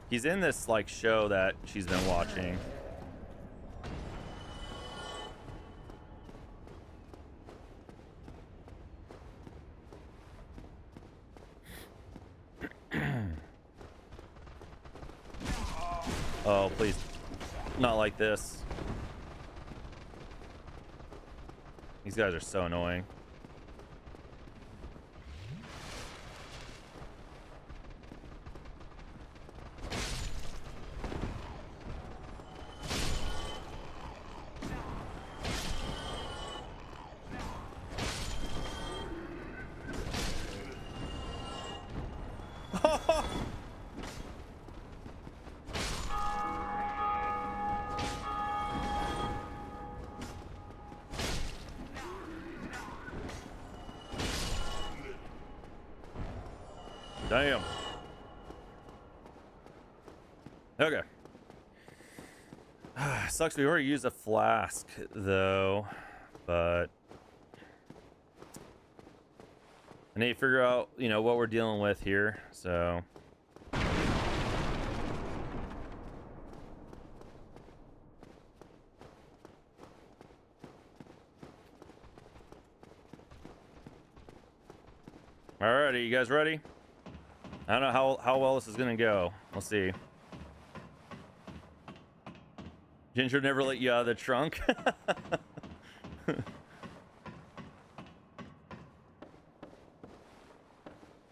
He's in this like show that she's been watching. Oh, please. Not like this. These guys are so annoying. Damn. Okay. Sucks we already used a flask though, but I need to figure out, you know, what we're dealing with here, so. Alrighty, you guys ready? I don't know how well this is gonna go. We'll see. Ginger never let you out of the trunk.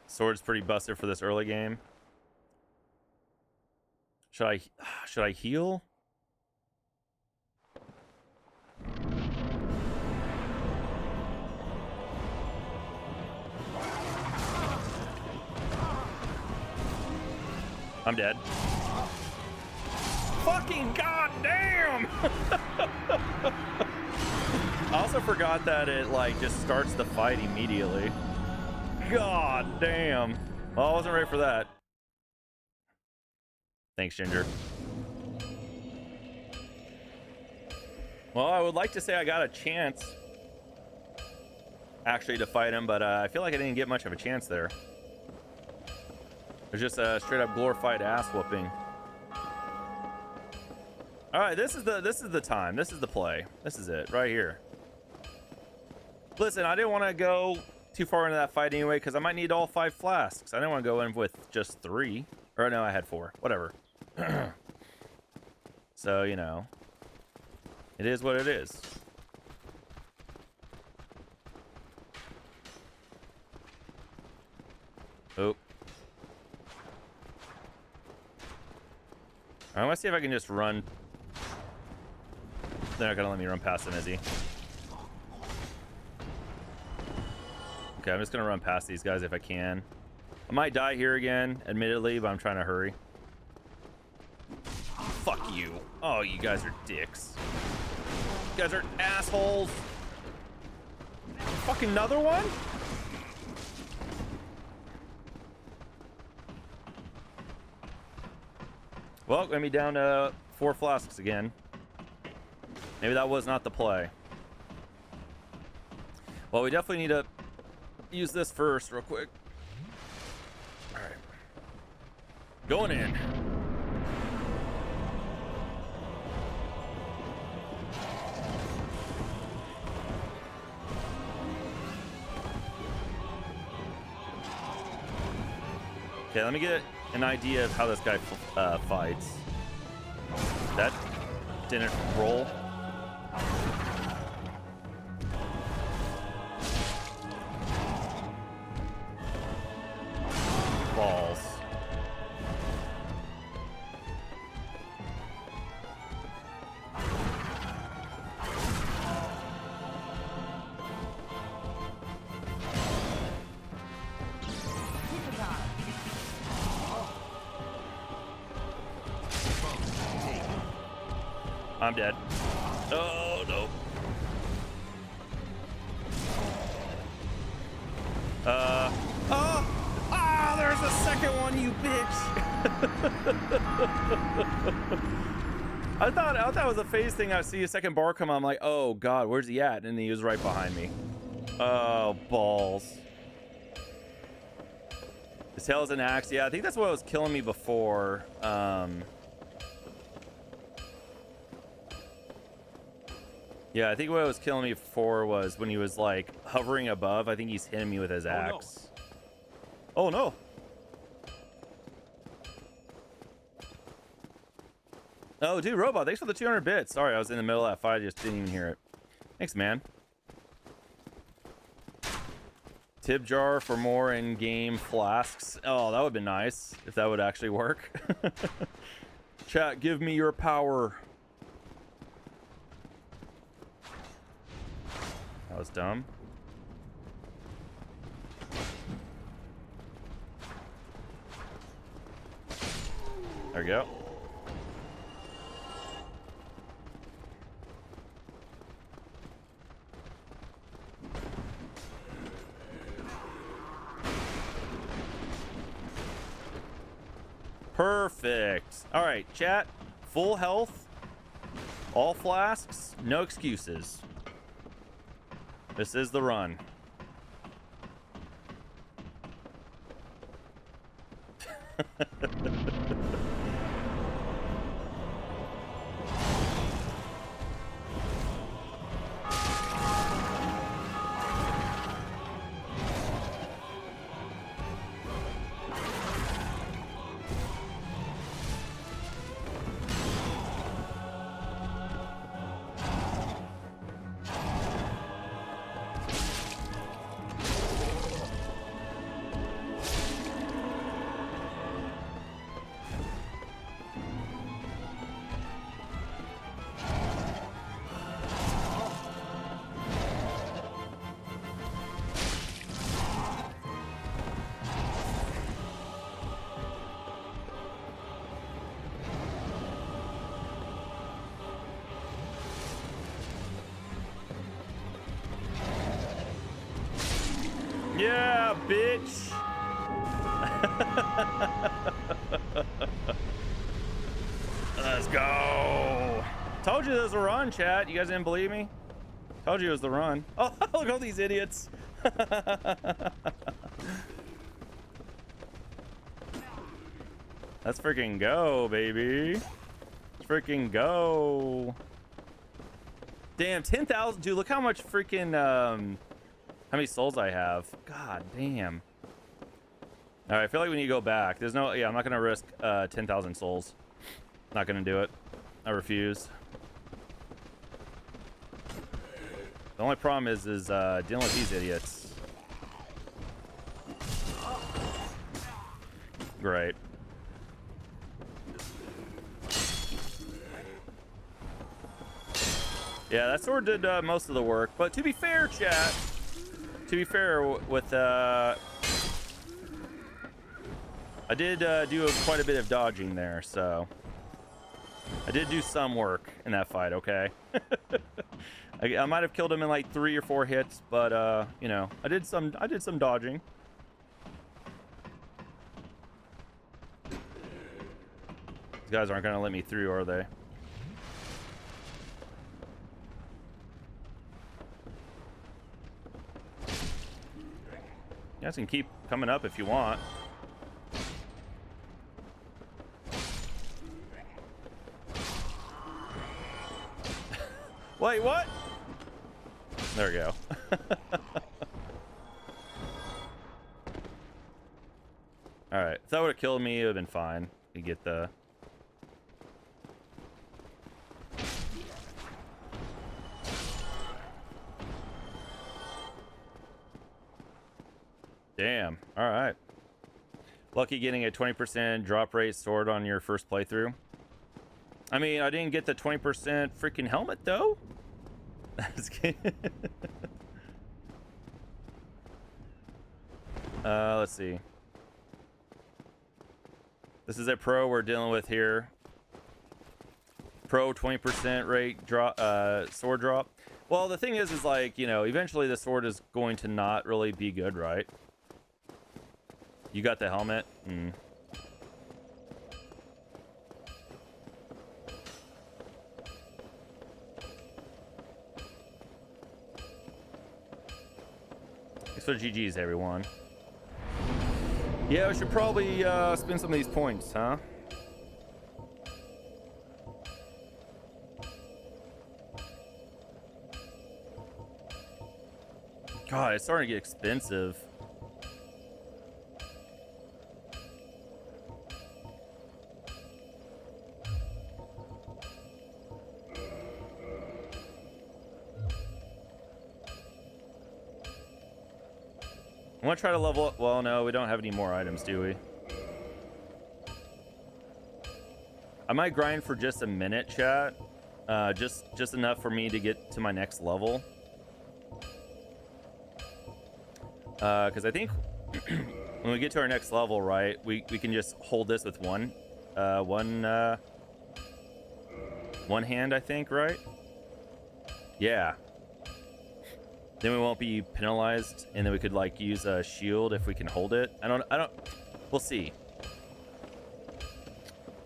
Sword's pretty busted for this early game. Should I heal? I'm dead. Fucking goddamn! I also forgot that it like just starts the fight immediately. God damn. Well, I wasn't ready for that. Thanks, Ginger. Well, I would like to say I got a chance actually to fight him, but I feel like I didn't get much of a chance there. It was just a straight up glorified ass whooping. All right, this is the time. This is the play. This is it right here. Listen, I didn't want to go too far into that fight anyway because I might need all 5 flasks. I didn't want to go in with just 3. Or no, I had 4. Whatever. So, you know, it is what it is. Oh. I want to see if I can just run. They're not going to let me run past him, is he? Okay, I'm just going to run past these guys if I can. I might die here again, admittedly, but I'm trying to hurry. Fuck you. Oh, you guys are dicks. You guys are assholes. Fucking another one? Well, gonna be down to 4 flasks again. Maybe that was not the play. Well, we definitely need to use this first real quick. All right. Going in. Okay, let me get an idea of how this guy fights. That didn't roll. Balls. I'm dead. Oh, no. There's a second one, you bitch. I thought it was a phase thing. I see a second bar come on. I'm like, oh God, where's he at? And he was right behind me. Oh, balls. His tail is an axe. Yeah, I think that's what was killing me before. Yeah, I think what was killing me before was when he was like hovering above. I think he's hitting me with his axe. Oh no. Oh, dude, Robot, thanks for the 200 bits. Sorry, I was in the middle of that fight. I just didn't even hear it. Thanks, man. Tip jar for more in-game flasks. Oh, that would have been nice if that would actually work. Chat, give me your power. That was dumb. There we go. Perfect. All right, chat. Full health. All flasks. No excuses. This is the run. Yeah, bitch. Let's go. Told you there was a run, chat. You guys didn't believe me? Told you it was the run. Oh, look at all these idiots. Let's freaking go, baby. Let's freaking go. Damn, 10,000. Dude, look how much freaking, how many souls I have. God damn. All right, I feel like we need to go back. There's no, yeah, I'm not going to risk 10,000 souls. Not going to do it. I refuse. The only problem is dealing with these idiots. Great. Yeah, that sword did most of the work. But to be fair, chat, to be fair, with I did do quite a bit of dodging there, so I did do some work in that fight. Okay. I might have killed him in like 3 or 4 hits, but you know, I did some dodging. These guys aren't gonna let me through, are they? You guys can keep coming up if you want. Wait, what? There we go. Alright, if that would have killed me, it would have been fine. You get the... Damn, alright. Lucky getting a 20% drop rate sword on your first playthrough. I mean, I didn't get the 20% freaking helmet, though. Let's see. This is a pro we're dealing with here. Pro 20% rate drop, sword drop. Well, the thing is like, you know, eventually the sword is going to not really be good, right? You got the helmet? Thanks for GG's, everyone. Yeah, we should probably spend some of these points, huh? God, it's starting to get expensive. I want to try to level up. Well, no, we don't have any more items, do we? I might grind for just a minute, chat. Just enough for me to get to my next level. Because I think when we get to our next level, right, we can just hold this with one hand, I think, right? Yeah. Then we won't be penalized, and then we could like use a shield if we can hold it. I don't. We'll see.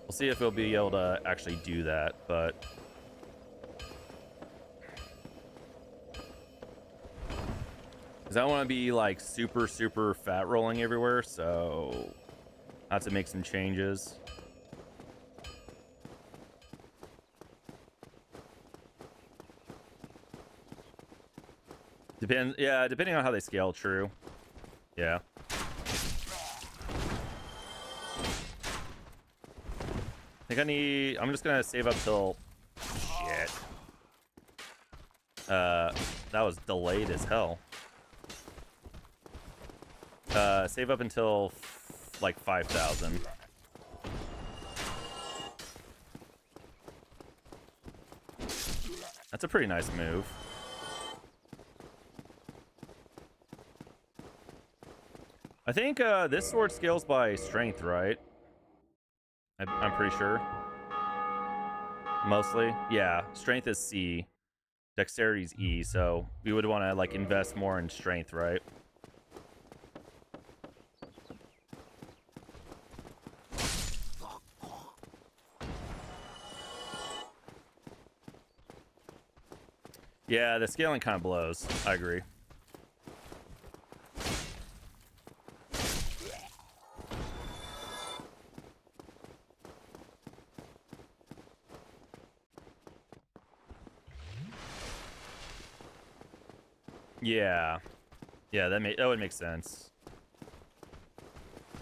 We'll see if we'll be able to actually do that, but. Because I want to be like super fat rolling everywhere, so I have to make some changes. Yeah, depending on how they scale, true. Yeah. I think I'm just gonna save up till... Shit. That was delayed as hell. Save up until, like, 5,000. That's a pretty nice move. I think this sword scales by strength, right? I'm pretty sure. Mostly. Yeah, strength is C. Dexterity is E, so we would want to like invest more in strength, right? Yeah, the scaling kind of blows. I agree. Yeah. Yeah, that would make sense.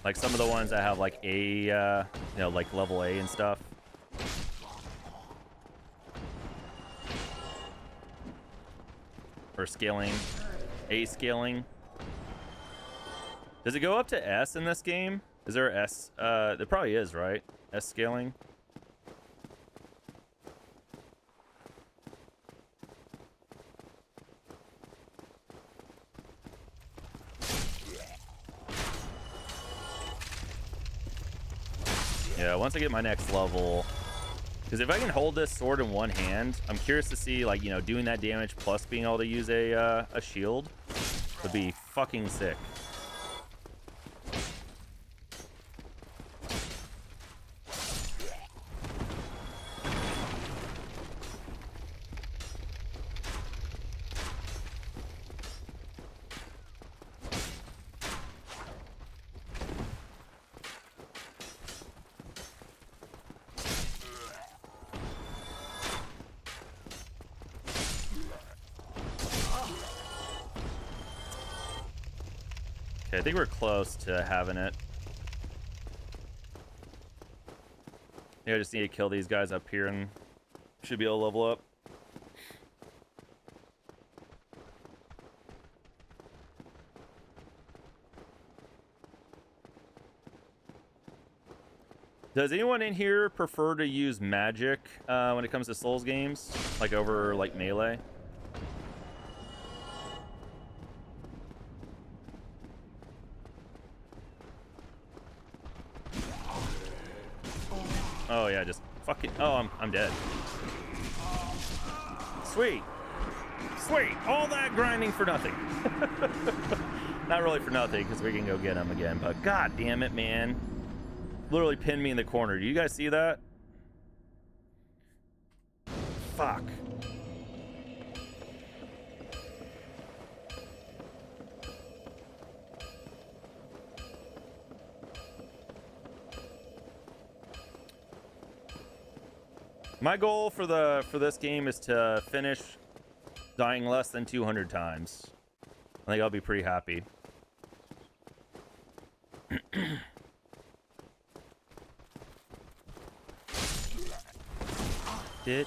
Like some of the ones that have like A, you know, like level A and stuff. Or scaling. A scaling. Does it go up to S in this game? Is there S? There probably is, right? S scaling. Yeah, once I get my next level, because if I can hold this sword in one hand, I'm curious to see, like, you know, doing that damage plus being able to use a shield would be fucking sick. I think we're close to having it. Yeah, I just need to kill these guys up here and should be able to level up. Does anyone in here prefer to use magic when it comes to Souls games? Like over like melee? Oh yeah, just fucking. Oh, I'm dead. Sweet, sweet. All that grinding for nothing. Not really for nothing, because we can go get him again. But god damn it, man! Literally pinned me in the corner. Do you guys see that? Fuck. My goal for this game is to finish dying less than 200 times. I think I'll be pretty happy. Bitch.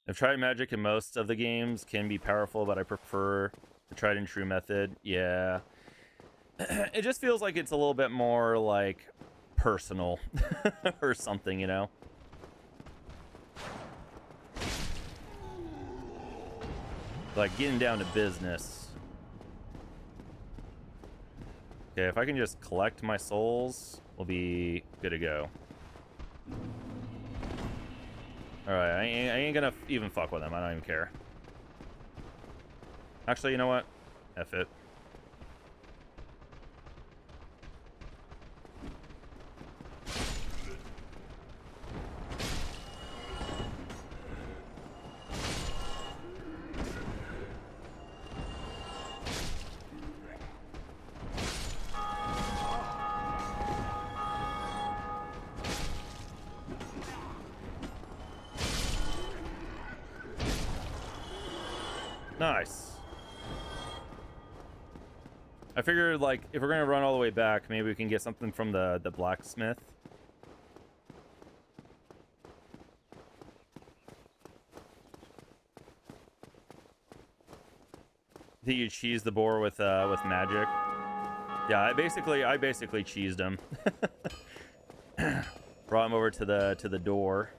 I've tried magic in most of the games, can be powerful, but I prefer the tried and true method. Yeah. It just feels like it's a little bit more like personal or something, you know? Like getting down to business. Okay, if I can just collect my souls, we'll be good to go. Alright, I ain't gonna even fuck with them. I don't even care. Actually, you know what? F it. Nice. I figured, like, if we're gonna run all the way back, maybe we can get something from the blacksmith. Think you cheese the boar with magic? Yeah, I basically cheesed him. Brought him over to the door.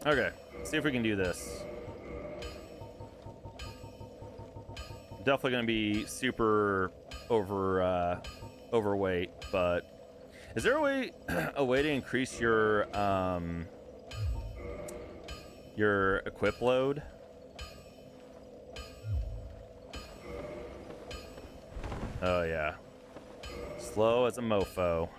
Okay, see if we can do this. Definitely gonna be super overweight, but is there a way to increase your equip load? Oh yeah, slow as a mofo.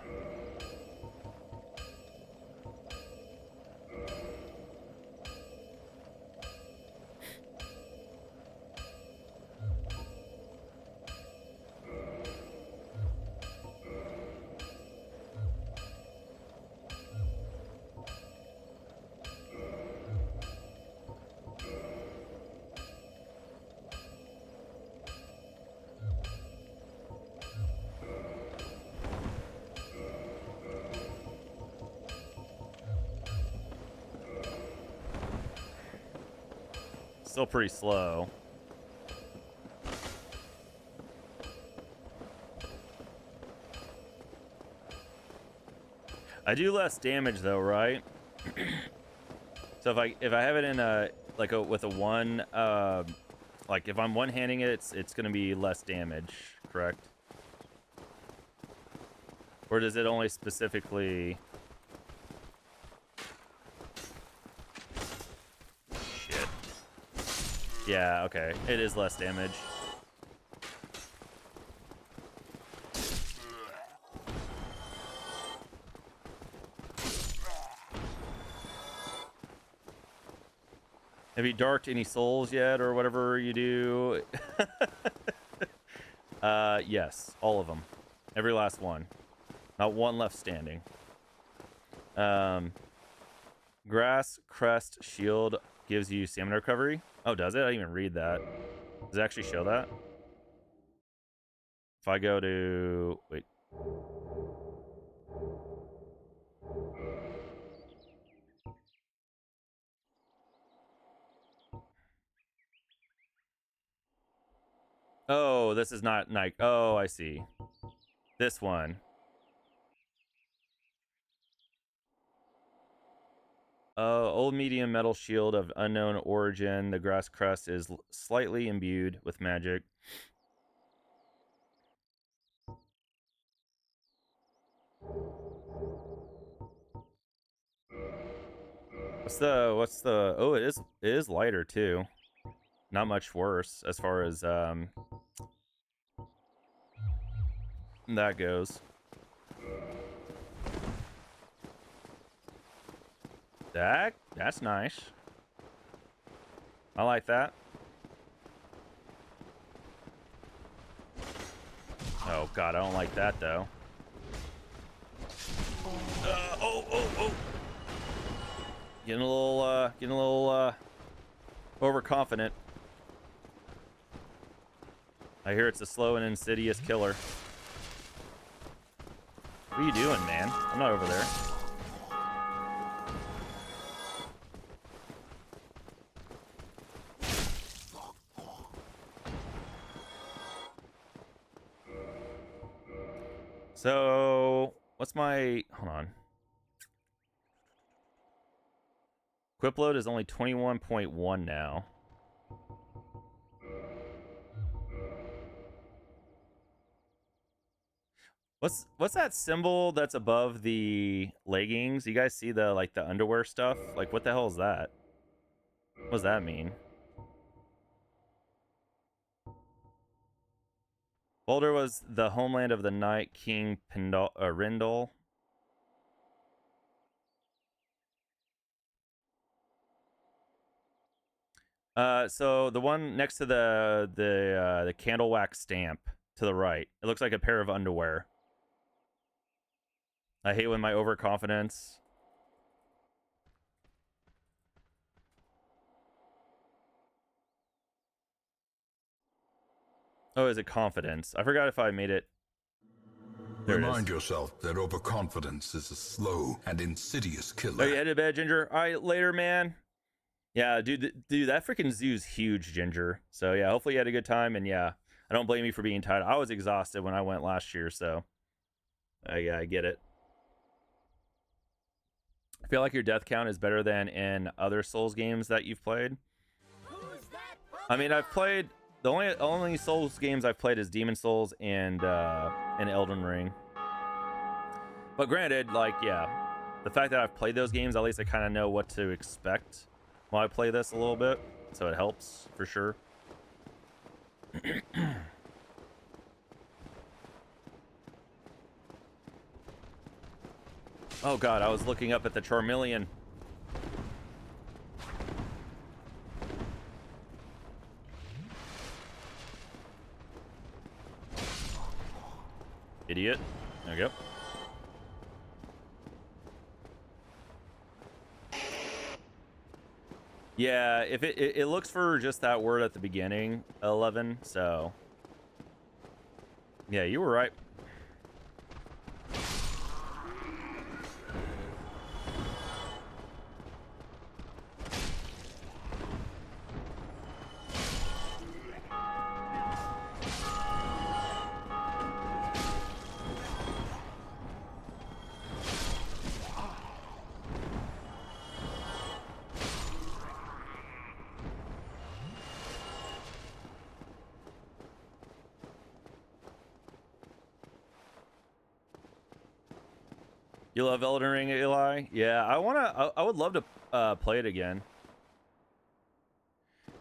Still pretty slow. I do less damage though, right? So if I have it in a with a one, like if I'm one-handing it, it's gonna be less damage, correct? Or does it only specifically? Shit. Yeah, okay. It is less damage. Have you darked any souls yet, or whatever you do? Yes, all of them. Every last one. Not one left standing. Grass Crest Shield gives you stamina recovery. Oh, does it? I didn't even read that. Does it actually show that? If I go to... Wait. Oh, this is not Nike. Oh, I see. This one. Old medium metal shield of unknown origin. The grass crest is slightly imbued with magic. What's the oh, it is lighter too. Not much worse as far as that goes. That's nice. I like that. Oh god, I don't like that though. Oh. Getting a little overconfident. I hear it's a slow and insidious killer. What are you doing, man? I'm not over there. So, what's my... Hold on. Equip load is only 21.1 now. What's that symbol that's above the leggings? You guys see the the underwear stuff? Like what the hell is that? What does that mean? Boulder was the homeland of the Night King Rindal. So the one next to the candle wax stamp to the right, it looks like a pair of underwear. I hate when my overconfidence. Oh, is it confidence? I forgot if I made it. There Remind yourself that overconfidence is a slow and insidious killer. Oh, you headed to bed, Ginger? All right, later, man. Yeah, dude, that freaking zoo's huge, Ginger. So yeah, hopefully you had a good time, and yeah, I don't blame you for being tired. I was exhausted when I went last year, so yeah, I get it. I feel like your death count is better than in other Souls games that you've played. I mean, I've played the only Souls games I've played is Demon Souls and Elden Ring. But granted, like, yeah, the fact that I've played those games, at least I kind of know what to expect while I play this a little bit, so it helps for sure. Oh god, I was looking up at the Charmeleon. Idiot. There we go. Yeah, if it looks for just that word at the beginning, 11, so... Yeah, you were right. You love Elden Ring, Eli? Yeah, I would love to play it again.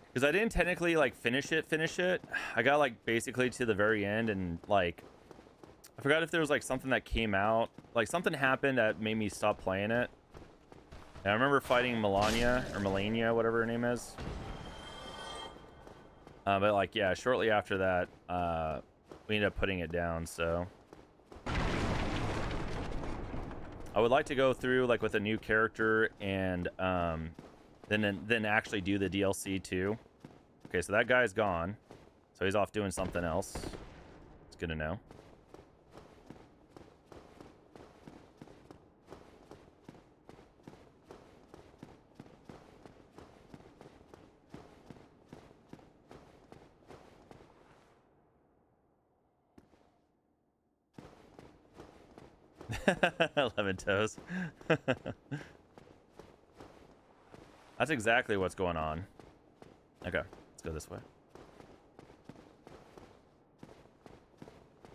Because I didn't technically, like, finish it. I got, like, basically to the very end, and, like, I forgot if there was, like, something that came out. Like, something happened that made me stop playing it. And I remember fighting Melania, whatever her name is. But, like, yeah, shortly after that, we ended up putting it down, so... I would like to go through, like, with a new character and then actually do the DLC too. Okay, so that guy's gone. So he's off doing something else. It's good to know. Lemon toes. That's exactly what's going on. Okay, let's go this way.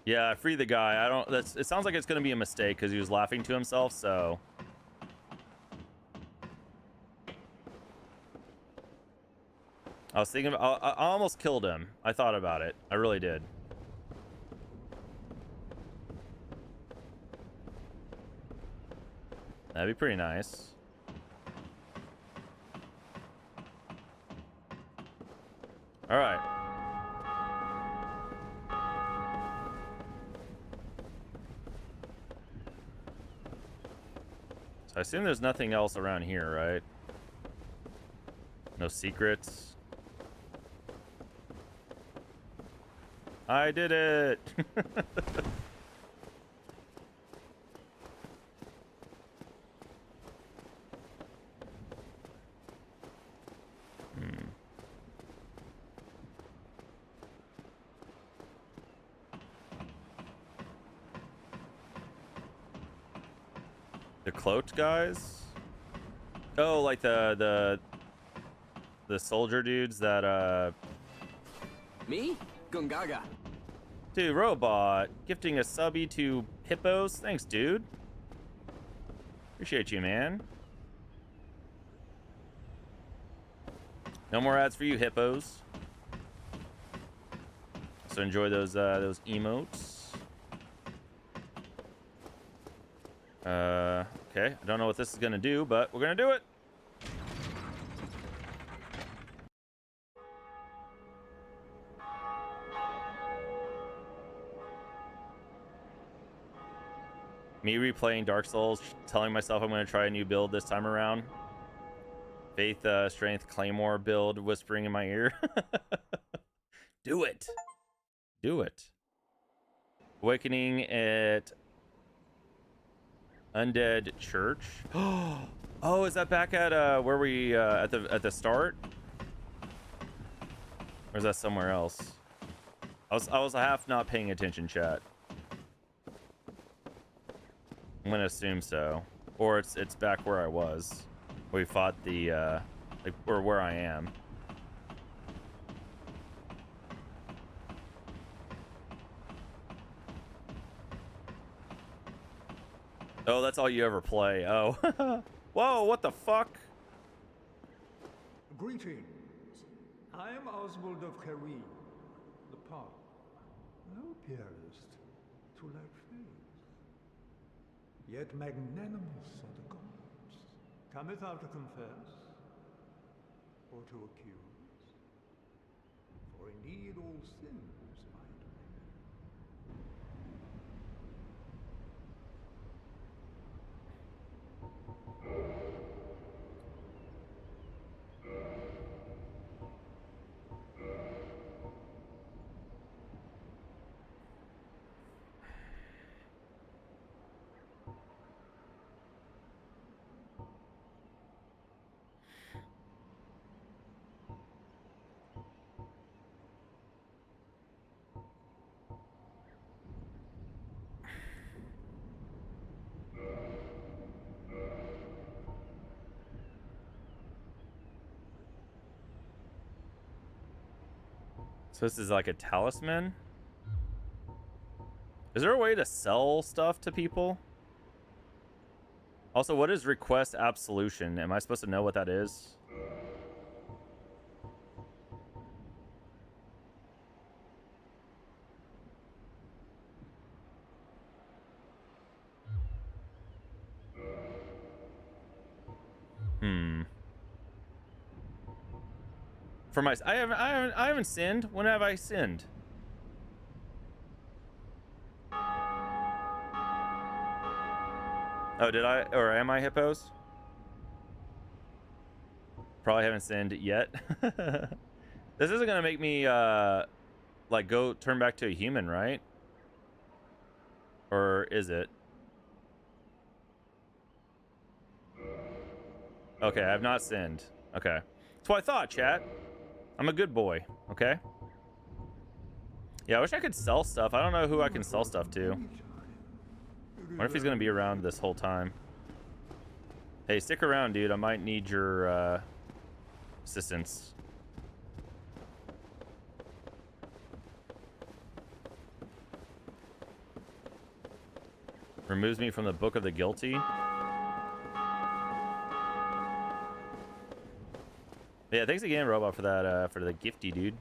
Yeah, free the guy. I don't. It sounds like it's gonna be a mistake because he was laughing to himself. So. I was thinking. I almost killed him. I thought about it. I really did. That'd be pretty nice. All right. So I assume there's nothing else around here, right? No secrets. I did it. The cloaked guys? Oh, like the soldier dudes that Me? Gungaga. Dude, robot gifting a subby to hippos. Thanks, dude. Appreciate you, man. No more ads for you, hippos. So enjoy those emotes. Okay, I don't know what this is gonna do, but we're gonna do it. Me replaying Dark Souls, telling myself I'm gonna try a new build this time around. Faith, strength, claymore build, whispering in my ear. Do it. Do it. Awakening at Undead Church. Oh, is that back at where we at the start? Or is that somewhere else? I was half not paying attention, chat. I'm gonna assume so. Or it's back where I was. Where we fought the like, or where I am. Oh, that's all you ever play. Oh. Whoa, what the fuck? Greetings. I am Oswald of Careem, the Paul. Thou appearest to lack faith. Yet magnanimous are the gods. Cometh thou to confess, or to accuse? For indeed all sins might be. So this is like a talisman? Is there a way to sell stuff to people? Also, what is request absolution? Am I supposed to know what that is? For my, I haven't sinned. When have I sinned? Oh, did I? Or am I hippos? Probably haven't sinned yet. This isn't gonna make me like go turn back to a human, right? Or is it? Okay, I've not sinned. Okay, that's what I thought, chat. I'm a good boy. Okay. Yeah, I wish I could sell stuff. I don't know who I can sell stuff to. What if he's gonna be around this whole time? Hey, stick around, dude. I might need your assistance. Removes me from the Book of the Guilty. Yeah, thanks again, Robot, for that, for the gifty, dude.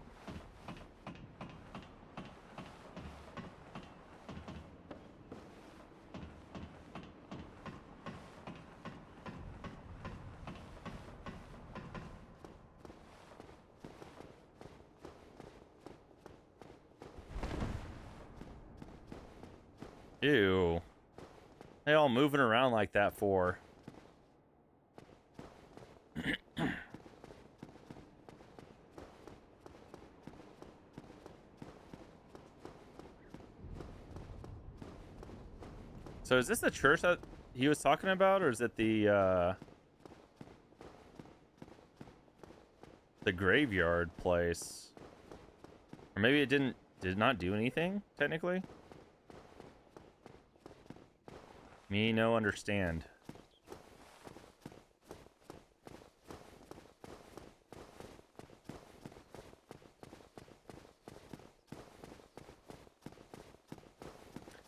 Ew. They all moving around like that for? So is this the church that he was talking about, or is it the graveyard place? Or maybe it did not do anything, technically? Me no understand.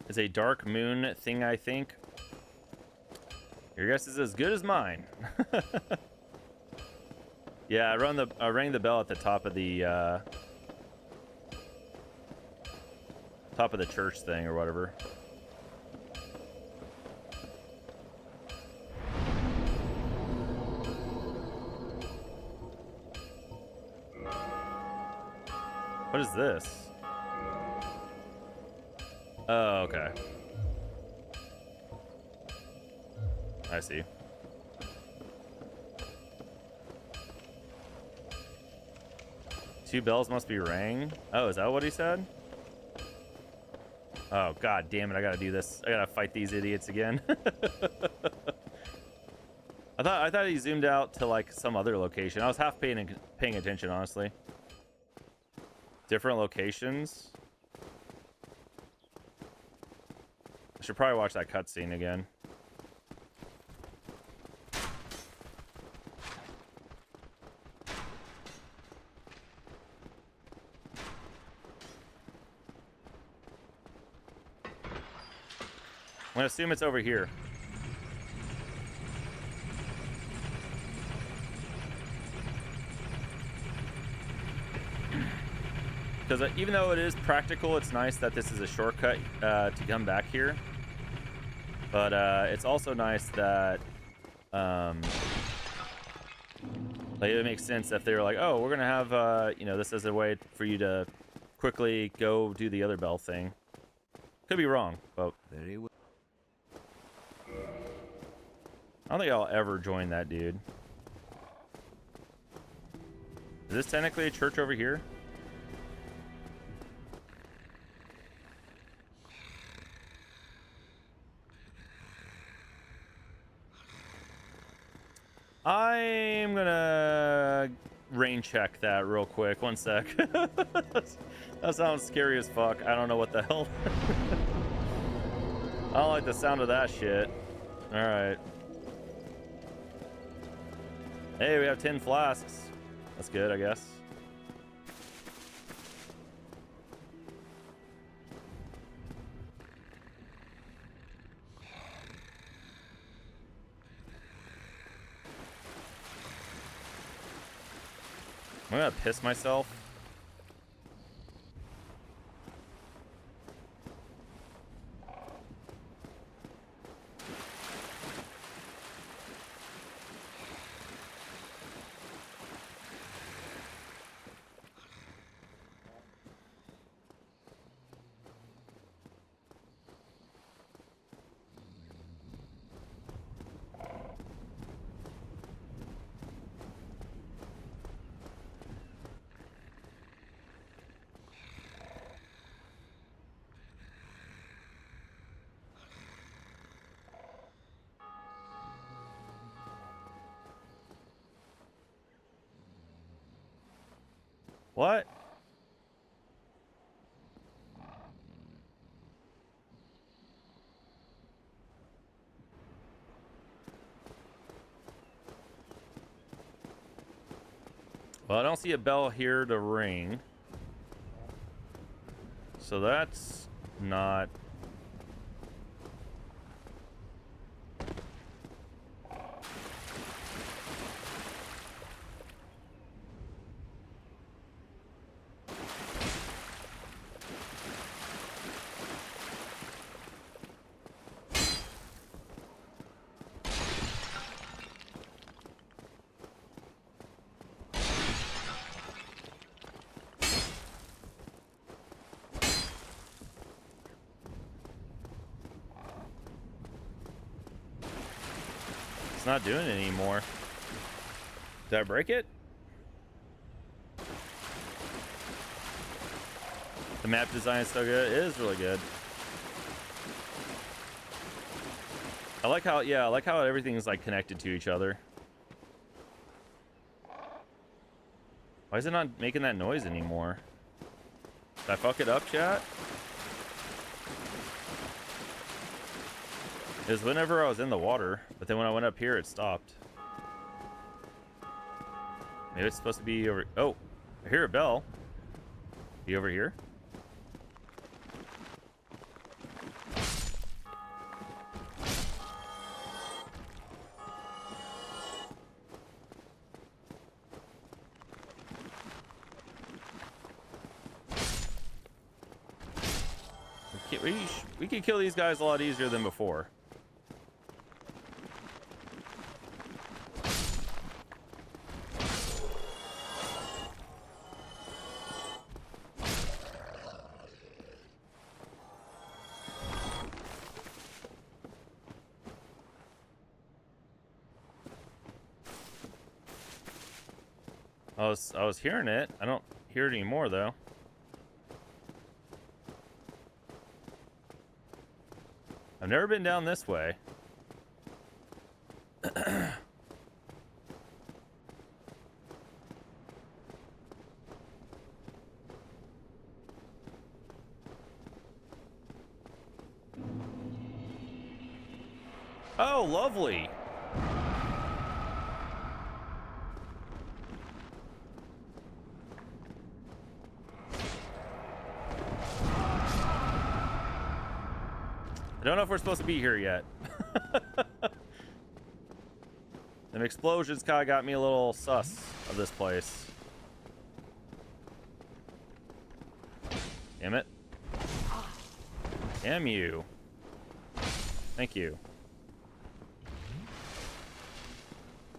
It's a dark moon thing, I think. Your guess is as good as mine. Yeah, I rang the bell at the top of the church thing or whatever. What is this? Oh, okay. I see. Two bells must be rang. Oh, is that what he said? Oh, god damn it, I gotta do this. I gotta fight these idiots again. I thought he zoomed out to like some other location. I was half paying attention, honestly. Different locations. I should probably watch that cutscene again. gonna assume it's over here. Because even though it is practical, it's nice that this is a shortcut to come back here. But it's also nice that like it makes sense if they were like, oh, we're gonna have you know, this as a way for you to quickly go do the other bell thing. Could be wrong, but Very well. I don't think I'll ever join that dude. Is this technically a church over here? I'm gonna rain check that real quick. One sec. That sounds scary as fuck. I don't know what the hell. I don't like the sound of that shit. All right. Hey, we have 10 flasks. That's good, I guess. I'm gonna piss myself. What? Well, I don't see a bell here to ring. So that's not... not doing it anymore. Did I break it? The map design is so good. It is really good. I like how, yeah, I like how everything is like connected to each other. Why is it not making that noise anymore? Did I fuck it up, chat? It was whenever I was in the water, but then when I went up here, it stopped. Maybe it's supposed to be over... Oh, I hear a bell. Be over here? We can kill these guys a lot easier than before. I was hearing it. I don't hear it anymore though. I've never been down this way. Oh, lovely. I don't know if we're supposed to be here yet. Them explosions kind of got me a little sus of this place. Damn it. Damn you. Thank you.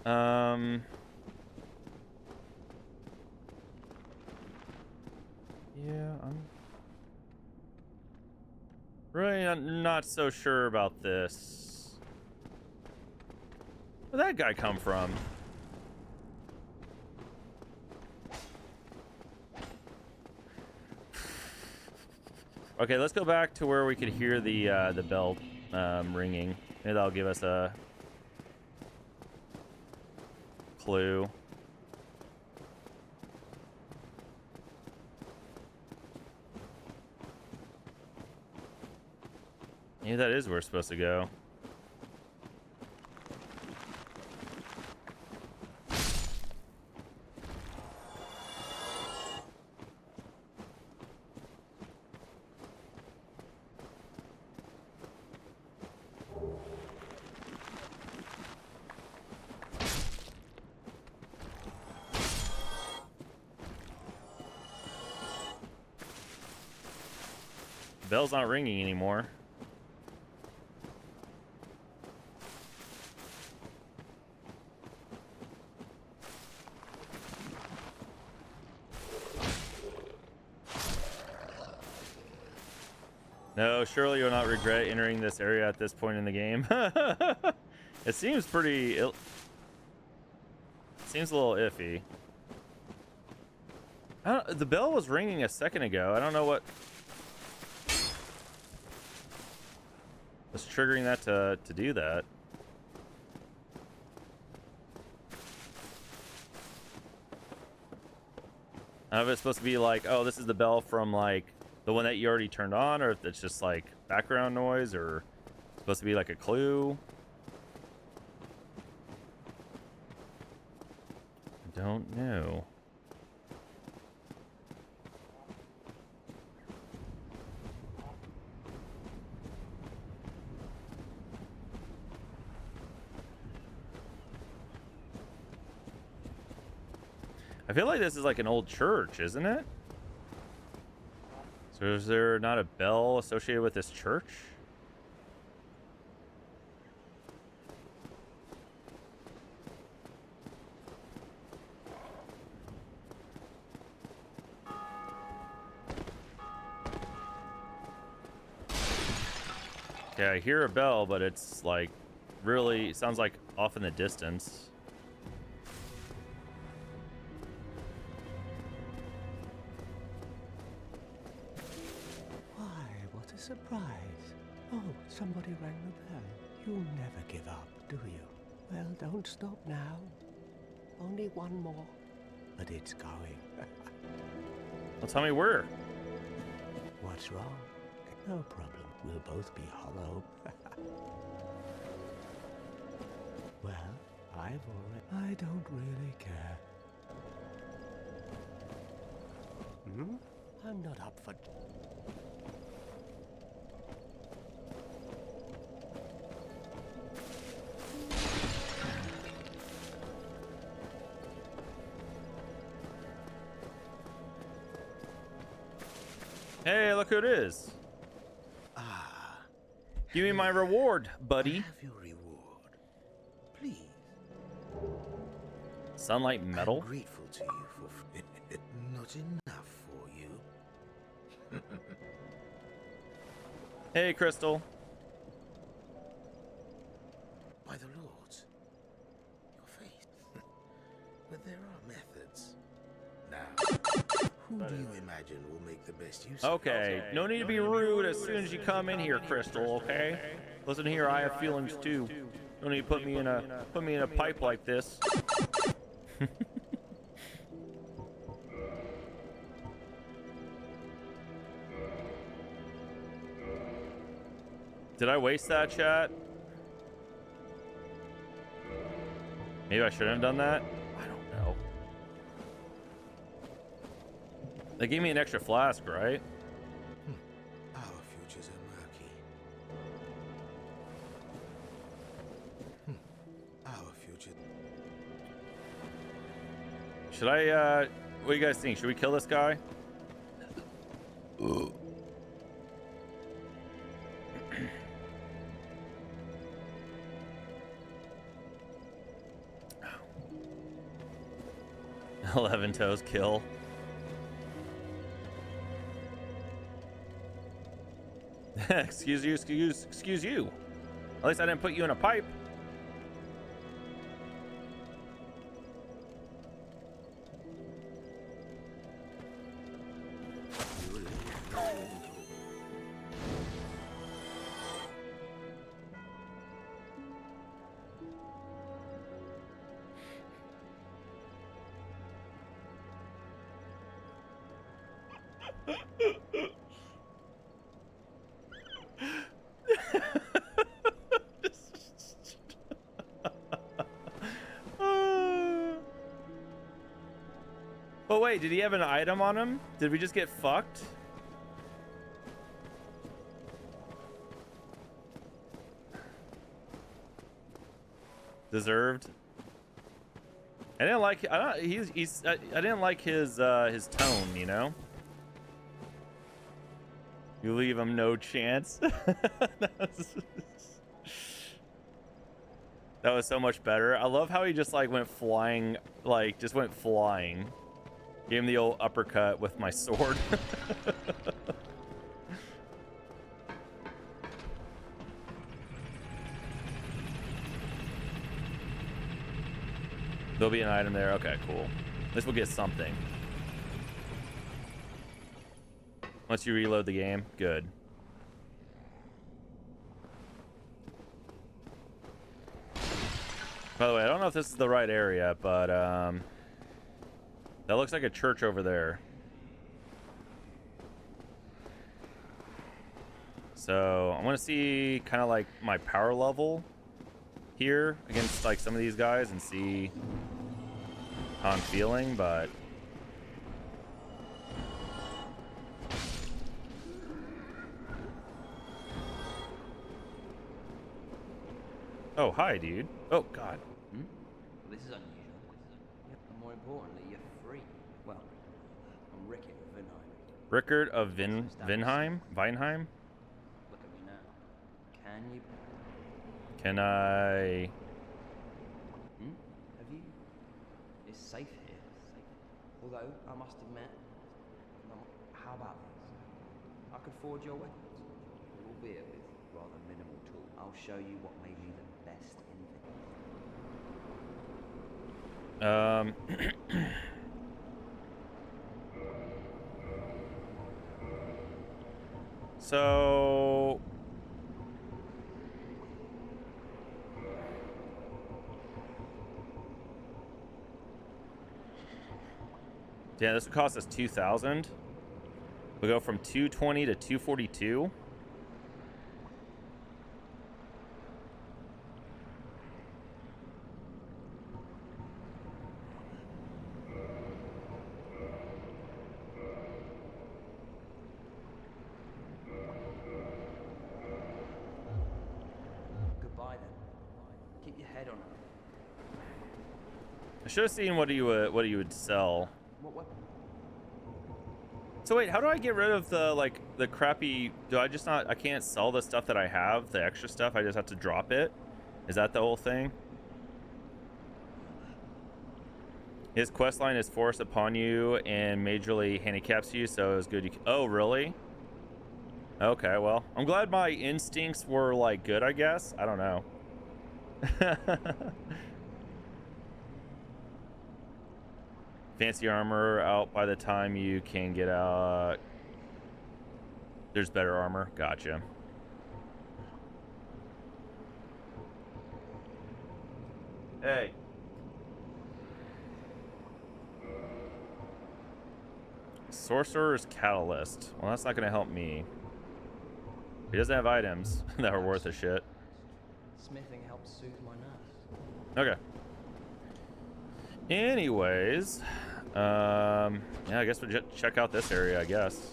Yeah, I'm really not so sure about this. Where'd that guy come from? Okay, let's go back to where we could hear the bell ringing. Maybe that'll give us a clue. Maybe that is where we're supposed to go. The bell's not ringing anymore. No, surely you'll not regret entering this area at this point in the game. It seems pretty... It seems a little iffy. The bell was ringing a second ago. I don't know what was triggering that to do that. I don't know if it's supposed to be like, oh, this is the bell from like the one that you already turned on, or if it's just like background noise, or it's supposed to be like a clue. I don't know. I feel like this is like an old church, isn't it? So is there not a bell associated with this church? Okay, I hear a bell, but it's like really, it sounds like off in the distance. Surprise. Oh, somebody rang the bell. You'll never give up, do you? Well, don't stop now. Only one more. But it's going. Well, tell me where. What's wrong? No problem. We'll both be hollow. Well, I don't really care. I'm not up for... Hey, look who it is. Ah. Give me my reward, buddy. Have your reward. Please. Sunlight metal? I'm grateful to you for... Not enough for you. Hey, Crystal. By the Lords. Your face. But there are methods. Now, who do you imagine will make the best use of it? Okay, no need to be rude as soon as you come in here, Crystal, okay? Listen here, I have feelings too. Don't need to put me in a pipe like this. Did I waste that, chat? Maybe I shouldn't have done that? I don't know. They gave me an extra flask, right? Our futures are murky. Should I, what do you guys think? Should we kill this guy? Ugh. 11 toes kill. Excuse you. At least I didn't put you in a pipe. But wait, did he have an item on him? Did we just get fucked? Deserved. I didn't like. I didn't like his tone. You know. You leave him no chance. That was so much better. I love how he just like went flying, like just went flying. Gave him the old uppercut with my sword. There'll be an item there. Okay, cool. At least we'll get something. Once you reload the game, good. By the way, I don't know if this is the right area, but that looks like a church over there. So I want to see kind of like my power level here against like some of these guys and see how I'm feeling, but oh, hi, dude. Oh, God. Well, this is unusual. Yep, and more importantly, you're free. Well, I'm Rickard of Vinheim. Rickard of Vinheim? Vinheim? Look at me now. Can you? Can I? Have you? It's safe here. Although, I must admit, how about this? I could forge your weapons, albeit with rather minimal tools. I'll show you what may be the best in it. So yeah, this would cost us 2,000. We go from 220 to 242. Goodbye then. Keep your head on it. I should have seen what he would sell. What weapon? So wait, how do I get rid of the crappy? Do I just not? I can't sell the stuff that I have, the extra stuff. I just have to drop it. Is that the whole thing? His quest line is forced upon you and majorly handicaps you, so it's good. You can, oh, really? Okay, well, I'm glad my instincts were like good. I guess I don't know. Fancy armor out by the time you can get out. There's better armor. Gotcha. Hey. Sorcerer's Catalyst. Well, that's not going to help me. He doesn't have items that are worth a shit. Smithing helps soothe my nerves. Okay. Anyways, yeah, I guess we'll check out this area, I guess.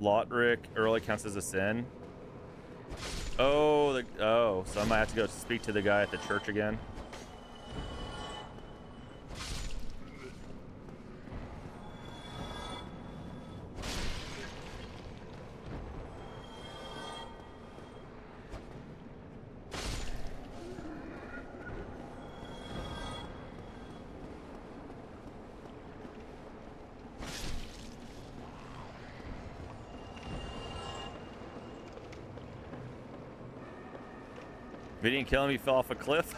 Lotric early counts as a sin. Oh, so I might have to go speak to the guy at the church again. If he didn't kill him, he fell off a cliff.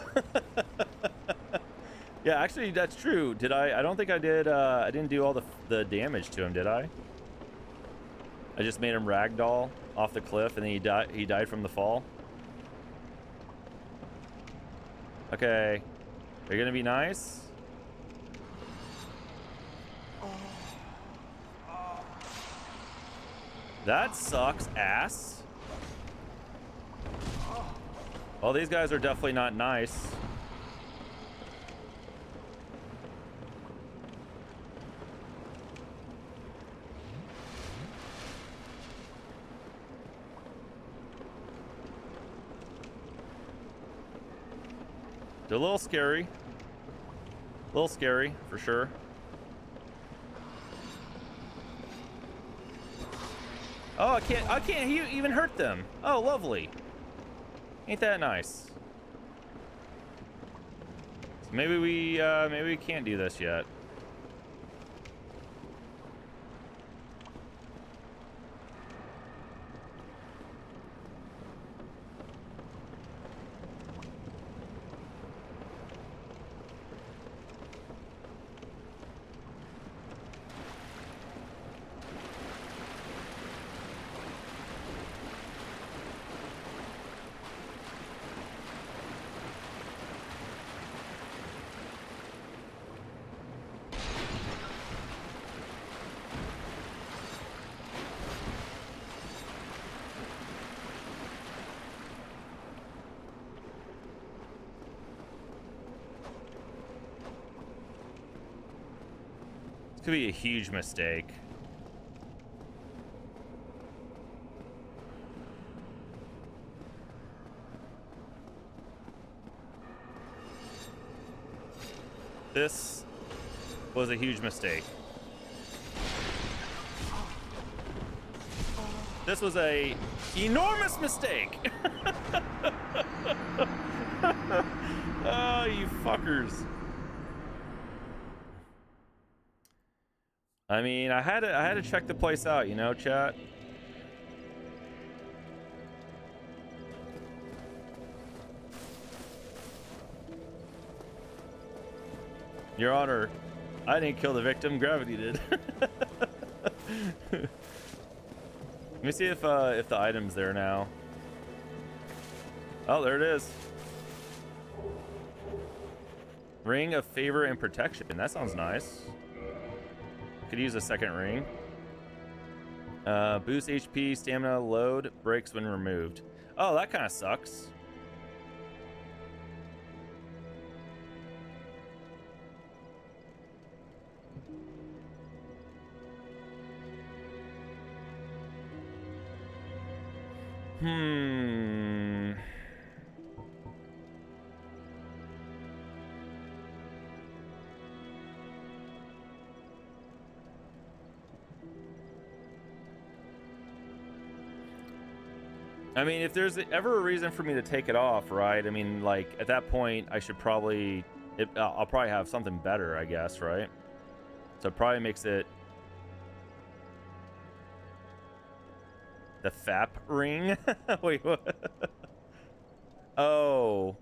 Yeah, actually, that's true. Did I don't think I did. I didn't do all the damage to him, did I? I just made him ragdoll off the cliff, and then he died from the fall. Okay, are you gonna be nice? That sucks ass. Well, these guys are definitely not nice. They're a little scary. A little scary, for sure. Oh, I can't even hurt them. Oh, lovely. Ain't that nice? So maybe we can't do this yet. This could be a huge mistake. This was a huge mistake. This was a enormous mistake. Oh, you fuckers. I mean, I had to check the place out, you know, chat. Your Honor, I didn't kill the victim, gravity did. Let me see if the item's there now. Oh, there it is. Ring of favor and protection. That sounds nice. Could use a second ring. Boost HP, stamina, load, breaks when removed. Oh, that kind of sucks. I mean, if there's ever a reason for me to take it off, right? I mean, like, at that point, I should probably... I'll probably have something better, I guess, right? So it probably makes it... The FAP ring? Wait, what? Oh.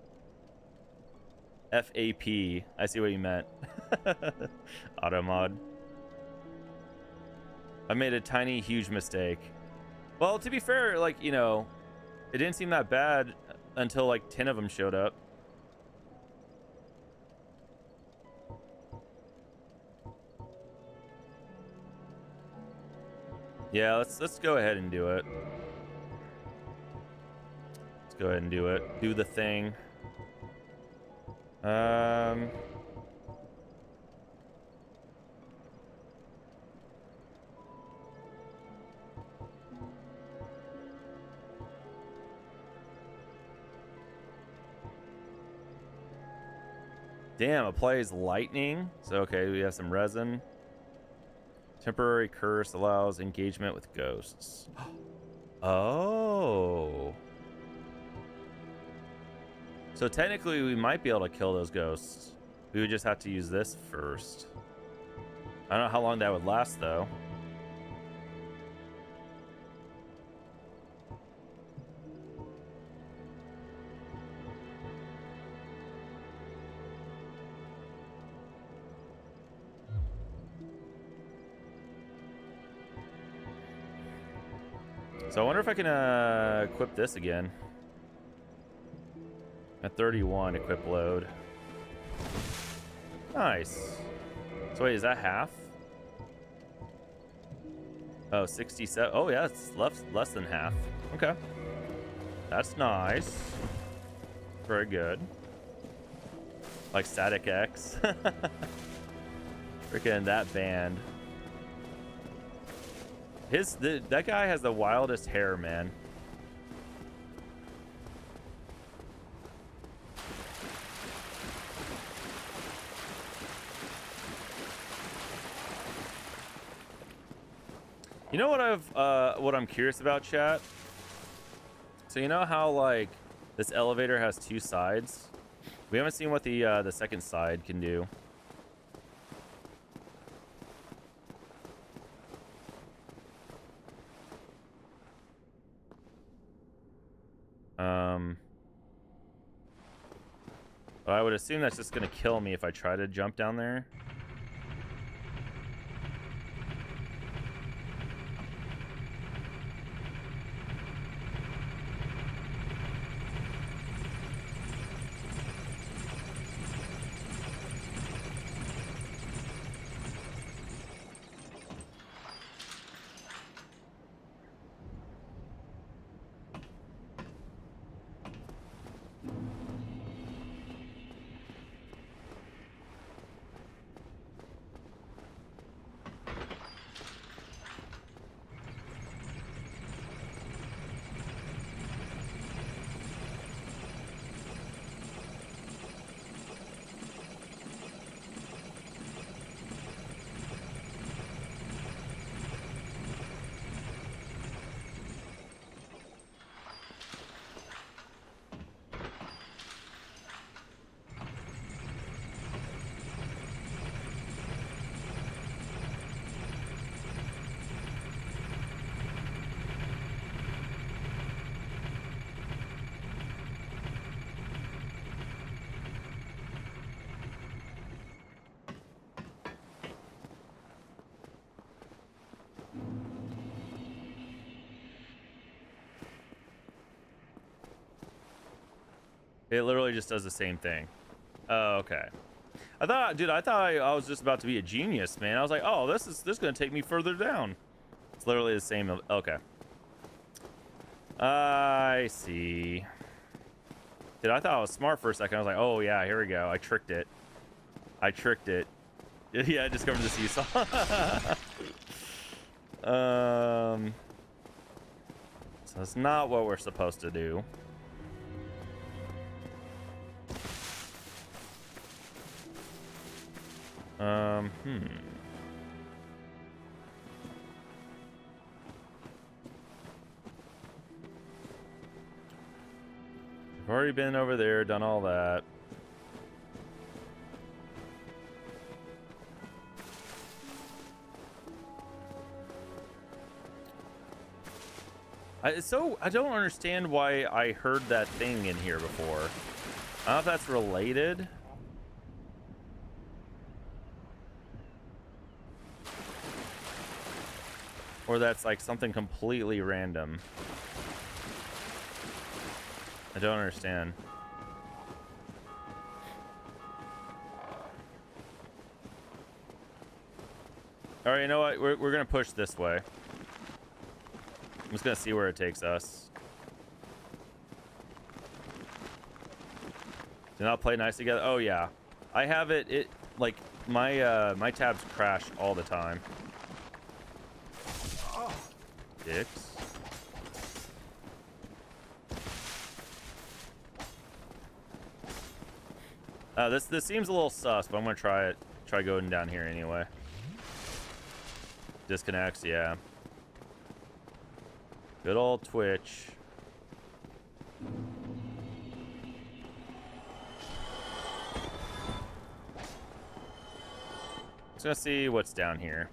FAP. I see what you meant. Automod. I made a tiny, huge mistake. Well, to be fair, like, you know... It didn't seem that bad until like 10 of them showed up. Yeah, let's go ahead and do it. Let's go ahead and do it. Do the thing. Damn, applies lightning. So okay, we have some resin. Temporary curse allows engagement with ghosts. Oh. So technically we might be able to kill those ghosts. We would just have to use this first. I don't know how long that would last though. So I wonder if I can equip this again. At 31, equip load. Nice. So wait, is that half? Oh, 67. Oh yeah, it's less than half. Okay. That's nice. Very good. Like Static X. Freaking that band. That guy has the wildest hair, man. You know what I'm curious about, chat? So you know how like this elevator has two sides? We haven't seen what the second side can do. But I would assume that's just gonna kill me if I try to jump down there. It literally just does the same thing. Oh, okay. I thought I was just about to be a genius, man. I was like, oh, this is gonna take me further down. It's literally the same. Okay. I see. Dude, I thought I was smart for a second. I was like, oh yeah, here we go. I tricked it. Yeah, I discovered the seesaw. So that's not what we're supposed to do. I've already been over there, done all that. I don't understand why I heard that thing in here before. I don't know if that's related. Or that's like something completely random. I don't understand. All right, you know what? We're gonna push this way. I'm just gonna see where it takes us. Do not play nice together. Oh yeah, I have it. It like my tabs crash all the time. Dicks. This seems a little sus, but I'm gonna try it. Try going down here anyway. Disconnects, yeah. Good old Twitch. Just gonna see what's down here.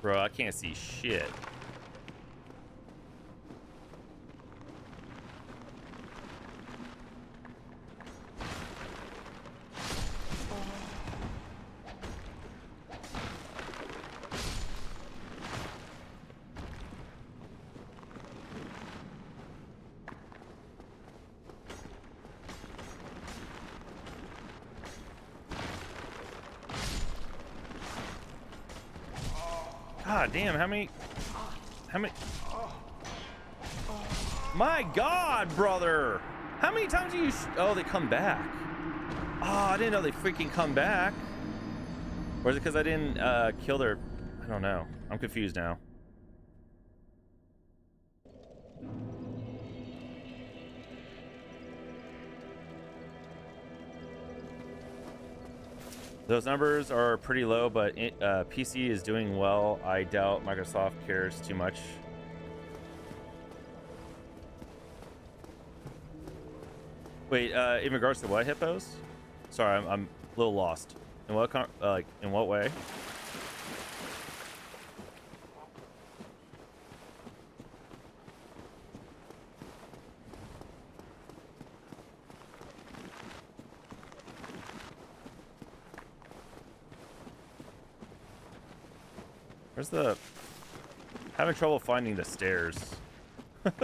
Bro, I can't see shit. God damn, how many? My God, brother! How many times do you? Oh, they come back. Oh, I didn't know they freaking come back. Or is it because I didn't kill their? I don't know. I'm confused now. Those numbers are pretty low, but PC is doing well. I doubt Microsoft cares too much. Wait, in regards to what, hippos? Sorry, I'm a little lost. In what like in what way? Where's the... Having trouble finding the stairs. There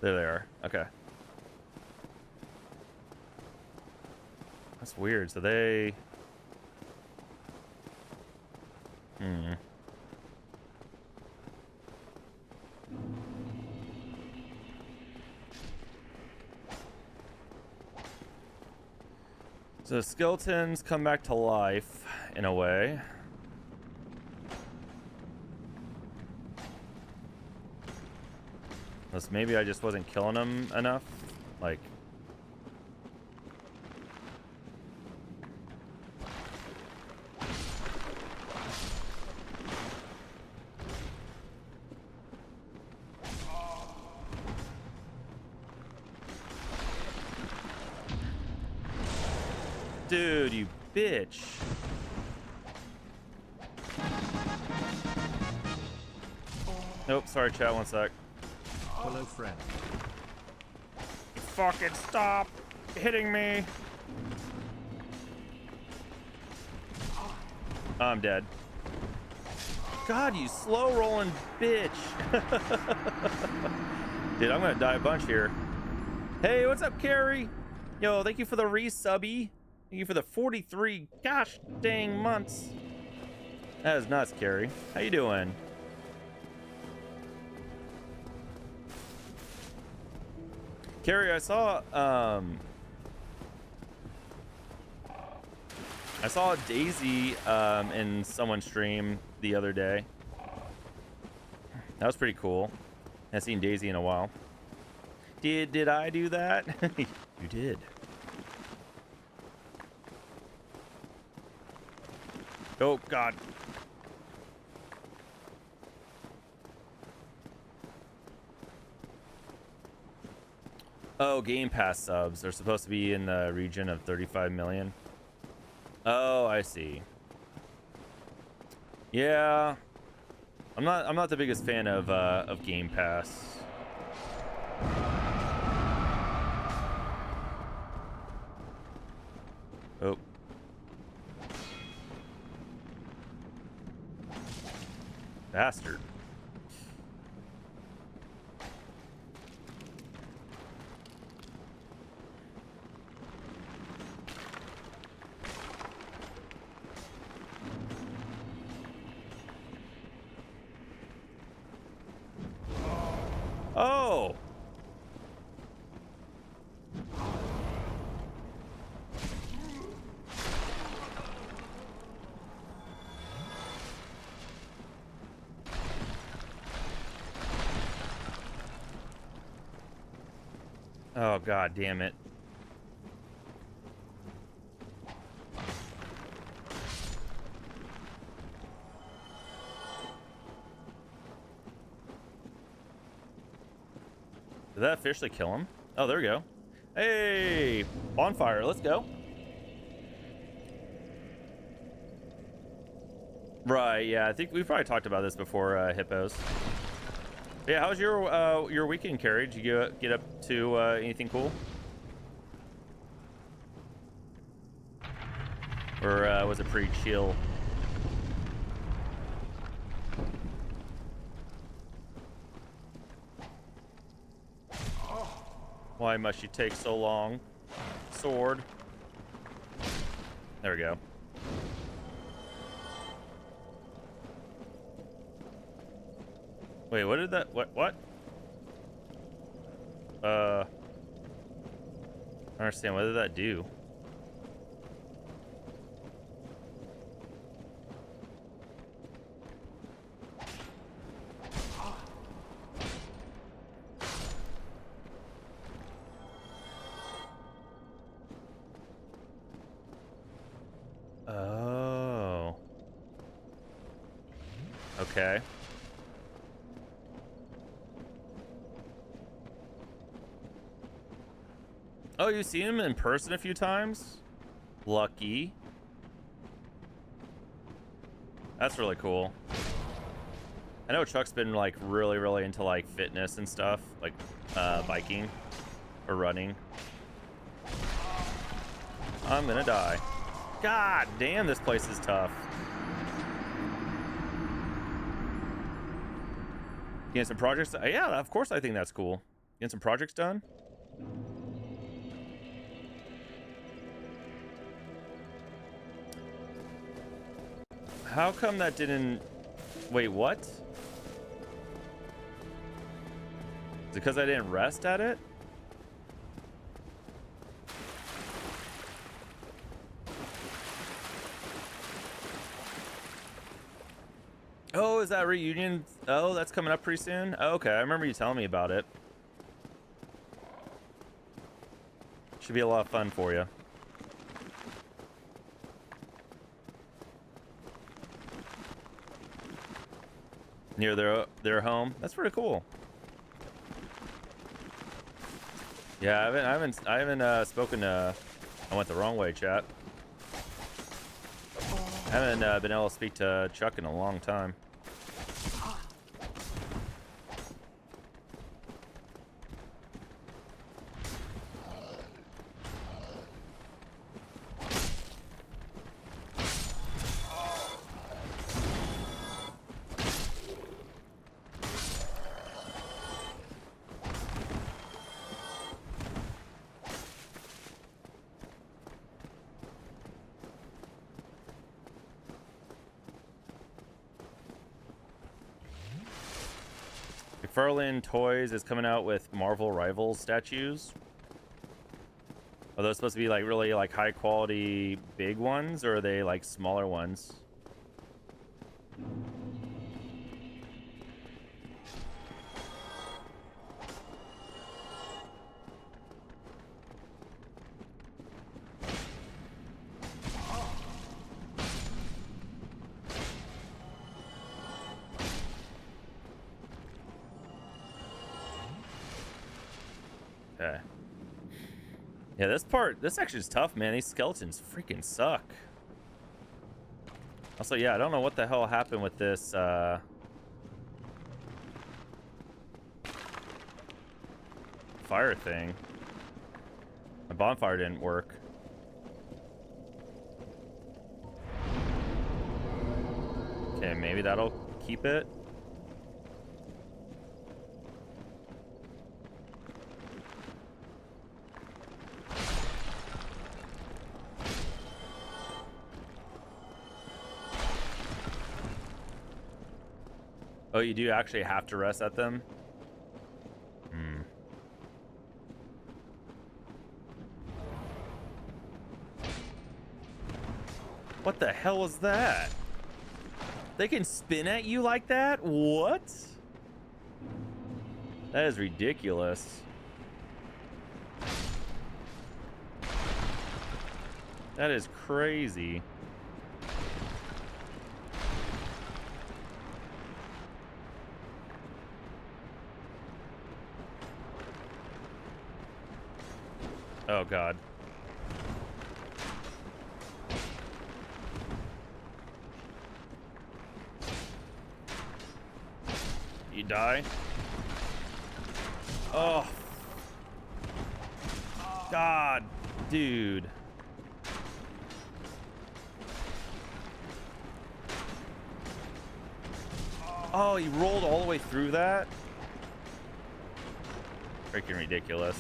they are. Okay. That's weird. So they... So skeletons come back to life in a way. Unless maybe I just wasn't killing them enough. Like... Dude, you bitch. Nope, sorry chat, one sec. Hello, friend. Fucking stop hitting me. I'm dead. God, you slow rolling bitch. Dude, I'm gonna die a bunch here. Hey, what's up, Carrie? Yo, thank you for the resubby. Thank you for the 43 gosh dang months. That is nuts, Carrie. How you doing? Carrie, I saw Daisy in someone's stream the other day. That was pretty cool. I haven't seen Daisy in a while. Did I do that? You did. Oh God. Oh, Game Pass subs. They're supposed to be in the region of 35 million. Oh, I see. Yeah. I'm not the biggest fan of Game Pass. Oh. Bastard. Oh, god damn it. Did that officially kill him? Oh, there we go. Hey, bonfire, let's go. Right, yeah, I think we've probably talked about this before, hippos. Yeah, how was your weekend, Carrie? Did you get up to anything cool? Or was it pretty chill? Why must you take so long? Sword. There we go. Wait, what did that... What? I don't understand. What did that do? Oh. Okay. Oh, you've seen him in person a few times? Lucky. That's really cool. I know Chuck's been like really into like fitness and stuff, like biking or running. I'm gonna die. God damn, this place is tough. Getting some projects. Yeah, of course I think that's cool. Getting some projects done. How come that didn't... Wait, what? Is it because I didn't rest at it? Oh, is that reunion? Oh, that's coming up pretty soon? Oh, okay, I remember you telling me about it. Should be a lot of fun for you. Near their home. That's pretty cool. Yeah, I haven't spoken to... I went the wrong way, chat. I haven't been able to speak to Chuck in a long time. McFarlane Toys is coming out with Marvel Rivals statues. Are those supposed to be like really like high quality big ones, or are they like smaller ones? Okay. Yeah, this section is tough, man. These skeletons freaking suck. Also, yeah, I don't know what the hell happened with this, fire thing. My bonfire didn't work. Okay, maybe that'll keep it. Oh, you do actually have to rest at them? Hmm. What the hell was that? They can spin at you like that? What? That is ridiculous. That is crazy. Oh god. You die? Oh. God, dude. Oh, he rolled all the way through that? Freaking ridiculous.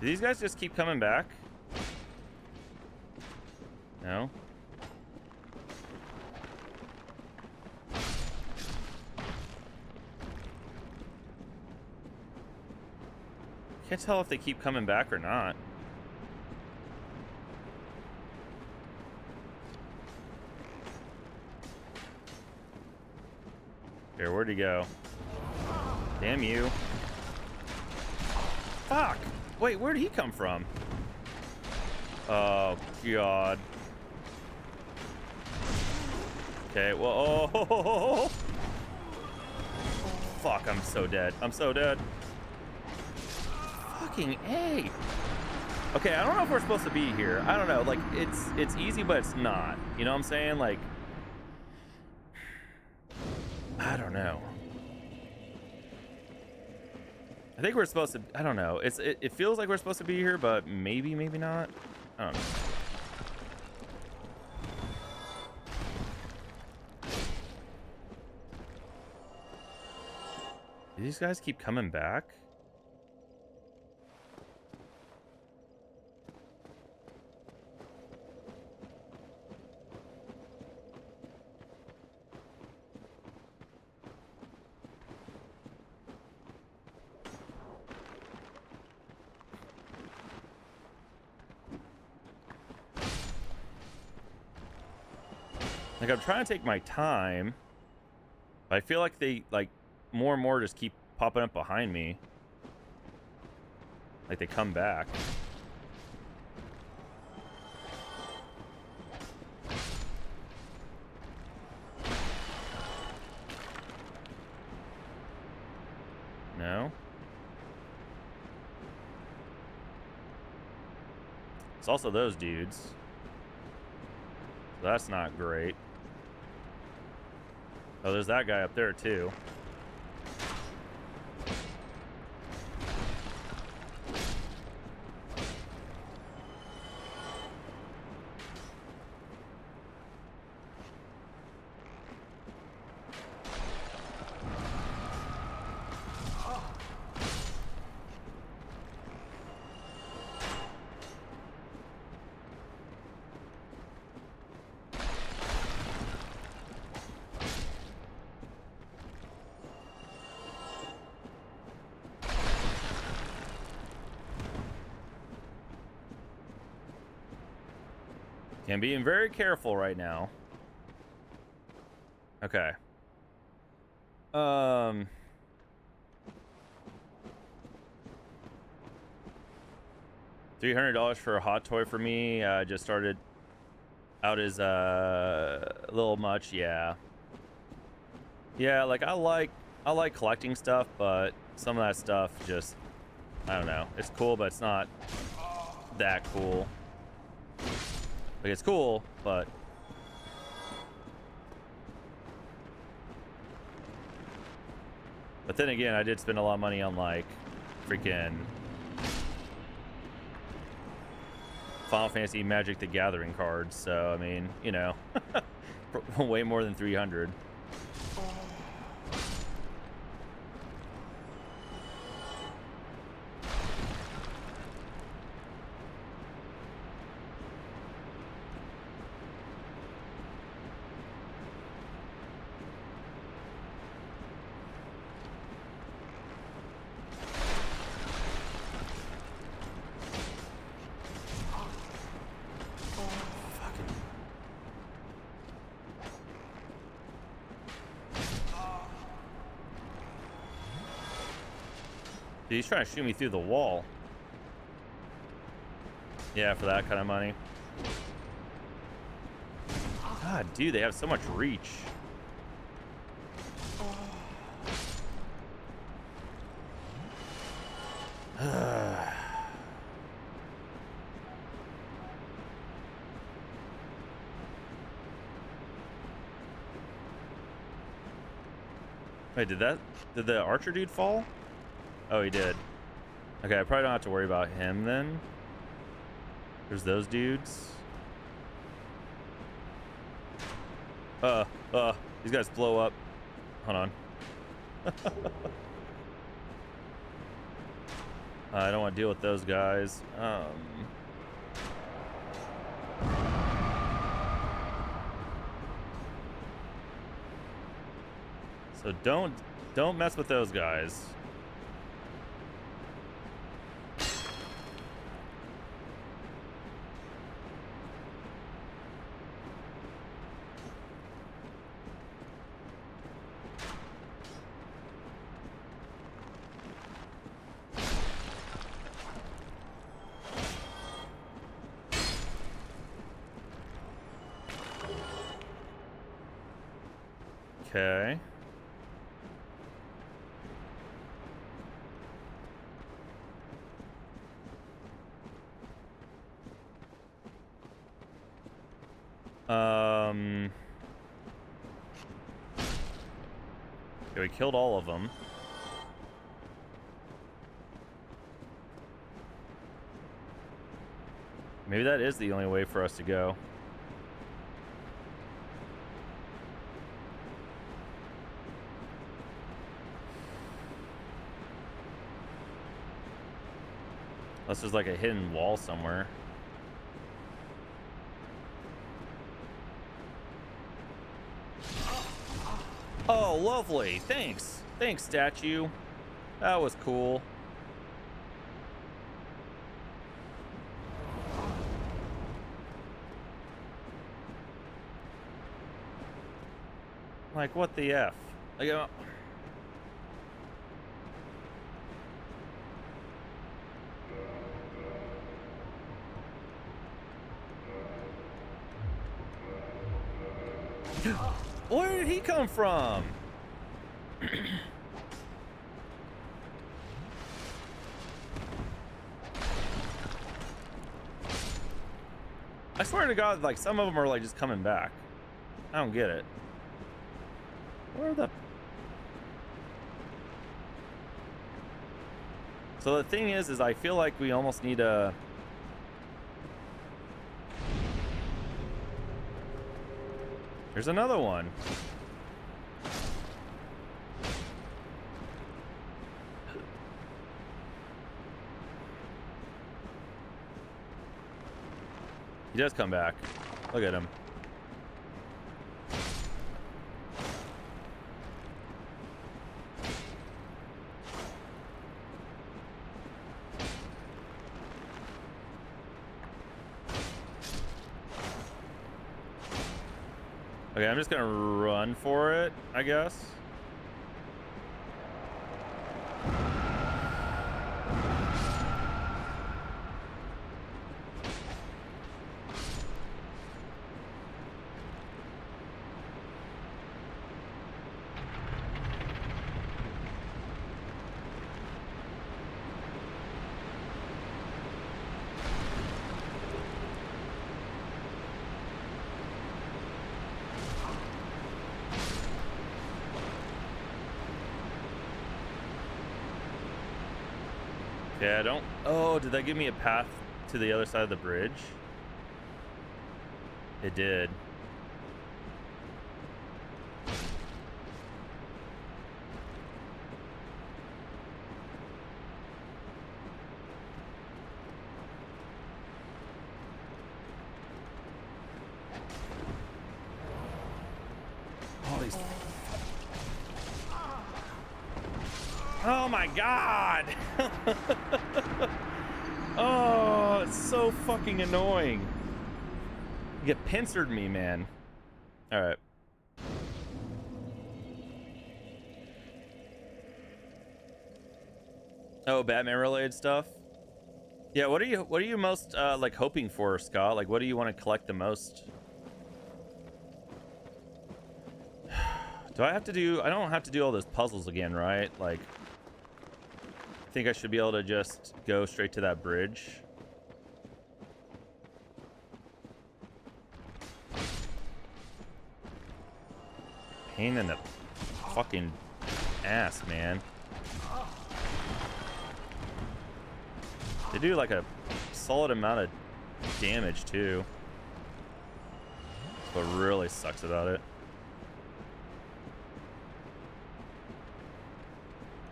Do these guys just keep coming back? No? Can't tell if they keep coming back or not. Here, where'd he go? Damn you. Fuck! Wait, where'd he come from? Oh, God. Okay, well, oh. Fuck, I'm so dead. I'm so dead. Fucking A. Okay, I don't know if we're supposed to be here. I don't know. Like, it's easy, but it's not. You know what I'm saying? Like, I don't know. I think we're supposed to. I don't know. It feels like we're supposed to be here, but maybe not. I don't know. Do these guys keep coming back? Like, I'm trying to take my time, but I feel like they, like, more and more just keep popping up behind me. Like, they come back. No? It's also those dudes. So that's not great. Oh, there's that guy up there, too. I'm being very careful right now. Okay. $300 for a hot toy for me. Just started out as a little much. Yeah. Yeah, like I like collecting stuff, but some of that stuff just, I don't know. It's cool, but it's not that cool. Like, it's cool, but then again, I did spend a lot of money on, like, freaking Final Fantasy Magic the Gathering cards, so, I mean, you know, way more than 300. Dude, he's trying to shoot me through the wall. Yeah, for that kind of money. God, dude, they have so much reach. Wait, did the archer dude fall? Oh, he did. Okay, I probably don't have to worry about him then. There's those dudes. These guys blow up. Hold on. I don't want to deal with those guys. So don't mess with those guys. Okay. Okay, we killed all of them. Maybe that is the only way for us to go. Unless there's like a hidden wall somewhere. Oh, lovely. Thanks. Thanks, statue. That was cool. Like, what the F? Like, where did he come from? I swear to God, like, some of them are like just coming back. I don't get it. Where the... So the thing is I feel like we almost need a... There's another one. He does come back. Look at him. Okay, I'm just gonna run for it, I guess. Yeah, I don't... Oh, did that give me a path to the other side of the bridge? It did. All these... Oh my God! Oh, it's so fucking annoying. You get pincered me, man. All right. Oh, Batman related stuff. Yeah, what are you most like hoping for, Scott? Like, what do you want to collect the most? Do I have to do? I don't have to do all those puzzles again, right? Like, I think I should be able to just go straight to that bridge. Pain in the fucking ass, man. They do like a solid amount of damage too. That's what really sucks about it.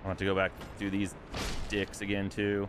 I'll have to go back through these dicks again too.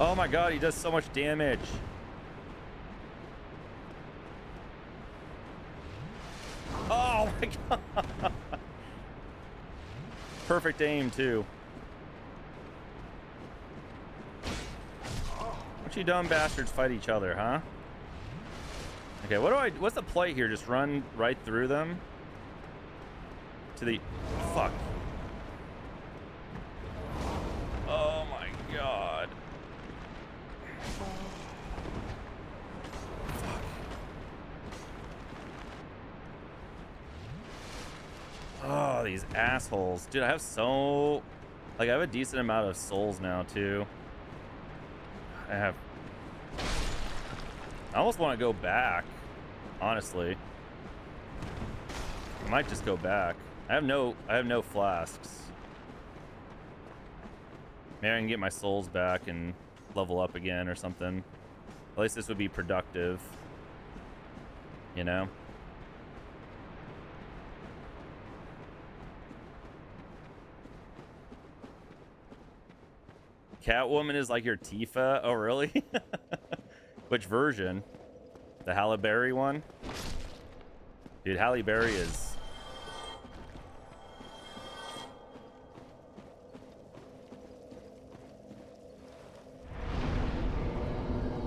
Oh my god, he does so much damage. Oh my god. Perfect aim too. What you dumb bastards fight each other, huh? Okay, what's the play here? Just run right through them? To the... Fuck. Oh my god. Oh, these assholes. Dude, I have so... Like, I have a decent amount of souls now, too. I almost want to go back, honestly. I might just go back. I have no flasks. Maybe I can get my souls back and level up again or something. At least this would be productive. You know? Catwoman is like your Tifa? Oh, really? Which version? The Halle Berry one? Dude, Halle Berry is...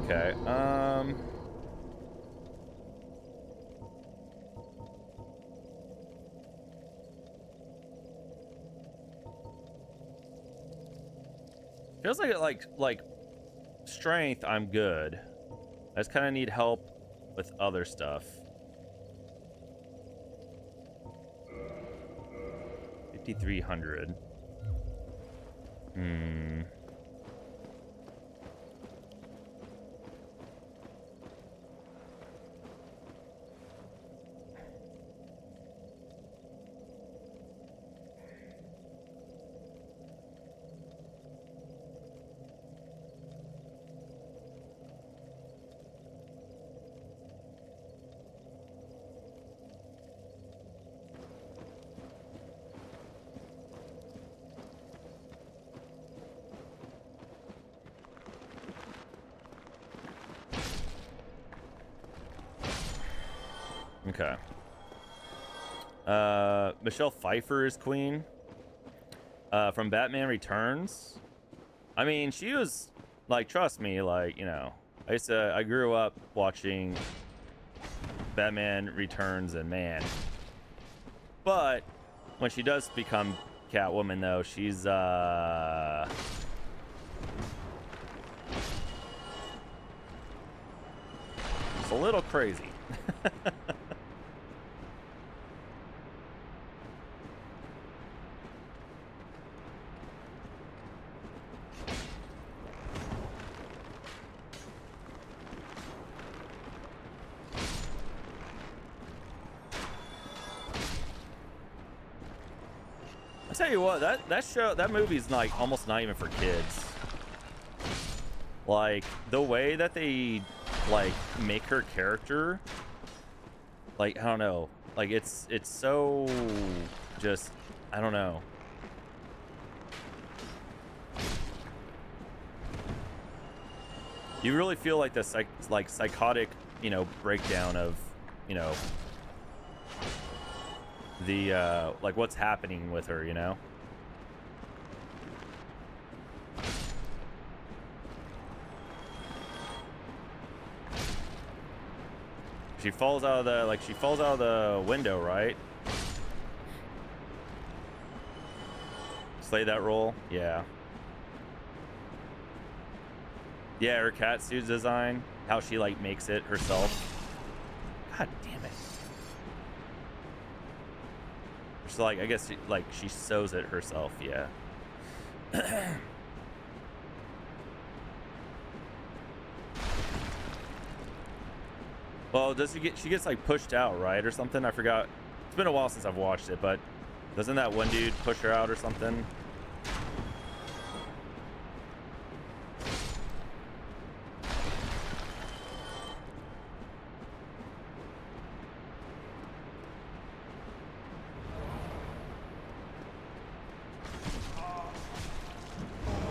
Okay, feels like strength, I'm good. I just kind of need help with other stuff. 5,300. Okay. Michelle Pfeiffer is Queen. From Batman Returns. I mean, she was like, trust me, like, you know, I grew up watching Batman Returns, and man. But when she does become Catwoman, though, she's it's a little crazy. I tell you what, that movie's like almost not even for kids. Like the way that they like make her character, like I don't know, like it's so just I don't know. You really feel like the psychotic, you know, breakdown of, you know, the like what's happening with her, you know. She falls out of the window, right? Slay that role, yeah. Yeah, her cat suit design, how she like makes it herself. God damn it. So like I guess she sews it herself, yeah. Well, she gets like pushed out, right, or something? I forgot. It's been a while since I've watched it, but doesn't that one dude push her out or something?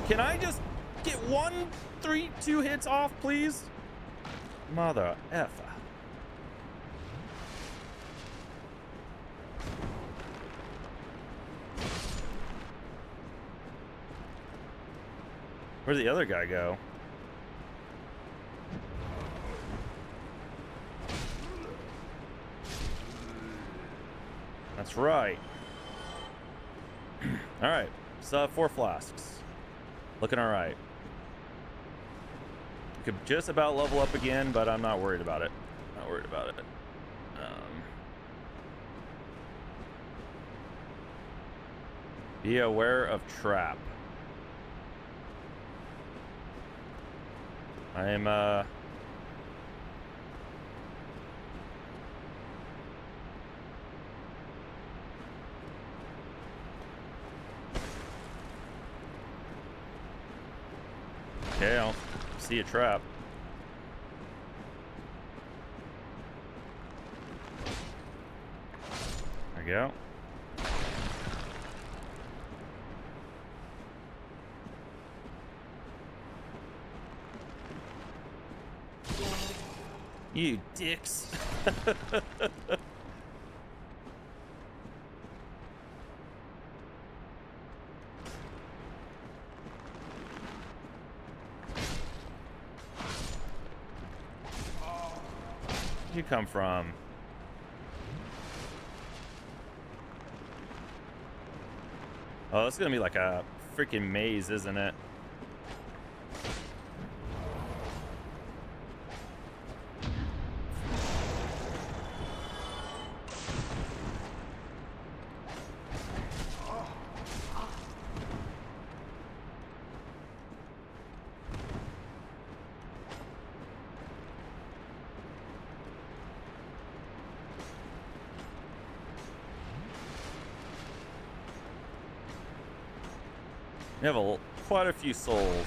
Can I just get 2 hits off, please? Mother effer. Where'd the other guy go? That's right. All right, so 4 flasks. Looking all right. Could just about level up again, but I'm not worried about it. Not worried about it. Be aware of trap. I am okay, I'll see a trap. There we go. You dicks. Where'd you come from? Oh, it's gonna be like a freaking maze, isn't it? We have quite a few souls.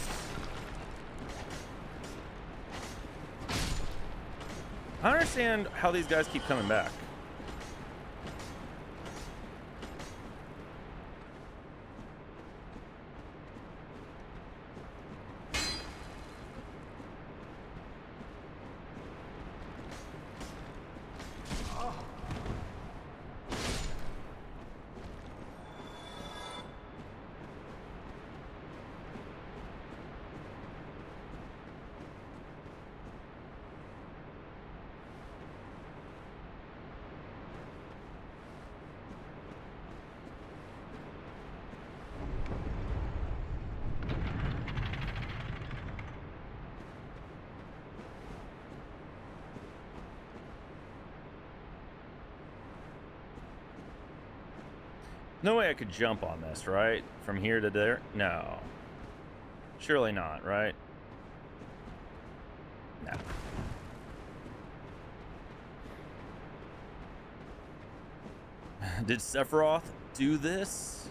I don't understand how these guys keep coming back. No way I could jump on this, right? From here to there? No. Surely not, right? No. Did Sephiroth do this?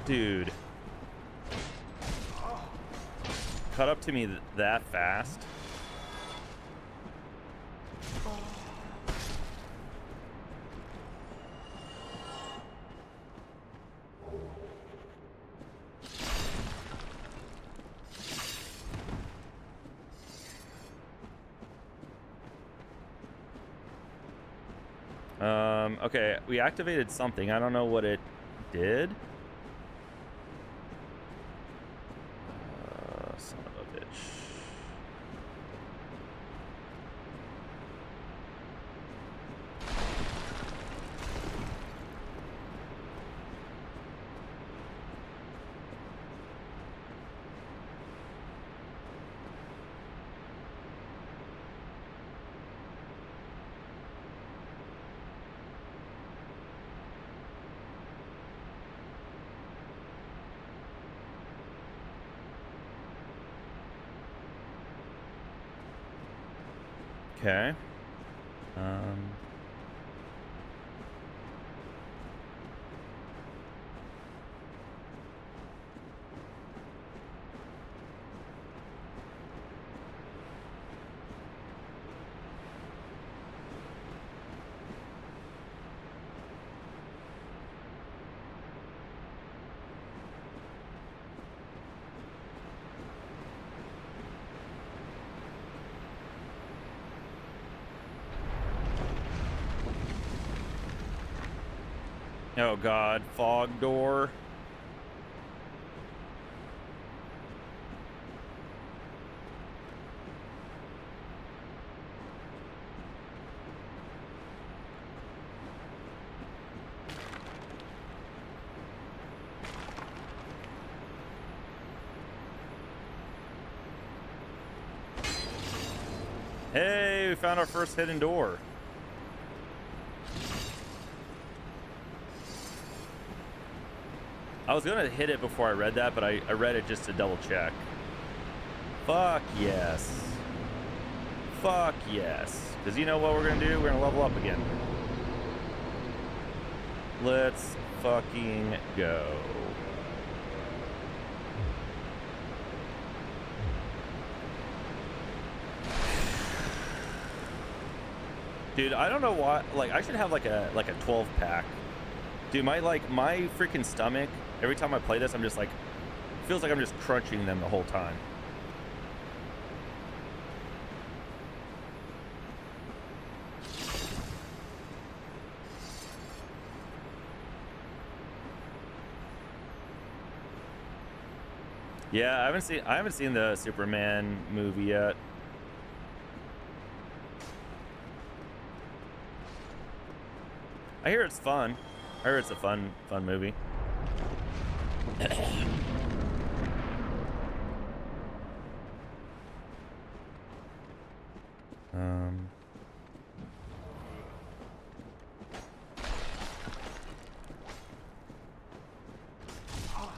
Dude. Cut up to me that fast? Okay, we activated something. I don't know what it did. Son of a bitch. Okay. Oh God, fog door. Hey, we found our first hidden door. I was gonna hit it before I read that, but I read it just to double check. Fuck yes. Fuck yes. Because you know what we're gonna do? We're gonna level up again. Let's fucking go. Dude, I don't know why. Like, I should have like a 12 pack. Dude, my freaking stomach, every time I play this, I'm just like, feels like I'm just crunching them the whole time. Yeah, I haven't seen the Superman movie yet. I hear it's fun. I heard it's a fun movie. I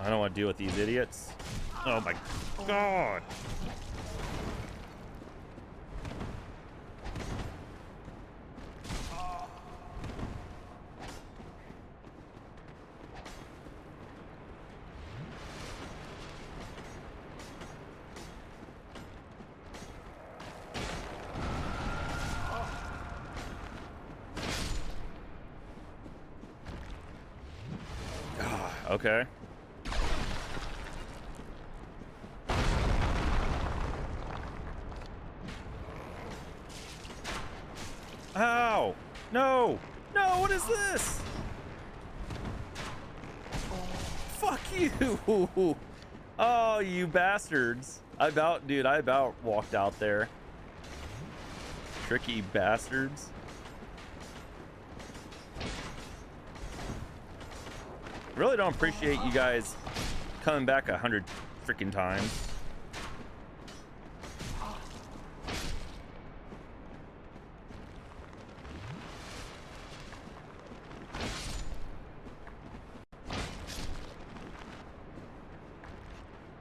don't want to deal with these idiots. Oh my God. Okay. Ow! No! No, what is this? Fuck you! Oh, you bastards. I about walked out there. Tricky bastards. Really don't appreciate you guys coming back 100 freaking times.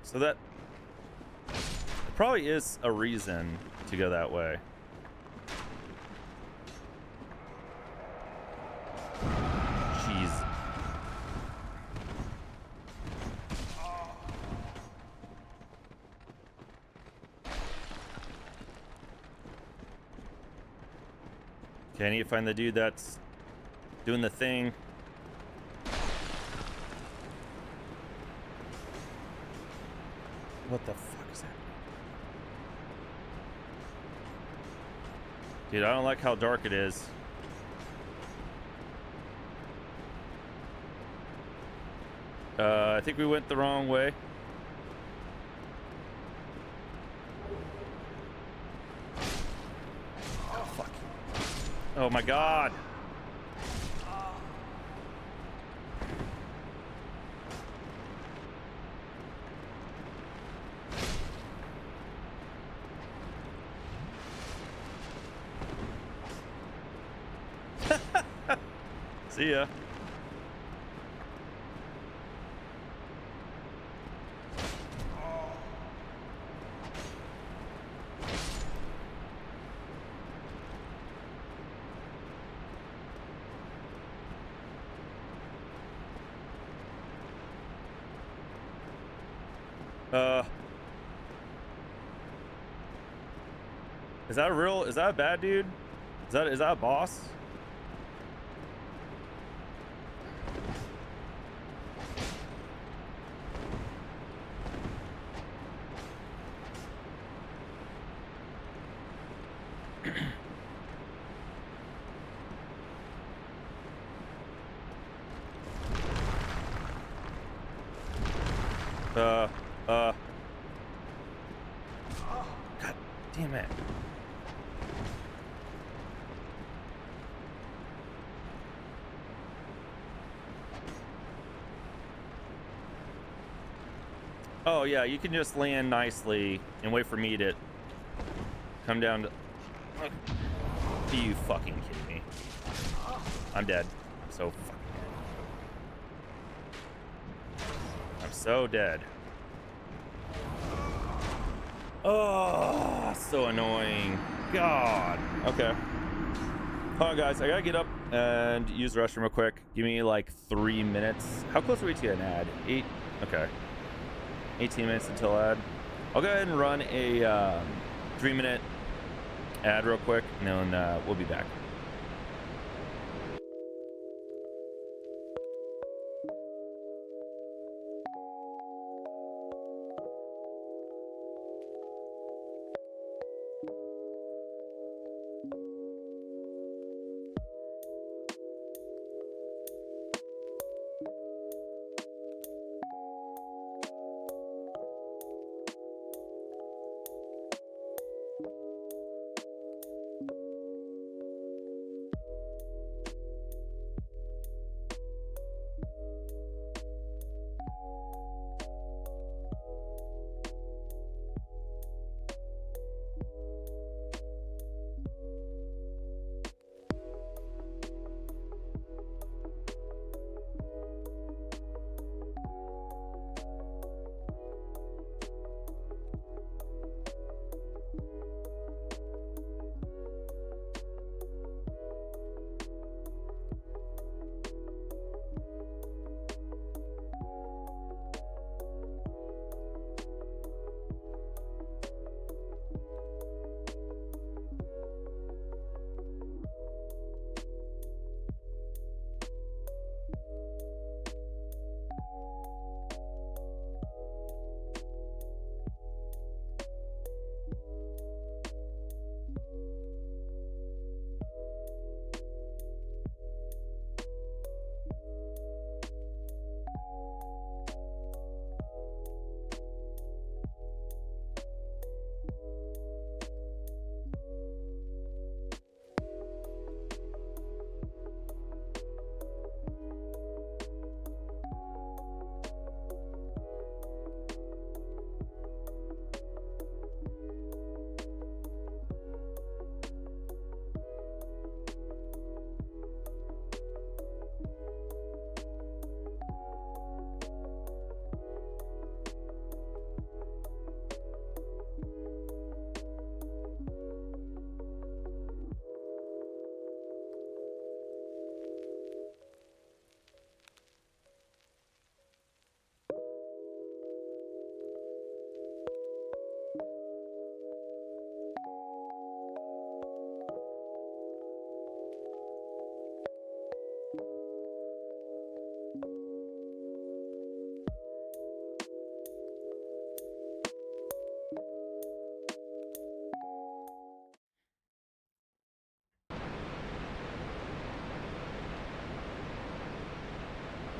So that probably is a reason to go that way. Jeez. Okay, I need to find the dude that's doing the thing. What the fuck is that? Dude, I don't like how dark it is. I think we went the wrong way. Oh, fuck. Oh my god. See ya. Is that is that a bad dude? Is that a boss? God damn it. Oh yeah, you can just land nicely and wait for me to come down to... Are you fucking kidding me? I'm dead. I'm so fucking dead. I'm so dead. Oh, so annoying. God. Okay. Hold on, guys. I gotta get up and use the restroom real quick. Give me like 3 minutes. How close are we to an ad? 8? Okay. 18 minutes until ad. I'll go ahead and run a 3-minute ad real quick, and then we'll be back.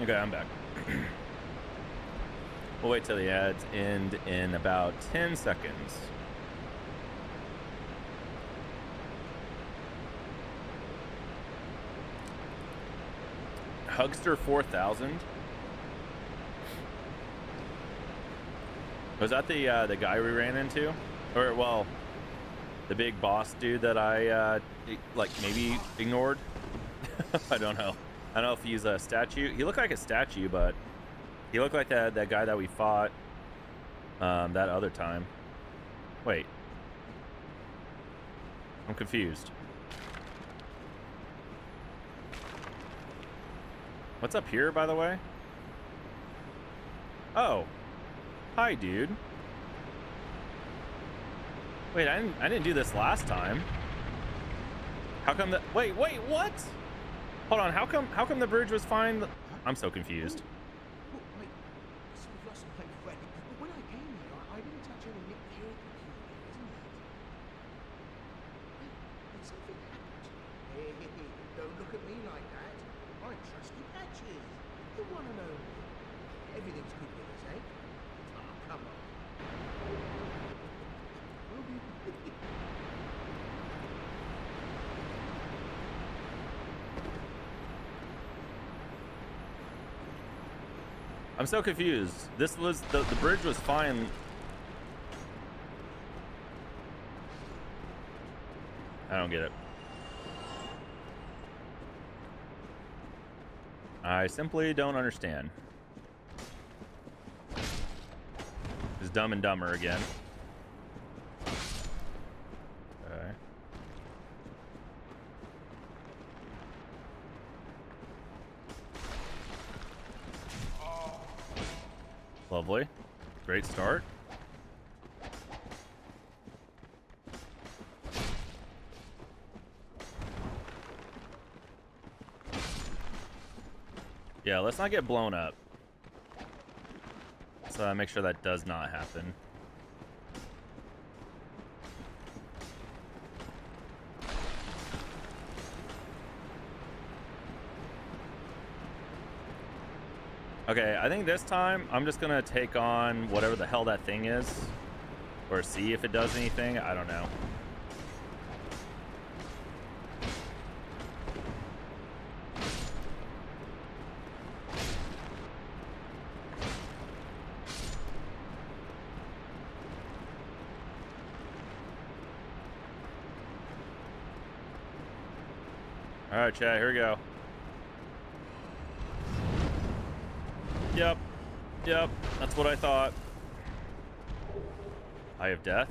Okay, I'm back. We'll wait till the ads end in about 10 seconds. Hugster 4000. Was that the guy we ran into? Or, well, the big boss dude that I, like, maybe ignored? I don't know. I don't know if he's a statue. He looked like a statue, but he looked like that guy that we fought that other time. Wait. I'm confused. What's up here, by the way? Oh. Hi, dude. Wait, I didn't do this last time. How come the... Wait, what? Hold on, how come the bridge was fine? I'm so confused. Wait, I sort of lost my way. But when I came here, I didn't touch anything very peculiar, isn't it? Hey, did something happen? Hey, don't look at me like that. I trust you, Patches. The one and only. Everything's good with us, eh? Oh, come on. I'm so confused. This was the bridge was fine. I don't get it. I simply don't understand. It's Dumb and Dumber again. Okay. Lovely. Great start. Yeah, let's not get blown up. So make sure that does not happen. Okay, I think this time I'm just gonna take on whatever the hell that thing is, or see if it does anything. I don't know. All right, chat, here we go. Yep, that's what I thought. Eye of Death.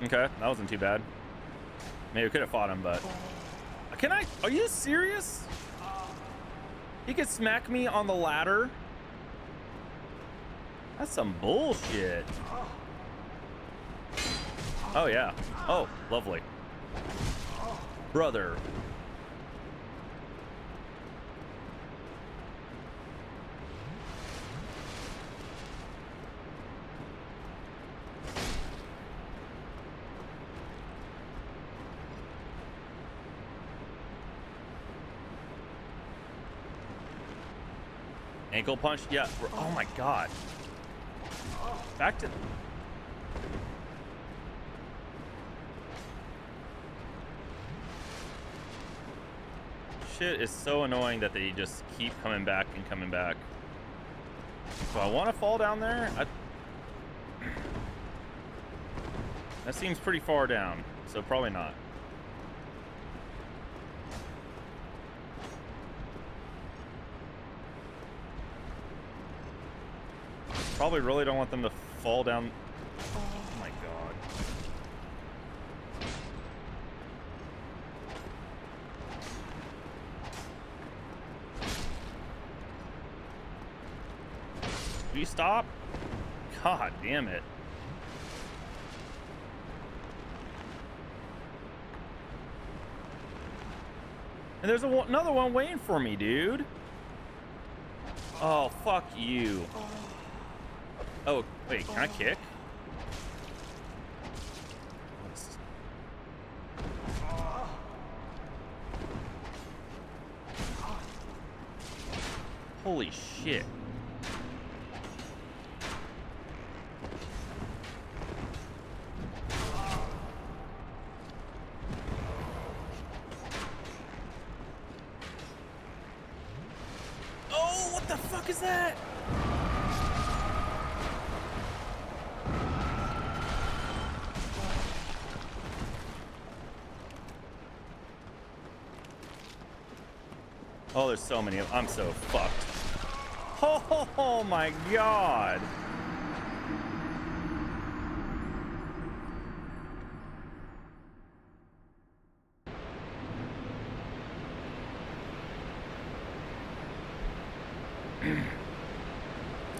Okay, that wasn't too bad. Maybe we could have fought him, but... Can I? Are you serious? He could smack me on the ladder? That's some bullshit. Oh, yeah. Oh, lovely. Brother. Ankle punch? Yeah. Oh my god. Back to... Shit is so annoying that they just keep coming back and coming back. Do I want to fall down there? That seems pretty far down, so probably not. Probably really don't want them to fall down. Oh my god. Will you stop? God damn it. And there's another one waiting for me, dude. Oh, fuck you. Oh, wait, can I kick? Holy shit. Oh, what the fuck is that? Oh, there's so many. I'm so fucked. Oh my god.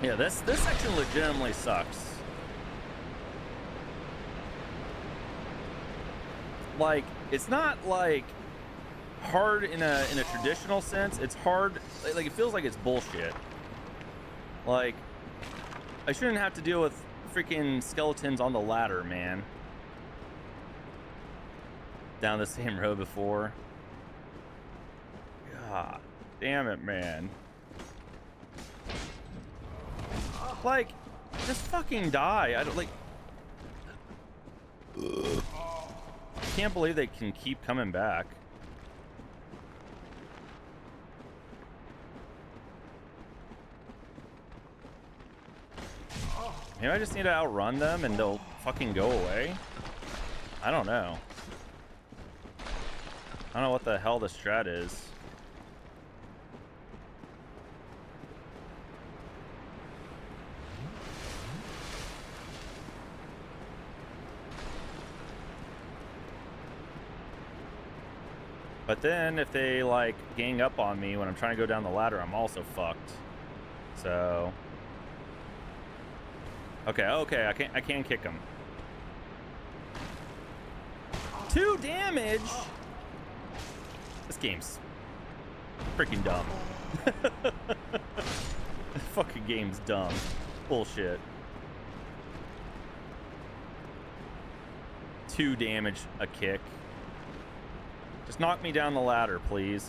Yeah, this section legitimately sucks. Like, it's not like hard in a traditional sense. It's hard, like it feels like it's bullshit. Like, I shouldn't have to deal with freaking skeletons on the ladder, man. Down the same road before. God damn it, man. Like, just fucking die. I don't like. Ugh. I can't believe they can keep coming back. Maybe I just need to outrun them and they'll fucking go away. I don't know. I don't know what the hell the strat is. But then if they like gang up on me when I'm trying to go down the ladder, I'm also fucked. So okay, I can kick him. 2 damage. This game's freaking dumb. This fucking game's dumb. Bullshit. 2 damage a kick. Just knock me down the ladder, please.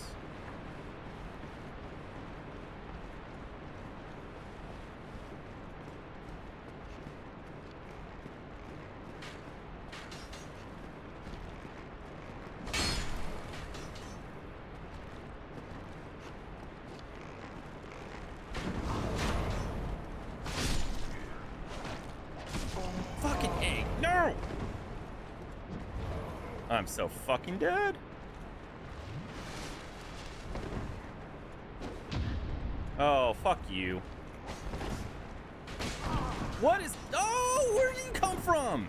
Fucking A. No! I'm so fucking dead. Oh, fuck you. What is... Oh, where did you come from?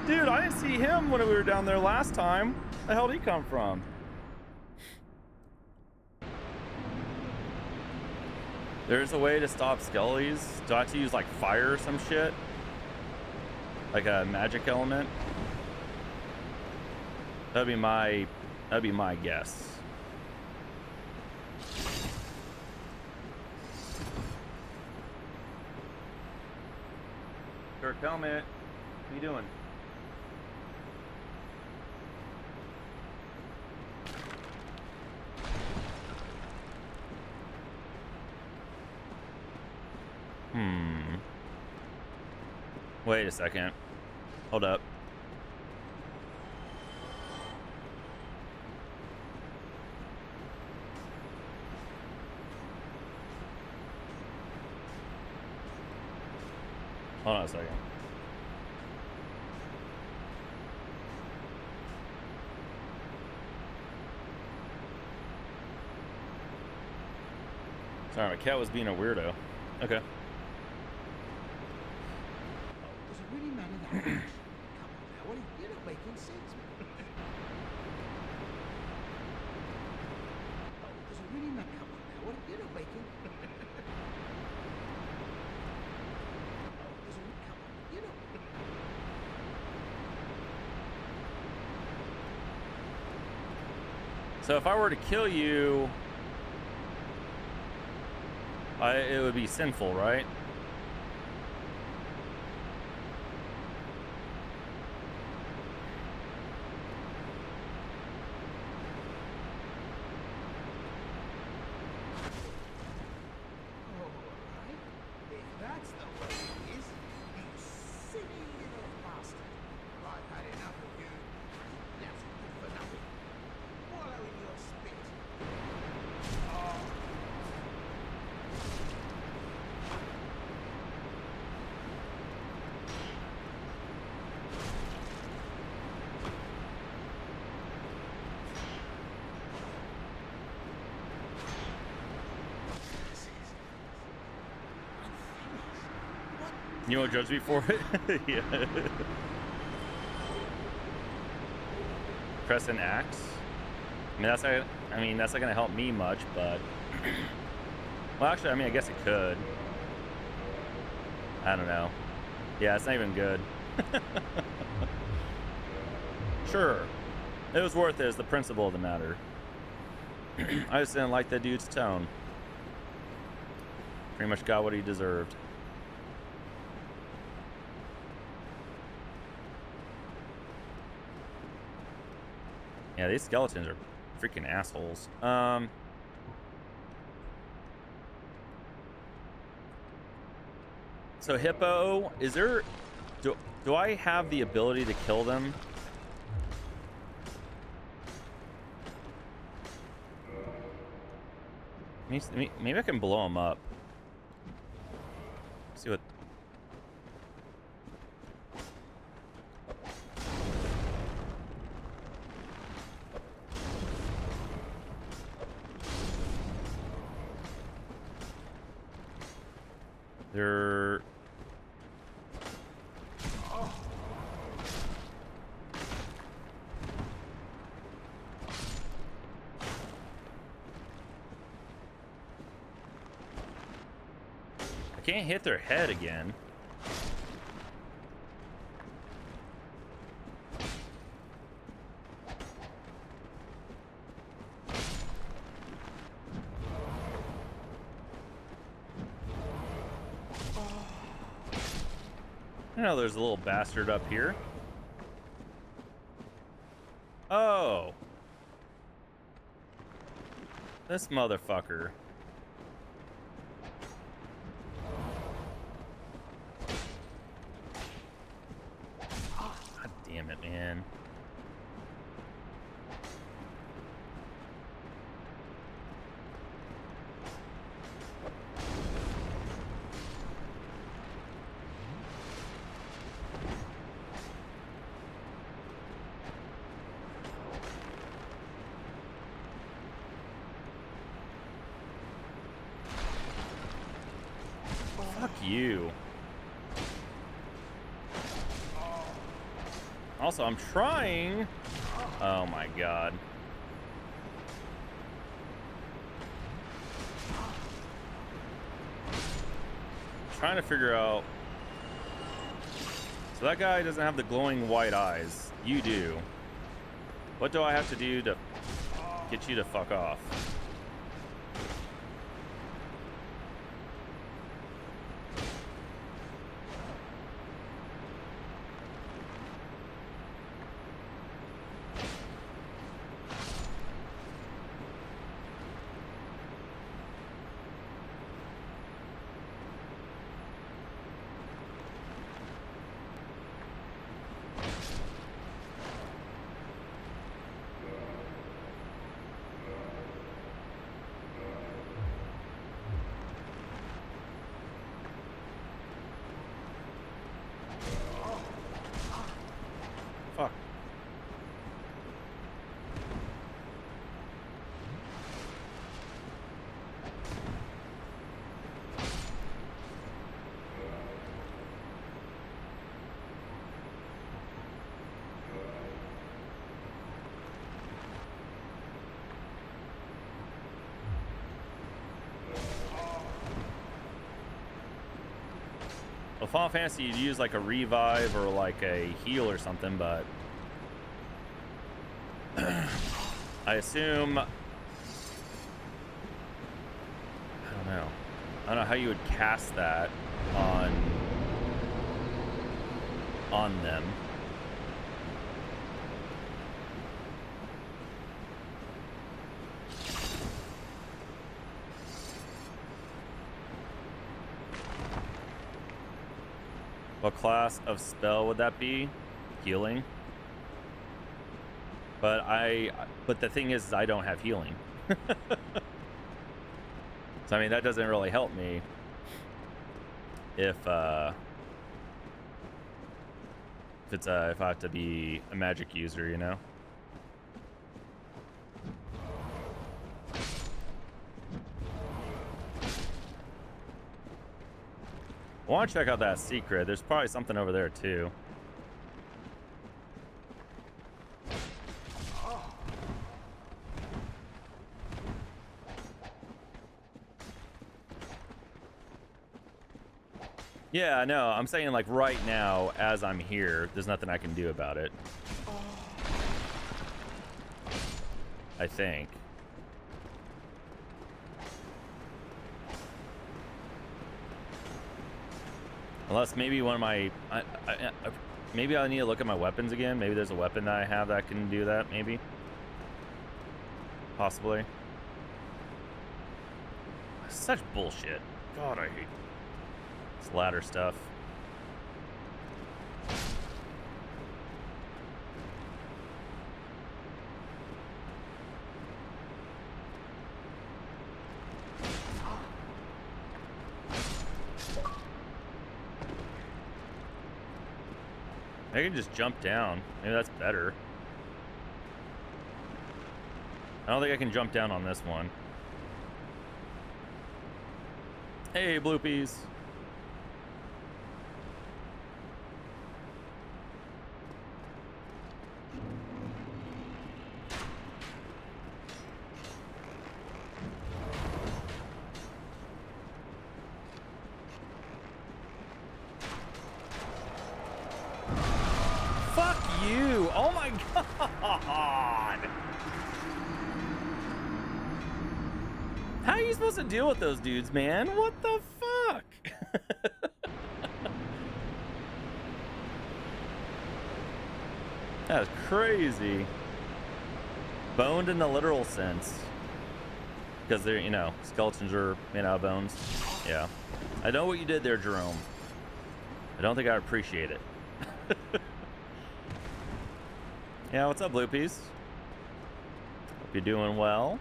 Dude, I didn't see him when we were down there last time. The hell did he come from? There's a way to stop skellies. Do I have to use like fire or some shit? Like a magic element? That'd be my guess. Kirk, helmet. What are you doing? Wait a second. Hold up. Hold on a second. Sorry, my cat was being a weirdo. Okay. Does it really matter that much? Come on now, what are you're not making sense, man. Does it really matter? Come on now, what you're not making... Does it... Come on, you're not... So if I were to kill you, it would be sinful, right? That's the way it is. You silly little bastard. Well, I've had enough of you. That's good for nothing. Wallow in your spit. You won't judge me for it? Yeah. Press an axe. That's not gonna help me much, but well, actually, I guess it could. I don't know. Yeah, it's not even good. Sure, it was worth it. It's the principle of the matter. I just didn't like the dude's tone. Pretty much got what he deserved. Yeah, these skeletons are freaking assholes. So Hippo, is there... Do I have the ability to kill them? Maybe I can blow them up. See what... They're... I can't hit their head again. I know there's a little bastard up here. Oh. This motherfucker. God damn it, man. Fuck you. Also, I'm trying. Oh my god. Trying to figure out. So that guy doesn't have the glowing white eyes. You do. What do I have to do to get you to fuck off? Fuck. Well, Final Fantasy, you'd use like a revive or like a heal or something, but I assume... I don't know. I don't know how you would cast that on them. What class of spell would that be? Healing. But the thing is I don't have healing. So I mean that doesn't really help me if if I have to be a magic user, you know. I want to check out that secret. There's probably something over there too. Yeah, no, I'm saying like right now as I'm here, there's nothing I can do about it. I think. Unless maybe one of my... maybe I need to look at my weapons again. Maybe there's a weapon that I have that can do that, maybe. Possibly. Such bullshit. God, I hate this ladder stuff. I can just jump down. Maybe that's better. I don't think I can jump down on this one. Hey, Bloopies. Oh my god! How are you supposed to deal with those dudes, man? What the fuck? That's crazy. Boned in the literal sense. Because they're, you know, skeletons are made out of bones. Yeah. I know what you did there, Jerome. I don't think I appreciate it. Yeah, what's up, Bloopies? Hope you're doing well.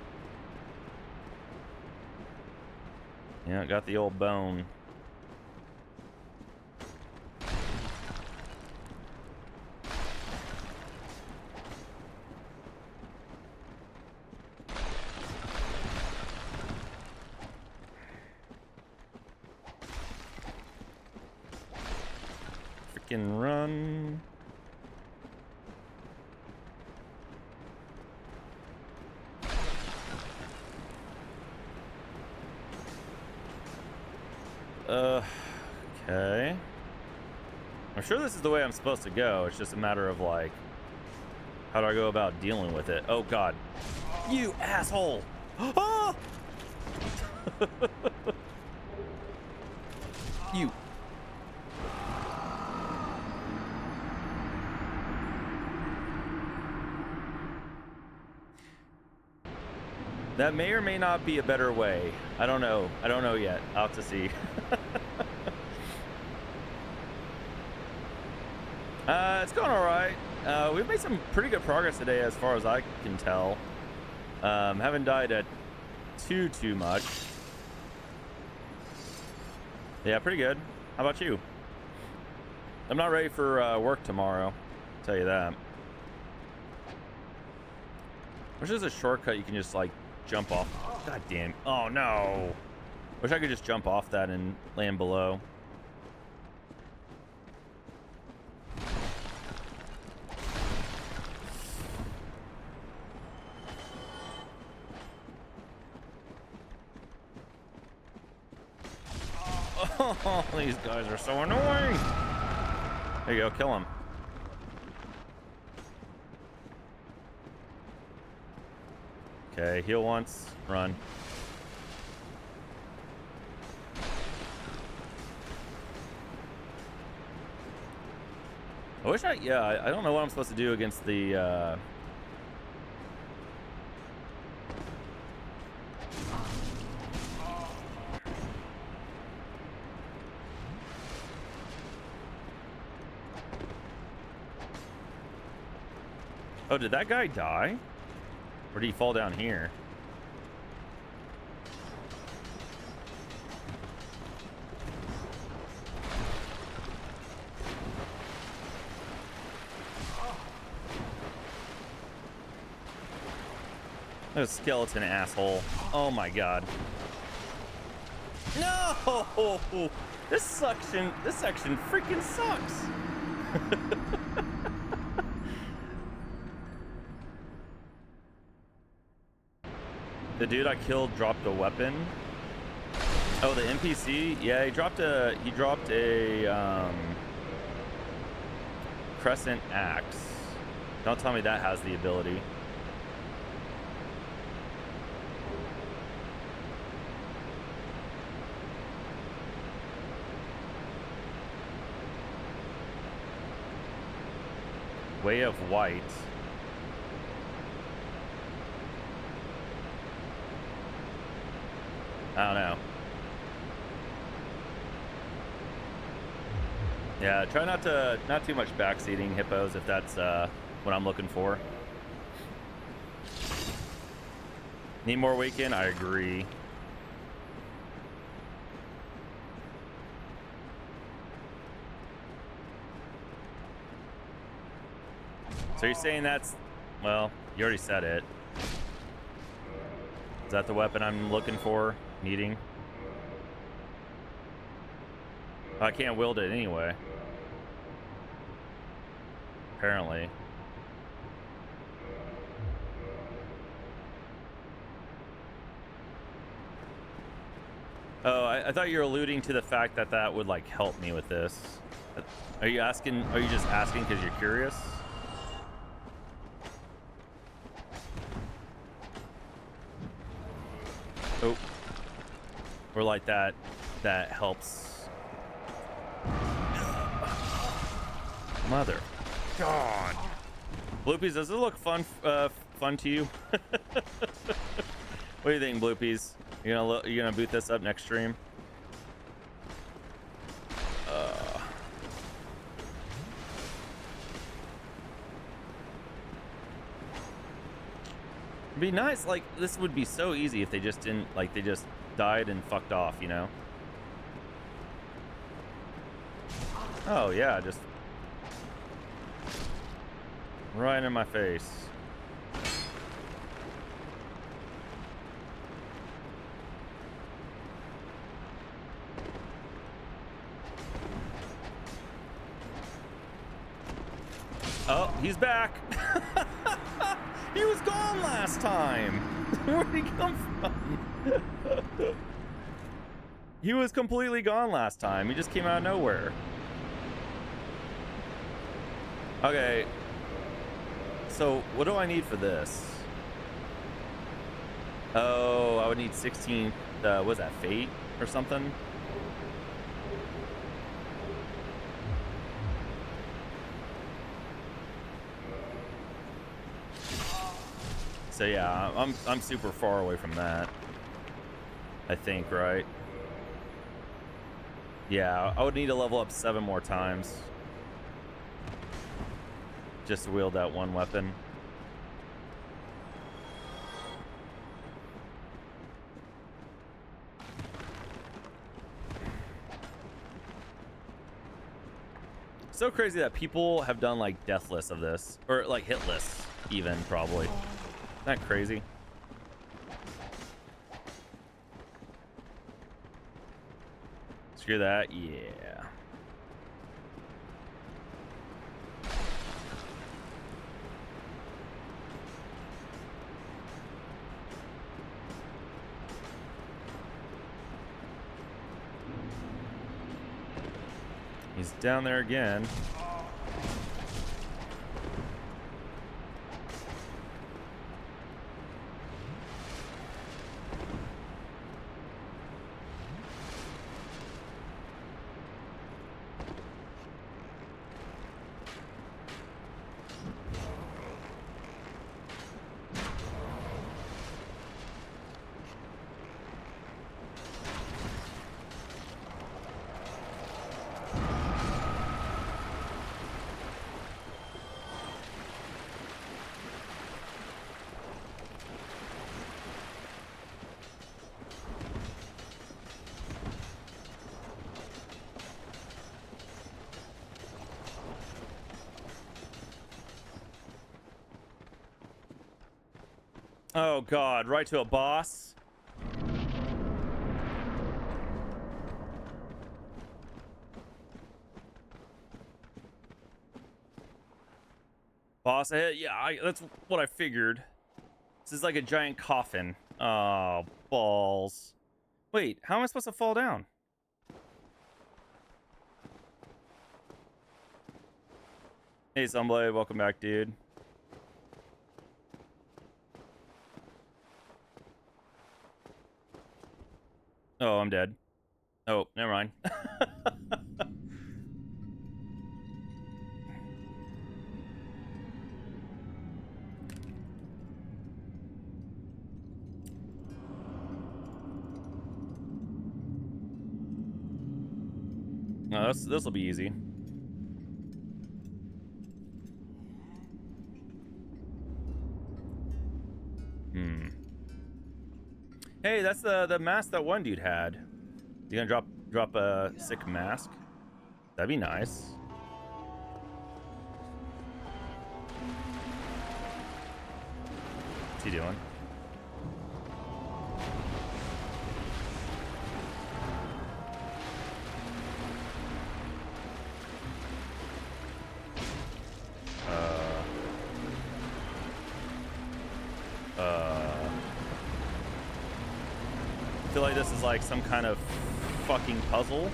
Yeah, got the old bone. Freaking run. Okay. I'm sure this is the way I'm supposed to go. It's just a matter of, like, how do I go about dealing with it? Oh, God. You asshole! Ah! You. That may or may not be a better way. I don't know. I don't know yet. I'll have to see. It's going all right. We've made some pretty good progress today as far as I can tell. Haven't died at too much. Yeah, pretty good. How about you? I'm not ready for work tomorrow. I'll tell you that. Wish there's a shortcut you can just, like, jump off. God damn. Oh, no. Wish I could just jump off that and land below. Oh, these guys are so annoying. There you go. Kill him. Okay, heal once, run. I wish I don't know what I'm supposed to do against the Oh, did that guy die? Or did he fall down here? A skeleton asshole. Oh my god. No! This section freaking sucks. The dude I killed dropped a weapon. Oh, the NPC? Yeah, he dropped a crescent axe. Don't tell me that has the ability. Way of White. I don't know. Yeah, try not too much backseating hippos if that's what I'm looking for. Need more weekend? I agree. So you're saying that's, well, you already said it. Is that the weapon I'm looking for, needing? I can't wield it anyway. Apparently. Oh, I thought you were alluding to the fact that that would like help me with this. Are you asking? Are you just asking because you're curious? Oh, or like that helps. Mother God. Bloopies, does it look fun to you? What do you think, Bloopies? You gonna boot this up next stream? It'd be nice, like, this would be so easy if they just didn't, like, they just died and fucked off, you know? Oh, yeah, just right in my face. Oh, he's back. He was gone last time. Where'd he come from? He was completely gone last time. He just came out of nowhere. Okay. So, what do I need for this? Oh, I would need 16, what was that, Fate or something? So yeah, I'm super far away from that. I think, right? Yeah, I would need to level up 7 more times just to wield that one weapon. So crazy that people have done like death lists of this, or like hit lists even, probably. Isn't that crazy? Screw that, yeah. He's down there again. Oh god, right to a boss. Boss ahead? Yeah, that's what I figured. This is like a giant coffin. Oh, balls. Wait, how am I supposed to fall down? Hey, Sunblade, welcome back, dude. Oh, I'm dead. Oh, never mind. No, this will be easy. Hey, that's the mask that one dude had. You gonna drop a sick mask? That'd be nice. What's he doing? I feel like this is like some kind of fucking puzzle.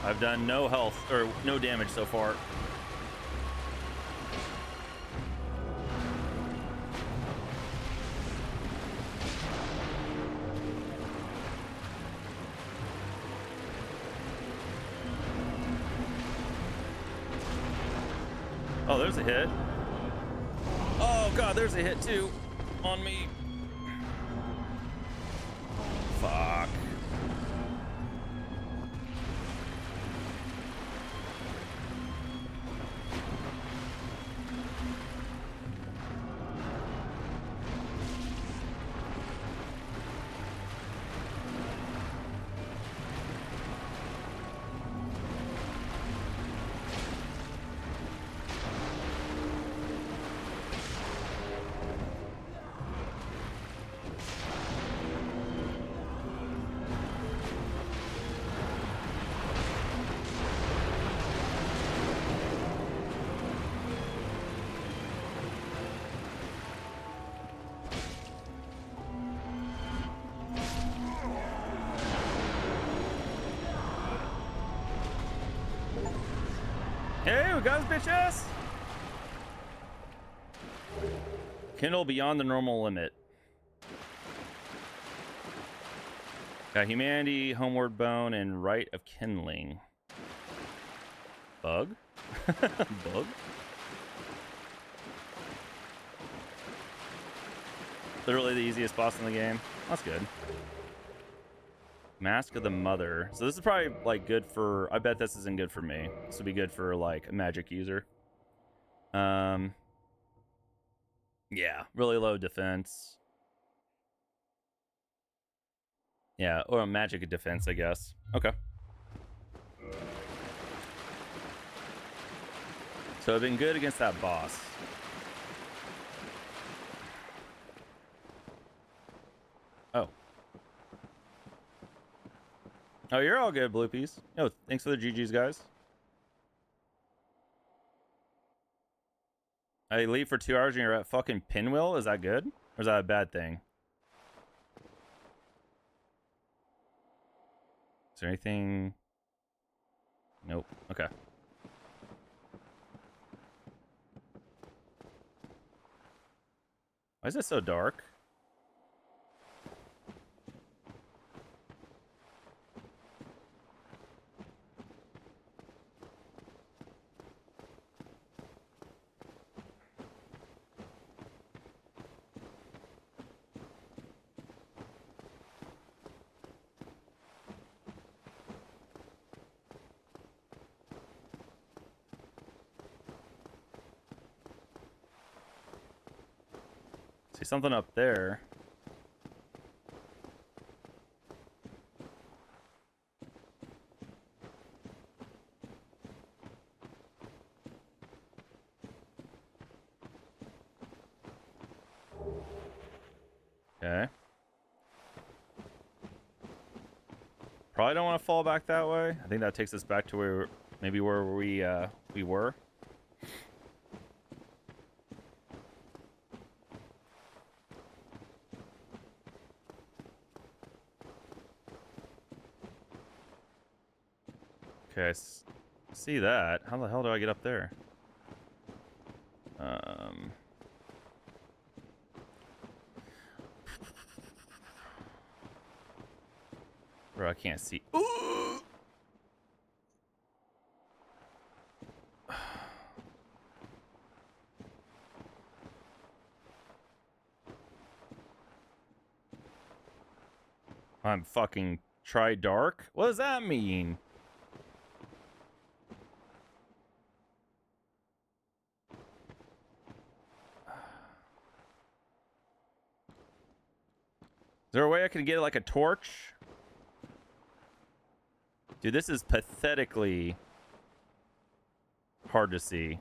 I've done no health or no damage so far. Oh, there's a hit. Oh god, there's a hit too on me. Fuck. Hey, we got his bitch ass. Kindle beyond the normal limit. Got humanity, homeward bone, and rite of kindling. Bug? Bug? Literally the easiest boss in the game. That's good. Mask of the Mother. So this is probably like good for, I bet this isn't good for me. This would be good for like a magic user. Yeah, really low defense. Yeah, or a magic defense, I guess. Okay. So I've been good against that boss. Oh. Oh, you're all good, Blue Piece. Yo, thanks for the GGs, guys. I leave for 2 hours and you're at fucking Pinwheel? Is that good? Or is that a bad thing? Is there anything? Nope. Okay. Why is it so dark? See something up there. Okay. Probably don't want to fall back that way. I think that takes us back to where maybe where we were. Okay, I see that. How the hell do I get up there? Bro, I can't see. Ooh! I'm fucking try dark? What does that mean? Is there a way I can get like a torch? Dude, this is pathetically hard to see.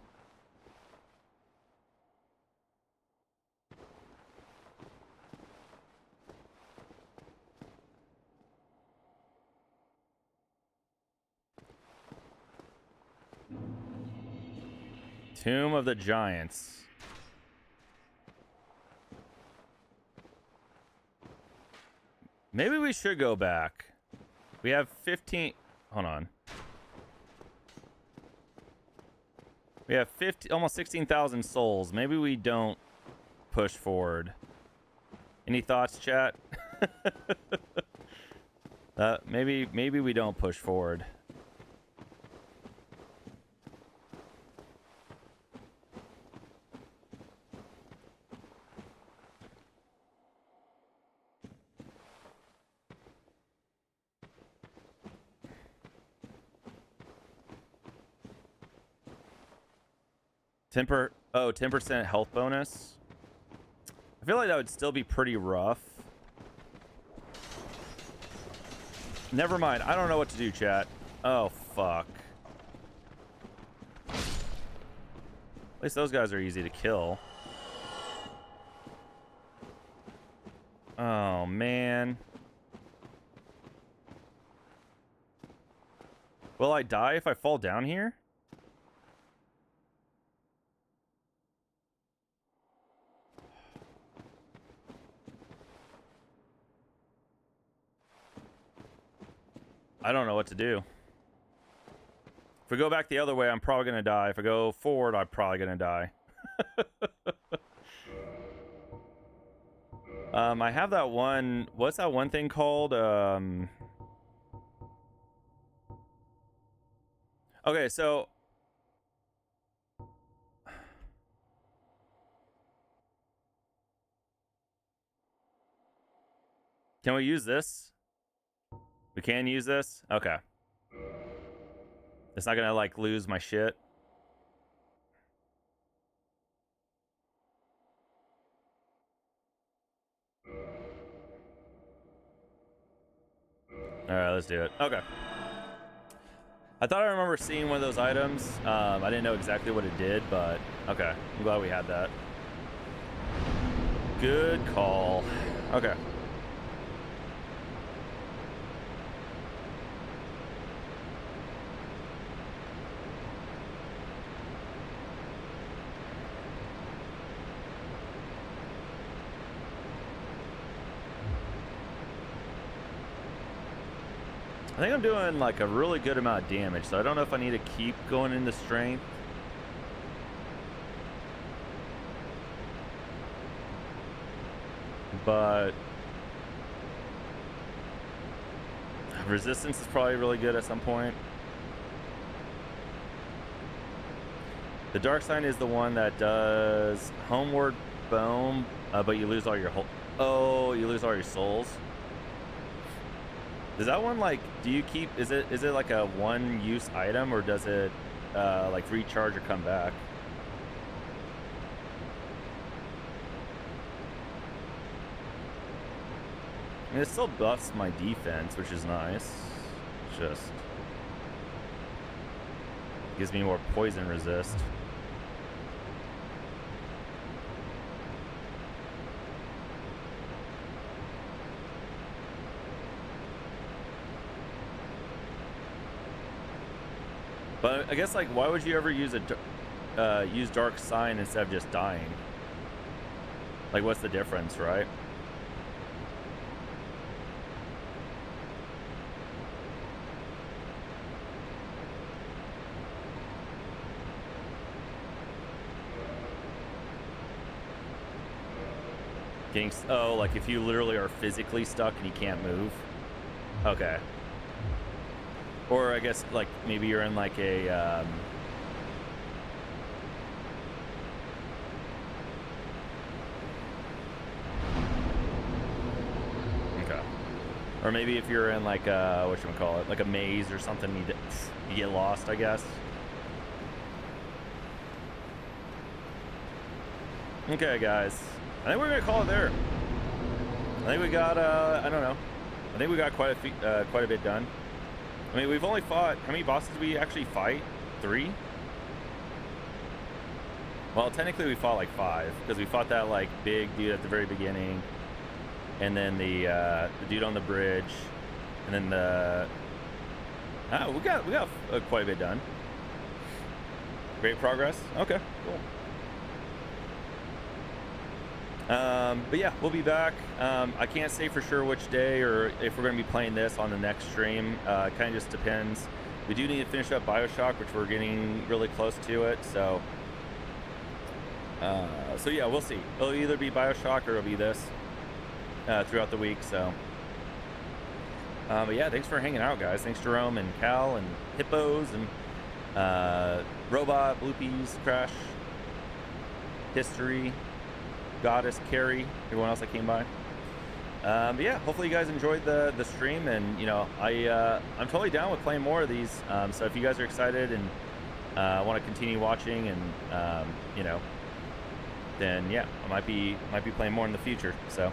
Tomb of the Giants. Maybe we should go back. We have 15... Hold on. We have almost 16,000 souls. Maybe we don't push forward. Any thoughts, chat? Maybe we don't push forward. Oh, 10% health bonus. I feel like that would still be pretty rough. Never mind. I don't know what to do, chat. Oh, fuck. At least those guys are easy to kill. Oh, man. Will I die if I fall down here? I don't know what to do. If we go back the other way, I'm probably going to die. If I go forward, I'm probably going to die. I have that one... What's that one thing called? Okay, so... Can we use this? We can use this? Okay. It's not gonna, like, lose my shit. Alright, let's do it. Okay. I thought I remember seeing one of those items. I didn't know exactly what it did, but okay. I'm glad we had that. Good call. Okay. I think I'm doing like a really good amount of damage, so I don't know if I need to keep going into strength. But resistance is probably really good at some point. The dark sign is the one that does homeward boom, but you lose all your you lose all your souls. Does that one, like, do you keep, is it like a one-use item, or does it like recharge or come back? I mean, it still buffs my defense, which is nice. Just gives me more poison resist. But I guess like, why would you ever use use dark sign instead of just dying? Like, what's the difference, right? Oh, like if you literally are physically stuck and you can't move. Okay. Or I guess like maybe you're in like a okay. Or maybe if you're in like whatchamacallit, like a maze or something, you get lost, I guess. Okay, guys. I think we're gonna call it there. I think we got I don't know. I think we got quite a bit done. I mean, we've only fought, how many bosses did we actually fight? 3? Well, technically we fought like 5 because we fought that like big dude at the very beginning, and then the dude on the bridge, and then we got quite a bit done. Great progress. Okay, cool. But yeah, we'll be back. I can't say for sure which day or if we're going to be playing this on the next stream. It kind of just depends. We do need to finish up BioShock, which we're getting really close to it. So yeah, we'll see. It'll either be BioShock or it'll be this throughout the week. So, but yeah, thanks for hanging out, guys. Thanks Jerome and Cal and Hippos and Robot, Bloopies, Crash, History, Goddess, Carrie, everyone else that came by. But yeah, hopefully you guys enjoyed the stream, and you know, I'm totally down with playing more of these. So if you guys are excited and want to continue watching, and you know, then yeah, I might be playing more in the future. So